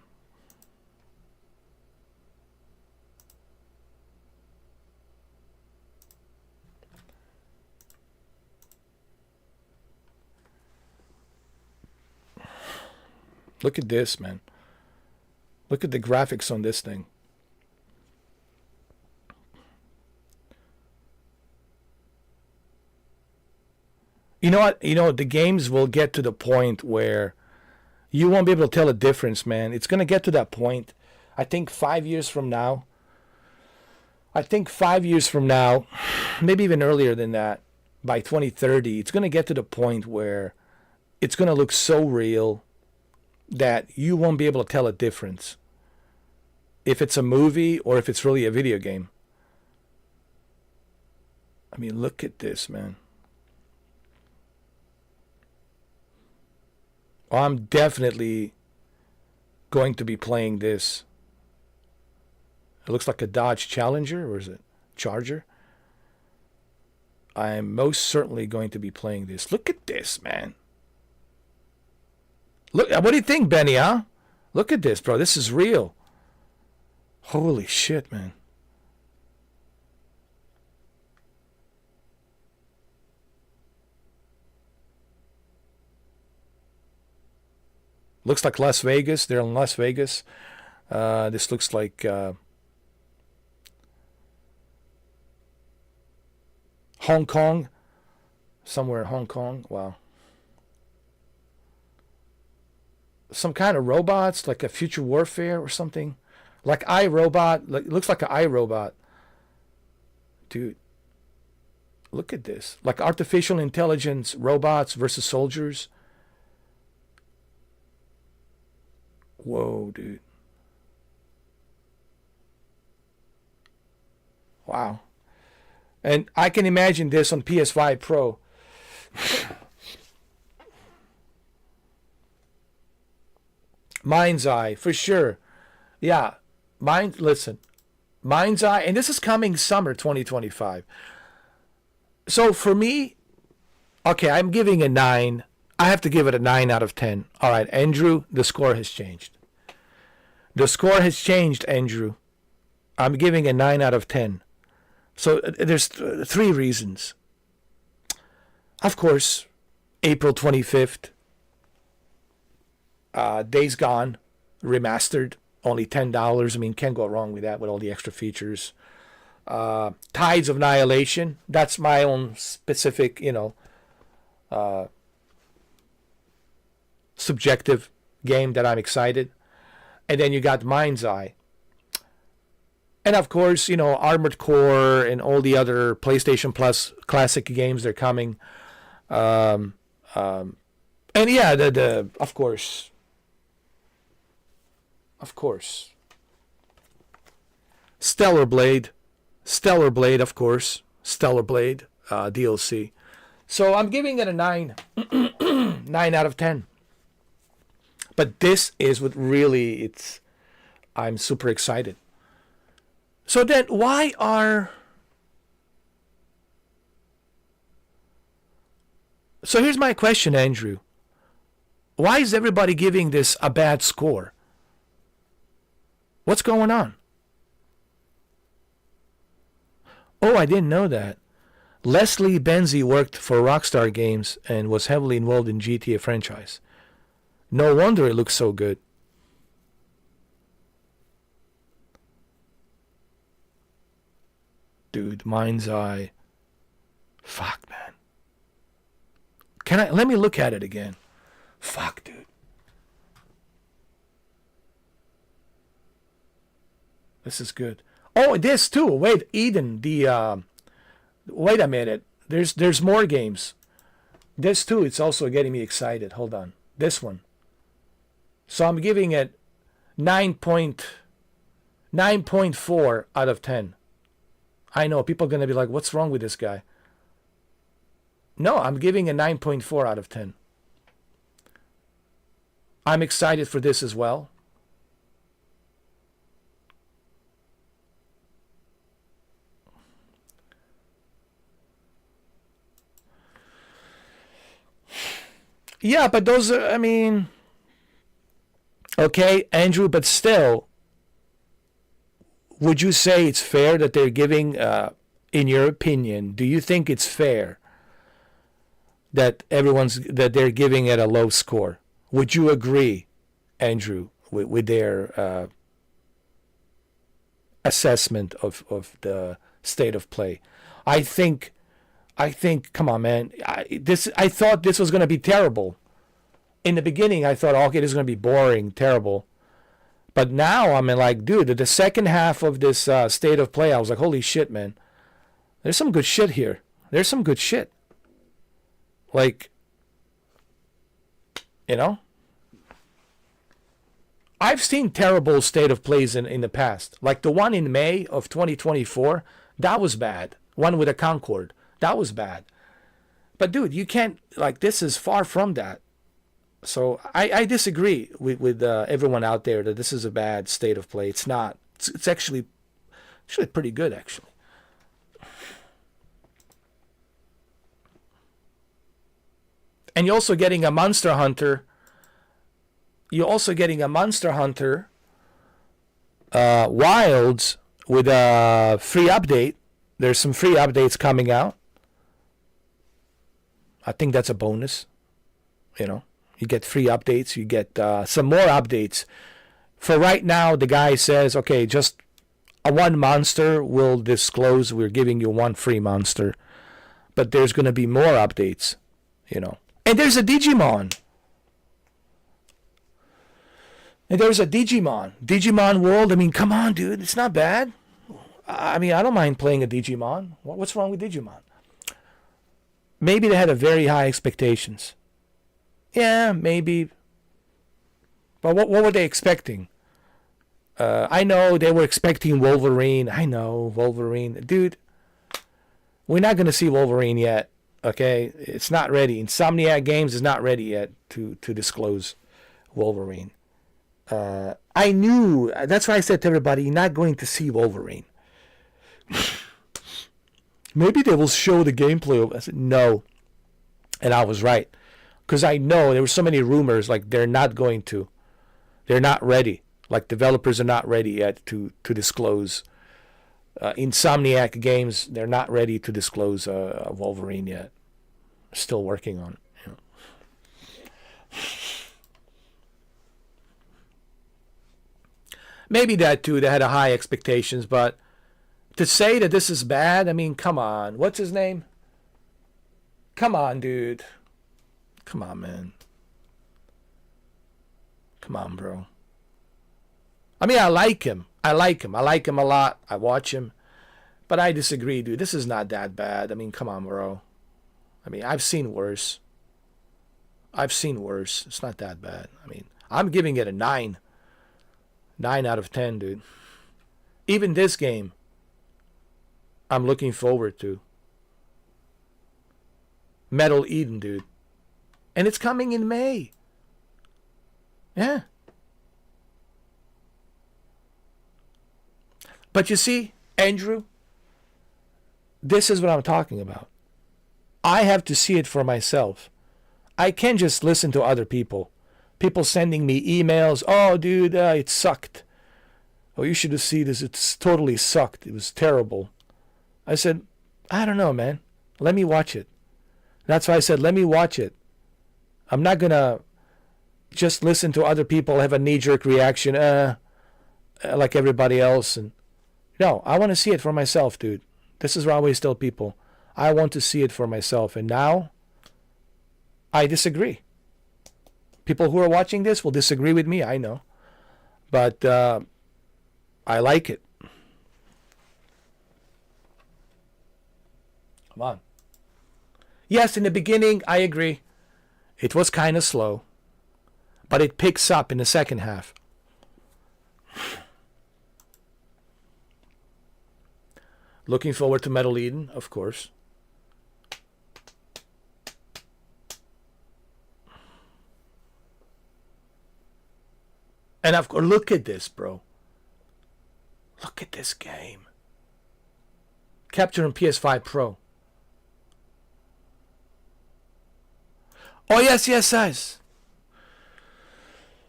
Look at this, man. Look at the graphics on this thing. You know what? The games will get to the point where you won't be able to tell a difference, man. It's going to get to that point. I think 5 years from now, maybe even earlier than that, by 2030, it's going to get to the point where it's going to look so real that you won't be able to tell a difference if it's a movie or if it's really a video game. I mean, look at this, man. I'm definitely going to be playing this. It looks like a Dodge Challenger, or is it Charger? I'm most certainly going to be playing this. Look at this, man. Look, what do you think, Benny, huh? Look at this, bro. This is real. Holy shit, man. Looks like Las Vegas. They're in Las Vegas. This looks like Hong Kong. Somewhere in Hong Kong. Wow. Some kind of robots, like a Future Warfare or something. Like iRobot. Like, it looks like an iRobot. Dude. Look at this. Like artificial intelligence robots versus soldiers. Whoa, dude. Wow. And I can imagine this on PS5 Pro. Mind's Eye, for sure. Yeah. Listen. Mind's Eye, and this is coming summer 2025. So for me, okay, I'm giving a 9. I have to give it a 9 out of 10. All right, Andrew, the score has changed. The score has changed, Andrew. I'm giving a 9 out of 10. So there's 3 reasons. Of course, April 25th, Days Gone, remastered, only $10. I mean, can't go wrong with that with all the extra features. Tides of Annihilation, that's my own specific, subjective game that I'm excited. And then you got Mind's Eye. And of course, Armored Core and all the other PlayStation Plus classic games, they're coming. And yeah, of course, Stellar Blade, of course, Stellar Blade DLC. So I'm giving it a 9, 9 out of 10. But this is what really I'm super excited. So then so here's my question, Andrew. Why is everybody giving this a bad score? What's going on? Oh, I didn't know that. Leslie Benzie worked for Rockstar Games and was heavily involved in GTA franchise. No wonder it looks so good. Dude, Mind's Eye. Fuck, man. Let me look at it again. Fuck, dude. This is good. Oh, this too. Wait, Eden, wait a minute. There's more games. This too, it's also getting me excited. Hold on. This one. So I'm giving it 9.4 out of 10. I know people are going to be like, what's wrong with this guy? No, I'm giving a 9.4 out of 10. I'm excited for this as well. Yeah, but those are, I mean, okay, Andrew, but still, would you say it's fair that they're giving, in your opinion, do you think it's fair that they're giving it a low score? Would you agree, Andrew, with their assessment of the state of play? I think, come on, man. I thought this was going to be terrible. In the beginning, I thought, okay, this is going to be boring, terrible. But now I'm like, dude, the second half of this state of play, I was like, holy shit, man. There's some good shit here. There's some good shit. Like, I've seen terrible state of plays in the past. Like the one in May of 2024, that was bad. One with a Concorde, that was bad. But dude, you can't, like, this is far from that. So I disagree with everyone out there that this is a bad state of play. It's not. It's actually pretty good, actually. And you're also getting a Monster Hunter. You're also getting a Monster Hunter Wilds with a free update. There's some free updates coming out. I think that's a bonus. You know, you get free updates. You get some more updates. For right now, the guy says, okay, just one monster will disclose. We're giving you one free monster. But there's going to be more updates, you know. And there's a Digimon. Digimon World. I mean, come on, dude. It's not bad. I mean, I don't mind playing a Digimon. What's wrong with Digimon? Maybe they had a very high expectations. Yeah, maybe. But what were they expecting? I know they were expecting Wolverine. I know, Wolverine. Dude, we're not going to see Wolverine yet. Okay? It's not ready. Insomniac Games is not ready yet to disclose Wolverine. I knew. That's why I said to everybody, you're not going to see Wolverine. Maybe they will show the gameplay of. I said no, and I was right, because I know there were so many rumors like they're not going to, they're not ready. Like developers are not ready yet to disclose. Insomniac Games, they're not ready to disclose Wolverine yet. Still working on it. You know. Maybe that too. They had a high expectations, but. To say that this is bad, I mean, come on. What's his name? Come on, dude. Come on, man. Come on, bro. I mean, I like him. I like him a lot. I watch him. But I disagree, dude. This is not that bad. I mean, come on, bro. I mean, I've seen worse. It's not that bad. I mean, I'm giving it a 9. 9 out of 10, dude. Even this game, I'm looking forward to. Metal Eden, dude. And it's coming in May. Yeah. But you see, Andrew, this is what I'm talking about. I have to see it for myself. I can't just listen to other people. People sending me emails. Oh, dude, it sucked. Oh, you should have seen this. It's totally sucked. It was terrible. I said, I don't know, man. Let me watch it. That's why I said, let me watch it. I'm not going to just listen to other people have a knee-jerk reaction, like everybody else. And no, I want to see it for myself, dude. This is what I always tell people. I want to see it for myself. And now, I disagree. People who are watching this will disagree with me, I know. But I like it. Come on. Yes, in the beginning, I agree. It was kind of slow. But it picks up in the second half. Looking forward to Metal Eden, of course. And of course, look at this, bro. Look at this game. Capture on PS5 Pro. Oh, yes, guys.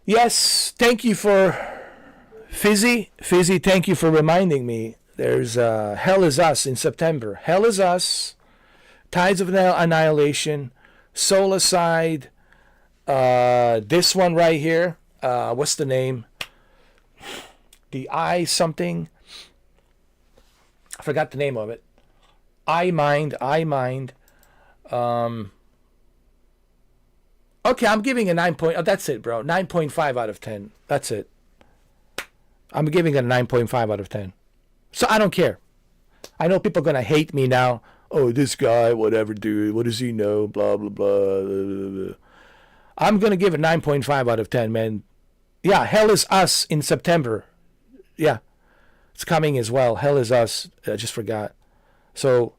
Yes, thank you for Fizzy. Fizzy, thank you for reminding me. There's Hell is Us in September. Hell is Us, Tides of Annihilation, Soul Aside, this one right here. What's the name? The I something. I forgot the name of it. I Mind. Okay, I'm giving a 9 point. Oh, that's it, bro. 9.5 out of 10. That's it. I'm giving it a 9.5 out of 10. So I don't care. I know people are going to hate me now. Oh, this guy, whatever, dude. What does he know? Blah, blah, blah. I'm going to give it 9.5 out of 10, man. Yeah, Hell is Us in September. Yeah, it's coming as well. Hell is Us. I just forgot. So,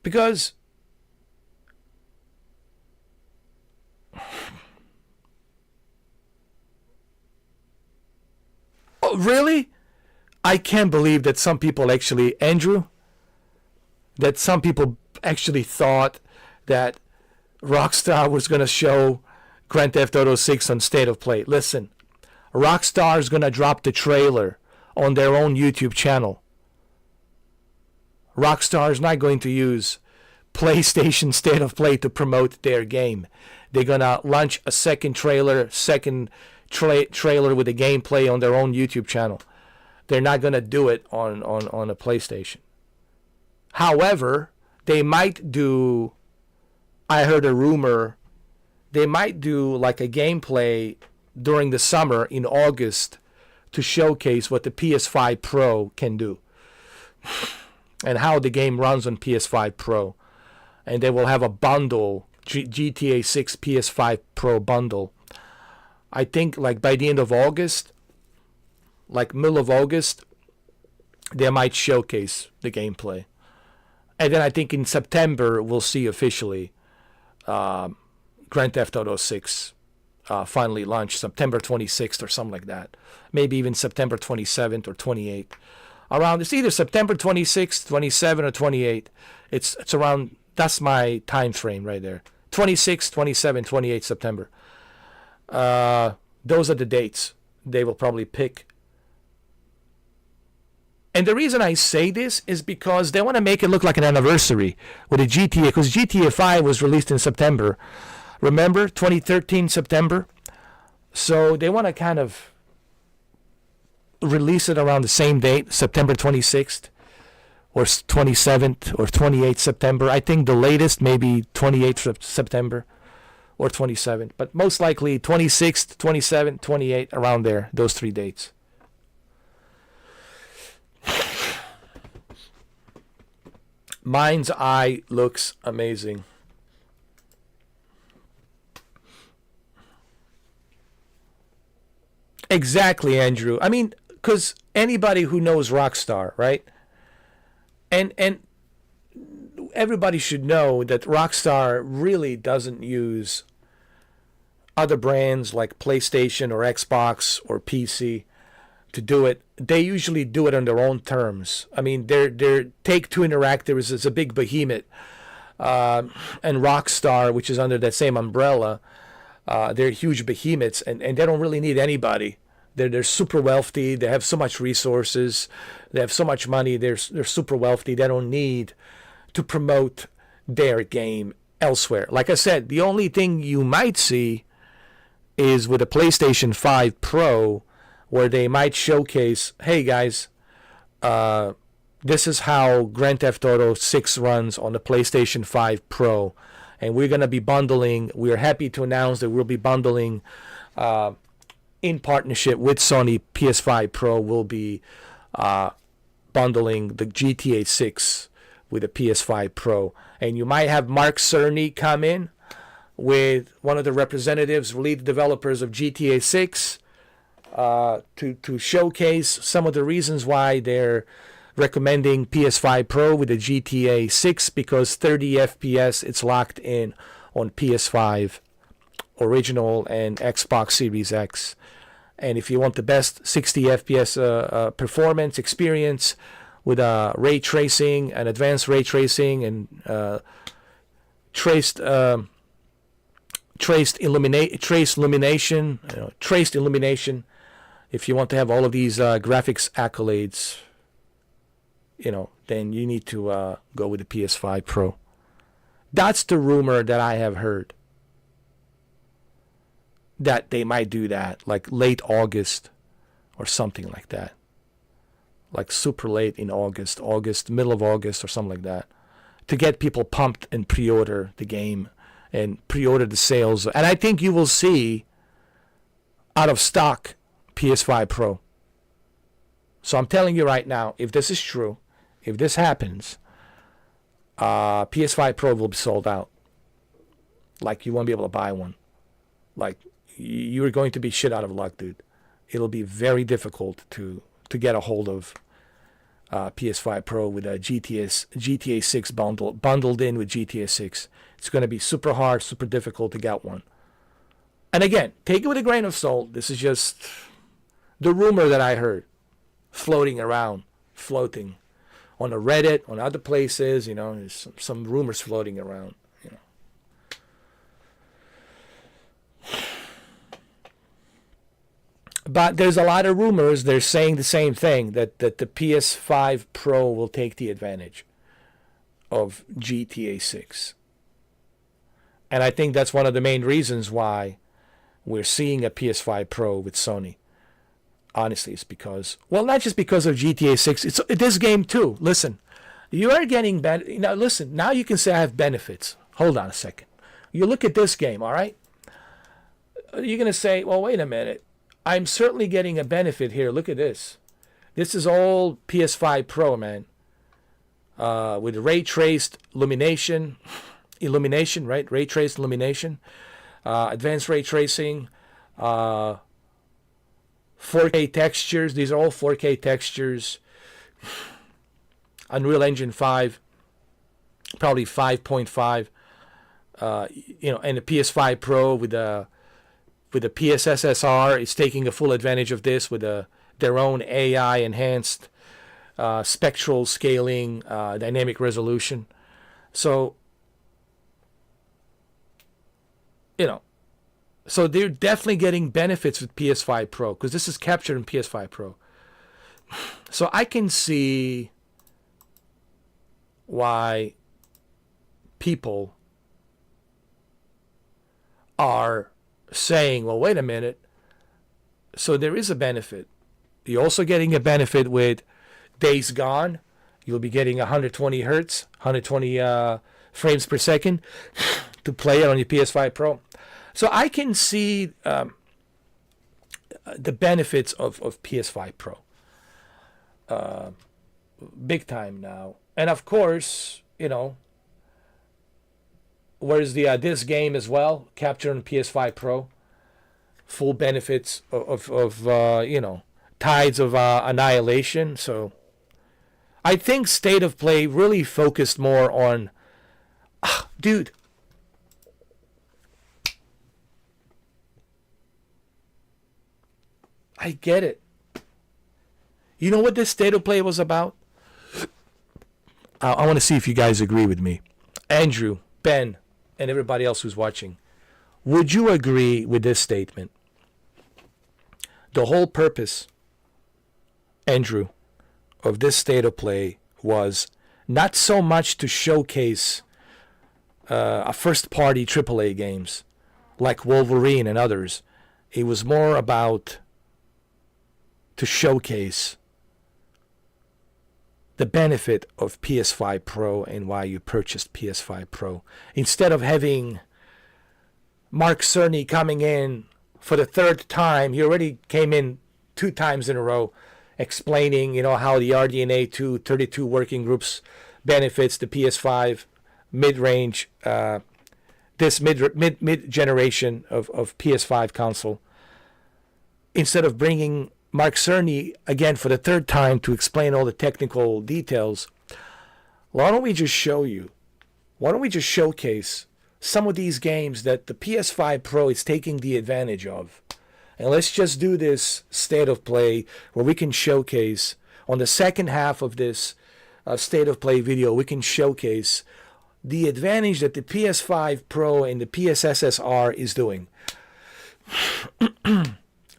because oh, really? I can't believe that some people actually, Andrew, that some people actually thought that Rockstar was going to show Grand Theft Auto 6 on State of Play. Listen, Rockstar is going to drop the trailer on their own YouTube channel. Rockstar is not going to use PlayStation State of Play to promote their game. They're going to launch a second trailer with the gameplay on their own YouTube channel. They're not going to do it on a PlayStation. However, they might do, I heard a rumor, they might do like a gameplay during the summer in August to showcase what the PS5 Pro can do and how the game runs on PS5 Pro. And they will have a bundle, GTA 6 PS5 Pro bundle. I think like by the end of August, like middle of August, they might showcase the gameplay. And then I think in September, we'll see officially Grand Theft Auto 6 finally launch, September 26th or something like that. Maybe even September 27th or 28th. Around, it's either September 26th, 27th, or 28th. It's around, that's my time frame right there. 26, 27, 28 September. Those are the dates they will probably pick. And the reason I say this is because they want to make it look like an anniversary with a GTA, because GTA 5 was released in September. Remember, 2013 September? So they want to kind of release it around the same date, September 26th or 27th or 28th September. I think the latest maybe 28th September or 27th, but most likely 26th, 27th, 28th, around there, those three dates. Mind's Eye looks amazing. Exactly, Andrew. I mean, because anybody who knows Rockstar, right? And everybody should know that Rockstar really doesn't use other brands like PlayStation or Xbox or PC to do it. They usually do it on their own terms. I mean, their Take-Two Interactive is a big behemoth, and Rockstar, which is under that same umbrella, they're huge behemoths, and they don't really need anybody. They're super wealthy. They have so much resources. They have so much money. They're super wealthy. They don't need to promote their game elsewhere. Like I said, the only thing you might see is with a PlayStation 5 Pro, where they might showcase, hey guys, this is how Grand Theft Auto 6 runs on the PlayStation 5 Pro. And we're going to be bundling, we're happy to announce that we'll be bundling, in partnership with Sony PS5 Pro, we'll be bundling the GTA 6 with the PS5 Pro. And you might have Mark Cerny come in with one of the representatives, lead developers of GTA 6, to showcase some of the reasons why they're recommending PS5 Pro with the GTA 6, because 30 FPS, it's locked in on PS5 original and Xbox Series X. And if you want the best 60 FPS performance experience with ray tracing and advanced ray tracing and traced illumination, if you want to have all of these graphics accolades, then you need to go with the PS5 Pro. That's the rumor that I have heard, that they might do that, like late August or something like that. Like super late in August, middle of August or something like that, to get people pumped and pre-order the game and pre-order the sales. And I think you will see out of stock PS5 Pro. So I'm telling you right now, if this is true, if this happens, PS5 Pro will be sold out. Like, you won't be able to buy one. Like, you're going to be shit out of luck, dude. It'll be very difficult to get a hold of PS5 Pro with a GTA 6 bundled in with GTA 6. It's going to be super hard, super difficult to get one. And again, take it with a grain of salt. This is just the rumor that I heard floating around, on a Reddit, on other places. You know, there's some rumors floating around. You know. But there's a lot of rumors. They're saying the same thing, that the PS5 Pro will take the advantage of GTA 6. And I think that's one of the main reasons why we're seeing a PS5 Pro with Sony. Honestly, it's because, well, not just because of GTA 6. It's this game too. Listen, you are getting now. Listen, now you can say I have benefits. Hold on a second. You look at this game, all right? You're gonna say, well, wait a minute. I'm certainly getting a benefit here. Look at this. This is all PS5 Pro, man. With ray traced illumination, right? Ray traced illumination, advanced ray tracing, 4K textures. These are all 4K textures. Unreal Engine 5, probably 5.5. And the PS5 Pro with the PSSSR is taking a full advantage of this with their own AI enhanced spectral scaling, dynamic resolution. So, so they're definitely getting benefits with PS5 Pro because this is captured in PS5 Pro. So I can see why people are saying, well, wait a minute. So there is a benefit. You're also getting a benefit with Days Gone. You'll be getting 120 hertz, 120 frames per second to play it on your PS5 Pro. So I can see the benefits of PS5 Pro. Big time now. And of course, where's the this game as well, captured on PS5 Pro. Full benefits of Tides of Annihilation. So I think State of Play really focused more on, dude, I get it. You know what this State of Play was about? I want to see if you guys agree with me. Andrew, Ben, and everybody else who's watching. Would you agree with this statement? The whole purpose, Andrew, of this State of Play was not so much to showcase a first-party AAA games like Wolverine and others. It was more about to showcase the benefit of PS5 Pro and why you purchased PS5 Pro. Instead of having Mark Cerny coming in for the third time, he already came in 2 times in a row explaining, how the RDNA 232 working groups benefits the PS5 mid-range, this mid-generation of PS5 console. Instead of bringing Mark Cerny again for the third time to explain all the technical details, why don't we just show you? Why don't we just showcase some of these games that the PS5 Pro is taking the advantage of? And let's just do this State of Play where we can showcase, on the second half of this State of Play video, we can showcase the advantage that the PS5 Pro and the PSSSR is doing.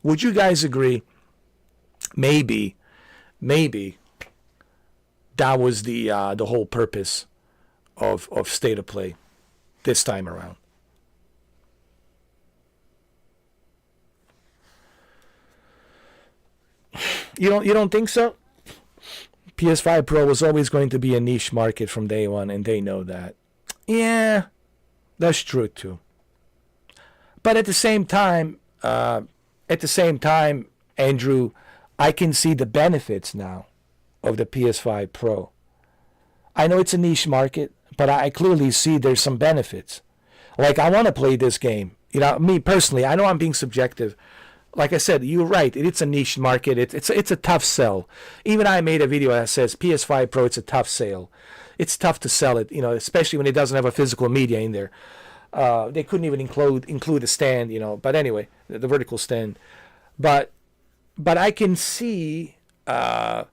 Would you guys agree? Maybe that was the whole purpose of State of Play this time around. You don't think so? PS5 Pro was always going to be a niche market from day one, and they know that. Yeah, that's true too. But at the same time, Andrew, I can see the benefits now of the PS5 Pro. I know it's a niche market, but I clearly see there's some benefits. Like, I want to play this game, You know, me personally, I know I'm being subjective. Like I said, you're right. It's a niche market. It's a tough sell. Even I made a video that says PS5 Pro. It's a tough sale. It's tough to sell it. You know, especially when it doesn't have a physical media in there. They couldn't even include a stand. You know, but anyway, the vertical stand. But I can see, like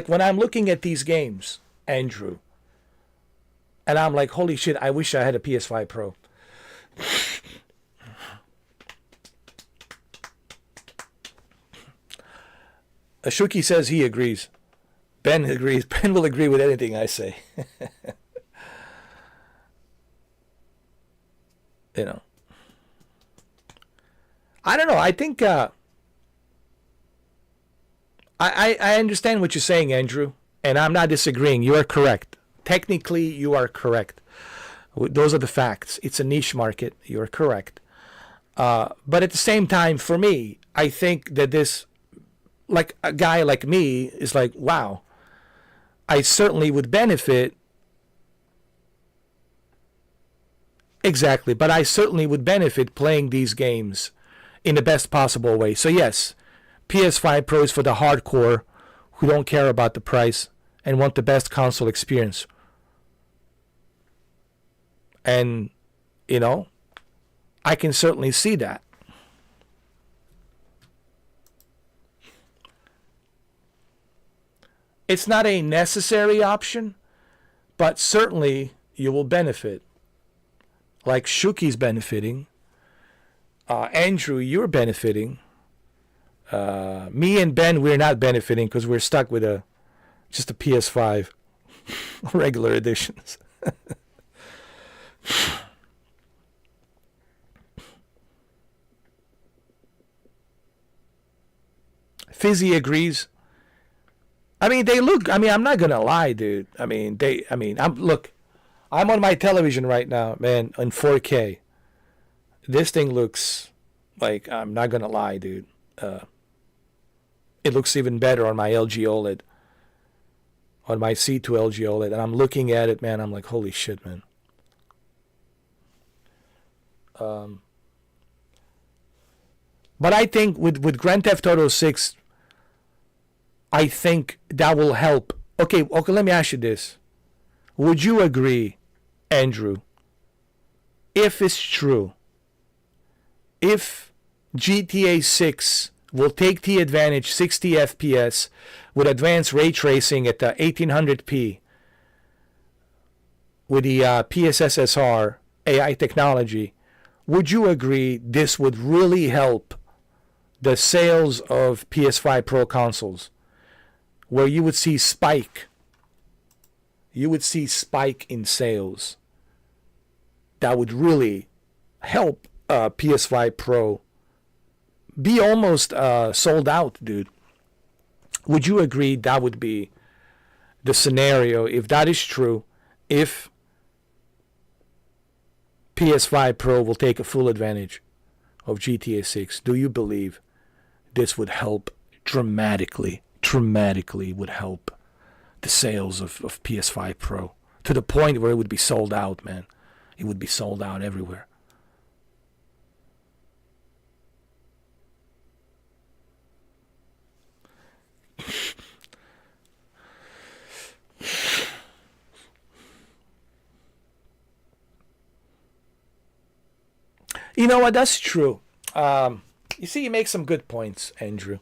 when I'm looking at these games, Andrew, and I'm like, holy shit! I wish I had a PS5 Pro. Ashuki says he agrees. Ben agrees. Ben will agree with anything I say. You know. I don't know. I think I understand what you're saying, Andrew, and I'm not disagreeing. You are correct. Technically, you are correct. Those are the facts. It's a niche market. You are correct. But at the same time, for me, I think that this, like a guy like me, is like, wow, I certainly would benefit. Exactly, but I certainly would benefit playing these games in the best possible way. So yes, PS5 Pro is for the hardcore who don't care about the price and want the best console experience. And, you know, I can certainly see that. It's not a necessary option, but certainly you will benefit. Like Shuki's benefiting. Andrew, you're benefiting. Me and Ben, we're not benefiting because we're stuck with just a PS5 regular editions. Fizzy agrees. I mean, they look. I mean, I'm not gonna lie, dude. I mean, I'm on my television right now, man, in 4K. This thing looks like, I'm not gonna lie, dude. It looks even better on my LG OLED, on my C2 LG OLED, and I'm looking at it, man. I'm like, holy shit, man. But I think with Grand Theft Auto 6, I think that will help. Okay, let me ask you this. Would you agree, Andrew, if it's true, if GTA 6 will take the advantage 60 FPS with advanced ray tracing at the 1800p with the PSSSR AI technology, would you agree this would really help the sales of PS5 Pro consoles, where you would see spike? You would see spike in sales. That would really help PS5 Pro be almost sold out, dude. Would you agree that would be the scenario if that is true? If PS5 Pro will take a full advantage of GTA 6, do you believe this would help dramatically would help the sales of PS5 Pro to the point where it would be sold out, man? It would be sold out everywhere. You know what? That's true. You see, you make some good points, Andrew.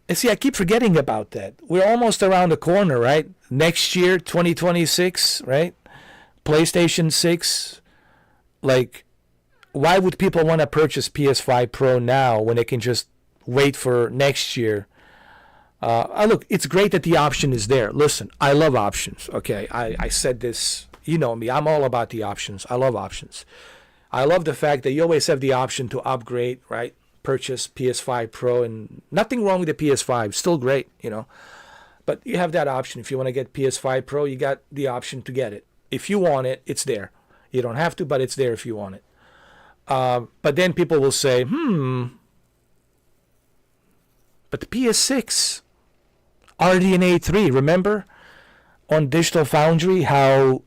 And see, I keep forgetting about that. We're almost around the corner, right? Next year, 2026, right? PlayStation 6. Like, why would people want to purchase PS5 Pro now when they can just wait for next year? Look, it's great that the option is there. Listen, I love options, okay? I said this, you know me. I'm all about the options. I love options. I love the fact that you always have the option to upgrade, right? Purchase PS5 Pro, and nothing wrong with the PS5. Still great, you know. But you have that option. If you want to get PS5 Pro, you got the option to get it. If you want it, it's there. You don't have to, but it's there if you want it. But then people will say, but the PS6, RDNA 3, remember on Digital Foundry how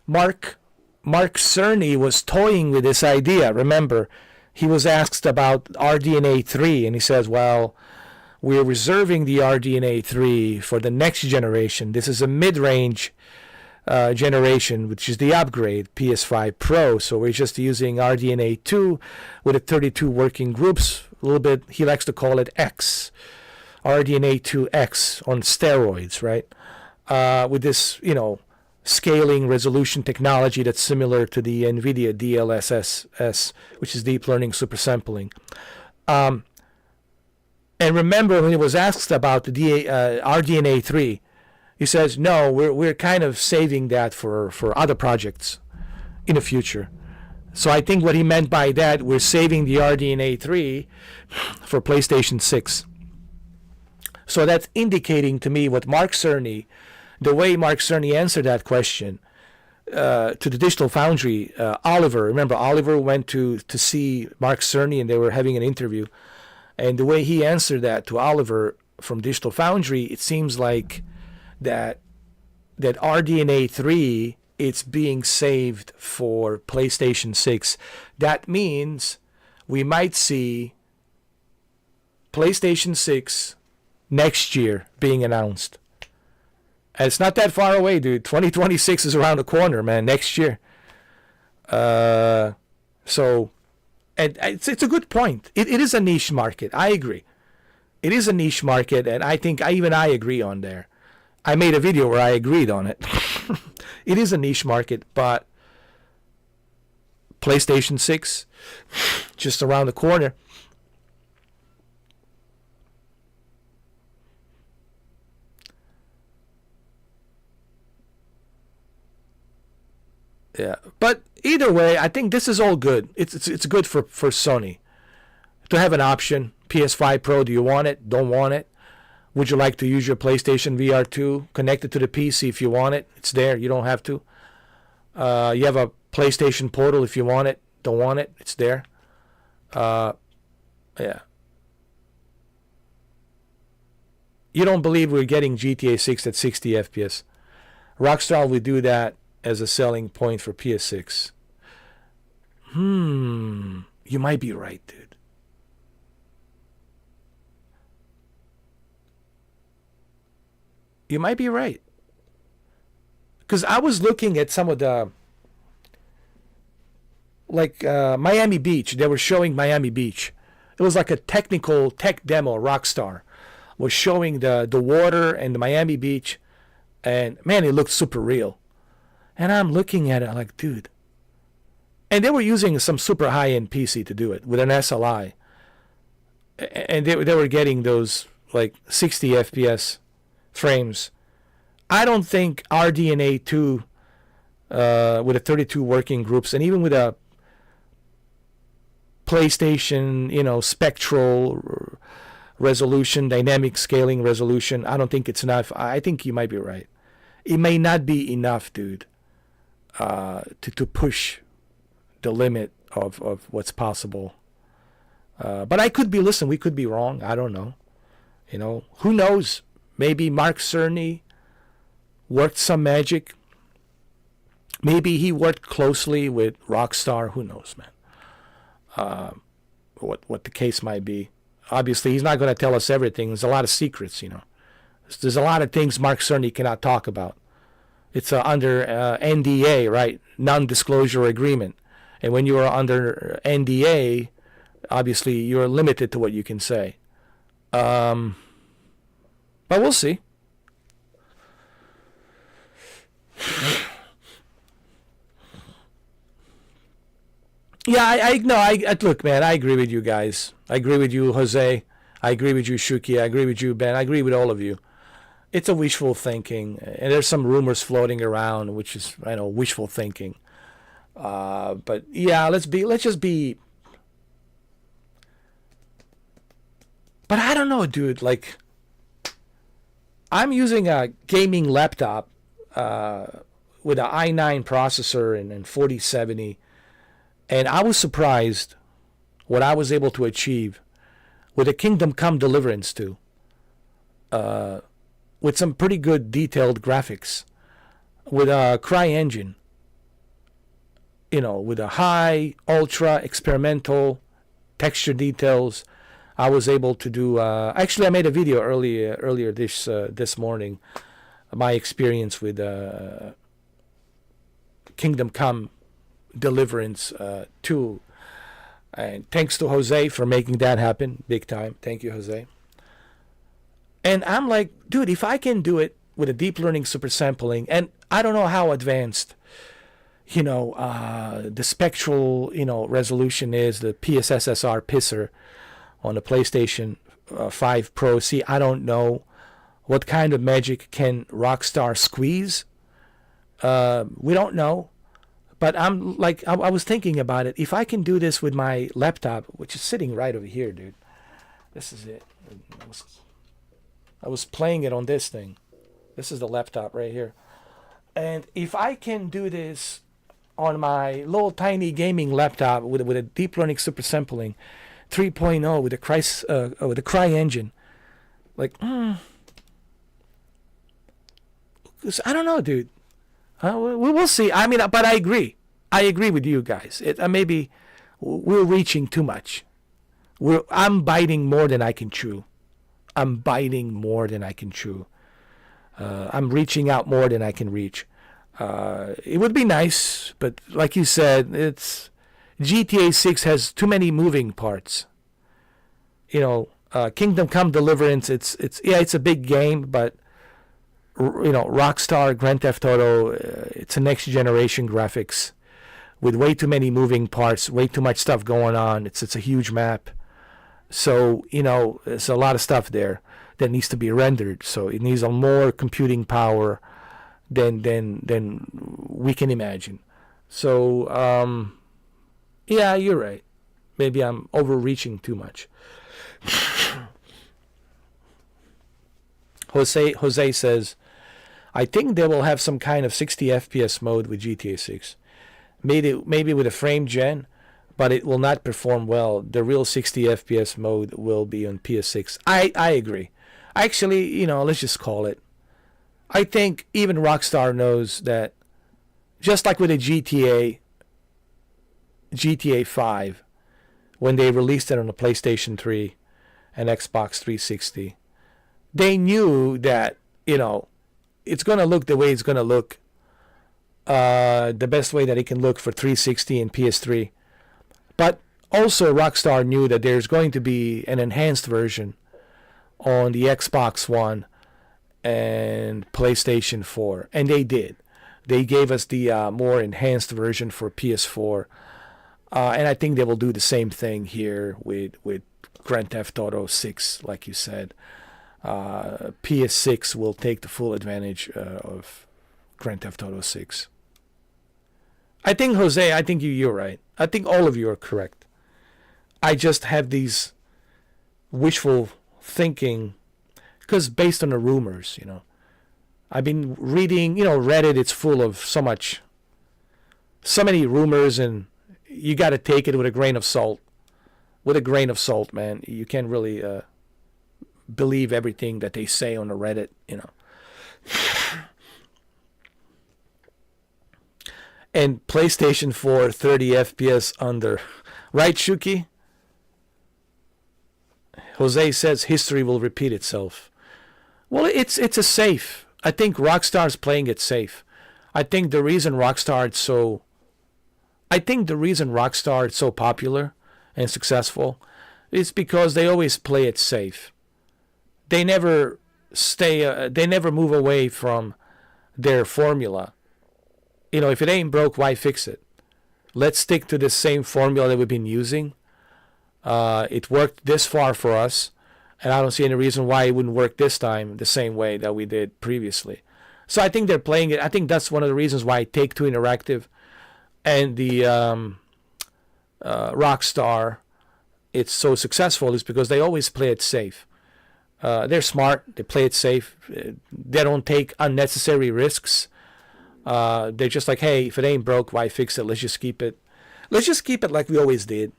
Mark Mark Cerny was toying with this idea. Remember, he was asked about RDNA 3, and he says, well, we're reserving the RDNA 3 for the next generation. This is a mid-range generation, which is the upgrade, PS5 Pro. So we're just using RDNA 2 with the 32 working groups. A little bit, he likes to call it X. RDNA 2X on steroids, right? With this, scaling resolution technology that's similar to the NVIDIA DLSS, which is deep learning supersampling. And remember, when he was asked about the RDNA 3, he says, no, we're kind of saving that for other projects in the future. So I think what he meant by that, we're saving the RDNA 3 for PlayStation 6. So that's indicating to me what Mark Cerny, the way Mark Cerny answered that question to the Digital Foundry, Oliver, remember Oliver went to see Mark Cerny and they were having an interview. And the way he answered that to Oliver from Digital Foundry, it seems like that RDNA 3, it's being saved for PlayStation 6. That means we might see PlayStation 6 next year being announced. And it's not that far away, dude. 2026 is around the corner, man. Next year. So, and it's a good point. It is a niche market. I agree. It is a niche market, and I think I agree on there. I made a video where I agreed on it. It is a niche market, but PlayStation 6, just around the corner. Yeah, but either way, I think this is all good. It's good for Sony to have an option. PS5 Pro, do you want it? Don't want it? Would you like to use your PlayStation VR 2 connected to the PC if you want it? It's there. You don't have to. You have a PlayStation Portal if you want it. Don't want it? It's there. Yeah. You don't believe we're getting GTA 6 at 60 FPS. Rockstar will do that as a selling point for PS6. You might be right, dude. You might be right. Because I was looking at some of the, Miami Beach. They were showing Miami Beach. It was like a tech demo. Rockstar was showing the water and the Miami Beach. And, man, it looked super real. And I'm looking at it like, dude. And they were using some super high-end PC to do it with an SLI. And they were getting those, 60 FPS frames. I don't think RDNA 2 with a 32 working groups and even with a PlayStation, spectral resolution, dynamic scaling resolution, I don't think it's enough. I think you might be right. It may not be enough, dude, to push the limit of what's possible. But we could be wrong. I don't know. Who knows? Maybe Mark Cerny worked some magic. Maybe he worked closely with Rockstar. Who knows, man? What the case might be. Obviously, he's not going to tell us everything. There's a lot of secrets, There's a lot of things Mark Cerny cannot talk about. It's under NDA, right? Non-disclosure agreement. And when you are under NDA, obviously you're limited to what you can say. But we'll see. Yeah, look, man, I agree with you guys. I agree with you, Jose. I agree with you, Shuki. I agree with you, Ben. I agree with all of you. It's a wishful thinking, and there's some rumors floating around, which is, wishful thinking. But yeah, let's just be. But I don't know, dude. I'm using a gaming laptop with an i9 processor and 4070, and I was surprised what I was able to achieve with a Kingdom Come Deliverance 2. With some pretty good detailed graphics, with a CryEngine. with a high, ultra, experimental texture details. I was able to do. Actually, I made a video earlier this morning. My experience with Kingdom Come Deliverance 2. And thanks to Jose for making that happen big time. Thank you, Jose. And I'm like, dude, if I can do it with a deep learning super sampling, and I don't know how advanced, the spectral, resolution is, the PSSSR pisser on the PlayStation 5 Pro. See, I don't know what kind of magic can Rockstar squeeze. We don't know. But I'm like, I was thinking about it. If I can do this with my laptop, which is sitting right over here, dude. This is it. I was playing it on this thing. This is the laptop right here. And if I can do this on my little tiny gaming laptop with a deep learning super sampling 3.0 with a Cry engine, like, I don't know, dude. We'll see. I mean, but I agree. I agree with you guys. Maybe we're reaching too much. I'm biting more than I can chew. I'm biting more than I can chew. I'm reaching out more than I can reach. It would be nice, but like you said, GTA 6 has too many moving parts. Kingdom Come Deliverance. It's a big game, but Rockstar, Grand Theft Auto, it's a next generation graphics with way too many moving parts, way too much stuff going on. It's a huge map. So, there's a lot of stuff there that needs to be rendered. So it needs a more computing power than we can imagine. So, yeah, you're right. Maybe I'm overreaching too much. Jose says, I think they will have some kind of 60 FPS mode with GTA 6. Maybe with a frame gen, but it will not perform well. The real 60 FPS mode will be on PS6. I agree. Actually, let's just call it. I think even Rockstar knows that, just like with the GTA 5, when they released it on the PlayStation 3 and Xbox 360, they knew that, it's going to look the way it's going to look, the best way that it can look for 360 and PS3. But also Rockstar knew that there's going to be an enhanced version on the Xbox One and PlayStation 4. And they did. They gave us the more enhanced version for PS4. And I think they will do the same thing here with Grand Theft Auto 6, like you said. PS6 will take the full advantage of Grand Theft Auto 6. I think, Jose, you're right. I think all of you are correct. I just have these wishful thinking, because based on the rumors, I've been reading, Reddit, it's full of so many rumors, and you got to take it with a grain of salt. With a grain of salt, man. You can't really believe everything that they say on the Reddit, And PlayStation 4 30 FPS under. Right, Shuki? Jose says history will repeat itself. Well, it's a safe. I think Rockstar's playing it safe. I think the reason Rockstar is so popular and successful is because they always play it safe. They never move away from their formula. If it ain't broke, why fix it? Let's stick to the same formula that we've been using. It worked this far for us, and I don't see any reason why it wouldn't work this time the same way that we did previously. So I think they're playing it. I think that's one of the reasons why Take-Two Interactive and the Rockstar, it's so successful, is because they always play it safe. They're smart. They play it safe. They don't take unnecessary risks. They're just like, hey, if it ain't broke, why fix it? Let's just keep it. Let's just keep it like we always did,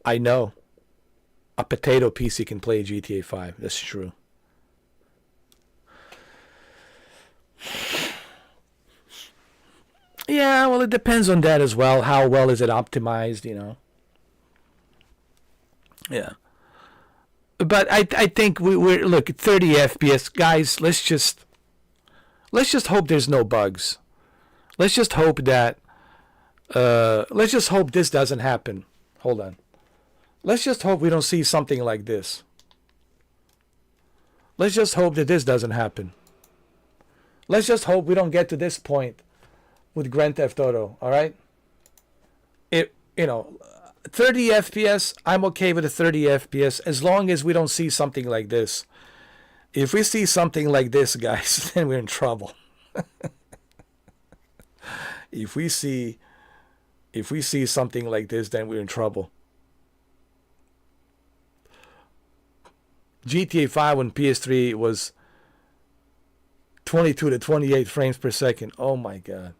I know a potato PC can play GTA 5. That's true. Yeah, well, it depends on that as well. How well is it optimized, you know? Yeah. But I think we're look 30 FPS, guys. Let's just hope there's no bugs. Let's just hope that. Let's just hope this doesn't happen. Hold on. Let's just hope we don't see something like this. Let's just hope that this doesn't happen. Let's just hope we don't get to this point with Grand Theft Auto. All right. 30 FPS, I'm okay with the 30 FPS as long as we don't see something like this. If we see something like this, guys, then we're in trouble. If we see something like this, then we're in trouble. GTA 5 on PS3 was 22 to 28 frames per second. Oh my god.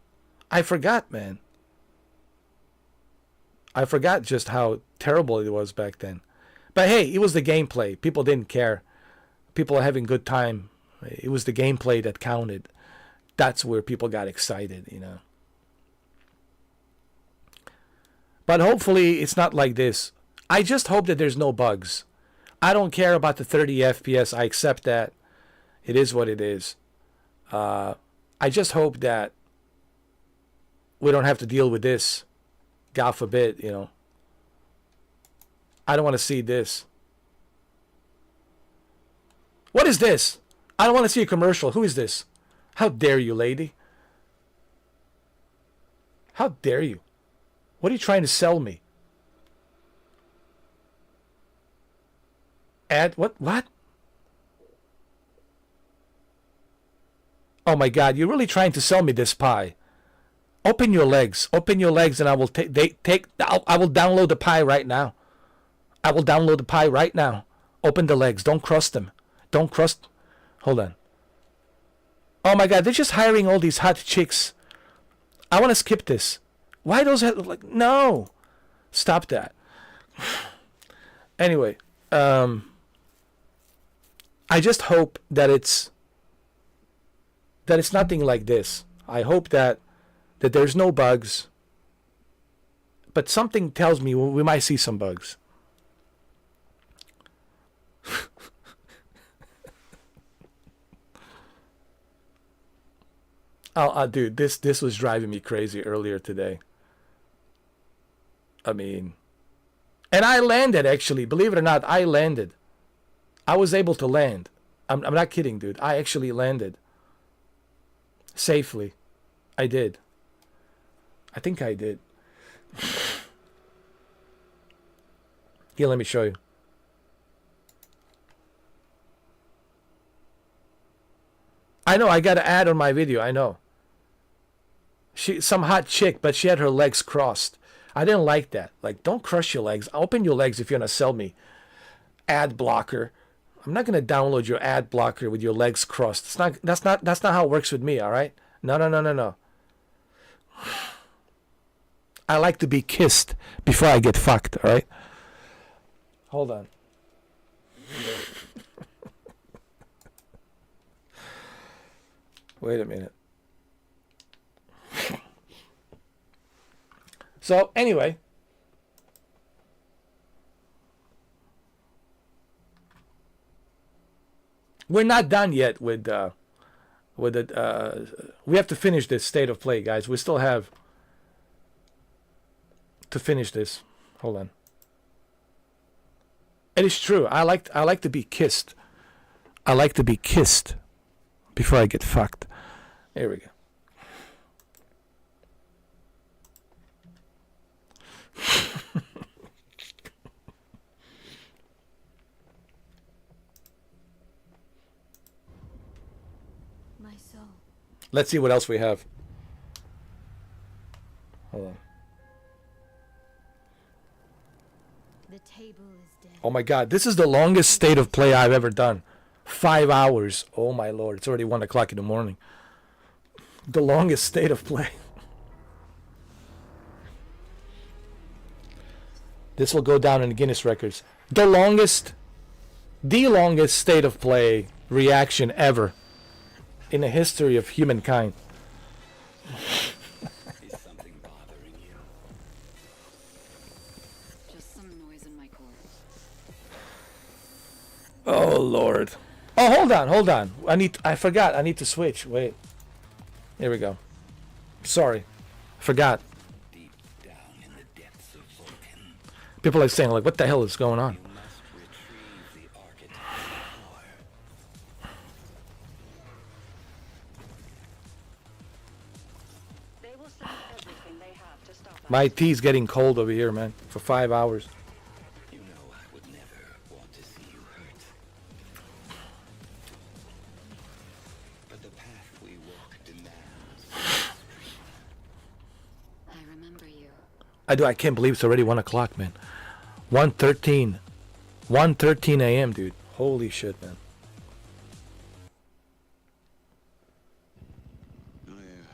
I forgot, man. I forgot just how terrible it was back then. But hey, it was the gameplay. People didn't care. People are having a good time. It was the gameplay that counted. That's where people got excited, you know. But hopefully it's not like this. I just hope that there's no bugs. I don't care about the 30 FPS. I accept that. It is what it is. I just hope that we don't have to deal with this. God forbid, you know. I don't want to see this. What is this? I don't want to see a commercial. Who is this? How dare you, lady? How dare you? What are you trying to sell me? What? Oh my god, you're really trying to sell me this pie. Open your legs. Open your legs and I will I will download the pie right now. I will download the pie right now. Open the legs. Don't crust them. Don't crust. Hold on. Oh my god, they're just hiring all these hot chicks. I want to skip this. Why those like no. Stop that. Anyway, I just hope that it's nothing like this. I hope that there's no bugs. But something tells me we might see some bugs. Dude, this was driving me crazy earlier today. I mean, and I landed actually. Believe it or not, I landed. I was able to land. I'm not kidding, dude. I actually landed. Safely. I did. I think I did. Here, let me show you. I know, I got an ad on my video, I know. Some hot chick, but she had her legs crossed. I didn't like that. Like, don't crush your legs. Open your legs if you're gonna sell me. Ad blocker. I'm not gonna download your ad blocker with your legs crossed. That's not how it works with me, alright? No. I like to be kissed before I get fucked, alright? Hold on. Wait a minute. So anyway, we're not done yet with it. We have to finish this state of play, guys. We still have to finish this. Hold on. It is true. I like to be kissed. I like to be kissed before I get fucked. Here we go. My soul. Let's see what else we have. Hold on. The table is dead. Oh my god, this is the longest state of play I've ever done. 5 hours. Oh my lord, it's already 1 o'clock in the morning. The longest state of play. This will go down in the Guinness records. The longest state of play reaction ever in the history of humankind. Oh Lord. Oh, hold on. I forgot. I need to switch. Wait. Here we go. Sorry. Forgot. People are saying like, what the hell is going on? My tea's getting cold over here, man. For 5 hours. You know I would never want to see you hurt. But the path we walk demands. I remember you. I can't believe it's already 1 o'clock, man. 1:13. 1:13 a.m., dude. Holy shit, man. Oh yeah.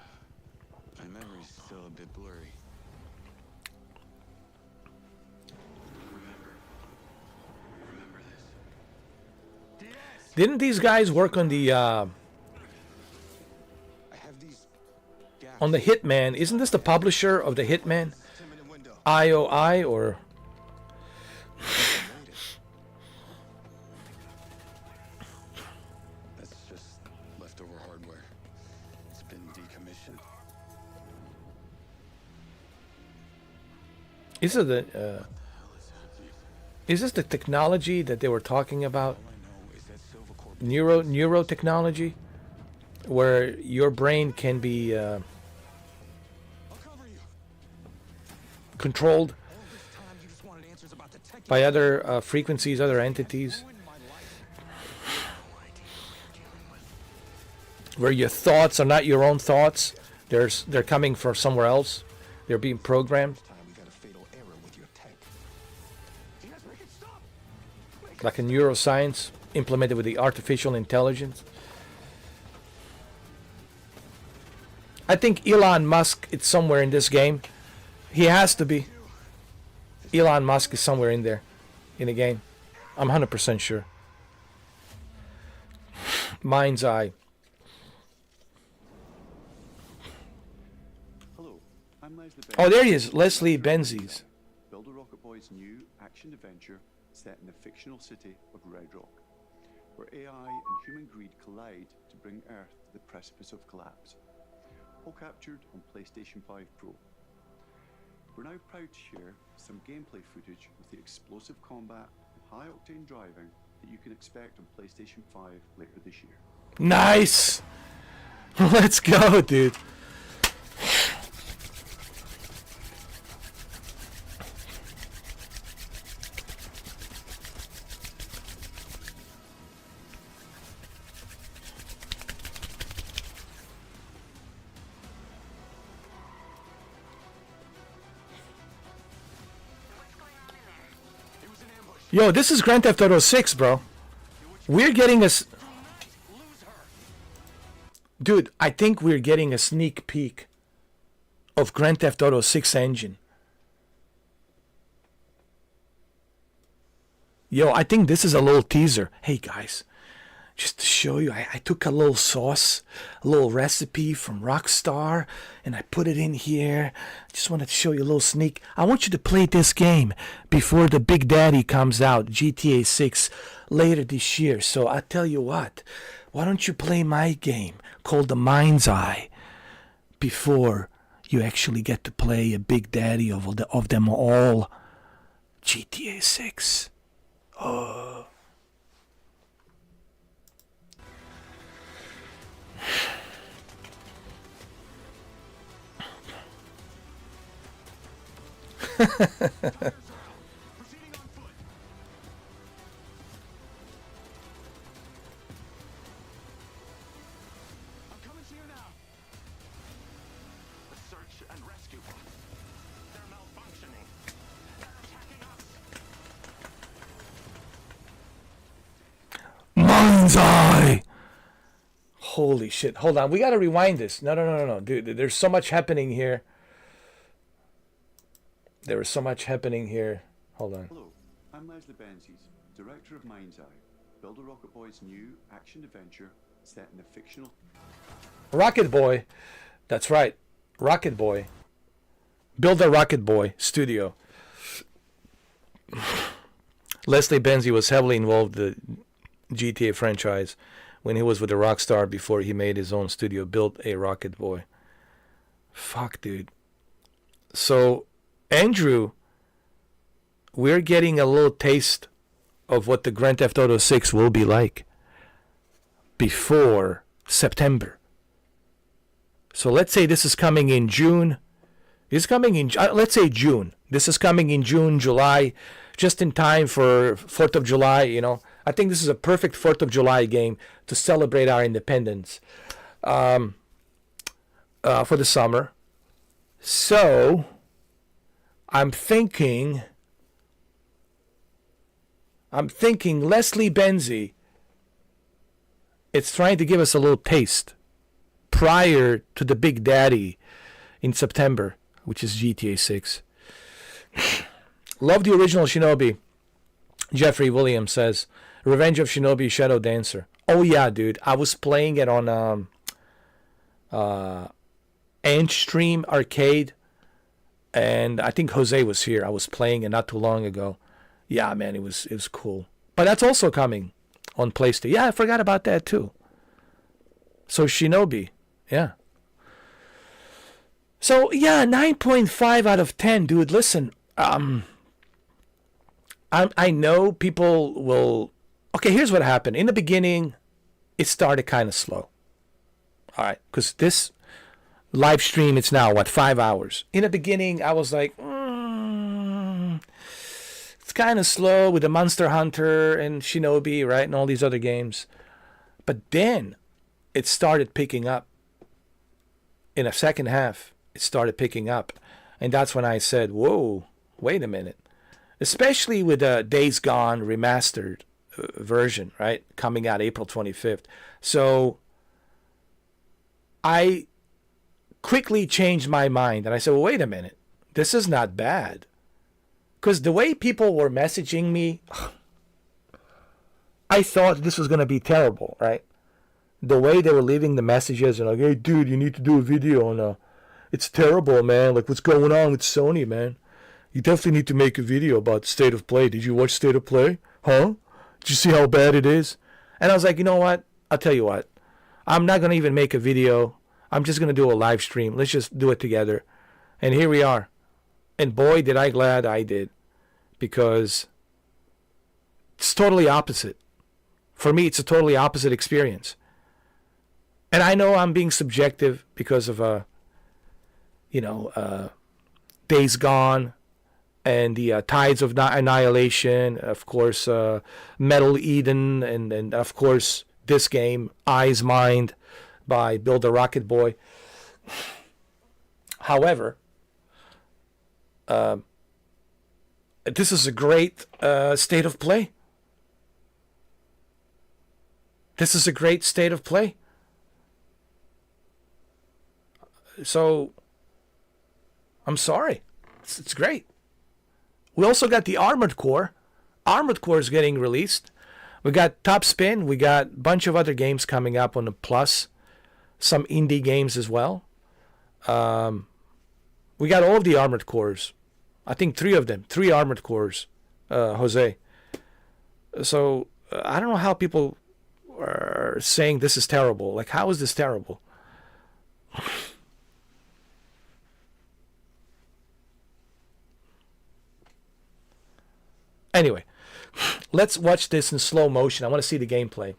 My memory's still a bit blurry. Remember this. Didn't these guys work on the Hitman? Isn't this the publisher of the Hitman? IOI or That's just leftover hardware. It's been decommissioned. is this the technology that they were talking about? Neurotechnology, where your brain can be controlled by other frequencies, other entities, where your thoughts are not your own thoughts. They're coming from somewhere else. They're being programmed. Like a neuroscience implemented with the artificial intelligence. I think Elon Musk is somewhere in this game. He has to be. Elon Musk is somewhere in there, in the game. I'm 100% sure. Mind's eye. Hello, I'm Leslie Benzies. Oh, there he is, Leslie Benzies. Builder Rocket Boy's new action adventure set in the fictional city of Red Rock, where AI and human greed collide to bring Earth to the precipice of collapse. All captured on PlayStation 5 Pro. We're now proud to share some gameplay footage with the explosive combat and high-octane driving that you can expect on PlayStation 5 later this year. Nice! Let's go, dude. Yo, this is Grand Theft Auto 6, bro. We're getting a... Dude, I think we're getting a sneak peek of Grand Theft Auto 6 engine. Yo, I think this is a little teaser. Hey, guys. Just to show you, I took a little sauce, a little recipe from Rockstar, and I put it in here. Just wanted to show you a little sneak. I want you to play this game before the Big Daddy comes out, GTA 6, later this year. So I tell you what, why don't you play my game called The Mind's Eye before you actually get to play a Big Daddy of them all, GTA 6. Oh. Mind's Eye! Holy shit. Hold on. We gotta rewind this. No. Dude, there's so much happening here. There is so much happening here. Hold on. Hello, I'm Leslie Benzies, director of Mind's Eye, Builder Rocket Boy's new action adventure set in the fictional... Rocket Boy. That's right. Rocket Boy. Builder Rocket Boy Studio. Leslie Benzies was heavily involved in GTA franchise when he was with the Rockstar before he made his own studio, built a Rocket Boy. Fuck, dude. So, Andrew, we're getting a little taste of what the Grand Theft Auto 6 will be like before September. So let's say this is coming in June. It's coming in, let's say June. This is coming in June, July, just in time for 4th of July, you know. I think this is a perfect 4th of July game to celebrate our independence for the summer. So, I'm thinking Leslie Benzi, it's trying to give us a little taste prior to the Big Daddy in September, which is GTA 6. Love the original Shinobi. Jeffrey Williams says, Revenge of Shinobi Shadow Dancer. Oh yeah, dude. I was playing it on Antstream Arcade, and I think Jose was here. I was playing it not too long ago. Yeah, man, it was cool. But that's also coming on PlayStation. Yeah, I forgot about that too. So Shinobi, yeah. So yeah, 9.5 out of 10, dude. Listen, I know people will. Okay, here's what happened. In the beginning, it started kind of slow. All right, because this live stream, it's now, 5 hours. In the beginning, I was like, it's kind of slow with the Monster Hunter and Shinobi, right, and all these other games. But then it started picking up. In the second half, it started picking up. And that's when I said, whoa, wait a minute. Especially with the Days Gone remastered version, right, coming out April 25th. So I quickly changed my mind, and I said, well, wait a minute, this is not bad. Because the way people were messaging me, I thought this was going to be terrible, right? The way they were leaving the messages, and like, hey, dude, you need to do a video on it's terrible, man. Like, what's going on with Sony, man? You definitely need to make a video about State of Play. Did you watch State of Play? Huh? Did you see how bad it is? And I was like, you know what? I'll tell you what. I'm not going to even make a video. I'm just going to do a live stream. Let's just do it together. And here we are. And boy, did I glad I did. Because it's totally opposite. For me, it's a totally opposite experience. And I know I'm being subjective because of, Days Gone and the Tides of Annihilation, of course, Metal Eden, and of course, this game, Eyes Mind, by Build a Rocket Boy. However, this is a great state of play. This is a great state of play. So, I'm sorry. It's great. We also got the Armored Core. Armored Core is getting released. We got Top Spin. We got a bunch of other games coming up on the Plus. Some indie games as well. We got all of the Armored Cores. I think 3 of them. 3 Armored Cores, Jose. So, I don't know how people are saying this is terrible. Like, how is this terrible? Anyway, let's watch this in slow motion. I want to see the gameplay.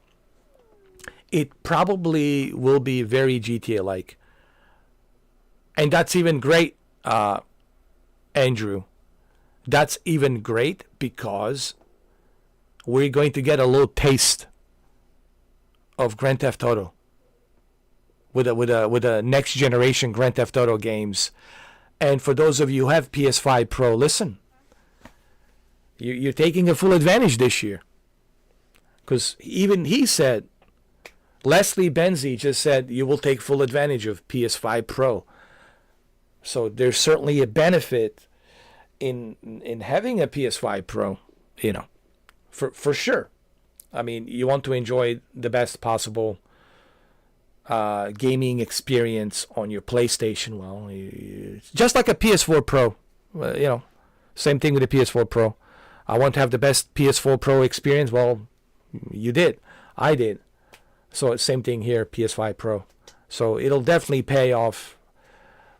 It probably will be very GTA-like. And that's even great, Andrew. That's even great because we're going to get a little taste of Grand Theft Auto with a next generation Grand Theft Auto games. And for those of you who have PS5 Pro, listen. You're taking a full advantage this year. Because even he said, Leslie Benzi just said, you will take full advantage of PS5 Pro. So there's certainly a benefit in having a PS5 Pro, for sure. I mean, you want to enjoy the best possible gaming experience on your PlayStation. Well, just like a PS4 Pro, same thing with the PS4 Pro. I want to have the best PS4 Pro experience. Well, you did. I did. So same thing here, PS5 Pro. So it'll definitely pay off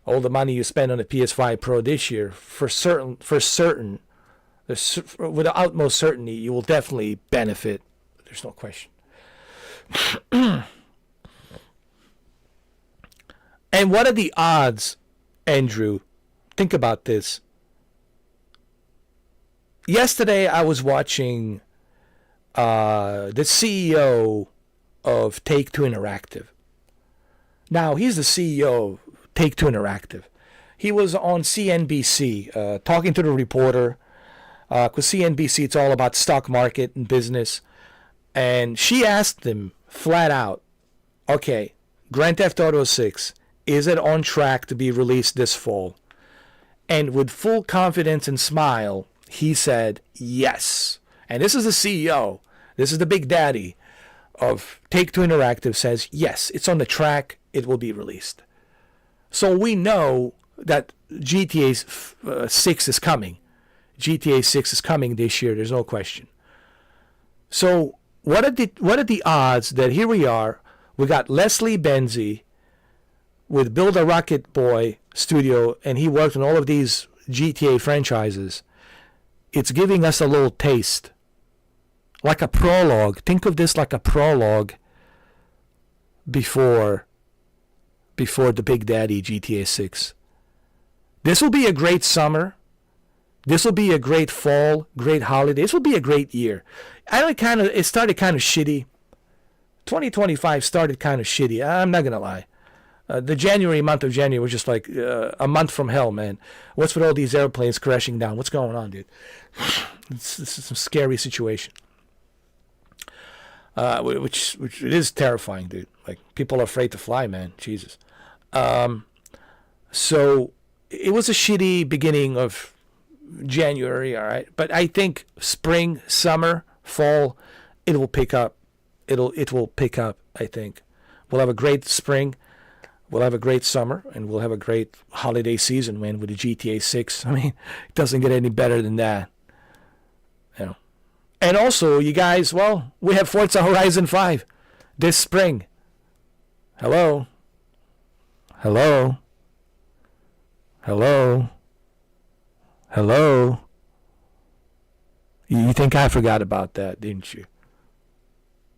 all the money you spend on the PS5 Pro this year. For certain, with the utmost certainty, you will definitely benefit. There's no question. And what are the odds, Andrew? Think about this. Yesterday, I was watching the CEO of Take-Two Interactive. Now, he's the CEO of Take-Two Interactive. He was on CNBC talking to the reporter. Because CNBC, it's all about stock market and business. And she asked him flat out, okay, Grand Theft Auto 6, is it on track to be released this fall? And with full confidence and smile, he said yes. And this is the CEO. This is the big daddy of Take-Two Interactive, says yes, it's on the track. It will be released. So we know that GTA 6 is coming. GTA 6 is coming this year. There's no question. So what are the odds that here we are? We got Leslie Benzi with Build a Rocket Boy Studio, and he worked on all of these GTA franchises. It's giving us a little taste, like a prologue. Think of this like a prologue before the Big Daddy GTA 6. This will be a great summer. This will be a great fall, great holiday. This will be a great year. It started kind of shitty. 2025 started kind of shitty. I'm not gonna lie. The month of January was just like a month from hell, man. What's with all these airplanes crashing down? What's going on, dude? This is some scary situation. Which it is terrifying, dude. Like, people are afraid to fly, man. Jesus. So it was a shitty beginning of January, all right. But I think spring, summer, fall, it will pick up. It will pick up, I think. We'll have a great spring. We'll have a great summer, and we'll have a great holiday season, man, with the GTA 6. I mean, it doesn't get any better than that. You know. And also, you guys, well, we have Forza Horizon 5 this spring. Hello? Hello? Hello? Hello? You think I forgot about that, didn't you?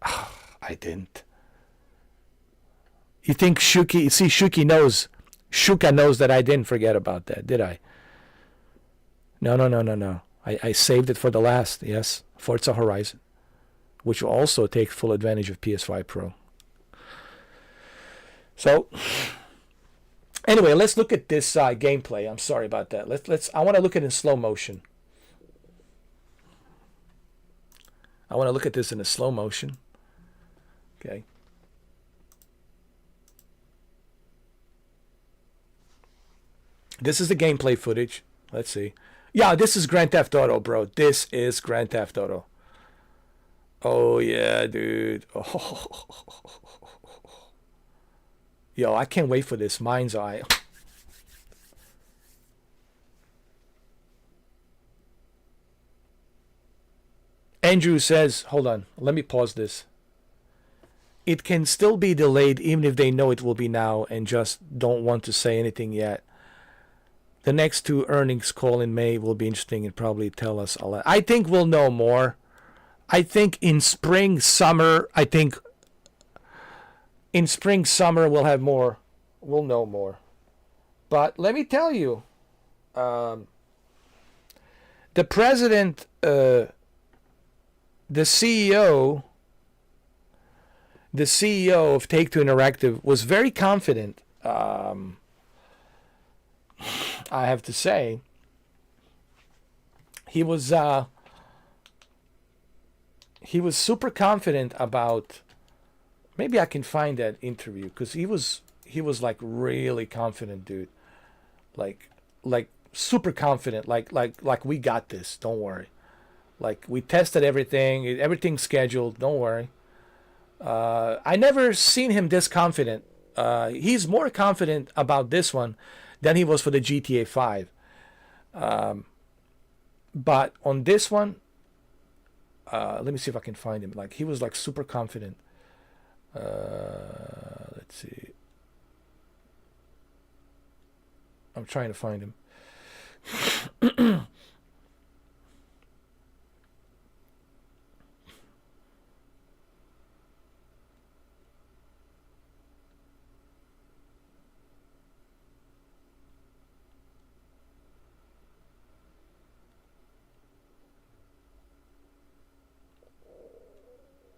Oh, I didn't. You think Shuka knows that I didn't forget about that, did I? No. I saved it for the last, yes, Forza Horizon, which will also take full advantage of PS5 Pro. So, anyway, let's look at this gameplay. I'm sorry about that. I want to look at it in slow motion. I want to look at this in a slow motion. Okay. This is the gameplay footage. Let's see. Yeah, this is Grand Theft Auto, bro. This is Grand Theft Auto. Oh, yeah, dude. Oh. Yo, I can't wait for this. Mind's Eye. Andrew says, hold on, let me pause this. It can still be delayed even if they know it will be now and just don't want to say anything yet. The next 2 earnings call in May will be interesting and probably tell us a lot. I think we'll know more. I think in spring, summer, we'll have more. We'll know more. But let me tell you, the president, the CEO of Take-Two Interactive was very confident. I have to say, he was super confident about. Maybe I can find that interview because he was like really confident, dude. Like super confident. Like we got this. Don't worry. Like we tested everything. Everything's scheduled. Don't worry. I never seen him this confident. He's more confident about this one than he was for the GTA 5. But on this one, Let me see if I can find him. Like he was like super confident. Let's see. I'm trying to find him.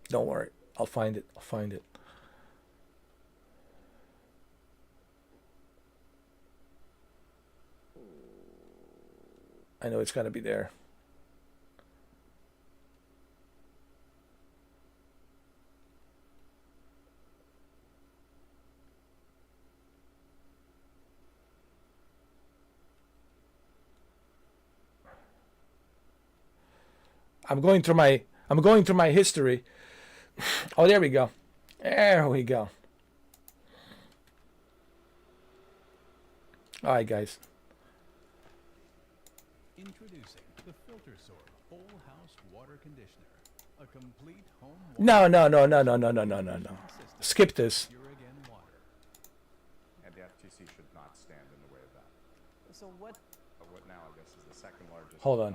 Don't worry. I'll find it. I'll find it. I know it's got to be there. I'm going through my history. Oh, there we go. There we go. All right, guys. Introducing the Filter Sword Whole House Water Conditioner, a complete home. No. Skip this. And the FTC should not stand in the way of that. So what? What now, I guess, is the second largest Hold on.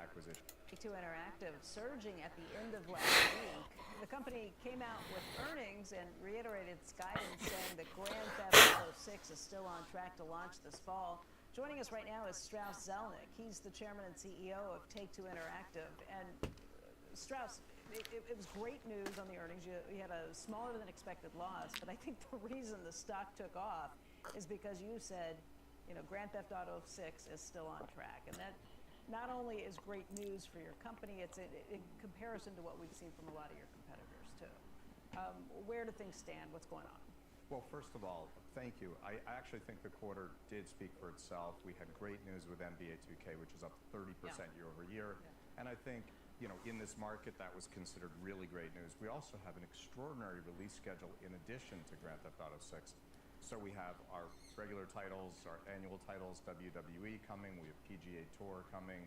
acquisition. Take-Two Interactive surging at the end of last week. The company came out with earnings and reiterated its guidance, saying that Grand Theft Auto 6 is still on track to launch this fall. Joining us right now is Strauss Zelnick. He's the chairman and CEO of Take-Two Interactive. And Strauss, it was great news on the earnings. You had a smaller than expected loss, but I think the reason the stock took off is because you said, Grand Theft Auto 6 is still on track. And that not only is great news for your company, it's in comparison to what we've seen from a lot of your competitors too. Where do things stand? What's going on? Well, first of all, thank you. I actually think the quarter did speak for itself. We had great news with NBA 2K, which is up 30% year over year. And I think, in this market, that was considered really great news. We also have an extraordinary release schedule in addition to Grand Theft Auto 6. So we have our regular titles, our annual titles, WWE coming, we have PGA Tour coming,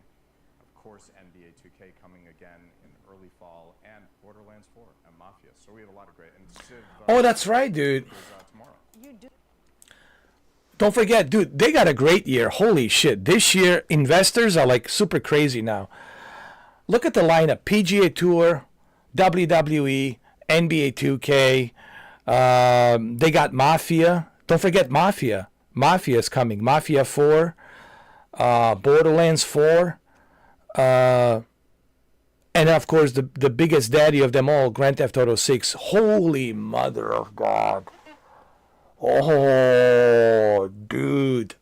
of course NBA 2K coming again in early fall, and Borderlands 4 and Mafia. So we have a lot of great. And Civ, Oh, that's right, dude. Tomorrow. You do. Don't forget, dude, they got a great year. Holy shit. This year, investors are like super crazy now. Look at the lineup. PGA Tour, WWE, NBA 2K. They got Mafia. Don't forget Mafia. Mafia is coming. Mafia 4. Borderlands 4. And of course, the biggest daddy of them all, Grand Theft Auto 6. Holy mother of God. Oh, dude.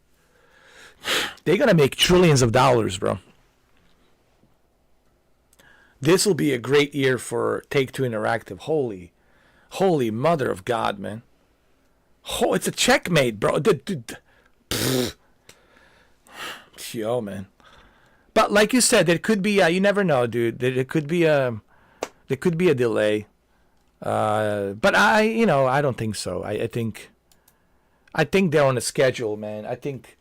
They're going to make trillions of dollars, bro. This will be a great year for Take-Two Interactive. Holy mother of God, man. Oh, it's a checkmate, bro. Yo, man. But like you said, there could be, you never know, dude. There could be a delay. But I don't think so. I think they're on a schedule, man. I think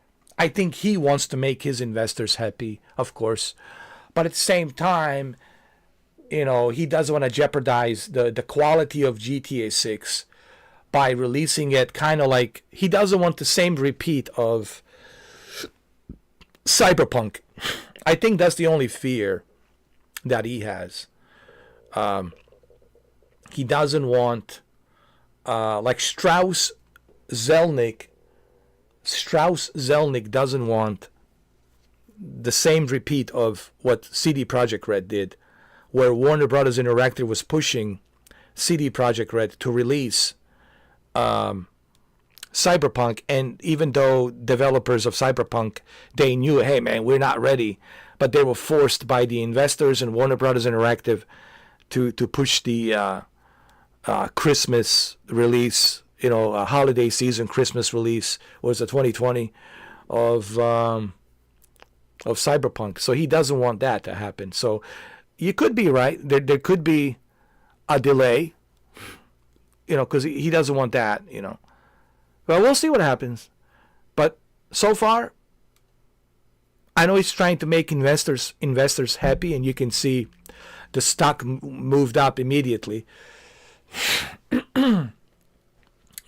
he wants to make his investors happy, of course. But at the same time, he doesn't want to jeopardize the quality of GTA 6 by releasing it kind of like he doesn't want the same repeat of Cyberpunk. I think that's the only fear that he has. He doesn't want like Strauss Zelnick doesn't want the same repeat of what CD Projekt Red did, where Warner Brothers Interactive was pushing CD Projekt Red to release Cyberpunk, and even though developers of Cyberpunk, they knew, hey man, we're not ready, but they were forced by the investors and Warner Brothers Interactive to push the Christmas release, a holiday season Christmas release, was the 2020 of Cyberpunk. So he doesn't want that to happen. So you could be right. There could be a delay, because he doesn't want that, Well, we'll see what happens. But so far, I know he's trying to make investors happy, and you can see the stock moved up immediately.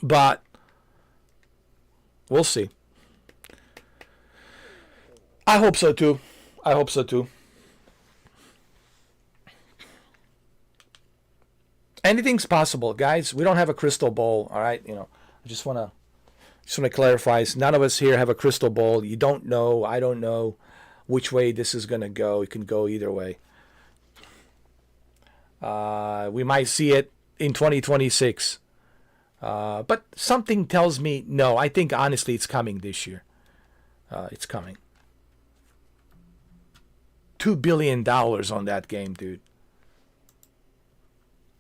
But we'll see. I hope so too. I hope so too. Anything's possible, guys. We don't have a crystal ball, all right? I just want to clarify. None of us here have a crystal ball. You don't know. I don't know which way this is going to go. It can go either way. We might see it in 2026. But something tells me no. I think, honestly, it's coming this year. It's coming. $2 billion on that game, dude.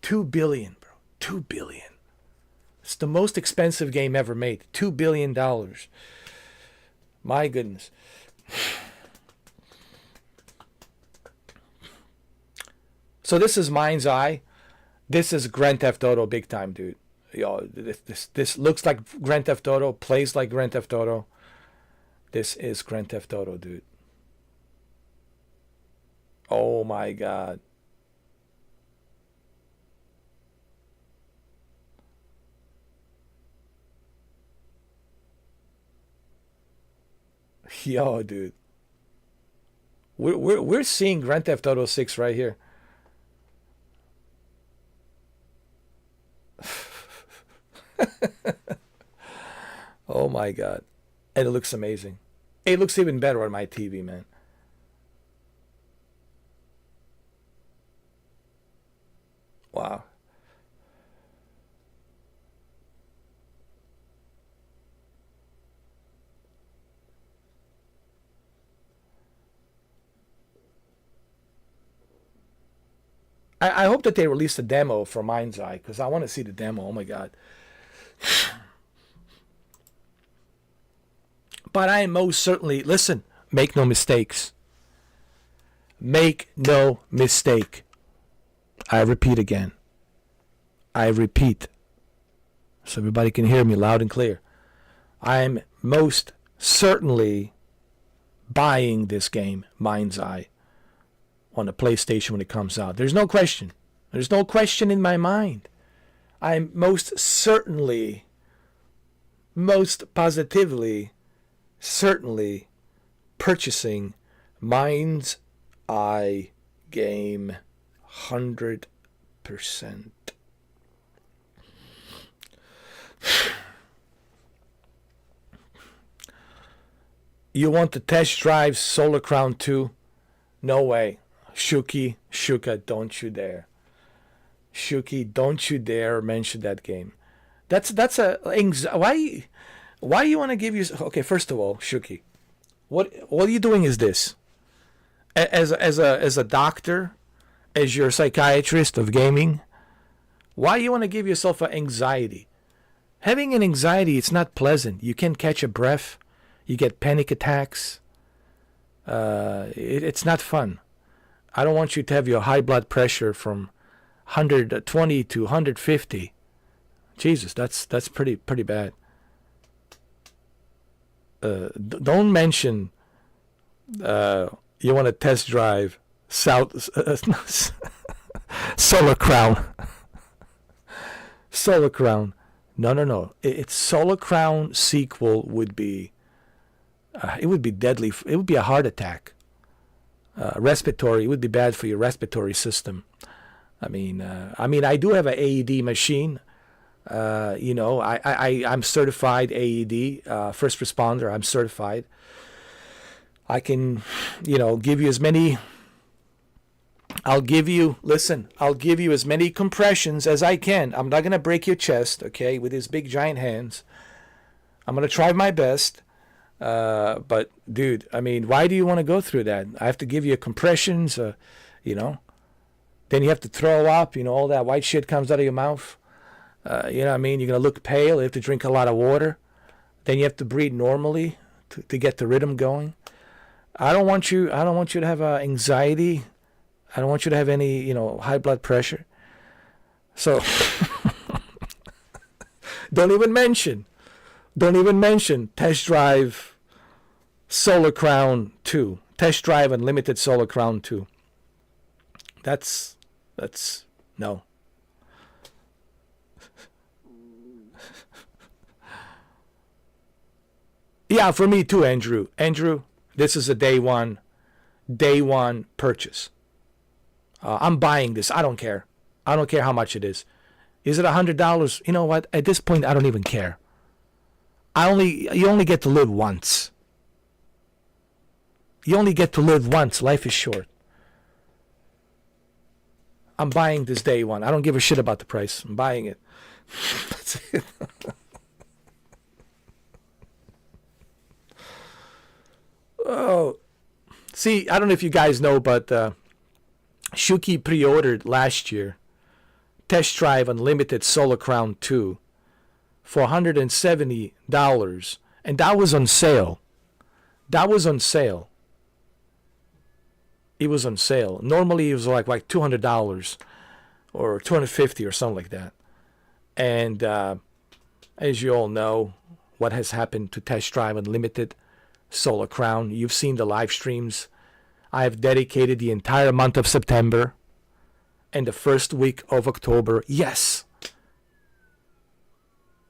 $2 billion, bro. $2 billion. It's the most expensive game ever made. $2 billion. My goodness. So this is Mind's Eye. This is Grand Theft Auto big time, dude. Yo, this looks like Grand Theft Auto, plays like Grand Theft Auto. This is Grand Theft Auto, dude. Oh my God. Yo, dude. We're seeing Grand Theft Auto 6 right here. Oh my God. And it looks amazing. It looks even better on my TV, man. Wow. I hope that they release a demo for Mind's Eye, because I want to see the demo. Oh my God. But I most certainly, listen, make no mistakes. Make no mistake. I repeat again. I repeat. So everybody can hear me loud and clear. I'm most certainly buying this game, Mind's Eye, on the PlayStation when it comes out. There's no question. There's no question in my mind. I'm most certainly, most positively, certainly purchasing Mind's Eye game 100%. You want to test drive Solar Crown 2? No way. Shuka, don't you dare. Shuki, don't you dare mention that game. That's a why you want to give you? Okay, first of all, Shuki, what are you doing? Is this as a doctor, as your psychiatrist of gaming? Why you want to give yourself an anxiety? Having an anxiety, it's not pleasant. You can't catch a breath. You get panic attacks. It's not fun. I don't want you to have your high blood pressure from 120 to 150. Jesus, that's pretty bad. Don't mention you want to test drive Solar Crown. Solar Crown. No. It's Solar Crown sequel would be. It would be deadly. It would be a heart attack. Respiratory. It would be bad for your respiratory system. I mean, I do have an AED machine. I'm certified AED, first responder. I'm certified. I can, give you as many. I'll give you as many compressions as I can. I'm not going to break your chest, okay, with his big giant hands. I'm going to try my best. But, dude, why do you want to go through that? I have to give you compressions, Then you have to throw up, all that white shit comes out of your mouth. You're going to look pale. You have to drink a lot of water. Then you have to breathe normally to get the rhythm going. I don't want you to have anxiety. I don't want you to have any, high blood pressure. So don't even mention test drive Solar Crown 2. Test drive Unlimited Solar Crown 2. That's That's no. Yeah, for me too, Andrew. Andrew, this is a day one purchase. I'm buying this. I don't care. I don't care how much it is. Is it $100? You know what? At this point, I don't even care. You only get to live once. You only get to live once. Life is short. I'm buying this day one. I don't give a shit about the price. I'm buying it. That's it. Oh, see, I don't know if you guys know, but Shuki pre-ordered last year Test Drive Unlimited Solar Crown 2 for $170, and that was on sale. That was on sale. It was on sale. Normally it was like $200 or $250 or something like that. And as you all know, what has happened to Test Drive Unlimited Solar Crown. You've seen the live streams. I have dedicated the entire month of September and the first week of October. Yes,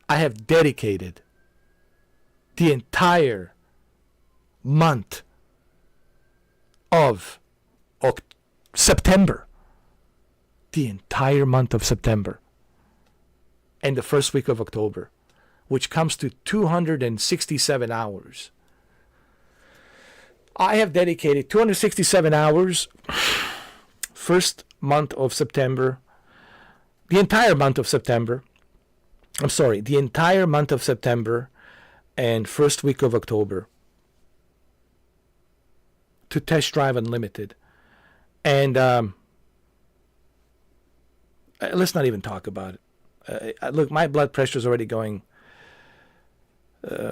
I have dedicated the entire month of September. The entire month of September and the first week of October, which comes to 267 hours. I have dedicated 267 hours, first month of September, the entire month of September. I'm sorry, the entire month of September and first week of October to Test Drive Unlimited. And let's not even talk about it. Look, my blood pressure is already going.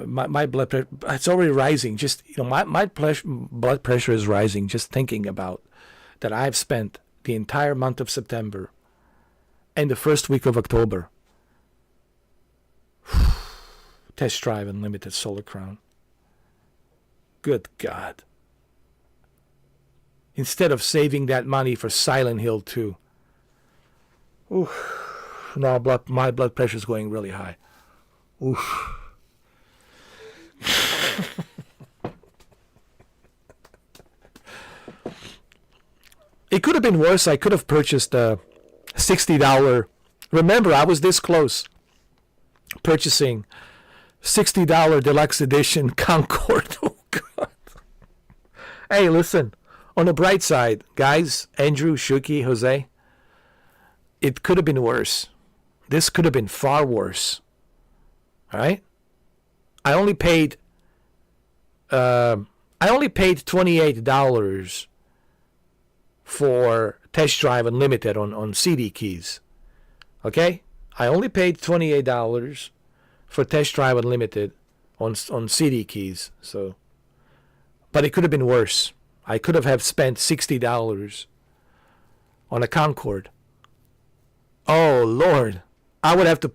My blood pressure, it's already rising. Just, my blood pressure is rising just thinking about that. I've spent the entire month of September and the first week of October Test Drive Unlimited Solar Crown. Good God. Instead of saving that money for Silent Hill 2. Oof. Now my blood pressure is going really high. Oof. It could have been worse. I could have purchased a $60. Remember, I was this close purchasing $60 deluxe edition Concorde. Oh God. Hey, listen. On the bright side, guys, Andrew, Shuki, Jose, it could have been worse. This could have been far worse. All right? I only paid $28 for Test Drive Unlimited on CD keys. Okay? I only paid $28 for Test Drive Unlimited on CD keys. So, but it could have been worse. I could have spent $60 on a Concorde. Oh Lord, I would have to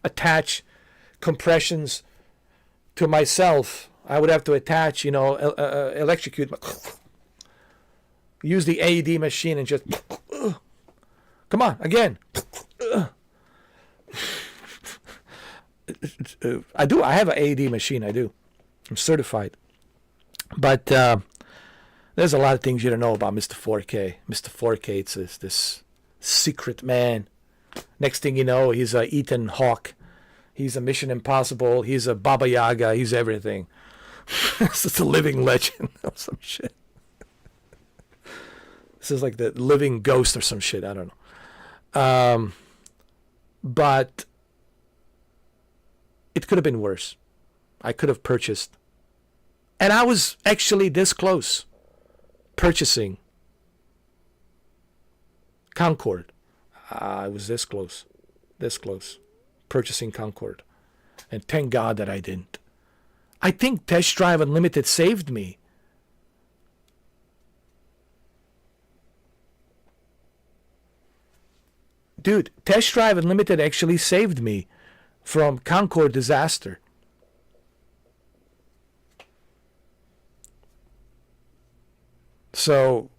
attach compressions to myself. I would have to attach, electrocute, use the AED machine and just, come on, again. I do. I have an AED machine. I do. I'm certified. But there's a lot of things you don't know about Mr. 4K. Mr. 4K, it's this secret man. Next thing you know, he's a Ethan Hawke. He's a Mission Impossible. He's a Baba Yaga. He's everything. It's a living legend or some shit. This is like the living ghost or some shit. I don't know. But it could have been worse. I could have purchased. And I was actually this close purchasing Concorde. I was this close purchasing Concorde. And thank God that I didn't. I think Test Drive Unlimited saved me. Dude, Test Drive Unlimited actually saved me from Concorde disaster. So,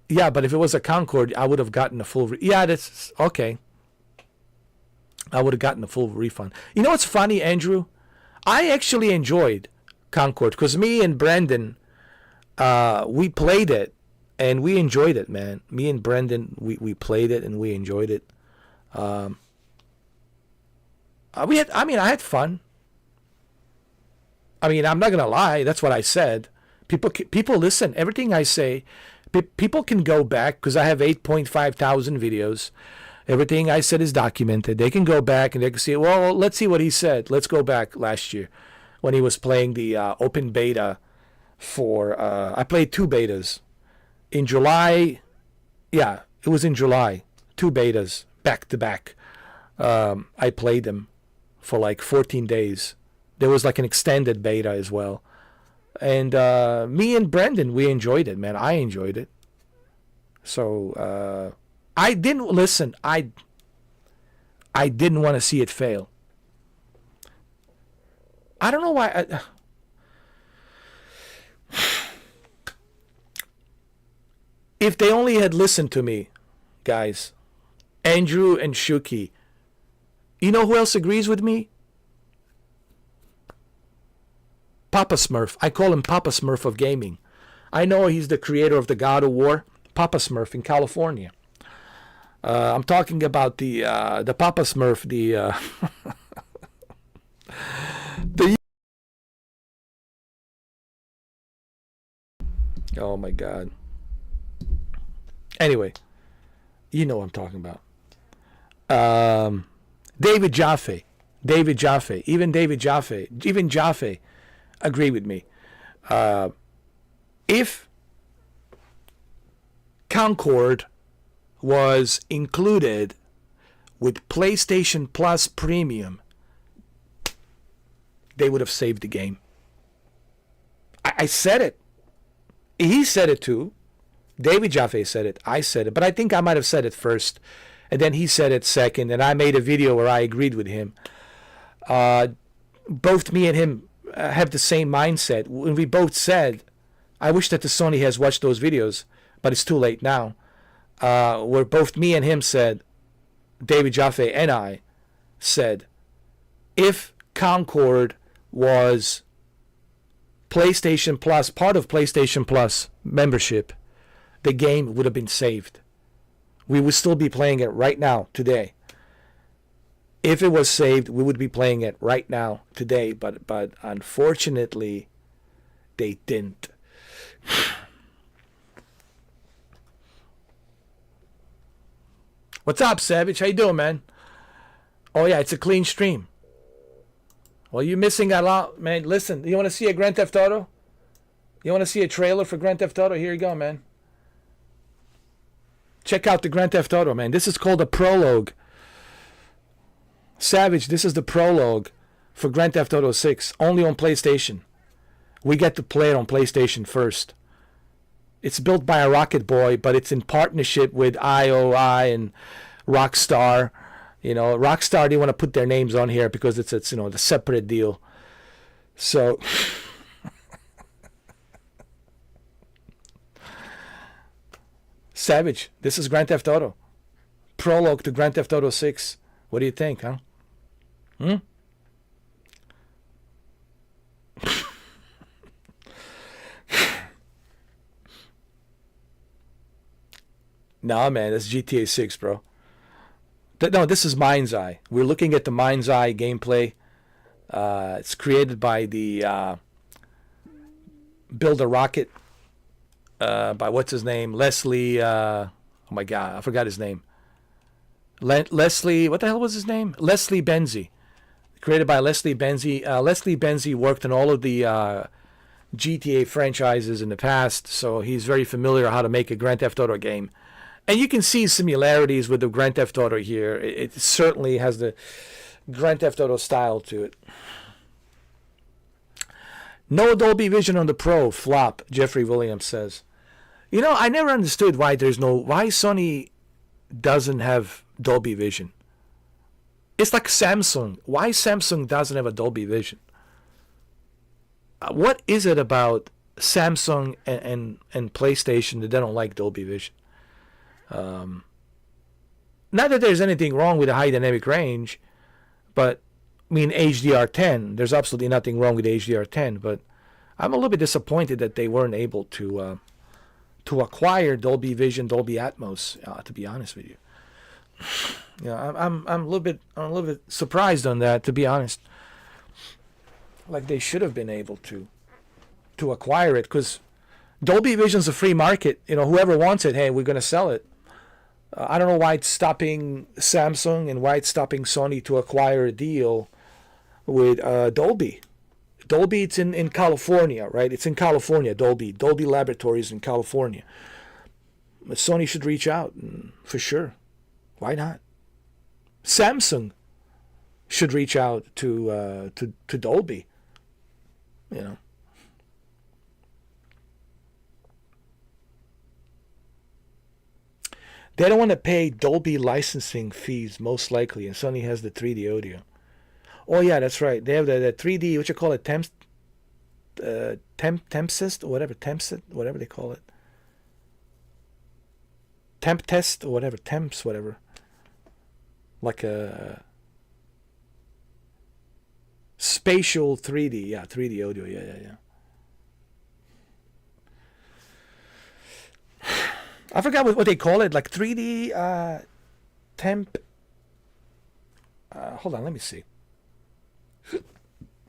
Yeah, but if it was a Concord, I would have gotten a full. Yeah, that's okay. I would have gotten a full refund. You know what's funny, Andrew? I actually enjoyed Concord because me and Brandon, we played it and we enjoyed it, man. Me and Brendan, we played it and we enjoyed it. I had fun. I mean, I'm not gonna lie. That's what I said. People listen. Everything I say, people can go back because I have 8.5 thousand videos. Everything I said is documented. They can go back and they can see, well, let's see what he said. Let's go back last year when he was playing the open beta for, I played 2 betas. In July, yeah, it was in July. 2 betas, back to back. I played them for like 14 days. There was like an extended beta as well. And me and Brendan, we enjoyed it, man. I enjoyed it. So, I didn't listen. I didn't want to see it fail. I don't know why. If they only had listened to me, guys, Andrew and Shuki, you know who else agrees with me? Papa Smurf. I call him Papa Smurf of gaming. I know he's the creator of the God of War, Papa Smurf in California. I'm talking about the Papa Smurf, the oh my God. Anyway, you know what I'm talking about. David Jaffe, even Jaffe agree with me. If Concord was included with PlayStation Plus Premium, they would have saved the game. I said it. He said it too. David Jaffe said it. I said it. But I think I might have said it first. And then he said it second. And I made a video where I agreed with him. Both me and him have the same mindset. When we both said, I wish that the Sony has watched those videos, but it's too late now. Where both me and him said, David Jaffe and I said, if Concord was PlayStation Plus, part of PlayStation Plus membership, the game would have been saved. We would still be playing it right now, today. If it was saved, we would be playing it right now, today. But unfortunately, they didn't. What's up, Savage? How you doing, man? Oh, yeah, it's a clean stream. Well, you're missing a lot, man. Listen, you want to see a Grand Theft Auto? You want to see a trailer for Grand Theft Auto? Here you go, man. Check out the Grand Theft Auto, man. This is called a prologue. Savage, this is the prologue for Grand Theft Auto 6, only on PlayStation. We get to play it on PlayStation first. It's built by a Rocket Boy, but it's in partnership with IOI and Rockstar. You know, Rockstar, they want to put their names on here because it's the separate deal. So Savage, this is Grand Theft Auto. Prologue to Grand Theft Auto 6. What do you think, huh? Nah, man, that's GTA 6, bro. No, this is Mind's Eye. We're looking at the Mind's Eye gameplay. It's created by the Build a Rocket by what's his name? Leslie. Oh my God, I forgot his name. Leslie. What the hell was his name? Leslie Benzi. Created by Leslie Benzi. Leslie Benzi worked on all of the GTA franchises in the past, so he's very familiar how to make a Grand Theft Auto game. And you can see similarities with the Grand Theft Auto here. It certainly has the Grand Theft Auto style to it. No Dolby Vision on the Pro, flop, Jeffrey Williams says. You know, I never understood why Sony doesn't have Dolby Vision. It's like Samsung. Why Samsung doesn't have a Dolby Vision? What is it about Samsung and PlayStation that they don't like Dolby Vision? Not that there's anything wrong with the high dynamic range, but I mean HDR10. There's absolutely nothing wrong with HDR10, but I'm a little bit disappointed that they weren't able to acquire Dolby Vision, Dolby Atmos. To be honest with you, I'm a little bit surprised on that. To be honest, like they should have been able to acquire it, because Dolby Vision's a free market. Whoever wants it, hey, we're gonna sell it. I don't know why it's stopping Samsung and why it's stopping Sony to acquire a deal with Dolby. Dolby, it's in California, right? It's in California, Dolby. Dolby Laboratories in California. But Sony should reach out, for sure. Why not? Samsung should reach out to Dolby, They don't want to pay Dolby licensing fees, most likely, and Sony has the 3D audio. Oh yeah, that's right. They have the 3D, what you call it, Tempsist or whatever, Tempsit, whatever they call it. Temp test or whatever, Temps, whatever. Like a spatial 3D, yeah, 3D audio, yeah. I forgot what they call it, like 3D temp. Hold on, let me see.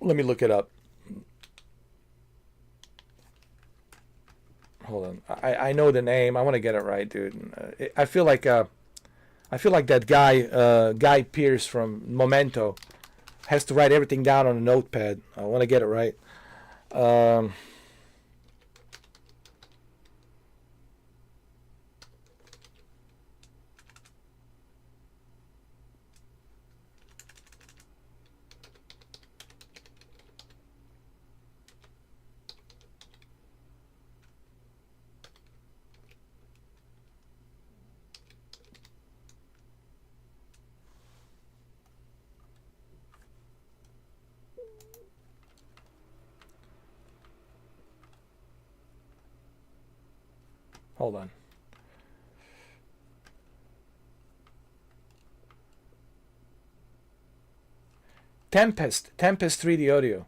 Let me look it up. Hold on, I know the name. I want to get it right, dude. I feel like that guy Pierce from Memento has to write everything down on a notepad. I want to get it right. Hold on. Tempest 3D audio.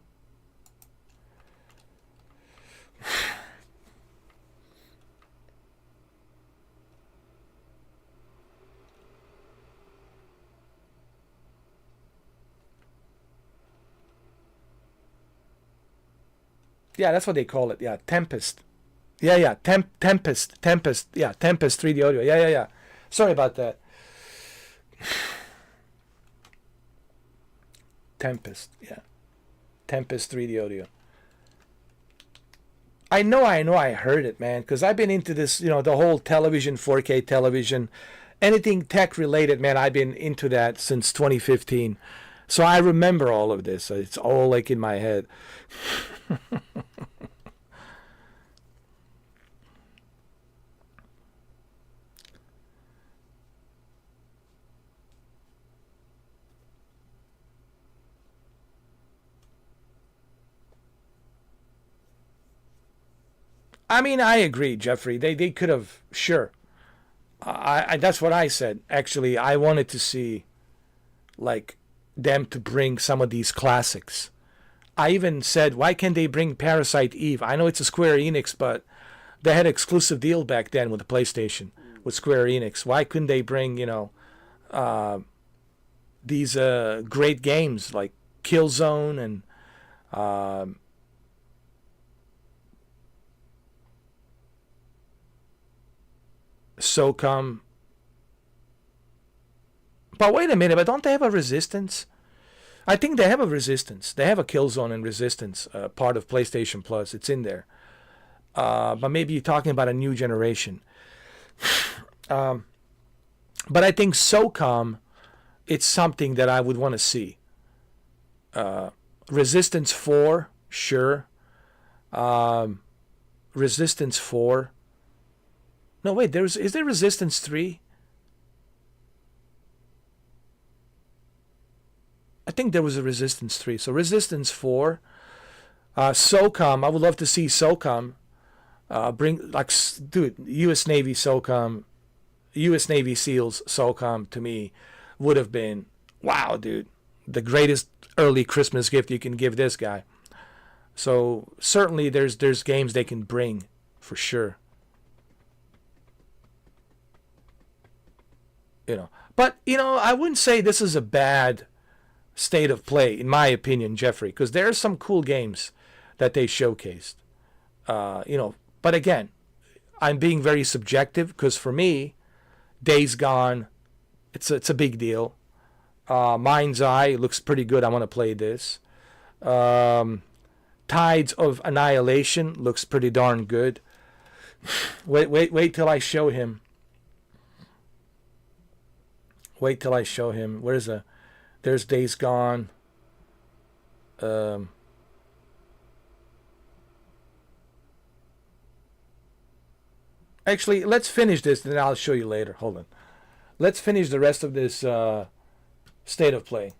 Yeah, that's what they call it. Yeah, Tempest. Yeah, Tempest. Yeah, Tempest 3D audio. Yeah. Sorry about that. Tempest, yeah. Tempest 3D audio. I know I heard it, man, because I've been into this, the whole television, 4K television, anything tech related, man, I've been into that since 2015. So I remember all of this. It's all like in my head. I mean, I agree, Jeffrey. They could have, sure. I that's what I said. Actually, I wanted to see, like, them to bring some of these classics. I even said, why can't they bring Parasite Eve? I know it's a Square Enix, but they had exclusive deal back then with the PlayStation, with Square Enix. Why couldn't they bring, these great games like Killzone and SOCOM. But wait a minute, but don't they have a Resistance? I think they have a Resistance. They have a Killzone and Resistance, part of PlayStation Plus. It's in there. But maybe you're talking about a new generation. But I think SOCOM, it's something that I would want to see. Resistance 4, sure. Resistance 4. No, wait, is there Resistance 3? I think there was a Resistance 3. So Resistance 4. SOCOM, I would love to see SOCOM. Dude, U.S. Navy SOCOM. U.S. Navy SEALs SOCOM to me would have been, wow, dude, the greatest early Christmas gift you can give this guy. So certainly there's games they can bring for sure. But I wouldn't say this is a bad state of play in my opinion, Jeffrey, because there are some cool games that they showcased. But again, I'm being very subjective because for me, Days Gone, it's a big deal. Mind's Eye looks pretty good. I want to play this. Tides of Annihilation looks pretty darn good. Wait till I show him. Wait till I show him. There's Days Gone. Actually, let's finish this, then I'll show you later. Hold on. Let's finish the rest of this state of play.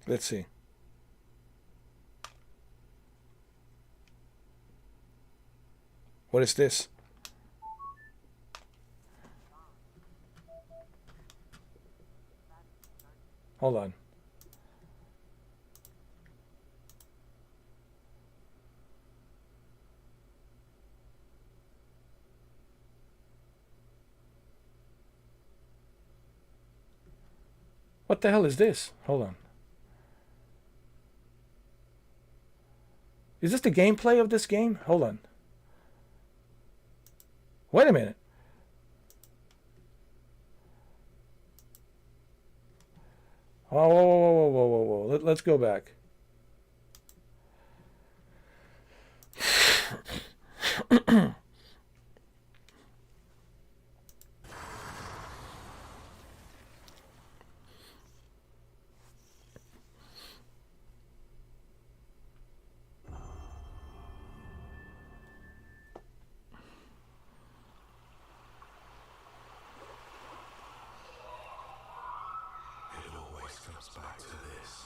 Let's see. What is this? Hold on. What the hell is this? Hold on. Is this the gameplay of this game? Hold on. Wait a minute. Oh, whoa. Let's go back. It always comes back to this.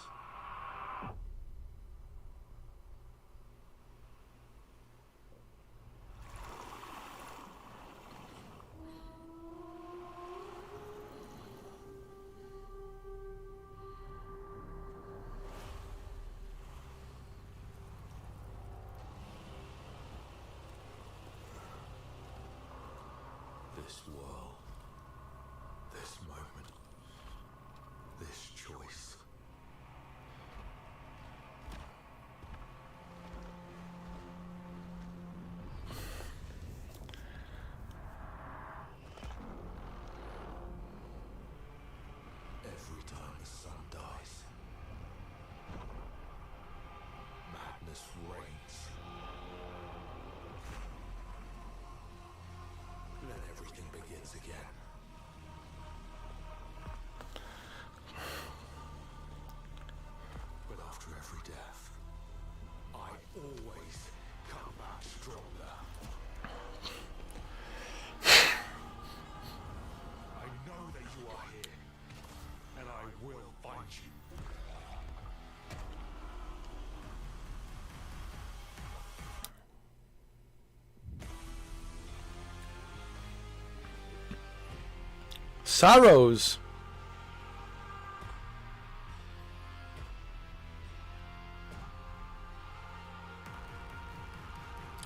This world, this moment, this choice. Every time the sun dies, madness reigns. Then everything begins again. But after every death, I always come back stronger. I know that you are here, and I will find you. Sorrows.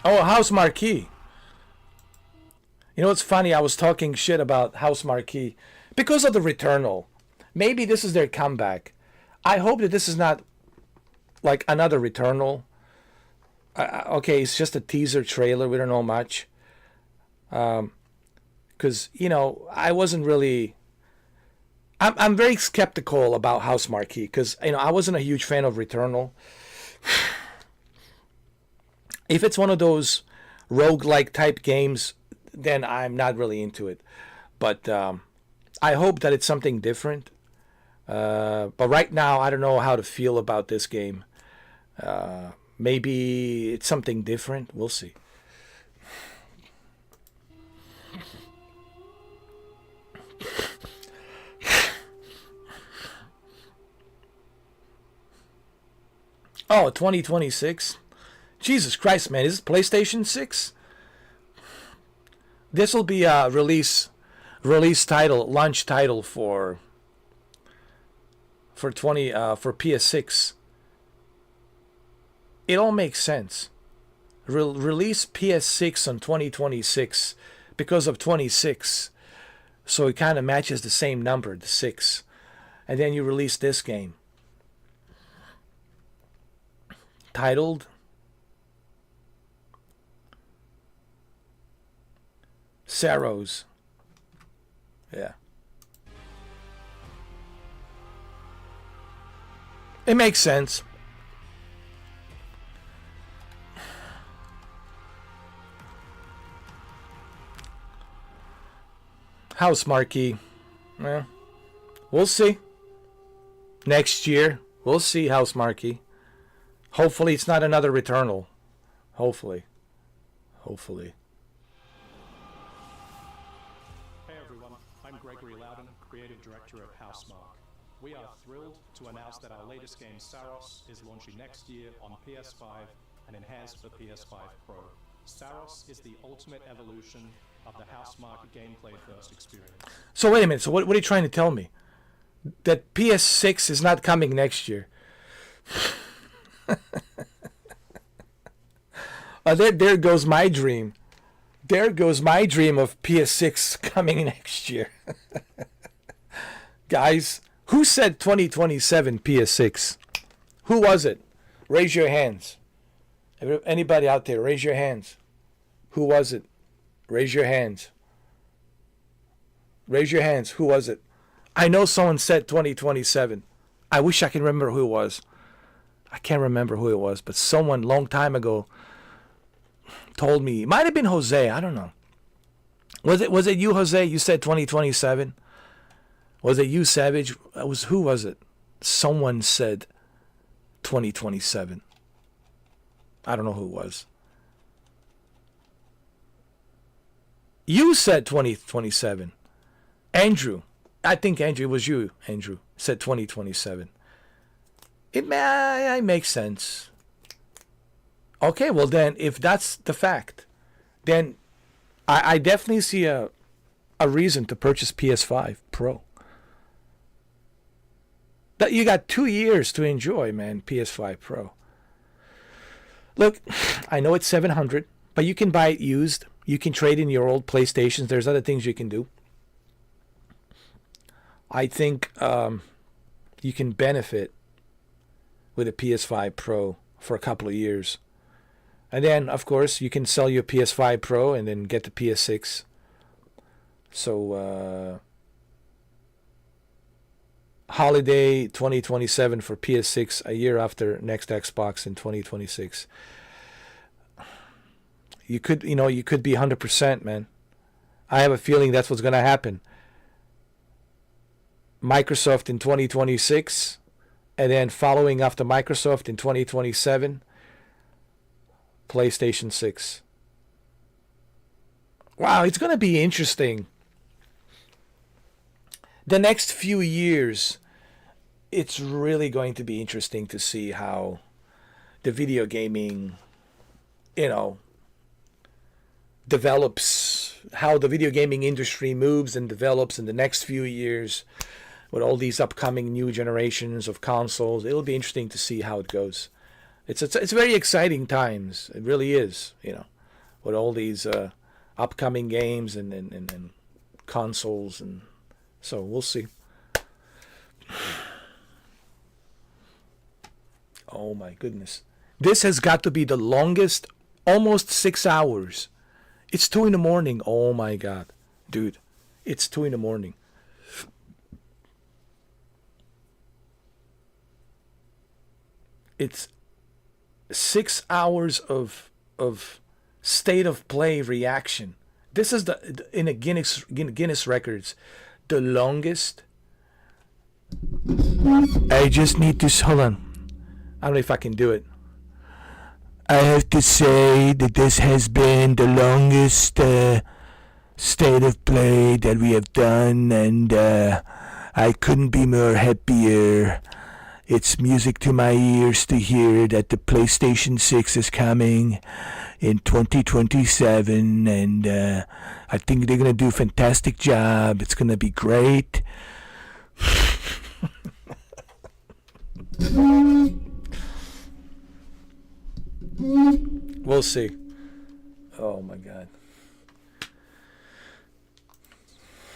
Oh, House Marquee. You know what's funny? I was talking shit about House Marquee because of the Returnal. Maybe this is their comeback. I hope that this is not like another Returnal. Okay, it's just a teaser trailer. We don't know much. Because, I wasn't really... I'm very skeptical about House Marquee because, I wasn't a huge fan of Returnal. If it's one of those roguelike type games, then I'm not really into it. But I hope that it's something different. But right now, I don't know how to feel about this game. Maybe it's something different. We'll see. Oh, 2026. Jesus Christ, man! Is this PlayStation 6? This will be a release title, launch title for for PS6. It all makes sense. Release PS6 on 2026 because of 26, so it kind of matches the same number, the 6, and then you release this game titled Saros. Yeah. It makes sense. House Marquee. Well, we'll see. Next year, we'll see House Marquee. Hopefully it's not another Returnal. Hopefully. Hopefully. Hey everyone, I'm Gregory Loudon, Creative Director of Housemarque. We are thrilled to announce that our latest game, Saros, is launching next year on PS5 and enhanced for PS5 Pro. Saros is the ultimate evolution of the Housemarque gameplay first experience. So wait a minute, so what are you trying to tell me? That PS6 is not coming next year? There goes my dream. There goes my dream of PS6 coming next year. Guys, who said 2027 PS6? Who was it? Raise your hands. Anybody out there, raise your hands. Who was it? Raise your hands. Raise your hands. Who was it? I know someone said 2027. I wish I could remember who it was. I can't remember who it was, but someone long time ago told me. It might have been Jose. I don't know. Was it you, Jose? You said 2027. Was it you, Savage? Who was it? Someone said 2027. I don't know who it was. You said 2027. Andrew. I think Andrew, it was you, Andrew, said 2027. It makes sense. Okay, well then, if that's the fact, then I definitely see a reason to purchase PS5 Pro. That you got 2 years to enjoy, man, PS5 Pro. Look, I know it's $700, but you can buy it used. You can trade in your old PlayStations. There's other things you can do. I think you can benefit with a PS5 Pro for a couple of years. And then, of course, you can sell your PS5 Pro and then get the PS6. So, holiday 2027 for PS6, a year after next Xbox in 2026. You could be 100%, man. I have a feeling that's what's going to happen. Microsoft in 2026, and then following after Microsoft in 2027, PlayStation 6. Wow, it's going to be interesting. The next few years, it's really going to be interesting to see how the video gaming, develops, how the video gaming industry moves and develops in the next few years with all these upcoming new generations of consoles. It'll be interesting to see how it goes. It's very exciting times. It really is, with all these upcoming games and consoles, and so we'll see. Oh my goodness. This has got to be the longest, almost 6 hours. It's 2 a.m. Oh my God. Dude, it's 2 a.m. It's 6 hours of state of play reaction. This is in a Guinness records, the longest. I just need to hold on. I don't know if I can do it. I have to say that this has been the longest state of play that we have done, and I couldn't be more happier. It's music to my ears to hear that the PlayStation 6 is coming in 2027, and I think they're going to do a fantastic job. It's going to be great. We'll see. Oh my God.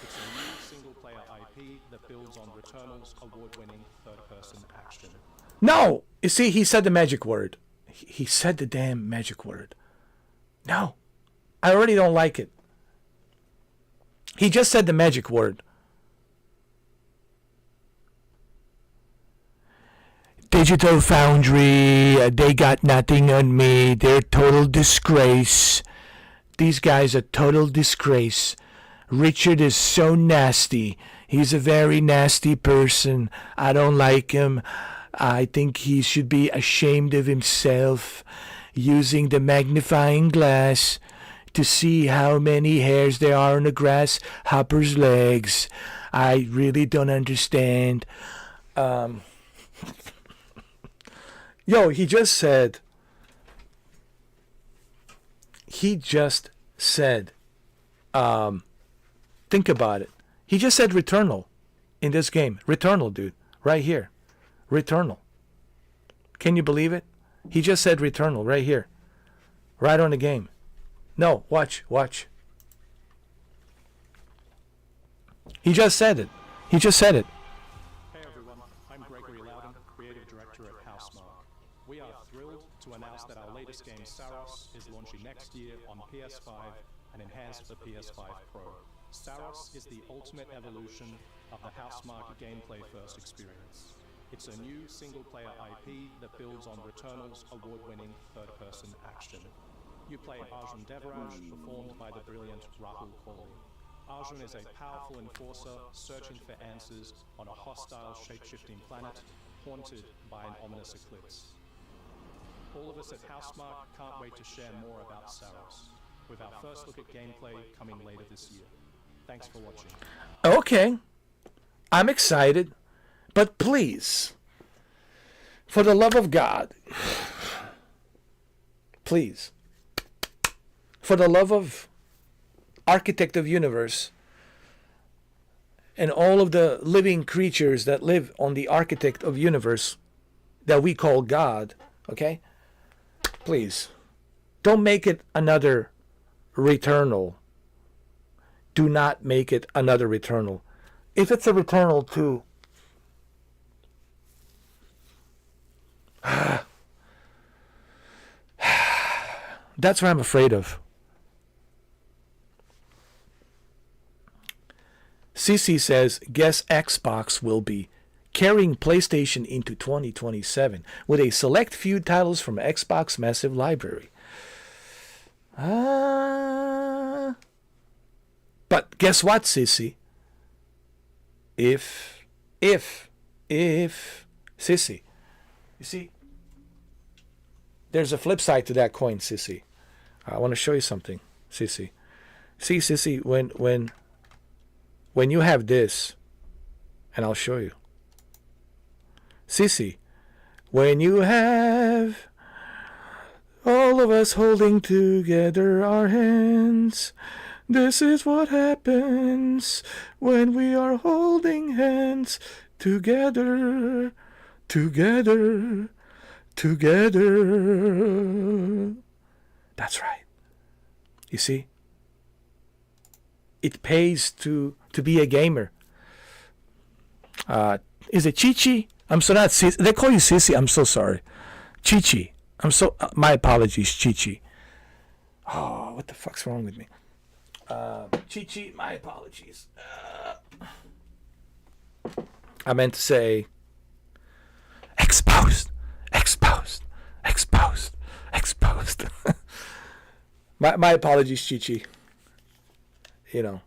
It's a new single-player IP that builds on Returnal's award-winning third-person action. No! You see, he said the magic word. He said the damn magic word. No. I already don't like it. He just said the magic word. Digital Foundry, they got nothing on me. They're total disgrace. These guys are total disgrace. Richard is so nasty. He's a very nasty person. I don't like him. I think he should be ashamed of himself, using the magnifying glass to see how many hairs there are on the grasshopper's legs. I really don't understand. Yo, he just said, think about it. He just said Returnal in this game. Returnal, dude. Right here. Returnal. Can you believe it? He just said Returnal right here. Right on the game. No, watch. He just said it. Hey everyone, I'm Gregory Loudon, creative director at Housemarque. We are thrilled to announce that our latest game, Saros, is launching next year on PS5 and enhanced for PS5 Pro. Saros is the ultimate evolution of the Housemarque gameplay-first experience. It's a new single-player IP that builds on Returnal's award-winning third-person action. You play Arjun Devaraj, performed by the brilliant Rahul Kohli. Arjun is a powerful enforcer searching for answers on a hostile, shape-shifting planet haunted by an ominous eclipse. All of us at Housemarque can't wait to share more about Saros, with our first look at gameplay coming later this year. Thanks for watching. Okay. I'm excited. But please, for the love of God, please, for the love of Architect of Universe and all of the living creatures that live on the Architect of Universe that we call God, okay? Please, don't make it another Returnal. Do not make it another Returnal. If it's a Returnal 2, that's what I'm afraid of. CC says, guess Xbox will be carrying PlayStation into 2027 with a select few titles from Xbox massive library. But guess what, Sissy? If Sissy, you see, there's a flip side to that coin, Sissy. I want to show you something, Sissy. See, Sissy, when you have this, and I'll show you. Sissy, when you have all of us holding together our hands, this is what happens when we are holding hands together. That's right. You see? It pays to be a gamer. Is it Chichi? I'm so not Sissy. They call you Sissy. I'm so sorry. Chichi. My apologies, Chichi. Oh, what the fuck's wrong with me? Chichi, my apologies. I meant to say exposed. My apologies, Chichi. You know,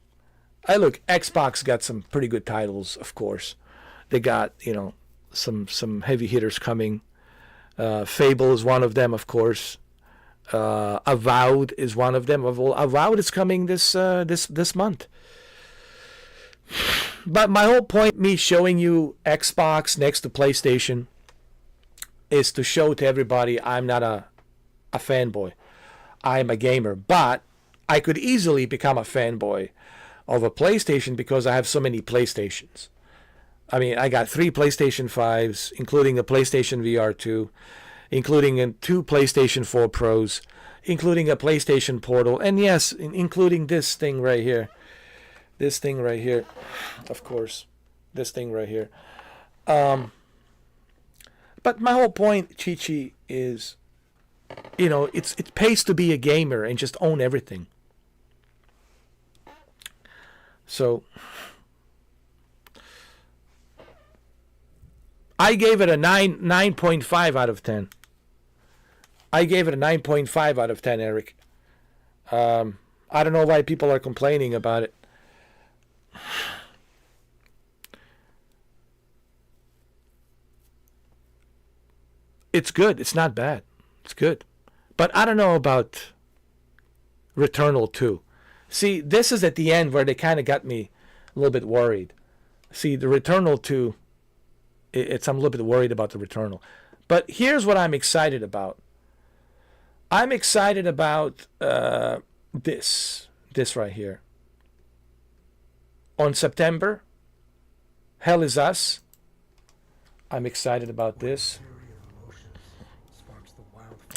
Xbox got some pretty good titles, of course. They got, some heavy hitters coming. Fable is one of them, of course. Avowed is one of them. Avowed is coming this month. But my whole point, me showing you Xbox next to PlayStation, is to show to everybody I'm not a fanboy. I'm a gamer. But I could easily become a fanboy of a PlayStation because I have so many PlayStations. I mean, I got 3 PlayStation 5s, including a PlayStation VR 2, including 2 PlayStation 4 Pros, including a PlayStation Portal, and yes, including this thing right here. This thing right here, of course. This thing right here. But my whole point, Chi-Chi, is, you know, it pays to be a gamer and just own everything. So I gave it a 9.5 out of 10. I gave it a 9.5 out of 10, Eric. I don't know why people are complaining about it. It's good. It's not bad. It's good. But I don't know about Returnal 2. See, this is at the end where they kind of got me a little bit worried. See, the Returnal 2, I'm a little bit worried about the Returnal. But here's what I'm excited about. I'm excited about this right here. On September, Hell Is Us. I'm excited about this.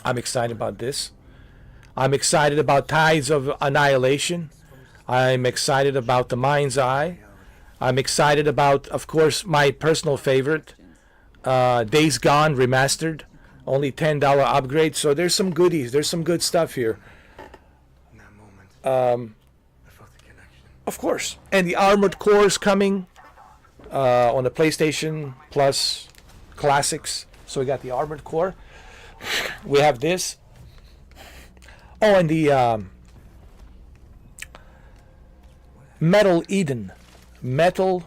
I'm excited about this. I'm excited about Tides of Annihilation. I'm excited about The Mind's Eye. I'm excited about, of course, my personal favorite, Days Gone Remastered. Only $10 upgrade. So there's some goodies. There's some good stuff here. Of course. And the Armored Core is coming on the PlayStation Plus Classics. So we got the Armored Core. We have this. Oh, and the Metal Eden. Metal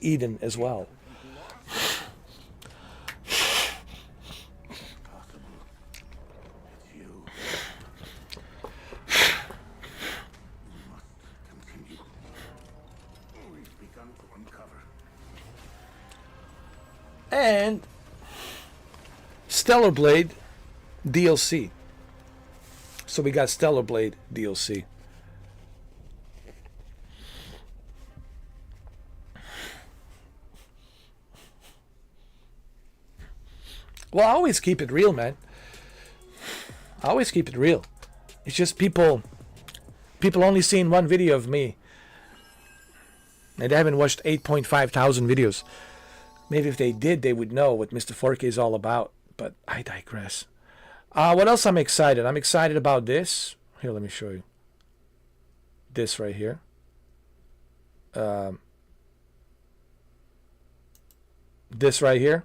Eden as well. And Stellar Blade DLC. So we got Stellar Blade DLC. Well, I always keep it real, man. I always keep it real. It's just people only seen one video of me. And they haven't watched 8.5 thousand videos. Maybe if they did, they would know what Mr. 4K is all about. But I digress. What else I'm excited? I'm excited about this. Here, let me show you. This right here. This right here.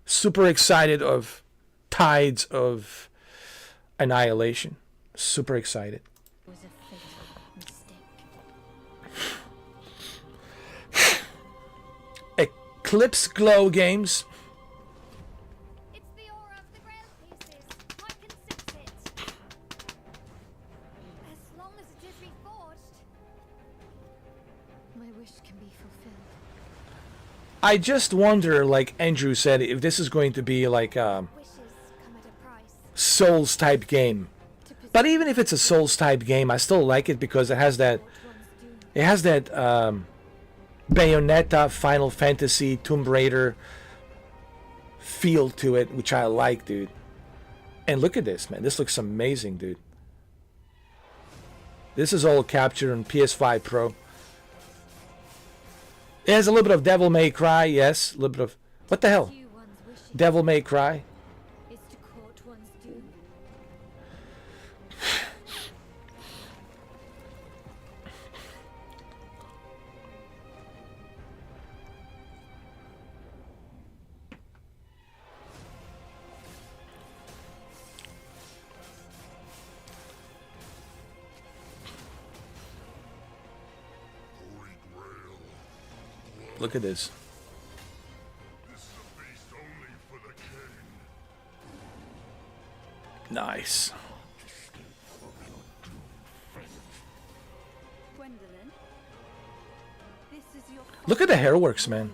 Super excited of Tides of Annihilation. Super excited. It was a fatal mistake. Eclipse Glow Games. It's the aura of the grail pieces. I can sense it. As long as it is reforged, my wish can be fulfilled. I just wonder, like Andrew said, if this is going to be like a Souls type game. But even if it's a Souls type game, I still like it because it has that Bayonetta, Final Fantasy, Tomb Raider feel to it, which I like, dude. And look at this, man. This looks amazing, dude. This is all captured on PS5 Pro. It has a little bit of Devil May Cry, yes. A little bit of... What the hell? Devil May Cry. Look at this. Nice. Look at the hairworks, man.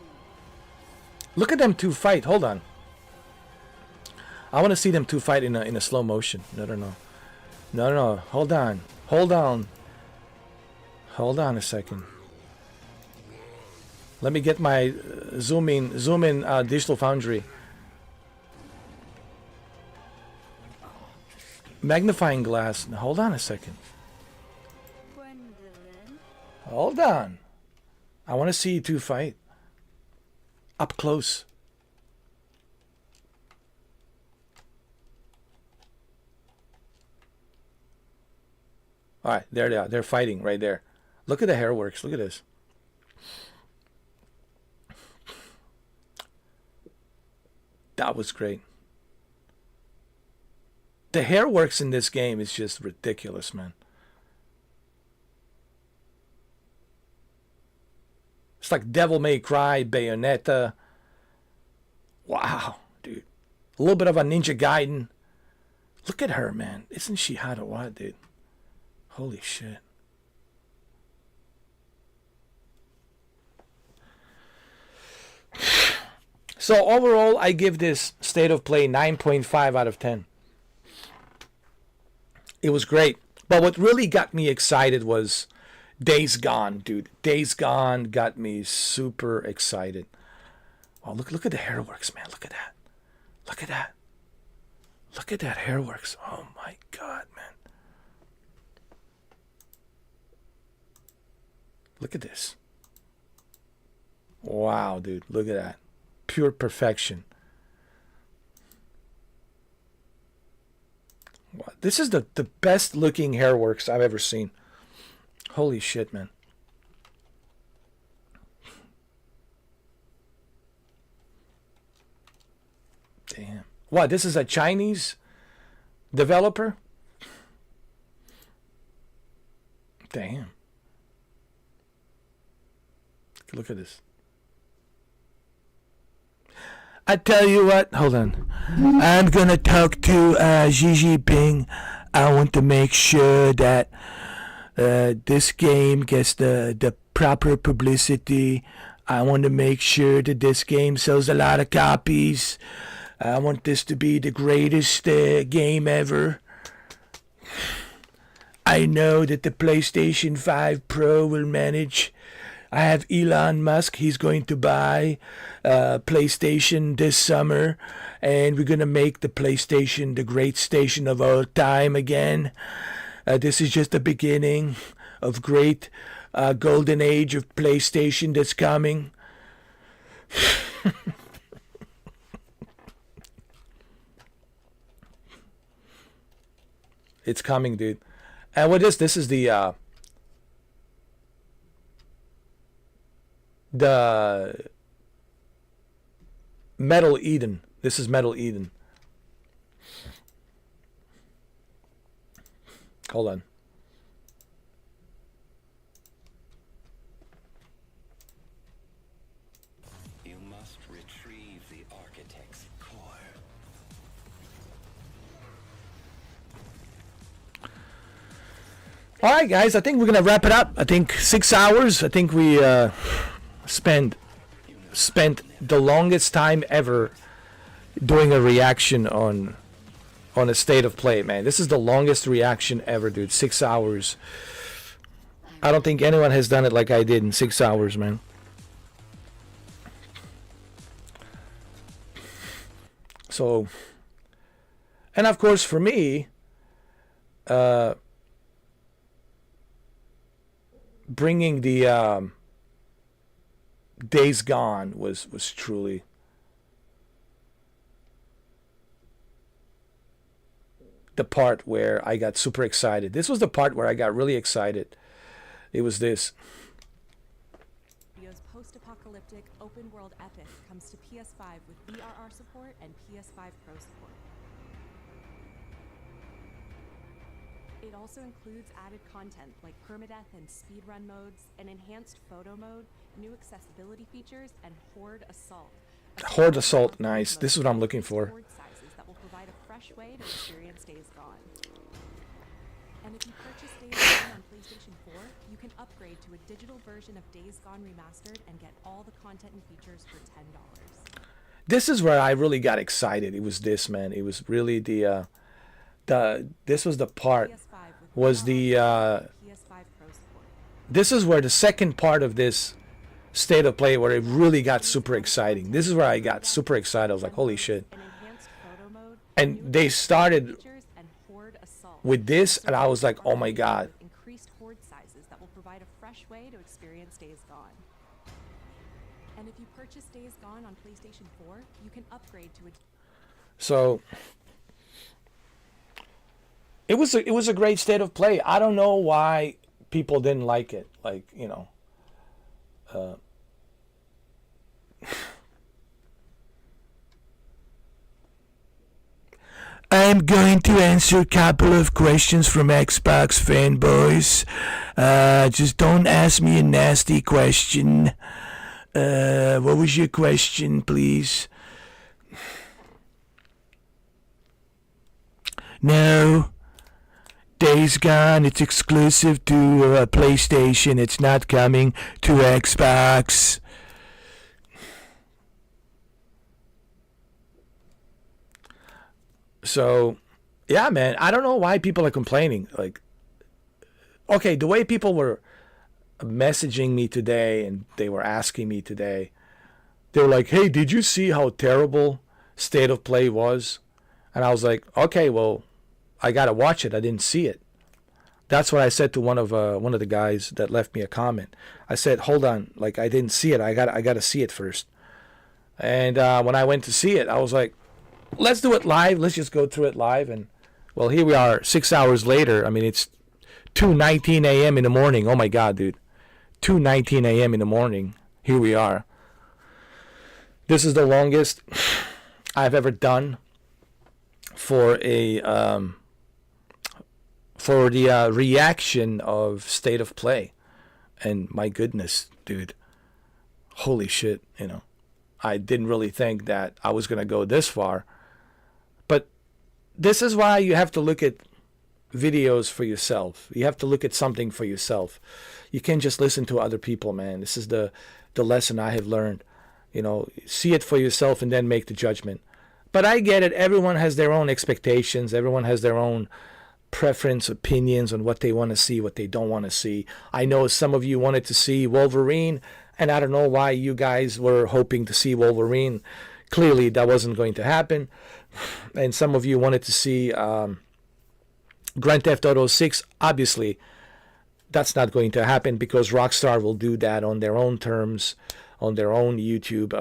Look at them two fight. Hold on. I want to see them two fight in a slow motion. No. Hold on. Hold on a second. Let me get my zoom in Digital Foundry. Magnifying glass. Hold on a second. Hold on. I want to see you two fight. Up close. Alright, there they are. They're fighting right there. Look at the hair works. Look at this. That was great. The hair works in this game is just ridiculous, man. It's like Devil May Cry, Bayonetta. Wow, dude. A little bit of a Ninja Gaiden. Look at her, man. Isn't she hot or what, dude? Holy shit. So overall, I give this State of Play 9.5 out of 10. It was great. But what really got me excited was Days Gone, dude. Days Gone got me super excited. Oh, look at the hair works, man. Look at that. Look at that. Look at that hair works. Oh my god, man. Look at this. Wow, dude. Look at that. Pure perfection. Wow. This is the best looking hair works I've ever seen. Holy shit, man. Damn. What, this is a Chinese developer? Damn. Look at this. I tell you what, hold on. I'm gonna talk to Xi Jinping. I want to make sure that this game gets the proper publicity. I want to make sure that this game sells a lot of copies. I want this to be the greatest game ever. I know that the PlayStation 5 Pro will manage. I have Elon Musk. He's going to buy PlayStation this summer, and we're going to make the PlayStation the great station of all time again. This is just the beginning of great golden age of PlayStation that's coming. It's coming, dude. And what is this? Is the Metal Eden. This is Metal Eden. Hold on. You must retrieve the architect's core. All right, guys. I think we're gonna wrap it up. I think 6 hours. I think we spent the longest time ever doing a reaction on a State of Play, man. This is the longest reaction ever, dude. 6 hours. I don't think anyone has done it like I did in 6 hours, man. So, and of course for me, bringing the Days Gone was truly the part where I got super excited. This was the part where I got really excited. It was this. Studio's post-apocalyptic open-world epic comes to PS5 with VRR support and PS5 Pro support. It also includes added content like permadeath and speedrun modes, an enhanced photo mode, new accessibility features, and Horde Assault. Horde Assault, nice. This is what I'm looking for. Horde sizes that will provide a fresh way to experience Days Gone. And if you purchase Days Gone on PlayStation 4, you can upgrade to a digital version of Days Gone Remastered and get all the content and features for $10. This is where I really got excited. It was this, man. It was really the this was the part was the this is where the second part of this state of play where it really got super exciting. This is where I got super excited. I was like, holy shit. And they started with this, and I was like, oh my god. Increased horde sizes that will provide a fresh way to experience Days Gone. And if you purchase Days Gone on PlayStation 4, you can upgrade to a... So it was a great state of play. I don't know why people didn't like it. Like, you know, I'm going to answer a couple of questions from Xbox fanboys. Just don't ask me a nasty question. What was your question, please? No. Days Gone, it's exclusive to PlayStation. It's not coming to Xbox. So, yeah, man, I don't know why people are complaining. Like, okay, the way people were messaging me today and they were asking me today, they were like, hey, did you see how terrible State of Play was? And I was like, okay, well, I got to watch it. I didn't see it. That's what I said to one of the guys that left me a comment. I said, hold on, like, I didn't see it. I got to see it first. And when I went to see it, I was like, let's do it live. Let's just go through it live. And, well, here we are 6 hours later. I mean, it's 2:19 a.m. in the morning. Oh, my God, dude. 2:19 a.m. in the morning. Here we are. This is the longest I've ever done for a for the reaction of State of Play. And my goodness, dude. Holy shit, you know. I didn't really think that I was going to go this far. But this is why you have to look at videos for yourself. You have to look at something for yourself. You can't just listen to other people, man. This is the lesson I have learned. You know, see it for yourself and then make the judgment. But I get it. Everyone has their own expectations. Everyone has their own preference, opinions on what they want to see, what they don't want to see. I know some of you wanted to see Wolverine, and I don't know why you guys were hoping to see Wolverine. Clearly, that wasn't going to happen. And some of you wanted to see Grand Theft Auto 6. Obviously, that's not going to happen because Rockstar will do that on their own terms, on their own YouTube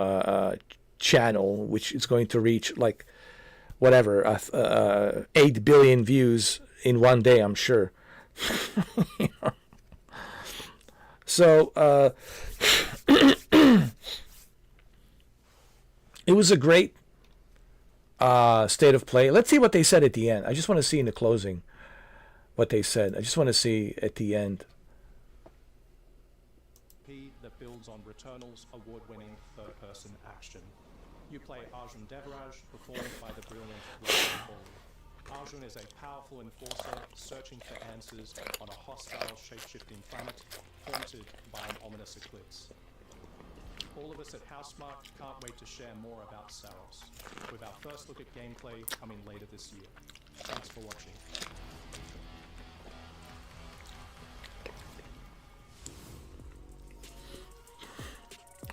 channel, which is going to reach like whatever 8 billion views in one day, I'm sure. You know? So it was a great state of play. Let's see what they said at the end. I just want to see in the closing what they said. I just want to see at the end. That builds on Returnal's award-winning third-person action. You play Arjun Devaraj, performed by the brilliant Ryan Hall. Arjun is a powerful enforcer searching for answers on a hostile, shape-shifting planet haunted by an ominous eclipse. All of us at Housemarque can't wait to share more about Saros, with our first look at gameplay coming later this year. Thanks for watching.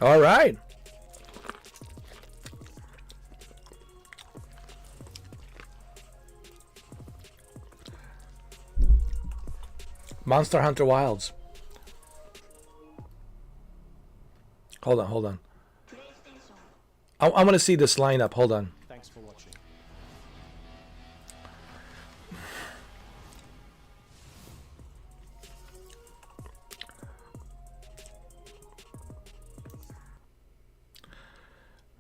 All right. Monster Hunter Wilds. Hold on. I want to see this lineup. Hold on. Thanks for watching.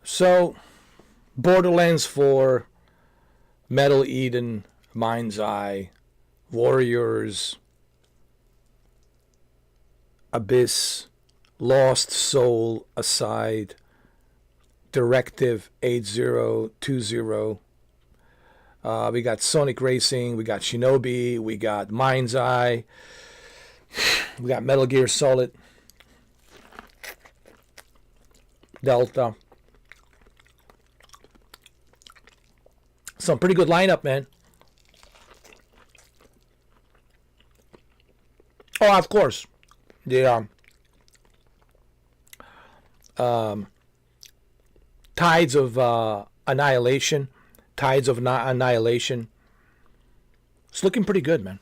So, Borderlands 4, Metal Eden, Mind's Eye, Warriors, Abyss, Lost Soul aside, Directive 8020. We got Sonic Racing, we got Shinobi, we got Mind's Eye, we got Metal Gear Solid, Delta. Some pretty good lineup, man. Oh, of course. The Tides of Annihilation. Tides of Annihilation. It's looking pretty good, man.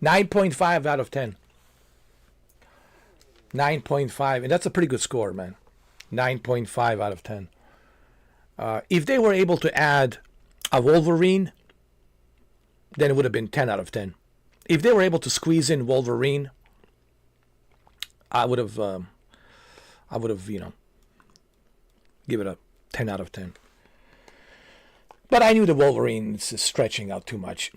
9.5 out of 10. 9.5. And that's a pretty good score, man. 9.5 out of 10. If they were able to add a Wolverine, then it would have been 10 out of 10. If they were able to squeeze in Wolverine, I would have, give it a 10 out of 10. But I knew the Wolverine is stretching out too much,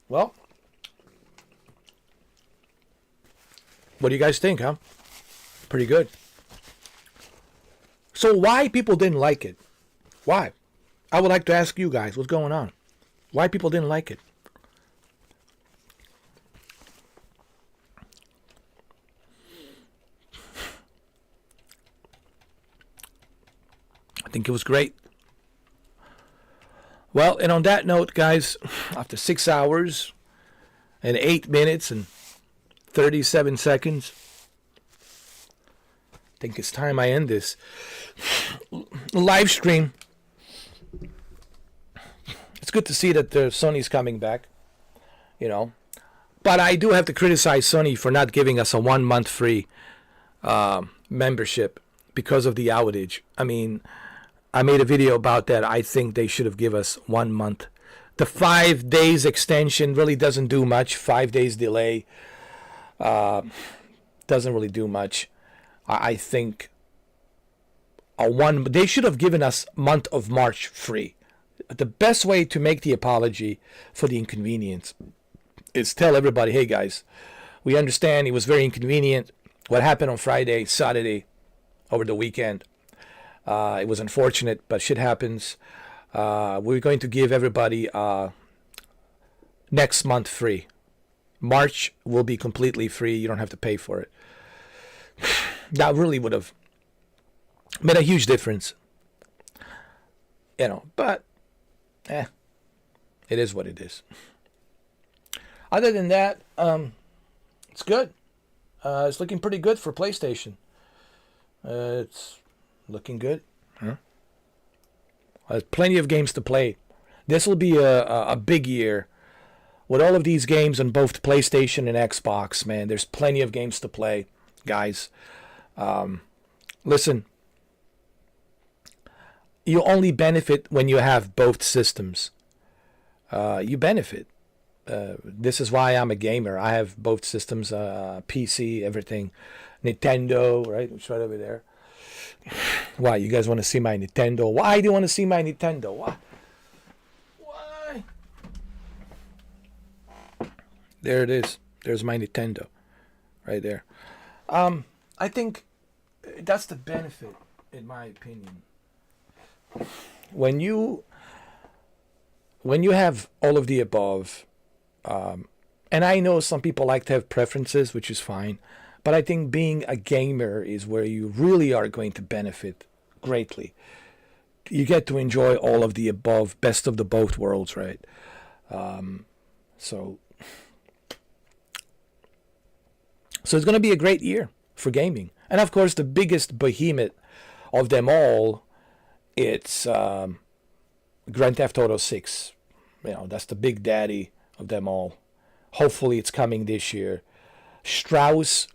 Well, what do you guys think, huh? Pretty good. So why people didn't like it? Why? I would like to ask you guys what's going on. Why people didn't like it? I think it was great. Well, and on that note, guys, after 6 hours and 8 minutes and 37 seconds, I think it's time I end this live stream. It's good to see that Sony's coming back, But I do have to criticize Sony for not giving us a 1 month free membership because of the outage. I mean, I made a video about that. I think they should have given us 1 month. The 5 days extension really doesn't do much. 5 days delay doesn't really do much. I think they should have given us month of March free. The best way to make the apology for the inconvenience is tell everybody, hey guys, we understand it was very inconvenient. What happened on Friday, Saturday, over the weekend. It was unfortunate, but shit happens. We're going to give everybody next month free. March will be completely free. You don't have to pay for it. That really would have made a huge difference. But it is what it is. Other than that, it's good. It's looking pretty good for PlayStation. It's looking good. There's plenty of games to play. This will be a big year. With all of these games on both PlayStation and Xbox, man, there's plenty of games to play, guys. Listen, you only benefit when you have both systems. You benefit. This is why I'm a gamer. I have both systems, PC, everything. Nintendo, right? It's right over there. Why? You guys want to see my Nintendo? Why do you want to see my Nintendo? Why? There it is. There's my Nintendo. Right there. I think that's the benefit, in my opinion. When you have all of the above, and I know some people like to have preferences, which is fine, but I think being a gamer is where you really are going to benefit greatly. You get to enjoy all of the above, best of the both worlds, right? So it's going to be a great year for gaming. And of course, the biggest behemoth of them all, it's Grand Theft Auto 6. That's the big daddy of them all. Hopefully it's coming this year. Strauss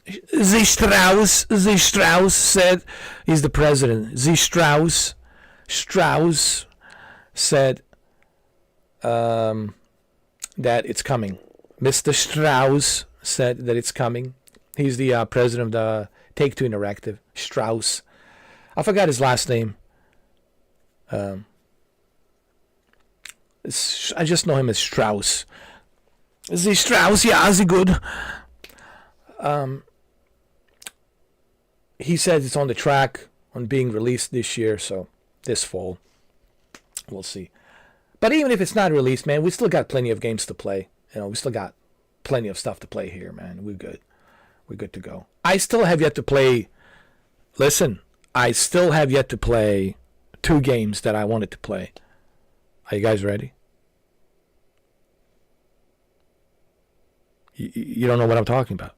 said, he's the president. Strauss said that it's coming. Mr. Strauss said that it's coming. He's the president of the Take-Two Interactive. Strauss. I forgot his last name. I just know him as Strauss. Strauss, yeah, is he good? He says it's on the track on being released this year, so this fall. We'll see. But even if it's not released, man, we still got plenty of games to play. We still got plenty of stuff to play here, man. We're good. we're good to go. I still have yet to play. Listen, I still have yet to play 2 games that I wanted to play. Are you guys ready? You don't know what I'm talking about.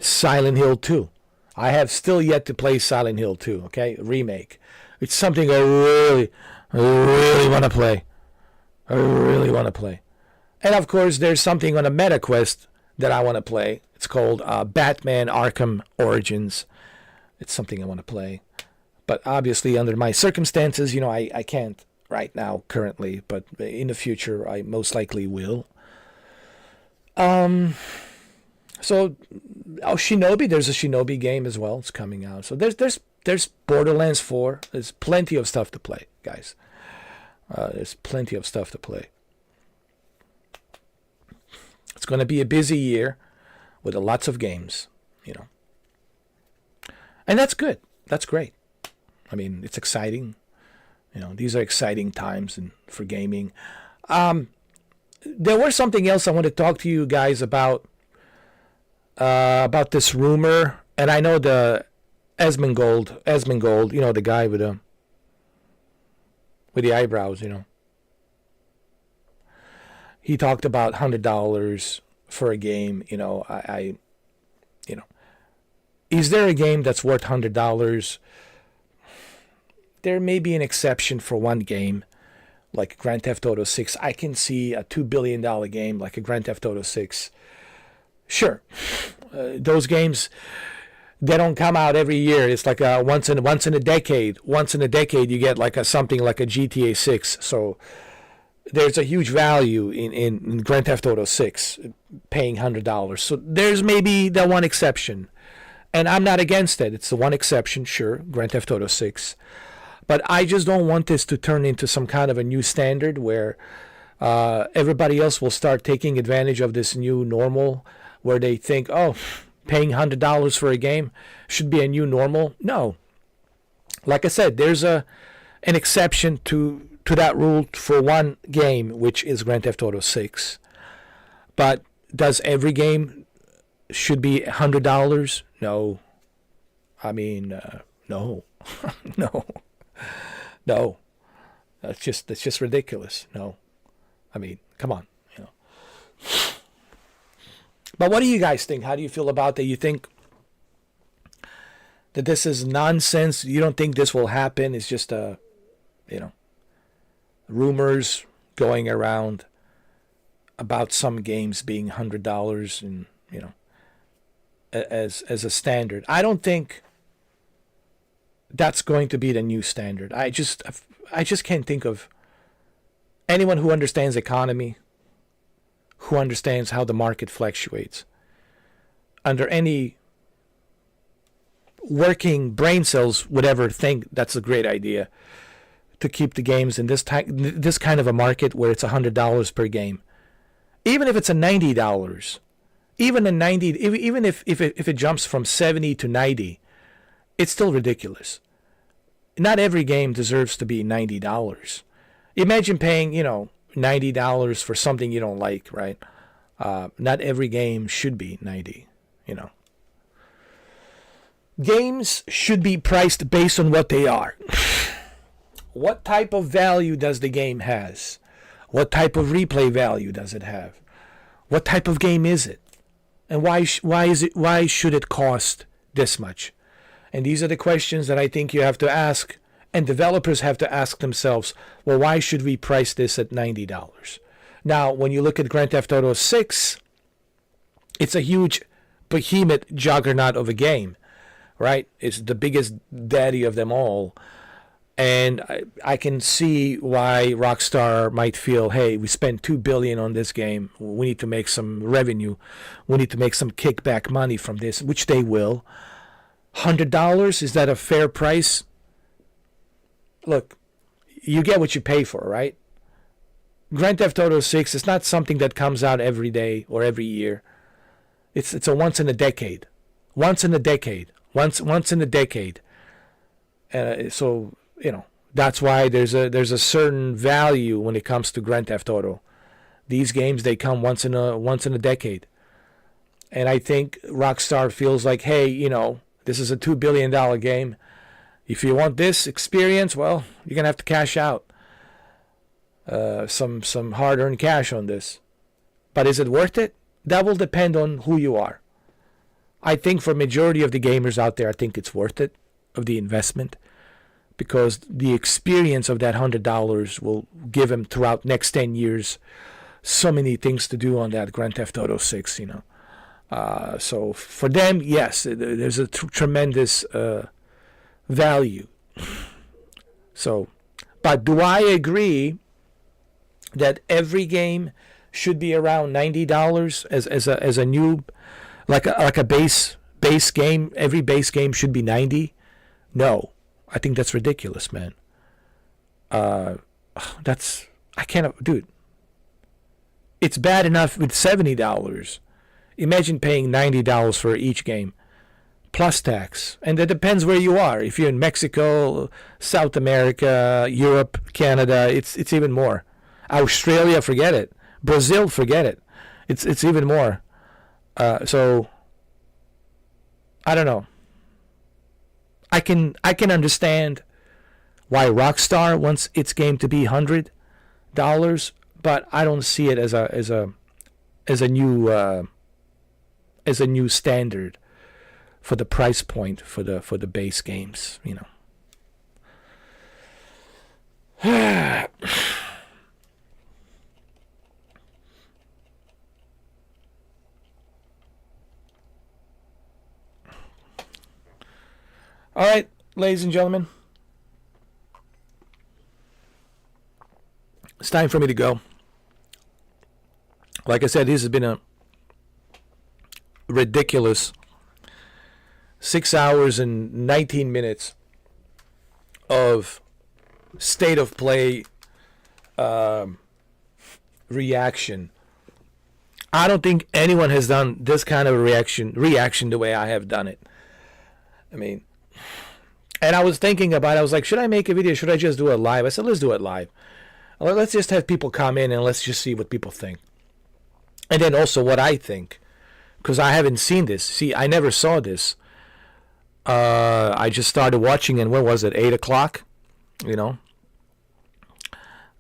Silent Hill 2. I have still yet to play Silent Hill 2, okay? Remake. It's something I really want to play. I really want to play. And of course, there's something on a Meta Quest that I want to play. It's called Batman Arkham Origins. It's something I want to play. But obviously, under my circumstances, I can't right now, currently. But in the future, I most likely will. So, Shinobi, there's a Shinobi game as well. It's coming out. So there's Borderlands 4. There's plenty of stuff to play, guys. There's plenty of stuff to play. It's going to be a busy year with lots of games, And that's good. That's great. I mean, it's exciting. These are exciting times for gaming. There was something else I want to talk to you guys about this rumor, and I know the Asmongold, the guy with the eyebrows, He talked about $100 for a game, Is there a game that's worth $100? There may be an exception for one game, like Grand Theft Auto 6. I can see a $2 billion game like a Grand Theft Auto 6. Sure, those games, they don't come out every year. It's like once in a decade. Once in a decade, you get like something like a GTA 6. So there's a huge value in Grand Theft Auto 6, paying $100. So there's maybe the one exception, and I'm not against it. It's the one exception, sure, Grand Theft Auto 6. But I just don't want this to turn into some kind of a new standard where everybody else will start taking advantage of this new normal, where they think, oh, paying $100 for a game should be a new normal. No. Like I said, there's an exception to that rule for one game, which is Grand Theft Auto 6. But does every game should be $100? No. I mean, no. No. That's just ridiculous. No. I mean, come on, But what do you guys think? How do you feel about that? You think that this is nonsense? You don't think this will happen? It's just rumors going around about some games being $100 and as a standard. I don't think that's going to be the new standard. I just can't think of anyone who understands economy, who understands how the market fluctuates, under any working brain cells would ever think that's a great idea to keep the games in this kind of a market where it's $100 per game. Even if it's a $90, even if it jumps from 70 to 90, it's still ridiculous. Not every game deserves to be $90. Imagine paying, $90 for something you don't like, right? Not every game should be 90, Games should be priced based on what they are. What type of value does the game has? What type of replay value does it have? What type of game is it? And why should it cost this much? And these are the questions that I think you have to ask, and developers have to ask themselves, well, why should we price this at $90? Now, when you look at Grand Theft Auto 6, it's a huge behemoth juggernaut of a game, right? It's the biggest daddy of them all. And I can see why Rockstar might feel, hey, we spent $2 billion on this game. We need to make some revenue. We need to make some kickback money from this, which they will. $100, is that a fair price? Look, you get what you pay for, right? Grand Theft Auto 6 is not something that comes out every day or every year. It's a once in a decade. Once in a decade. So, that's why there's a certain value when it comes to Grand Theft Auto. These games, they come once in a decade. And I think Rockstar feels like, hey, this is a $2 billion game. If you want this experience, well, you're going to have to cash out some hard-earned cash on this. But is it worth it? That will depend on who you are. I think for majority of the gamers out there, I think it's worth it, of the investment, because the experience of that $100 will give them throughout next 10 years so many things to do on that Grand Theft Auto 6, So for them, yes, there's a tremendous value. So, but do I agree that every game should be around $90 as a new, like a base game? Every base game should be 90? No, I think that's ridiculous, man. I can't, dude. It's bad enough with $70. Imagine paying $90 for each game, plus tax. And that depends where you are. If you're in Mexico, South America, Europe, Canada, it's even more. Australia, forget it. Brazil, forget it. It's even more. So I don't know. I can understand why Rockstar wants its game to be $100, but I don't see it as a new standard for the price point for the base games, All right, ladies and gentlemen, it's time for me to go. Like I said, this has been a ridiculous 6 hours and 19 minutes of state of play reaction. I don't think anyone has done this kind of reaction the way I have done it. I mean, and I was thinking about it. I was like, should I make a video? Should I just do it live? I said, let's do it live. Let's just have people come in and let's just see what people think. And then also what I think, because I haven't seen this. See, I never saw this. I just started watching, and when was it? 8 o'clock,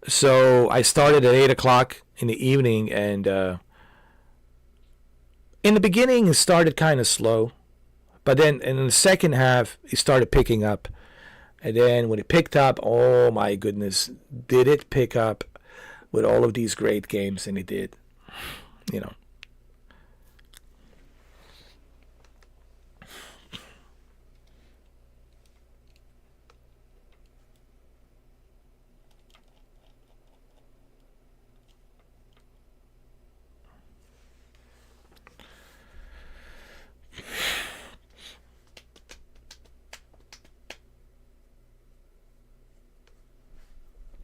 So I started at 8 o'clock in the evening, and in the beginning it started kind of slow. But then in the second half, it started picking up. And then when it picked up, oh my goodness, did it pick up with all of these great games? And it did,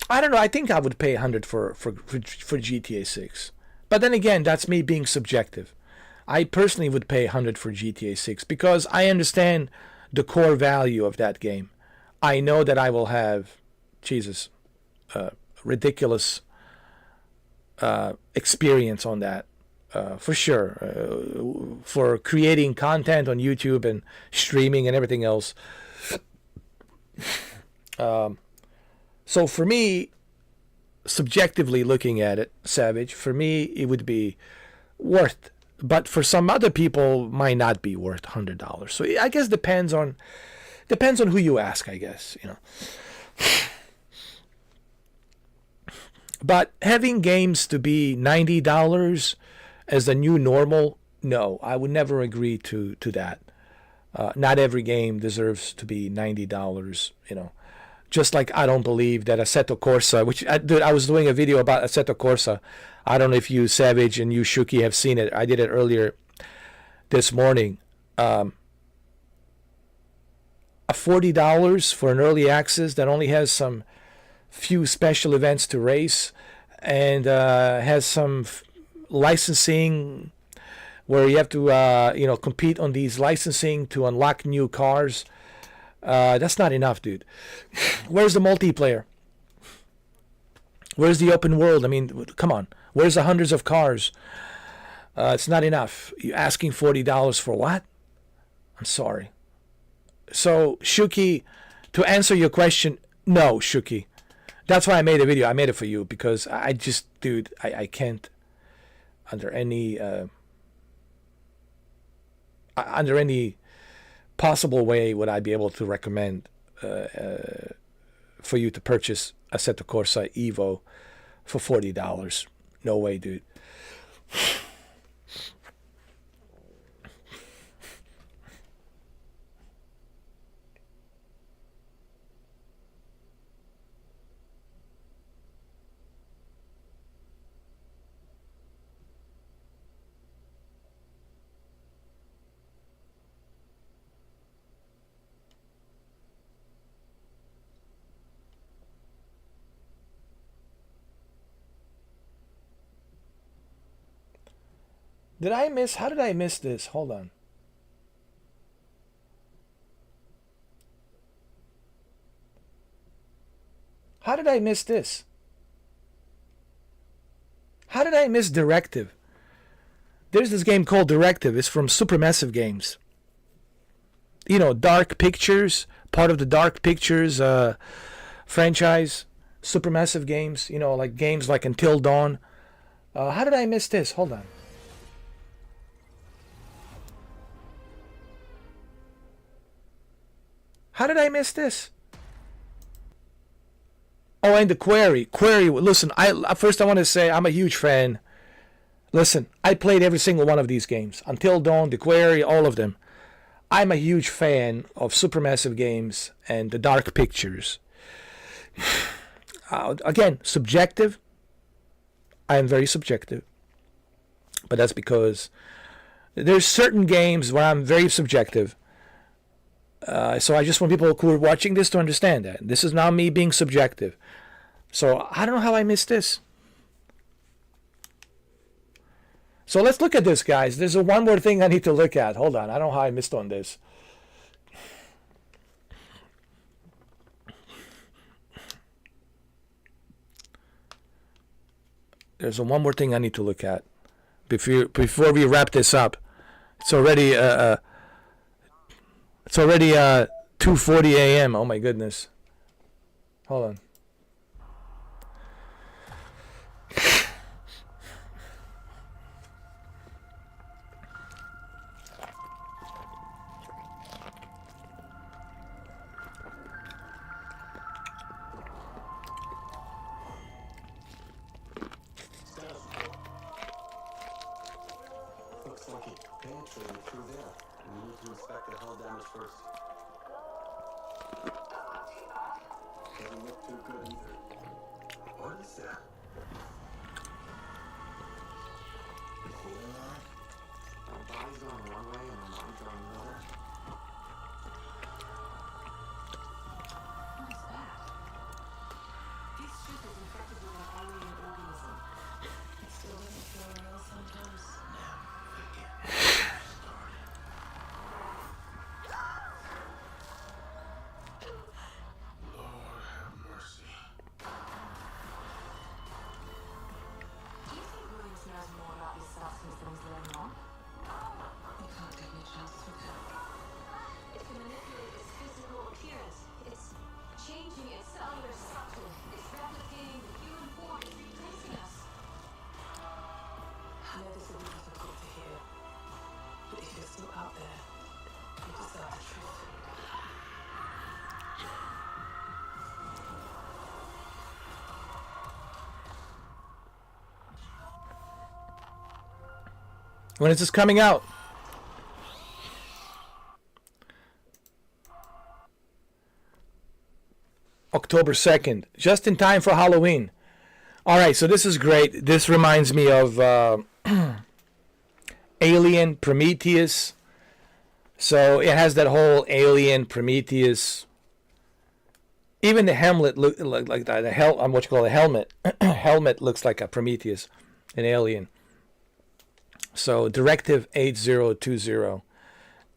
I don't know. I think I would pay 100 for GTA 6. But then again, that's me being subjective. I personally would pay 100 for GTA 6 because I understand the core value of that game. I know that I will have, ridiculous experience on that, for sure. For creating content on YouTube and streaming and everything else. So for me, subjectively looking at it, Savage, for me, it would be worth. But for some other people, might not be worth $100. So I guess depends on who you ask, I guess, But having games to be $90 as the new normal, no, I would never agree to that. Not every game deserves to be $90, Just like I don't believe that Assetto Corsa, which I was doing a video about Assetto Corsa. I don't know if you, Savage, and you, Shuki, have seen it. I did it earlier this morning. A $40 for an early access that only has some few special events to race and has some licensing where you have to compete on these licensing to unlock new cars. That's not enough, dude. Where's the multiplayer? Where's the open world? I mean, come on. Where's the hundreds of cars? It's not enough. You're asking $40 for what? I'm sorry. So, Shuki, to answer your question, no, Shuki. That's why I made a video. I made it for you because I just, dude, I can't under any possible way would I be able to recommend for you to purchase Assetto Corsa Evo for $40. No way, dude. How did I miss this? Hold on. How did I miss this? How did I miss Directive? There's this game called Directive. It's from Supermassive Games. You know, Dark Pictures, part of the Dark Pictures franchise. Supermassive Games, you know, like games like Until Dawn. How did I miss this? Hold on. How did I miss this? Oh, and the Query. Listen, I want to say I'm a huge fan. Listen, I played every single one of these games. Until Dawn, the Query, all of them. I'm a huge fan of Supermassive Games and the Dark Pictures. Again, subjective. I am very subjective. But that's because there's certain games where I'm very subjective. So I just want people who are watching this to understand that. This is now me being subjective. So I don't know how I missed this. So let's look at this, guys. There's one more thing I need to look at. Hold on. I don't know how I missed on this. There's one more thing I need to look at before we wrap this up. It's already 2:40 a.m. Oh my goodness. Hold on. Looks like it penetrated through there. We need to inspect the hull damage first. Doesn't look too good either. What is that? The cooling line? Our body's going one way and our minds are another. What is that? This ship is infected with an alien organism. It still doesn't feel real sometimes. When is this coming out? October 2nd, just in time for Halloween. All right, so this is great. This reminds me of Alien, Prometheus. So it has that whole Alien, Prometheus. Even the helmet look like the helmet. Helmet looks like a Prometheus, an Alien. So Directive 8020,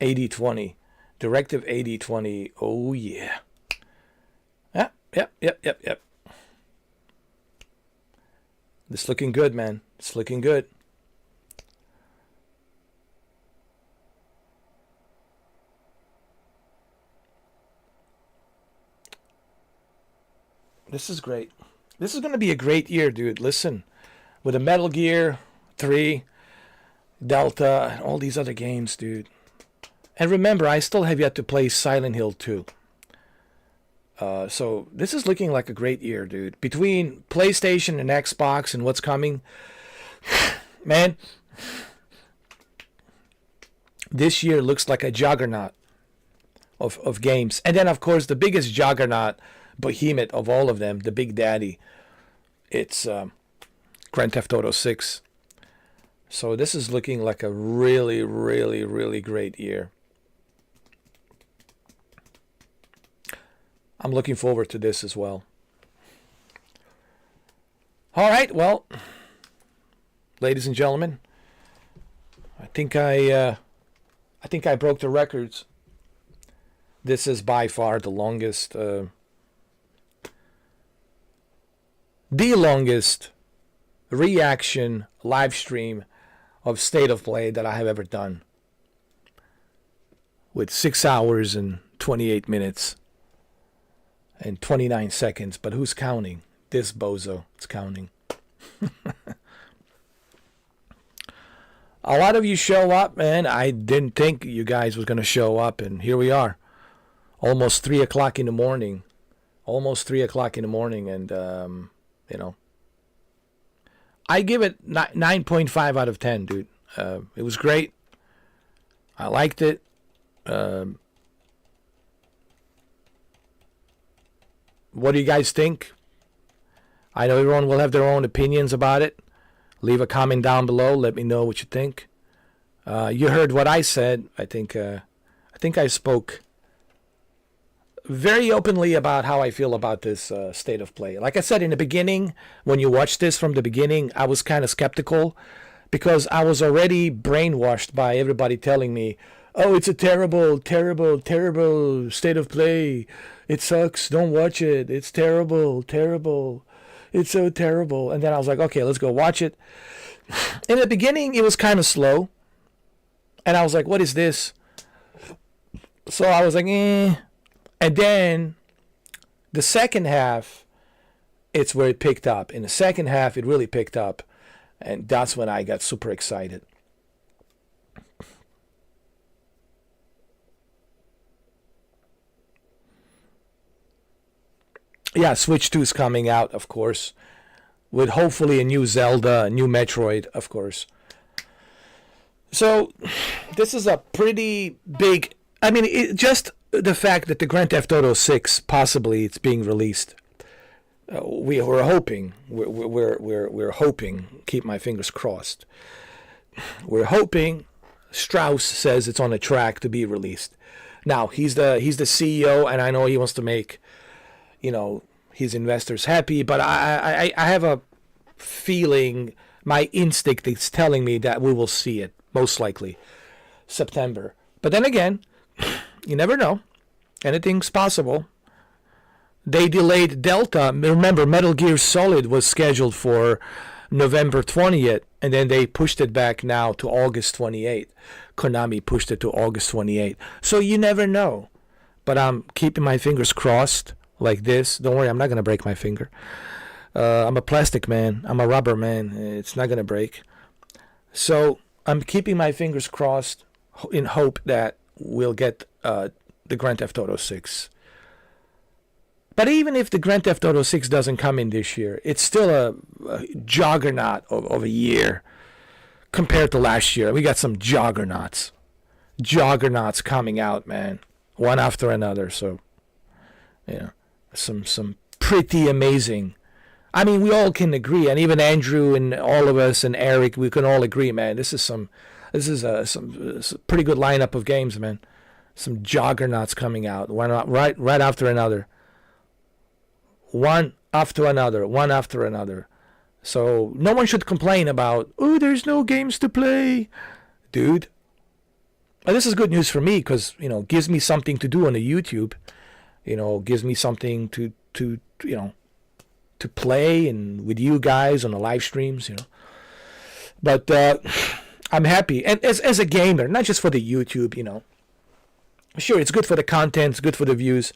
8020, Directive 8020. Oh yeah. Yep. It's looking good, man. It's looking good. This is great. This is going to be a great year, dude. Listen, with a Metal Gear 3, Delta, and all these other games, dude. And remember, I still have yet to play Silent Hill 2. So this is looking like a great year, dude. Between PlayStation and Xbox and what's coming, man, this year looks like a juggernaut of games. And then, of course, the biggest juggernaut, behemoth of all of them, the Big Daddy, it's Grand Theft Auto 6. So this is looking like a really, really, really great year. I'm looking forward to this as well. All right, well, ladies and gentlemen, I think I broke the records. This is by far the longest reaction live stream of State of Play that I have ever done, with 6 hours and 28 minutes and 29 seconds. But who's counting? This bozo is counting. A lot of you show up, man. I didn't think you guys was going to show up, and here we are. Almost 3 o'clock in the morning. And, I give it 9.5 out of 10, dude. It was great. I liked it. What do you guys think? I know everyone will have their own opinions about it. Leave a comment down below. Let me know what you think. You heard what I said. I think I spoke very openly about how I feel about this State of Play. Like I said in the beginning, when you watch this from the beginning, I was kind of skeptical because I was already brainwashed by everybody telling me, oh, it's a terrible, terrible, terrible State of Play. It sucks. Don't watch it. It's terrible, terrible. It's so terrible. And then I was like, okay, let's go watch it. In the beginning, it was kind of slow. And I was like, what is this? So I was like, eh. And then the second half, it's where it picked up. In the second half, it really picked up. And that's when I got super excited. Yeah, Switch 2 is coming out, of course. With hopefully a new Zelda, a new Metroid, of course. So, this is a pretty big... I mean, just the fact that the Grand Theft Auto 6, possibly, it's being released. We're hoping. We're hoping. Keep my fingers crossed. We're hoping. Strauss says it's on a track to be released. Now, he's the CEO, and I know he wants to make, his investors happy, but I have a feeling, my instinct is telling me that we will see it, most likely, September. But then again, you never know. Anything's possible. They delayed Delta. Remember, Metal Gear Solid was scheduled for November 20th, and then they pushed it back now to August 28th. Konami pushed it to August 28th. So you never know. But I'm keeping my fingers crossed like this. Don't worry, I'm not going to break my finger. I'm a plastic man. I'm a rubber man. It's not going to break. So I'm keeping my fingers crossed in hope that we'll get the Grand Theft Auto 6. But even if the Grand Theft Auto 6 doesn't come in this year, it's still a juggernaut of a year compared to last year. We got some juggernauts coming out, man, one after another. So, some pretty amazing. I mean, we all can agree, and even Andrew and all of us and Eric, we can all agree, man. This is some pretty good lineup of games, man. Some juggernauts coming out, one right after another. One after another. So no one should complain about, oh, there's no games to play. Dude. Well, this is good news for me because, gives me something to do on the YouTube. Gives me something to play and with you guys on the live streams, But I'm happy. And as a gamer, not just for the YouTube, Sure, it's good for the content, it's good for the views,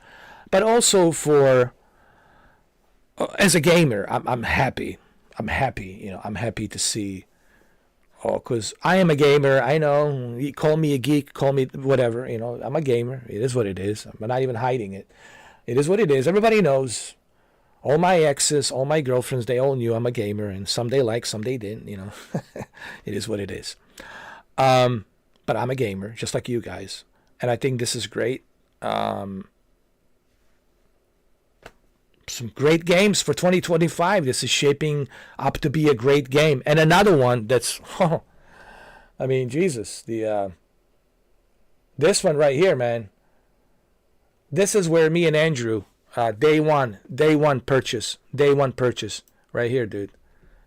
but also for as a gamer, I'm happy. I'm happy. You know, I'm happy to see. Oh, because I am a gamer. I know. You call me a geek. Call me whatever. You know, I'm a gamer. It is what it is. I'm not even hiding it. It is what it is. Everybody knows. All my exes, all my girlfriends, they all knew I'm a gamer, and some they liked, some they didn't. You know, it is what it is. But I'm a gamer, just like you guys, and I think this is great. Some great games for 2025. This is shaping up to be a great game. And another one that's, I mean, Jesus, this one right here, man. This is where me and Andrew, day one purchase, right here, dude.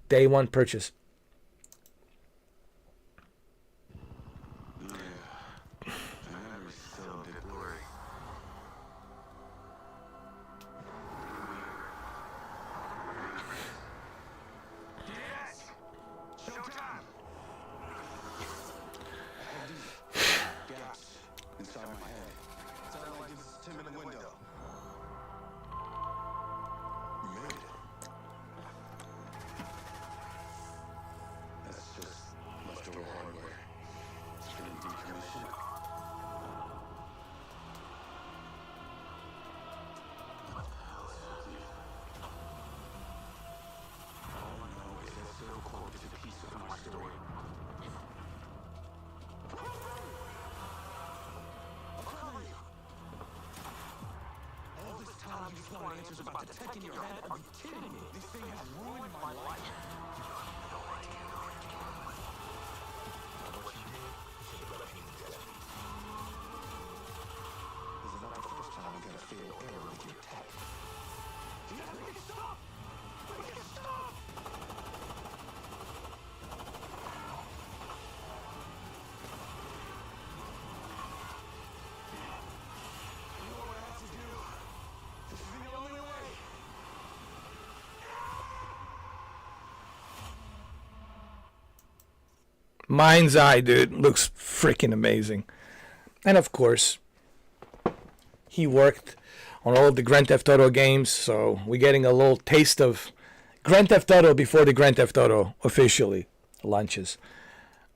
Day one purchase. Answers about the tech in your head? Are you kidding me? This thing has ruined my life. No idea who you're dealing with. What you did is repeat destiny. This is not the first time I'm gonna fail error with your tech. You gotta make it stop! Make it stop! Mind's Eye, dude, looks freaking amazing. And of course, he worked on all of the Grand Theft Auto games, so we're getting a little taste of Grand Theft Auto before the Grand Theft Auto officially launches.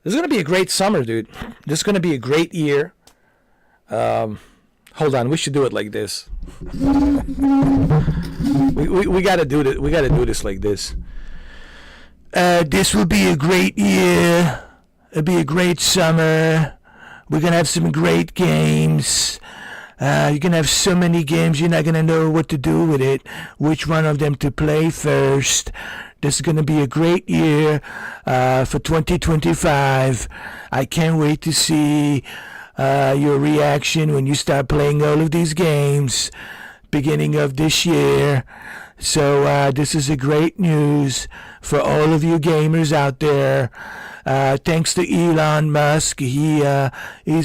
This is going to be a great summer, dude. This is going to be a great year. Hold on, we should do it like this. we got to do this. We got to do this like this. This will be a great year. It'll be a great summer. We're going to have some great games. You're going to have so many games, you're not going to know what to do with it, which one of them to play first. This is going to be a great year for 2025. I can't wait to see your reaction when you start playing all of these games beginning of this year. So this is a great news for all of you gamers out there. Thanks to Elon Musk, he's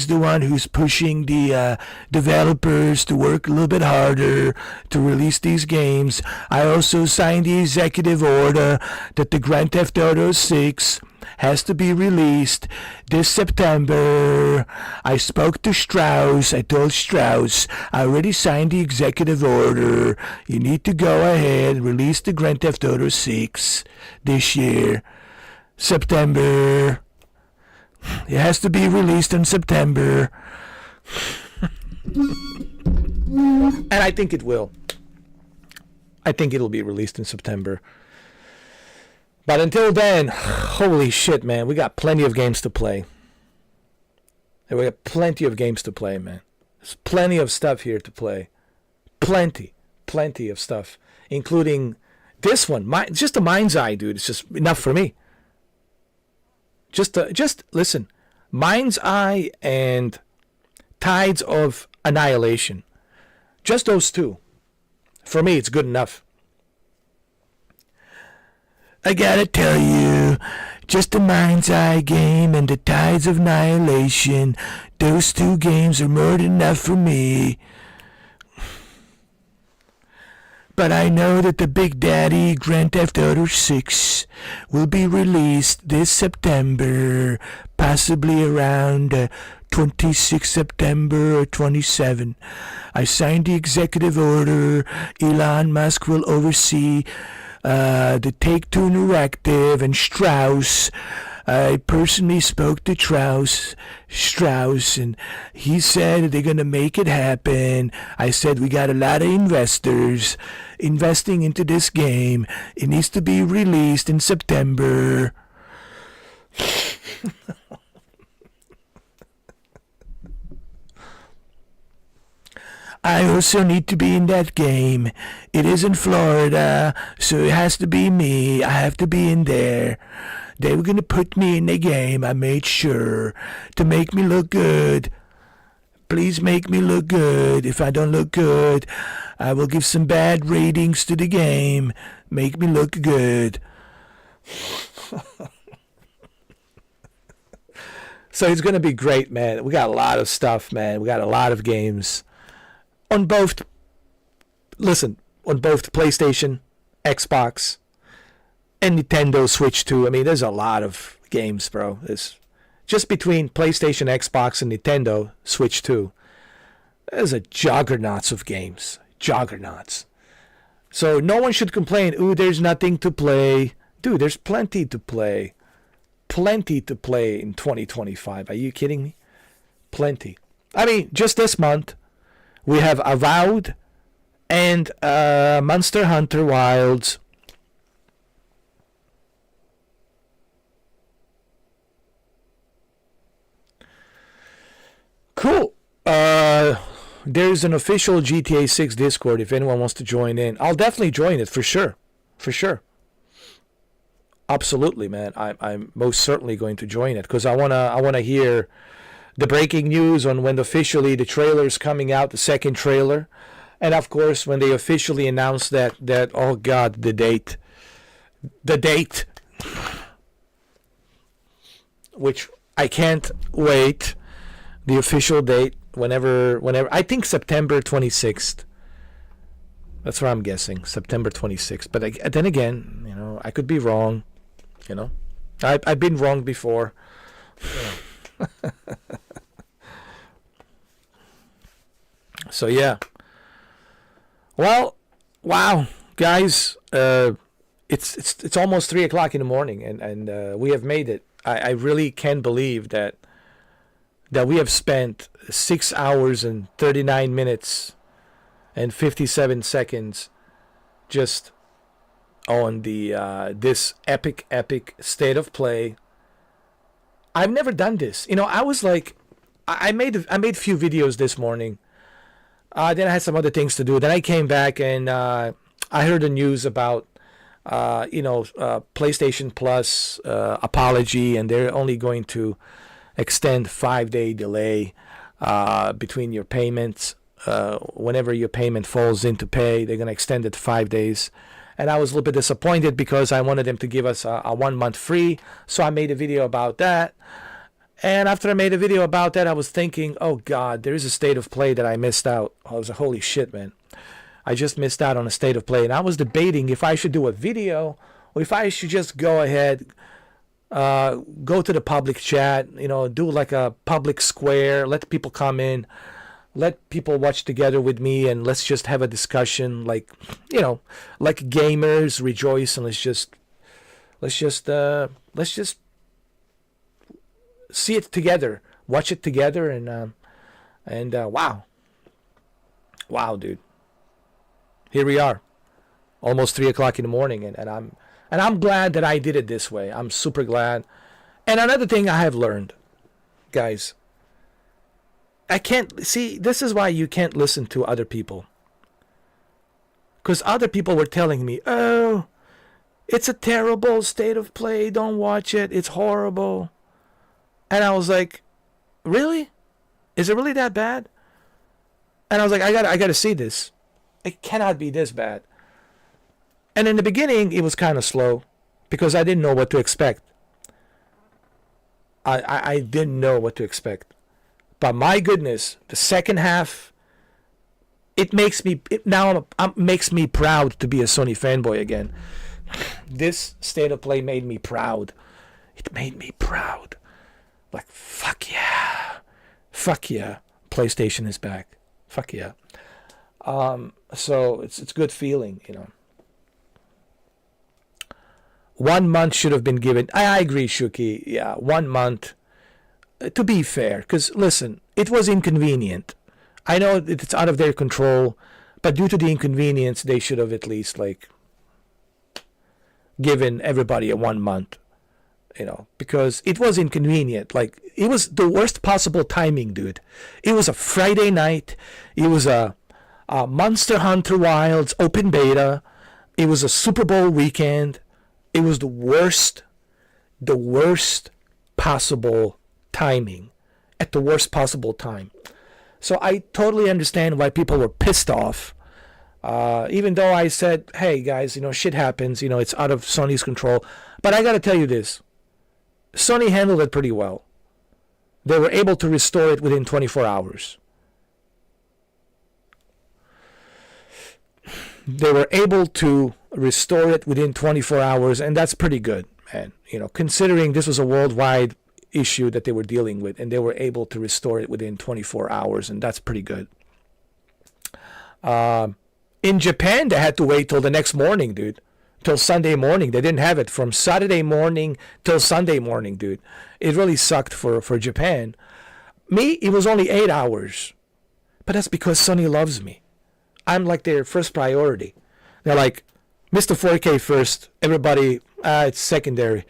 the one who's pushing the developers to work a little bit harder to release these games. I also signed the executive order that the Grand Theft Auto 6 has to be released this September. I spoke to Strauss. I told Strauss, I already signed the executive order. You need to go ahead and release the Grand Theft Auto 6 this year. September. It has to be released in September. And I think it will. I think it'll be released in September. But until then, holy shit, man, we got plenty of games to play. And we got plenty of games to play, man. There's plenty of stuff here to play. Plenty of stuff. Including this one. Just a Mind's Eye, dude. It's just enough for me. Just listen. Mind's Eye and Tides of Annihilation. Just those two. For me, it's good enough. I gotta tell you, just the Mind's Eye game and the Tides of Annihilation, those two games are more than enough for me. But I know that the Big Daddy Grand Theft Auto 6 will be released this September, possibly around 26 September or 27. I signed the executive order. Elon Musk will oversee the Take-Two Interactive and Strauss. I personally spoke to Strauss, and he said they're going to make it happen. I said we got a lot of investors investing into this game. It needs to be released in September. I also need to be in that game. It is in Florida, so it has to be me. I have to be in there. They were going to put me in the game. I made sure to make me look good. Please make me look good. If I don't look good, I will give some bad ratings to the game. Make me look good. So it's going to be great, man. We got a lot of stuff, man. We got a lot of games. On both PlayStation, Xbox, and Nintendo Switch 2. I mean, there's a lot of games, bro. It's just between PlayStation, Xbox, and Nintendo Switch 2. There's a juggernauts of games. Juggernauts. So no one should complain, ooh, there's nothing to play. Dude, there's plenty to play. Plenty to play in 2025. Are you kidding me? Plenty. I mean, just this month, we have Avowed and Monster Hunter Wilds. Cool. There's an official GTA 6 Discord if anyone wants to join in. I'll definitely join it for sure. For sure. Absolutely, man. I'm most certainly going to join it because I wanna hear the breaking news on when officially the trailer's coming out, the second trailer, and of course when they officially announce that oh god, the date, which I can't wait. The official date, whenever I think September 26th. That's what I'm guessing, September 26th. But then again, you know, I could be wrong. You know, I've been wrong before. So yeah. Well, wow, guys, it's almost 3:00 in the morning, and we have made it. I really can't believe that we have spent 6 hours and 39 minutes and 57 seconds just on the this epic state of play. I've never done this. You know, I was like, I made a few videos this morning. Then I had some other things to do. Then I came back and I heard the news about PlayStation Plus apology, and they're only going to extend 5-day delay between your payments. Whenever your payment falls into pay, they're going to extend it to 5 days. And I was a little bit disappointed because I wanted them to give us a 1 month free. So I made a video about that. And after I made a video about that, I was thinking, oh God, there is a state of play that I missed out. I was like, holy shit, man. I just missed out on a state of play. And I was debating if I should do a video or if I should just go ahead, go to the public chat, you know, do like a public square, let people come in, let people watch together with me, and let's just have a discussion, like, you know, like gamers rejoice, and let's just see it together, watch it together, and wow, dude, here we are, almost 3:00 in the morning, and I'm glad that I did it this way. I'm super glad. And another thing I have learned, guys, I can't see. This is why you can't listen to other people, because other people were telling me, oh, it's a terrible state of play, don't watch it, it's horrible. And I was like, really? Is it really that bad? And I was like, I gotta see this. It cannot be this bad. And in the beginning, it was kind of slow because I didn't know what to expect. I didn't know what to expect. But my goodness, the second half, it makes me makes me proud to be a Sony fanboy again. This state of play made me proud. It made me proud. Like, fuck yeah. Fuck yeah. PlayStation is back. Fuck yeah. So it's good feeling, you know. 1 month should have been given. I agree, Shuki. Yeah, 1 month. To be fair, because listen, it was inconvenient. I know that it's out of their control, but due to the inconvenience, they should have at least like given everybody a 1 month, you know, because it was inconvenient. Like, it was the worst possible timing, dude. It was a Friday night. It was a Monster Hunter Wilds open beta. It was a Super Bowl weekend. It was the worst possible timing at the worst possible time. So I totally understand why people were pissed off. Even though I said, hey guys, you know, shit happens, you know, it's out of Sony's control. But I gotta tell you this. Sony handled it pretty well. They were able to restore it within 24 hours. They were able to restore it within 24 hours, and that's pretty good, man. You know, considering this was a worldwide issue that they were dealing with, and they were able to restore it within 24 hours, and that's pretty good. In Japan, they had to wait till the next morning, dude. Till Sunday morning. They didn't have it from Saturday morning till Sunday morning, dude. It really sucked for Japan. Me, it was only 8 hours. But that's because Sony loves me. I'm like their first priority. They're like, Mr. 4K first. Everybody, it's secondary.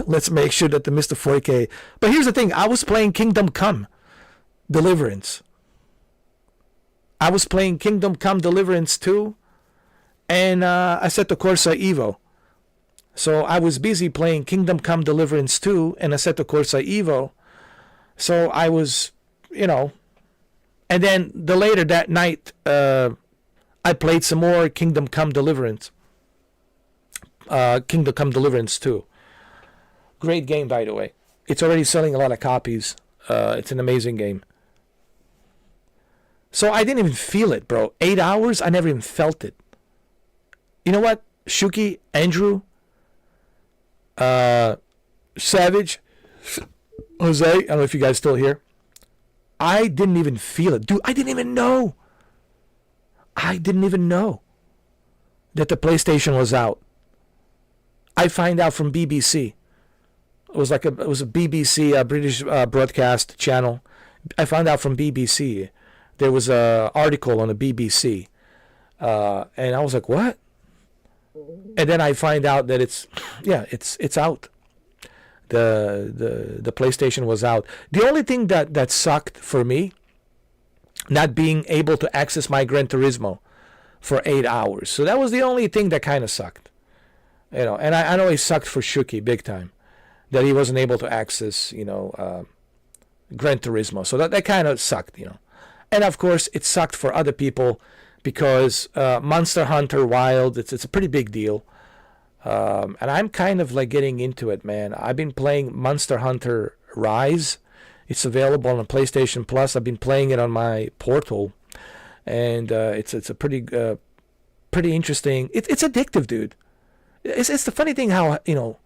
Let's make sure that the Mr. 4K. But here's the thing. I was playing Kingdom Come Deliverance. I was playing Kingdom Come Deliverance 2. And Assetto Corsa Evo. So I was busy playing Kingdom Come Deliverance 2 and Assetto Corsa Evo. So I was, you know. And then later that night, I played some more Kingdom Come Deliverance. Kingdom Come Deliverance 2. Great game, by the way. It's already selling a lot of copies. It's an amazing game. So I didn't even feel it, bro. 8 hours, I never even felt it. You know what? Shuki, Andrew, Savage, Jose, I don't know if you guys still here. I didn't even feel it. Dude, I didn't even know. I didn't even know that the PlayStation was out. I find out from BBC. It was a BBC British broadcast channel. I found out from BBC. There was an article on the BBC. And I was like, what? And then I find out that it's out. The PlayStation was out. The only thing that sucked for me, not being able to access my Gran Turismo for 8 hours. So that was the only thing that kind of sucked. You know, and I know it sucked for Shuki big time, that he wasn't able to access, you know, Gran Turismo. So that kind of sucked, you know. And of course, it sucked for other people because Monster Hunter Wild, it's a pretty big deal. And I'm kind of like getting into it, man. I've been playing Monster Hunter Rise. It's available on PlayStation Plus. I've been playing it on my Portal, and it's a pretty interesting. It's addictive, dude. It's the funny thing how, you know,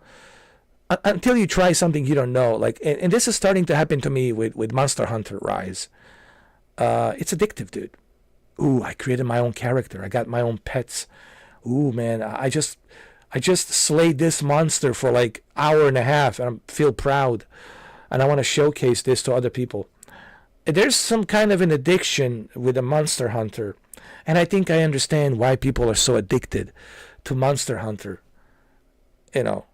until you try something you don't know, like, and this is starting to happen to me with Monster Hunter Rise. It's addictive, dude. Ooh, I created my own character. I got my own pets. Ooh, man, I just slayed this monster for like hour and a half, and I feel proud, and I want to showcase this to other people. There's some kind of an addiction with a Monster Hunter, and I think I understand why people are so addicted to Monster Hunter. You know,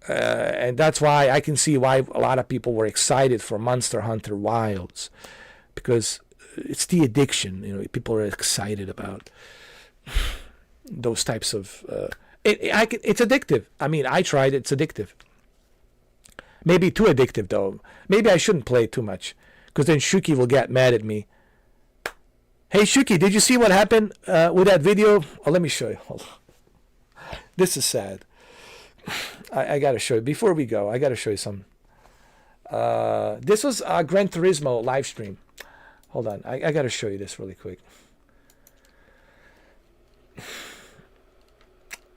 and that's why I can see why a lot of people were excited for Monster Hunter Wilds, because it's the addiction. You know, people are excited about those types of. It's addictive. I mean, I tried it. It's addictive. Maybe too addictive, though. Maybe I shouldn't play it too much, because then Shuki will get mad at me. Hey, Shuki, did you see what happened with that video? Oh, let me show you. Hold on. This is sad. I got to show you. Before we go, I got to show you something. This was a Gran Turismo live stream. Hold on. I got to show you this really quick.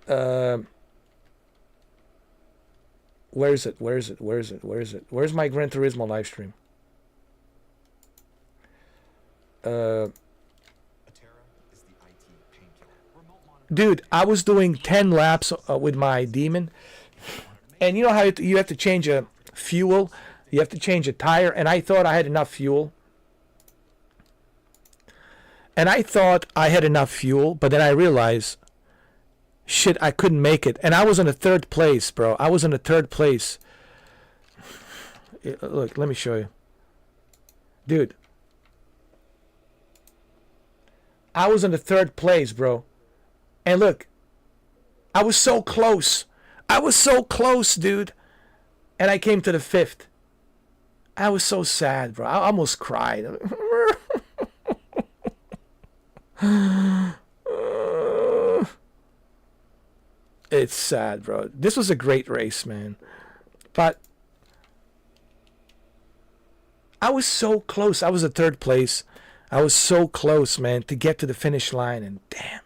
Where is it? Where is it? Where is it? Where is it? Where's my Gran Turismo live stream? Dude, I was doing 10 laps with my Demon, and you know how you have to change a fuel, you have to change a tire, and I thought I had enough fuel. But then I realized, shit, I couldn't make it, and I was in a third place, bro. I was in a third place. Look, let me show you, dude. I was in the third place, bro. And look, I was so close. I was so close, dude. And I came to the 5th. I was so sad, bro. I almost cried. It's sad, bro. This was a great race, man. But I was so close. I was in third place. I was so close, man, to get to the finish line. And damn.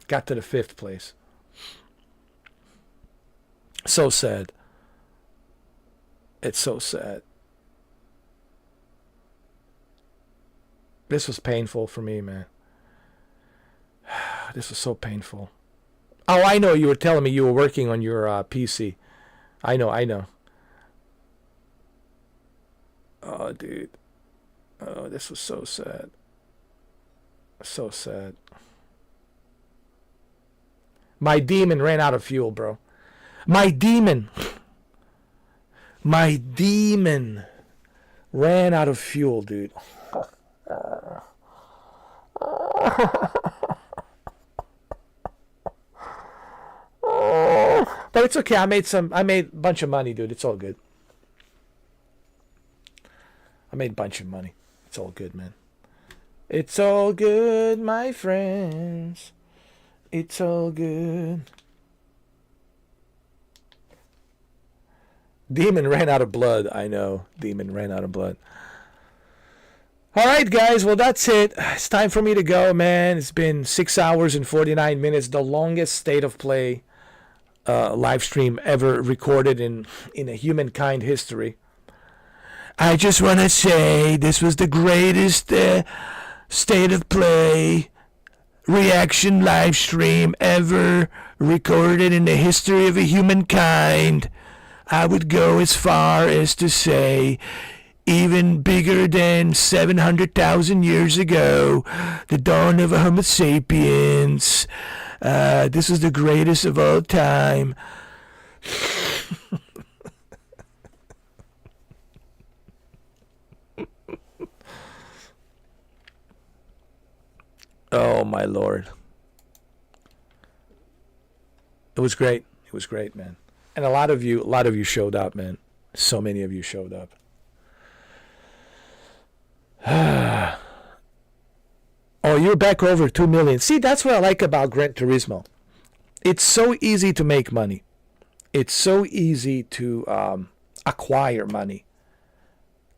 Got to the 5th place. So sad. It's so sad. This was painful for me, man. This was so painful. Oh, I know. You were telling me you were working on your PC. I know. Oh, dude. Oh, this was so sad. So sad. My Demon ran out of fuel, bro. My Demon ran out of fuel, dude. But it's okay. I made a bunch of money, dude. It's all good. I made a bunch of money. It's all good, man. It's all good, my friends. It's all good. Demon ran out of blood. I know. Demon ran out of blood. All right, guys. Well, that's it. It's time for me to go, man. It's been 6 hours and 49 minutes. The longest State of Play live stream ever recorded in a humankind history. I just want to say this was the greatest State of Play reaction live stream ever recorded in the history of humankind. I would go as far as to say even bigger than 700,000 years ago, the dawn of Homo sapiens. This is the greatest of all time. Oh my Lord. It was great. It was great, man. And a lot of you showed up, man. So many of you showed up. Oh, you're back over 2 million. See, that's what I like about Gran Turismo. It's so easy to make money. It's so easy to acquire money.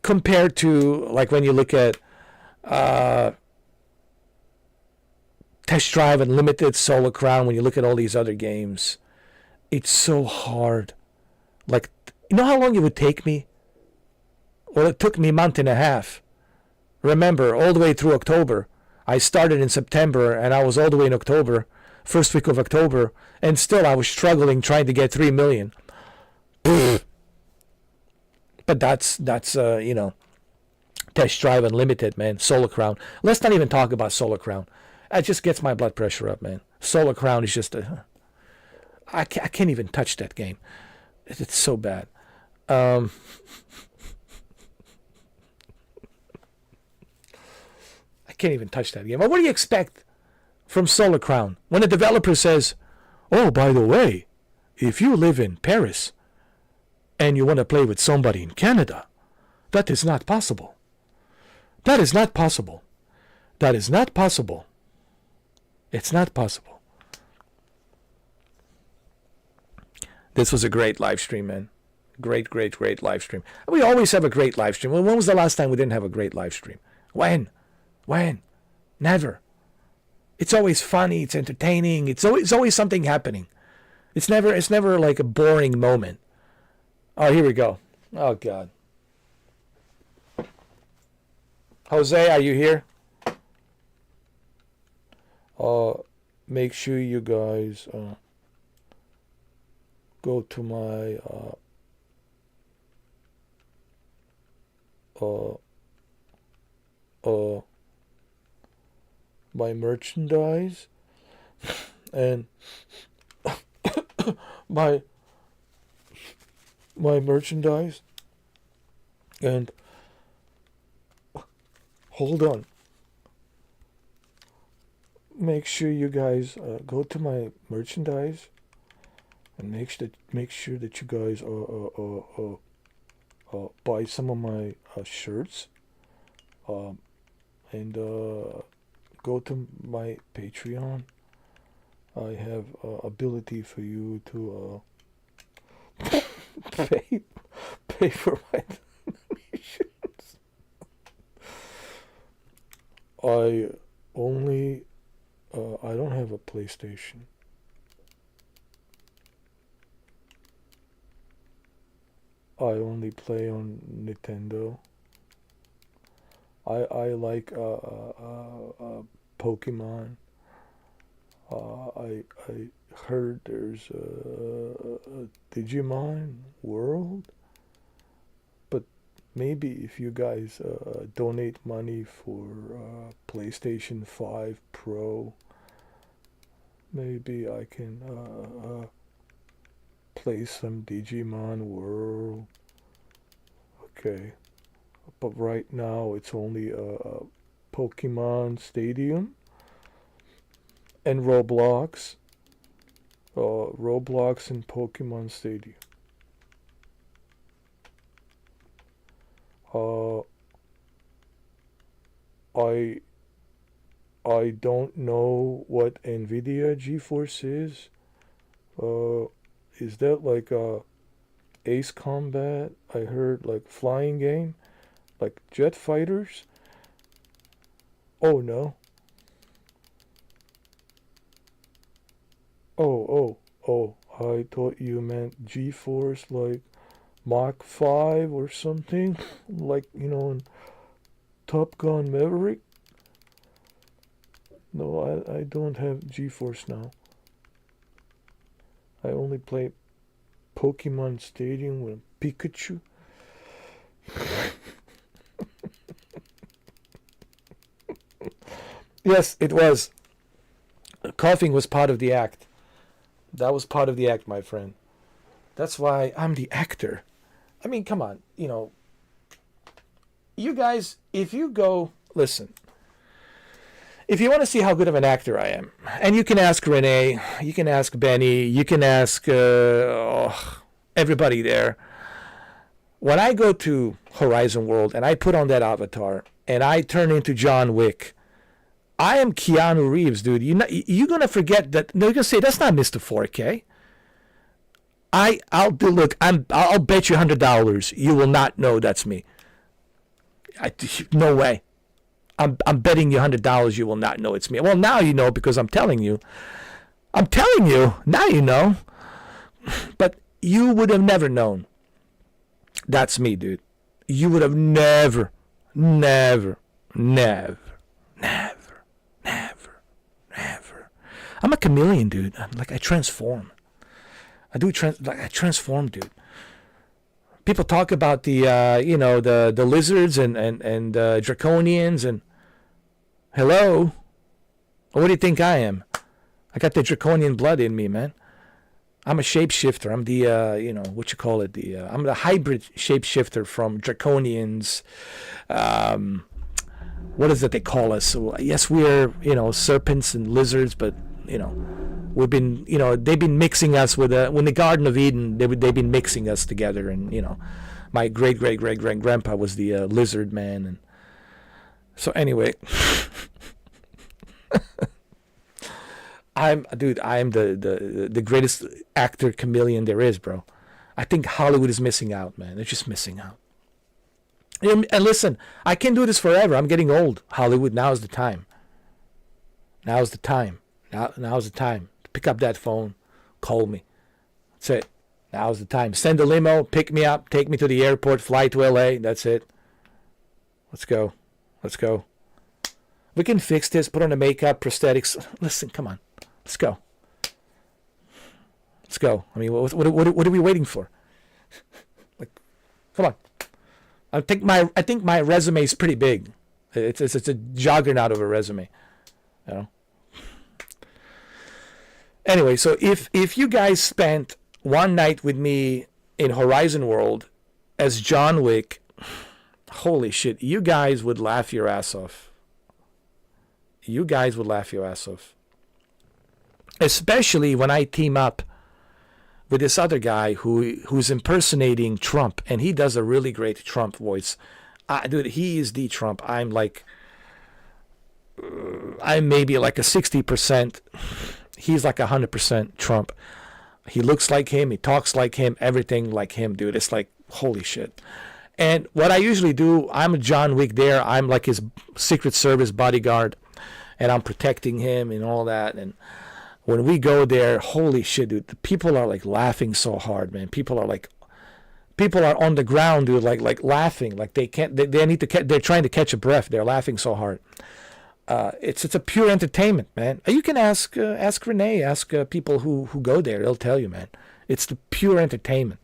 Compared to, like, when you look at Test Drive Unlimited, Solar Crown, when you look at all these other games, it's so hard. Like, you know how long it would take me? Well, it took me a month and a half. Remember, all the way through October. I started in September, and I was all the way in October, first week of October, and still I was struggling trying to get 3 million. But that's you know, Test Drive Unlimited, man. Solar Crown. Let's not even talk about Solar Crown. It just gets my blood pressure up, man. Solar Crown is just I can't even touch that game. It's so bad. I can't even touch that game. Well, what do you expect from Solar Crown when a developer says, "Oh, by the way, if you live in Paris and you want to play with somebody in Canada, that is not possible. That is not possible. That is not possible. It's not possible." This was a great live stream, man. Great live stream. We always have a great live stream. When was the last time we didn't have a great live stream? When? Never. It's always funny. It's entertaining. It's always something happening. It's never like a boring moment. Oh, here we go. Oh God. Jose, are you here? Make sure you guys go to my merchandise and my merchandise and hold on. Make sure you guys go to my merchandise and make sure that you guys buy some of my shirts and go to my Patreon. I have ability for you to pay for my donations. I don't have a PlayStation. I only play on Nintendo. I like Pokemon. I heard there's a Digimon world, but maybe if you guys donate money for PlayStation 5 Pro, maybe I can play some Digimon world. Okay, but right now it's only Pokemon Stadium and Roblox. Roblox and Pokemon Stadium. I don't know what NVIDIA GeForce is. Is that like Ace Combat? I heard like flying game, like jet fighters. Oh no. Oh, I thought you meant GeForce like Mach 5 or something, like, you know, in Top Gun Maverick. No, I don't have GeForce now. I only play Pokemon Stadium with Pikachu. Yes, it was. Coughing was part of the act. That was part of the act, my friend. That's why I'm the actor. I mean, come on, you know. You guys, if you go, listen. If you want to see how good of an actor I am, and you can ask Renee, you can ask Benny, you can ask everybody there. When I go to Horizon World and I put on that avatar and I turn into John Wick, I am Keanu Reeves, dude. You're gonna forget that. They're gonna say that's not Mr. 4K. I'll bet you $100 you will not know that's me. No way. I'm betting you $100 you will not know it's me. Well, now you know because I'm telling you. I'm telling you. Now you know. But you would have never known. That's me, dude. You would have never. I'm a chameleon, dude. I transform. I transform, dude. People talk about the the lizards and draconians and hello. What do you think I am? I got the draconian blood in me, man. I'm a shapeshifter. I'm the I'm the hybrid shapeshifter from draconians. What is it they call us? So, yes, we're serpents and lizards, but we've been they've been mixing us with when the Garden of Eden they've been mixing us together, and my great grandpa was the lizard man, and so anyway. I'm the greatest actor chameleon there is, bro. I think Hollywood is missing out, man. They're just missing out. And listen, I can't do this forever. I'm getting old. Hollywood, now is the time. Now's the time. Now's the time. Pick up that phone. Call me. That's it. Now's the time. Send a limo. Pick me up. Take me to the airport. Fly to LA. That's it. Let's go. Let's go. We can fix this. Put on the makeup, prosthetics. Listen, come on. Let's go. Let's go. I mean, what are we waiting for? Like, come on. I think my resume is pretty big. It's a juggernaut of a resume. You know. Anyway, so if you guys spent one night with me in Horizon World as John Wick, holy shit, you guys would laugh your ass off. You guys would laugh your ass off. Especially when I team up with this other guy who's impersonating Trump, and he does a really great Trump voice. Dude, he is the Trump. I'm maybe like a 60%. He's like 100% Trump. He looks like him. He talks like him. Everything like him, dude. It's like, holy shit. And what I usually do, I'm a John Wick there. I'm like his Secret Service bodyguard, and I'm protecting him and all that. And when we go there, holy shit, dude, the people are like laughing so hard, man. People are on the ground, dude, like laughing, like they can't, they need to, they're trying to catch a breath. They're laughing so hard. It's a pure entertainment, man. You can ask Renee, ask people who go there. They'll tell you, man. It's the pure entertainment,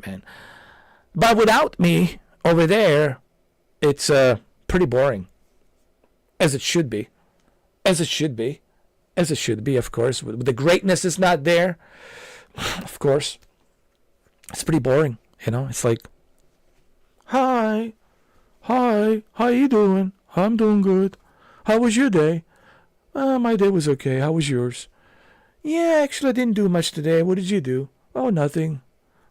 man. But without me over there, it's pretty boring, as it should be, of course. The greatness is not there, of course. It's pretty boring, you know. It's like, hi, how you doing? I'm doing good. How was your day? My day was okay. How was yours? Yeah, actually, I didn't do much today. What did you do? Oh, nothing.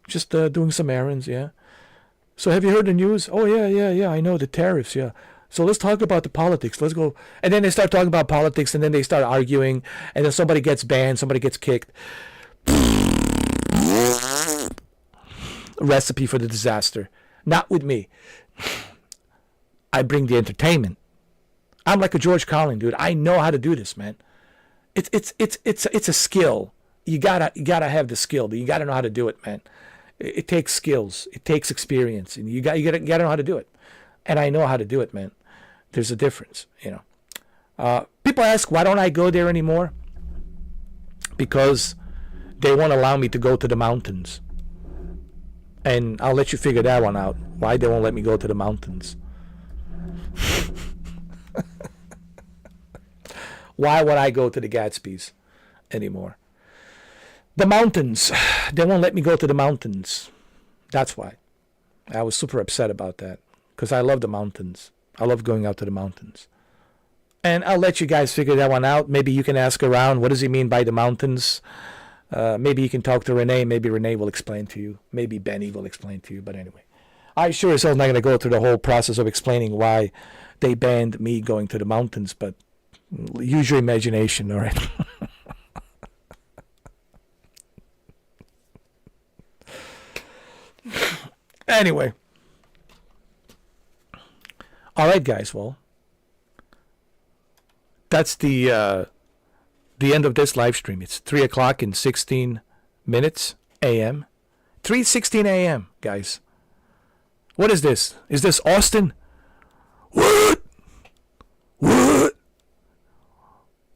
Just doing some errands, yeah. So have you heard the news? Oh, yeah, I know, the tariffs, yeah. So let's talk about the politics. Let's go. And then they start talking about politics, and then they start arguing, and then somebody gets banned, somebody gets kicked. Recipe for the disaster. Not with me. I bring the entertainment. I'm like a George Carlin, dude. I know how to do this, man. It's a skill. You gotta have the skill. You gotta know how to do it, man. It takes skills. It takes experience, and you gotta know how to do it. And I know how to do it, man. There's a difference, you know. People ask, why don't I go there anymore? Because they won't allow me to go to the mountains. And I'll let you figure that one out. Why they won't let me go to the mountains. Why would I go to the Gatsby's anymore? The mountains. They won't let me go to the mountains. That's why. I was super upset about that. Because I love the mountains. I love going out to the mountains. And I'll let you guys figure that one out. Maybe you can ask around, what does he mean by the mountains? Maybe you can talk to Renee. Maybe Renee will explain to you. Maybe Benny will explain to you. But anyway, I sure as hell not going to go through the whole process of explaining why they banned me going to the mountains. But use your imagination, all right? Anyway. All right, guys. Well, that's the end of this live stream. It's 3 o'clock and 16 minutes a.m. 3:16 a.m., guys. What is this? Is this Austin? What? What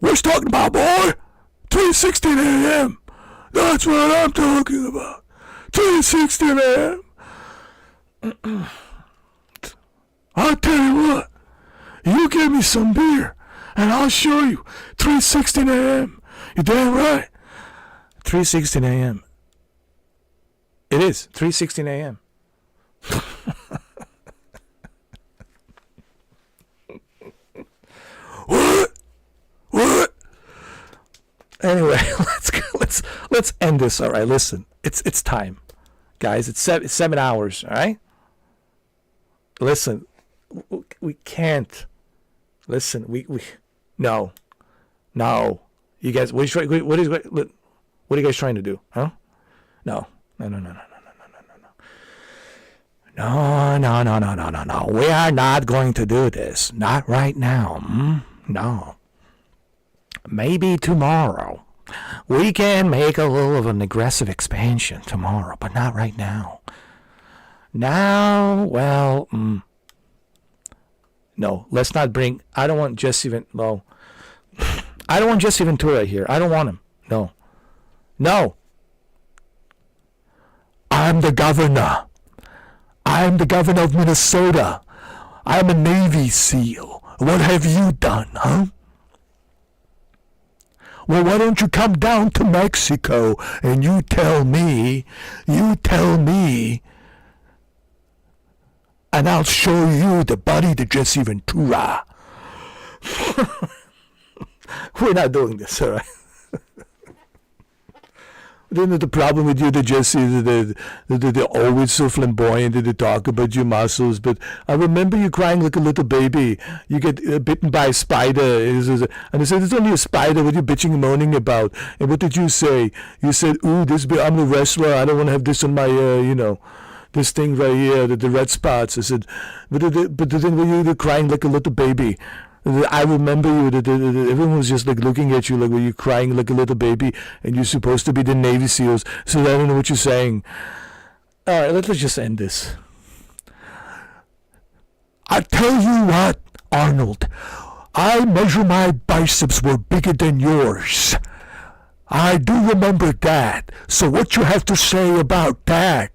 you talking about, boy? 3:16 a.m. That's what I'm talking about. 3:16 a.m. I'll tell you what. You give me some beer, and I'll show you. 3:16 a.m. You damn right. 3:16 a.m. It is 3:16 a.m. What? Anyway, let's end this. All right, listen. It's time, guys. It's 7 hours. All right. Listen, we can't. Listen, no. You guys, what are you guys trying to do? Huh? No. No. We are not going to do this. Not right now. No. maybe tomorrow. We can make a little of an aggressive expansion tomorrow, but not right now. Now, well, no, let's not bring. I don't want Jesse Ventura. I don't want Jesse Ventura here. I don't want him. No. No. I'm the governor. I'm the governor of Minnesota. I'm a Navy SEAL. What have you done, huh? Well, why don't you come down to Mexico and you tell me, and I'll show you the body to Jesse Ventura. We're not doing this, all right? Then the problem with you, the Jesse, they're always so flamboyant and they talk about your muscles. But I remember you crying like a little baby. You get bitten by a spider. And I said, it's only a spider. What are you bitching and moaning about? And what did you say? You said, ooh, I'm a wrestler. I don't want to have this on my, this thing right here, the red spots. I said, but then when you were crying like a little baby. I remember you, everyone was just like looking at you like, were you crying like a little baby and you're supposed to be the Navy SEALs, so I don't know what you're saying. All right, let's just end this. I tell you what, Arnold, I measure my biceps were bigger than yours. I do remember that. So what you have to say about that?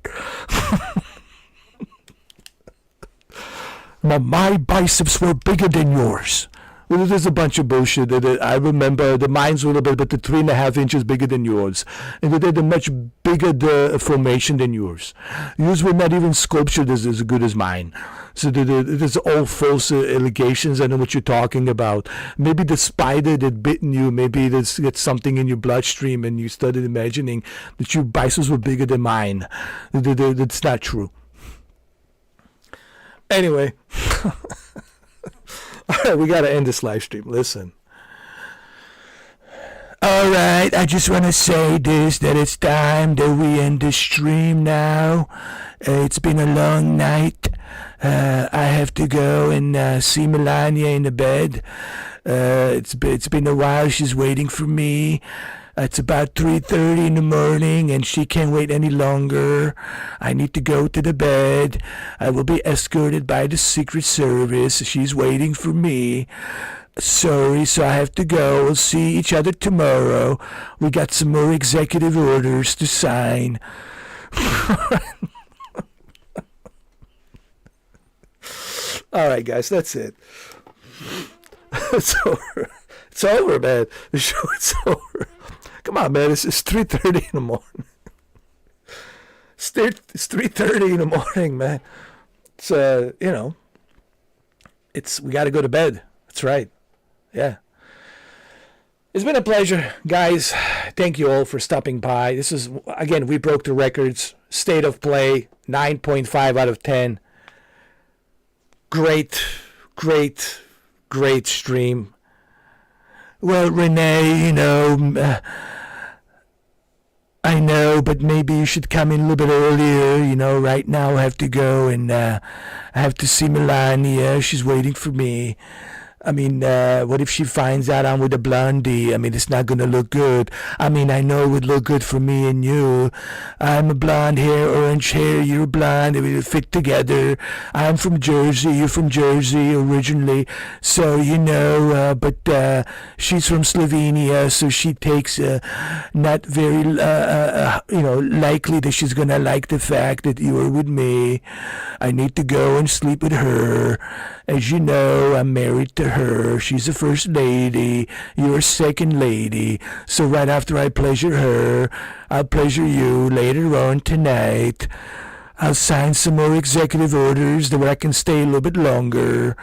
My biceps were bigger than yours. Well, there's a bunch of bullshit. I remember the mine's were about 3.5 inches bigger than yours. And they had a much bigger formation than yours. Yours were not even sculptured as good as mine. So there's all false allegations. I know what you're talking about. Maybe the spider that bitten you, maybe there's something in your bloodstream and you started imagining that your biceps were bigger than mine. That's not true. Anyway, all right, we got to end this live stream. Listen. All right, I just want to say this, that it's time that we end the stream now. It's been a long night. I have to go and see Melania in the bed. It's been a while. She's waiting for me. It's about 3:30 in the morning, and she can't wait any longer. I need to go to the bed. I will be escorted by the Secret Service. She's waiting for me. Sorry, so I have to go. We'll see each other tomorrow. We got some more executive orders to sign. All right, guys, that's it. It's over. It's over, man. The show is over. Come on, man. It's 3:30 in the morning. It's 3:30 in the morning, man. It's we got to go to bed. That's right. Yeah. It's been a pleasure, guys. Thank you all for stopping by. This is, again, we broke the records. State of Play, 9.5 out of 10. Great stream. Well, Renee, I know, but maybe you should come in a little bit earlier. Right now I have to go and I have to see Melania. She's waiting for me. I mean, what if she finds out I'm with a blondie? I mean, it's not going to look good. I mean, I know it would look good for me and you. I'm a blonde hair, orange hair, you're blonde. It would fit together. I'm from Jersey, you're from Jersey originally. So, but she's from Slovenia, so she takes not very, likely that she's going to like the fact that you are with me. I need to go and sleep with her. As you know, I'm married to her. She's a first lady. You're a second lady. So right after I pleasure her, I'll pleasure you later on tonight. I'll sign some more executive orders where I can stay a little bit longer.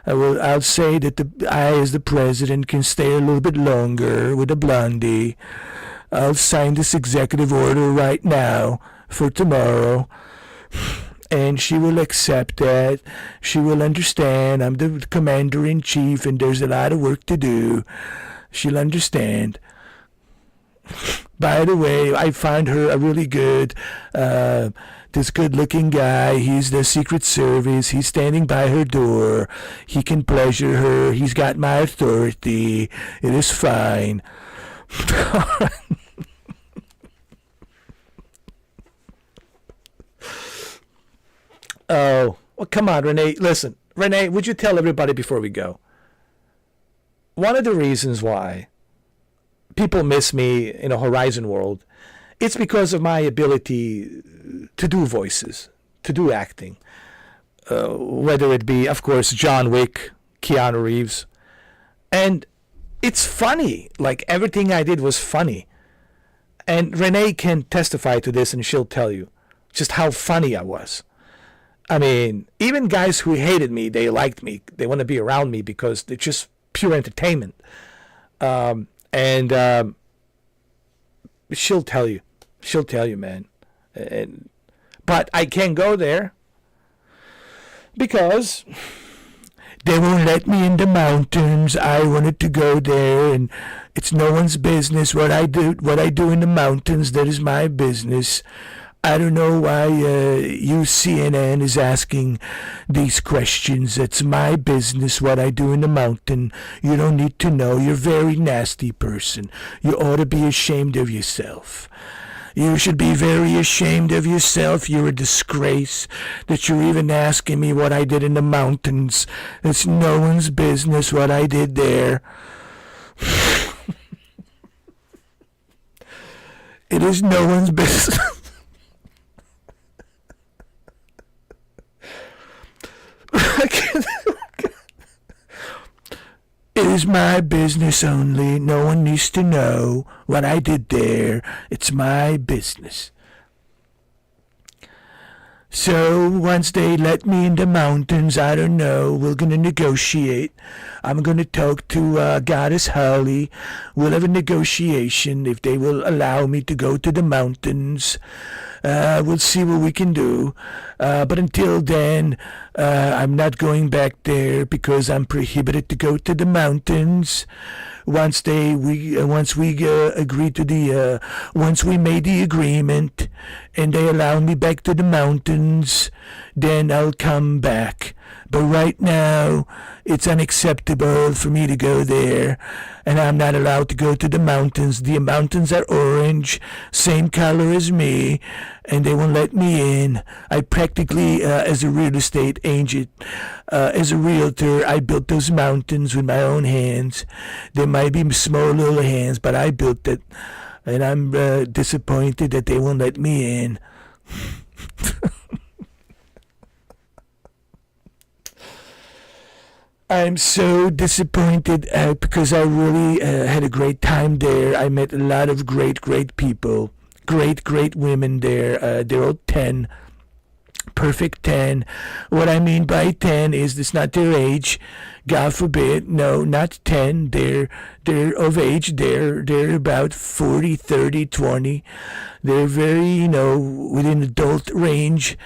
I'll say that I, as the president, can stay a little bit longer with a blondie. I'll sign this executive order right now for tomorrow. And she will accept that. She will understand I'm the commander-in-chief and there's a lot of work to do. She'll understand. By the way, I found her a really good, the this good-looking guy. He's the Secret Service. He's standing by her door. He can pleasure her. He's got my authority. It is fine. Oh, well, come on, Renee. Listen, Renee, would you tell everybody before we go? One of the reasons why people miss me in a Horizon world, it's because of my ability to do voices, to do acting. Whether it be, of course, John Wick, Keanu Reeves. And it's funny. Like, everything I did was funny. And Renee can testify to this, and she'll tell you just how funny I was. I mean, even guys who hated me, they liked me. They want to be around me because it's just pure entertainment. She'll tell you. She'll tell you, man. But I can't go there because they won't let me in the mountains. I wanted to go there, and it's no one's business what I do. What I do in the mountains, that is my business. I don't know why you CNN is asking these questions. It's my business what I do in the mountain. You don't need to know. You're a very nasty person. You ought to be ashamed of yourself. You should be very ashamed of yourself. You're a disgrace that you're even asking me what I did in the mountains. It's no one's business what I did there. It is no one's business. It is my business only. No one needs to know what I did there. It's my business. So once they let me in the mountains, I don't know, we're going to negotiate. I'm going to talk to Goddess Holly. We'll have a negotiation if they will allow me to go to the mountains. We'll see what we can do. But until then, I'm not going back there because I'm prohibited to go to the mountains. Once we agree to the, once we made the agreement and they allow me back to the mountains, then I'll come back. But right now, it's unacceptable for me to go there, and I'm not allowed to go to the mountains. The mountains are orange, same color as me, and they won't let me in. I practically, as a real estate agent, as a realtor, I built those mountains with my own hands. They might be small little hands, but I built it, and I'm disappointed that they won't let me in. I'm so disappointed because I really had a great time there. I met a lot of great people, great women there. They're all 10, perfect 10. What I mean by 10 is it's not their age. God forbid, no, not 10. They're of age. They're about 40, 30, 20. They're very, within adult range,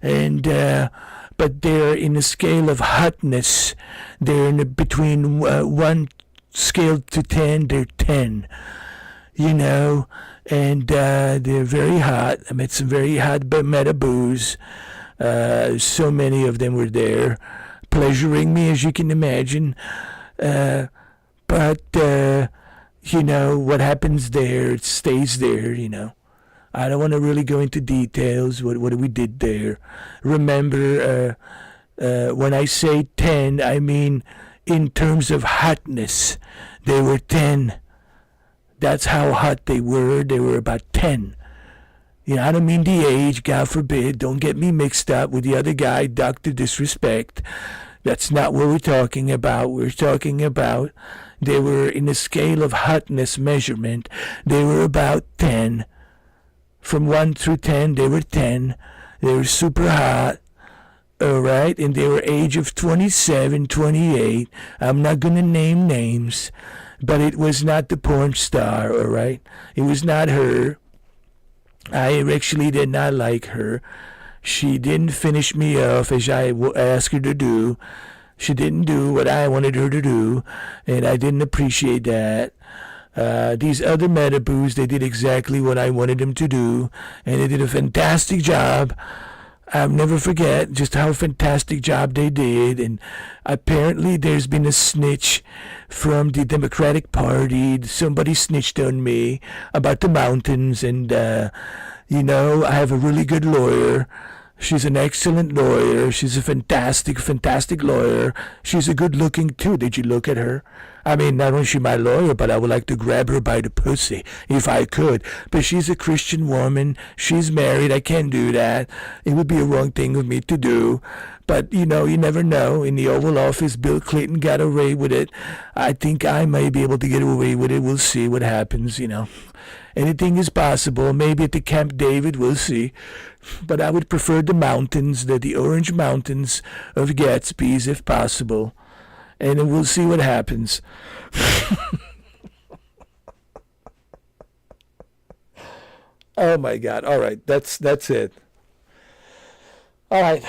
and but they're in a scale of hotness. They're in between 1 scale to 10, they're 10, and they're very hot. I met some very hot metaboos. So many of them were there, pleasuring me, as you can imagine. But what happens there, it stays there, I don't want to really go into details, what we did there. Remember, when I say 10, I mean in terms of hotness. They were 10. That's how hot they were. They were about 10. I don't mean the age, God forbid. Don't get me mixed up with the other guy, Dr. Disrespect. That's not what we're talking about. We're talking about they were in a scale of hotness measurement. They were about 10. From 1 through 10, they were 10. They were super hot. All right? And they were age of 27, 28. I'm not going to name names. But it was not the porn star, all right? It was not her. I actually did not like her. She didn't finish me off as I asked her to do. She didn't do what I wanted her to do. And I didn't appreciate that. These other Metaboos, they did exactly what I wanted them to do, and they did a fantastic job. I'll never forget just how fantastic job they did. And apparently there's been a snitch from the Democratic Party. Somebody snitched on me about the mountains. And, you know, I have a really good lawyer. She's an excellent lawyer. She's a fantastic, fantastic lawyer. She's a good looking too. Did you look at her? I mean, not only is she my lawyer, but I would like to grab her by the pussy if I could. But she's a Christian woman. She's married. I can't do that. It would be a wrong thing of me to do. But, you know, you never know. In the Oval Office, Bill Clinton got away with it. I think I may be able to get away with it. We'll see what happens, you know. Anything is possible. Maybe at the Camp David, we'll see. But I would prefer the mountains, the Orange Mountains of Gatsby's, if possible. And then we'll see what happens. Oh my God! All right, that's it. All right,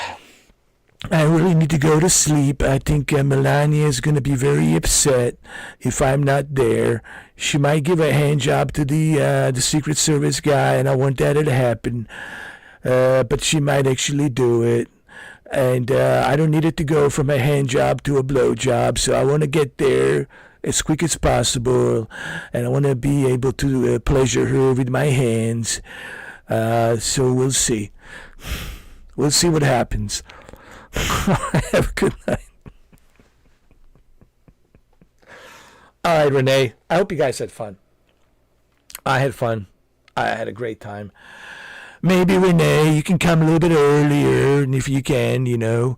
I really need to go to sleep. I think Melania is going to be very upset if I'm not there. She might give a hand job to the Secret Service guy, and I want that to happen. But she might actually do it. And I don't need it to go from a hand job to a blow job, so I want to get there as quick as possible, and I want to be able to pleasure her with my hands. So we'll see. We'll see what happens. Have a good night. All right, Renee. I hope you guys had fun. I had fun. I had a great time. Maybe, Renee, you can come a little bit earlier, and if you can, you know,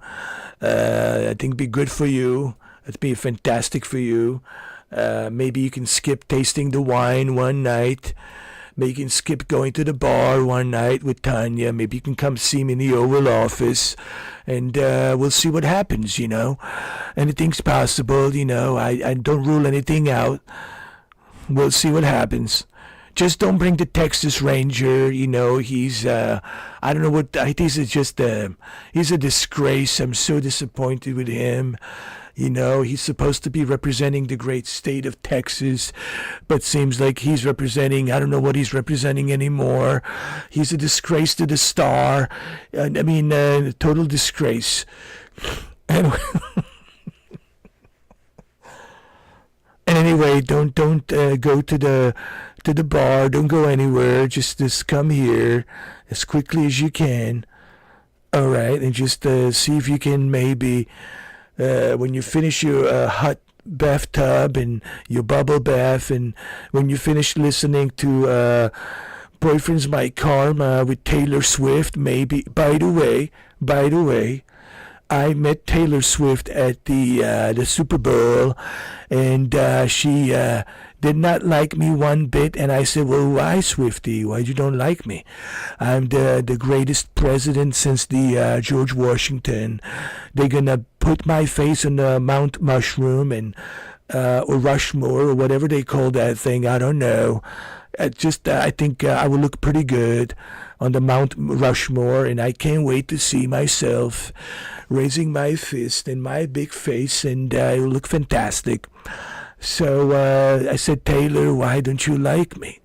I think it'd be good for you. It'd be fantastic for you. Maybe you can skip tasting the wine one night. Maybe you can skip going to the bar one night with Tanya. Maybe you can come see me in the Oval Office, and we'll see what happens, you know. Anything's possible, you know. I don't rule anything out. We'll see what happens. Just don't bring the Texas Ranger, you know, he's, I don't know what, he's a disgrace. I'm so disappointed with him. You know, he's supposed to be representing the great state of Texas, but seems like he's representing, I don't know what he's representing anymore. He's a disgrace to the star. I mean, total disgrace. Anyway. And anyway, don't go to the bar. Don't go anywhere. Just come here as quickly as you can. All right, and just see if you can maybe when you finish your hot bathtub and your bubble bath, and when you finish listening to Boyfriend's My Karma with Taylor Swift, maybe. By the way. I met Taylor Swift at the Super Bowl, and she did not like me one bit. And I said, "Well, why, Swiftie? Why you don't like me? I'm the greatest president since the George Washington. They're gonna put my face on the Mount Mushroom and or Rushmore or whatever they call that thing. I don't know. I think I will look pretty good on the Mount Rushmore, and I can't wait to see myself raising my fist and my big face, and it will look fantastic." So I said, "Taylor, why don't you like me?"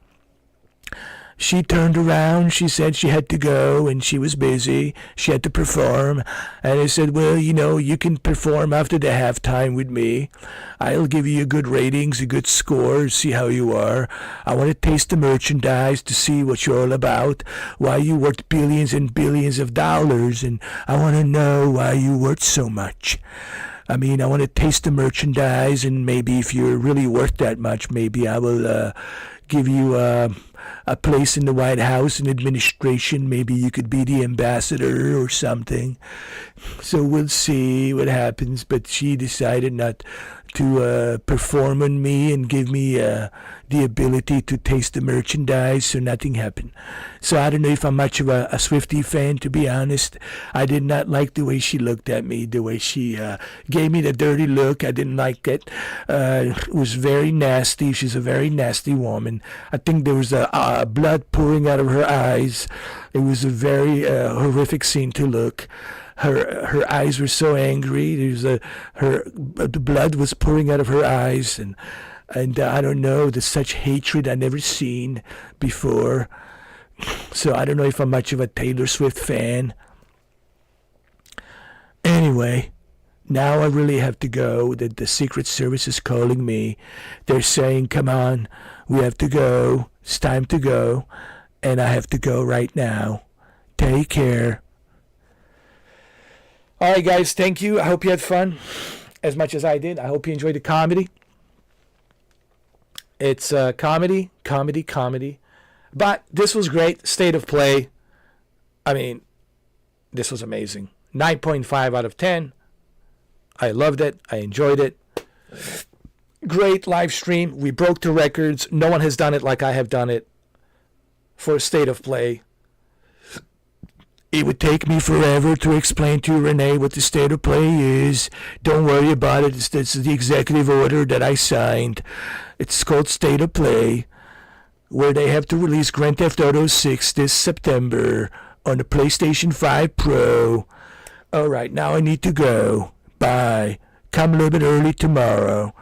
She turned around. She said she had to go and she was busy. She had to perform. And I said, "Well, you know, you can perform after the halftime with me. I'll give you good ratings, a good score, see how you are. I want to taste the merchandise to see what you're all about, why you worth billions and billions of dollars, and I want to know why you worth so much. I mean, I want to taste the merchandise, and maybe if you're really worth that much, maybe I will give you a place in the White House in administration. Maybe you could be the ambassador or something." So we'll see what happens. But she decided not to perform on me and give me the ability to taste the merchandise, so nothing happened. So I don't know if I'm much of a Swiftie fan, to be honest. I did not like the way she looked at me, the way she gave me the dirty look. I didn't like it. It was very nasty. She's a very nasty woman. I think there was blood pouring out of her eyes. It was a very horrific scene to look. Her eyes were so angry. The blood was pouring out of her eyes, and And I don't know, there's such hatred I never seen before. So I don't know if I'm much of a Taylor Swift fan. Anyway, now I really have to go. The Secret Service is calling me. They're saying, come on, we have to go. It's time to go. And I have to go right now. Take care. All right, guys, thank you. I hope you had fun as much as I did. I hope you enjoyed the comedy. It's comedy. But this was great. State of Play. I mean, this was amazing. 9.5 out of 10. I loved it. I enjoyed it. Great live stream. We broke the records. No one has done it like I have done it for State of Play. It would take me forever to explain to Renee what the State of Play is. Don't worry about it. This is the executive order that I signed. It's called State of Play, where they have to release Grand Theft Auto 6 this September on the PlayStation 5 Pro. All right, now I need to go. Bye. Come a little bit early tomorrow.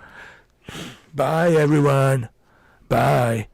Bye, everyone. Bye.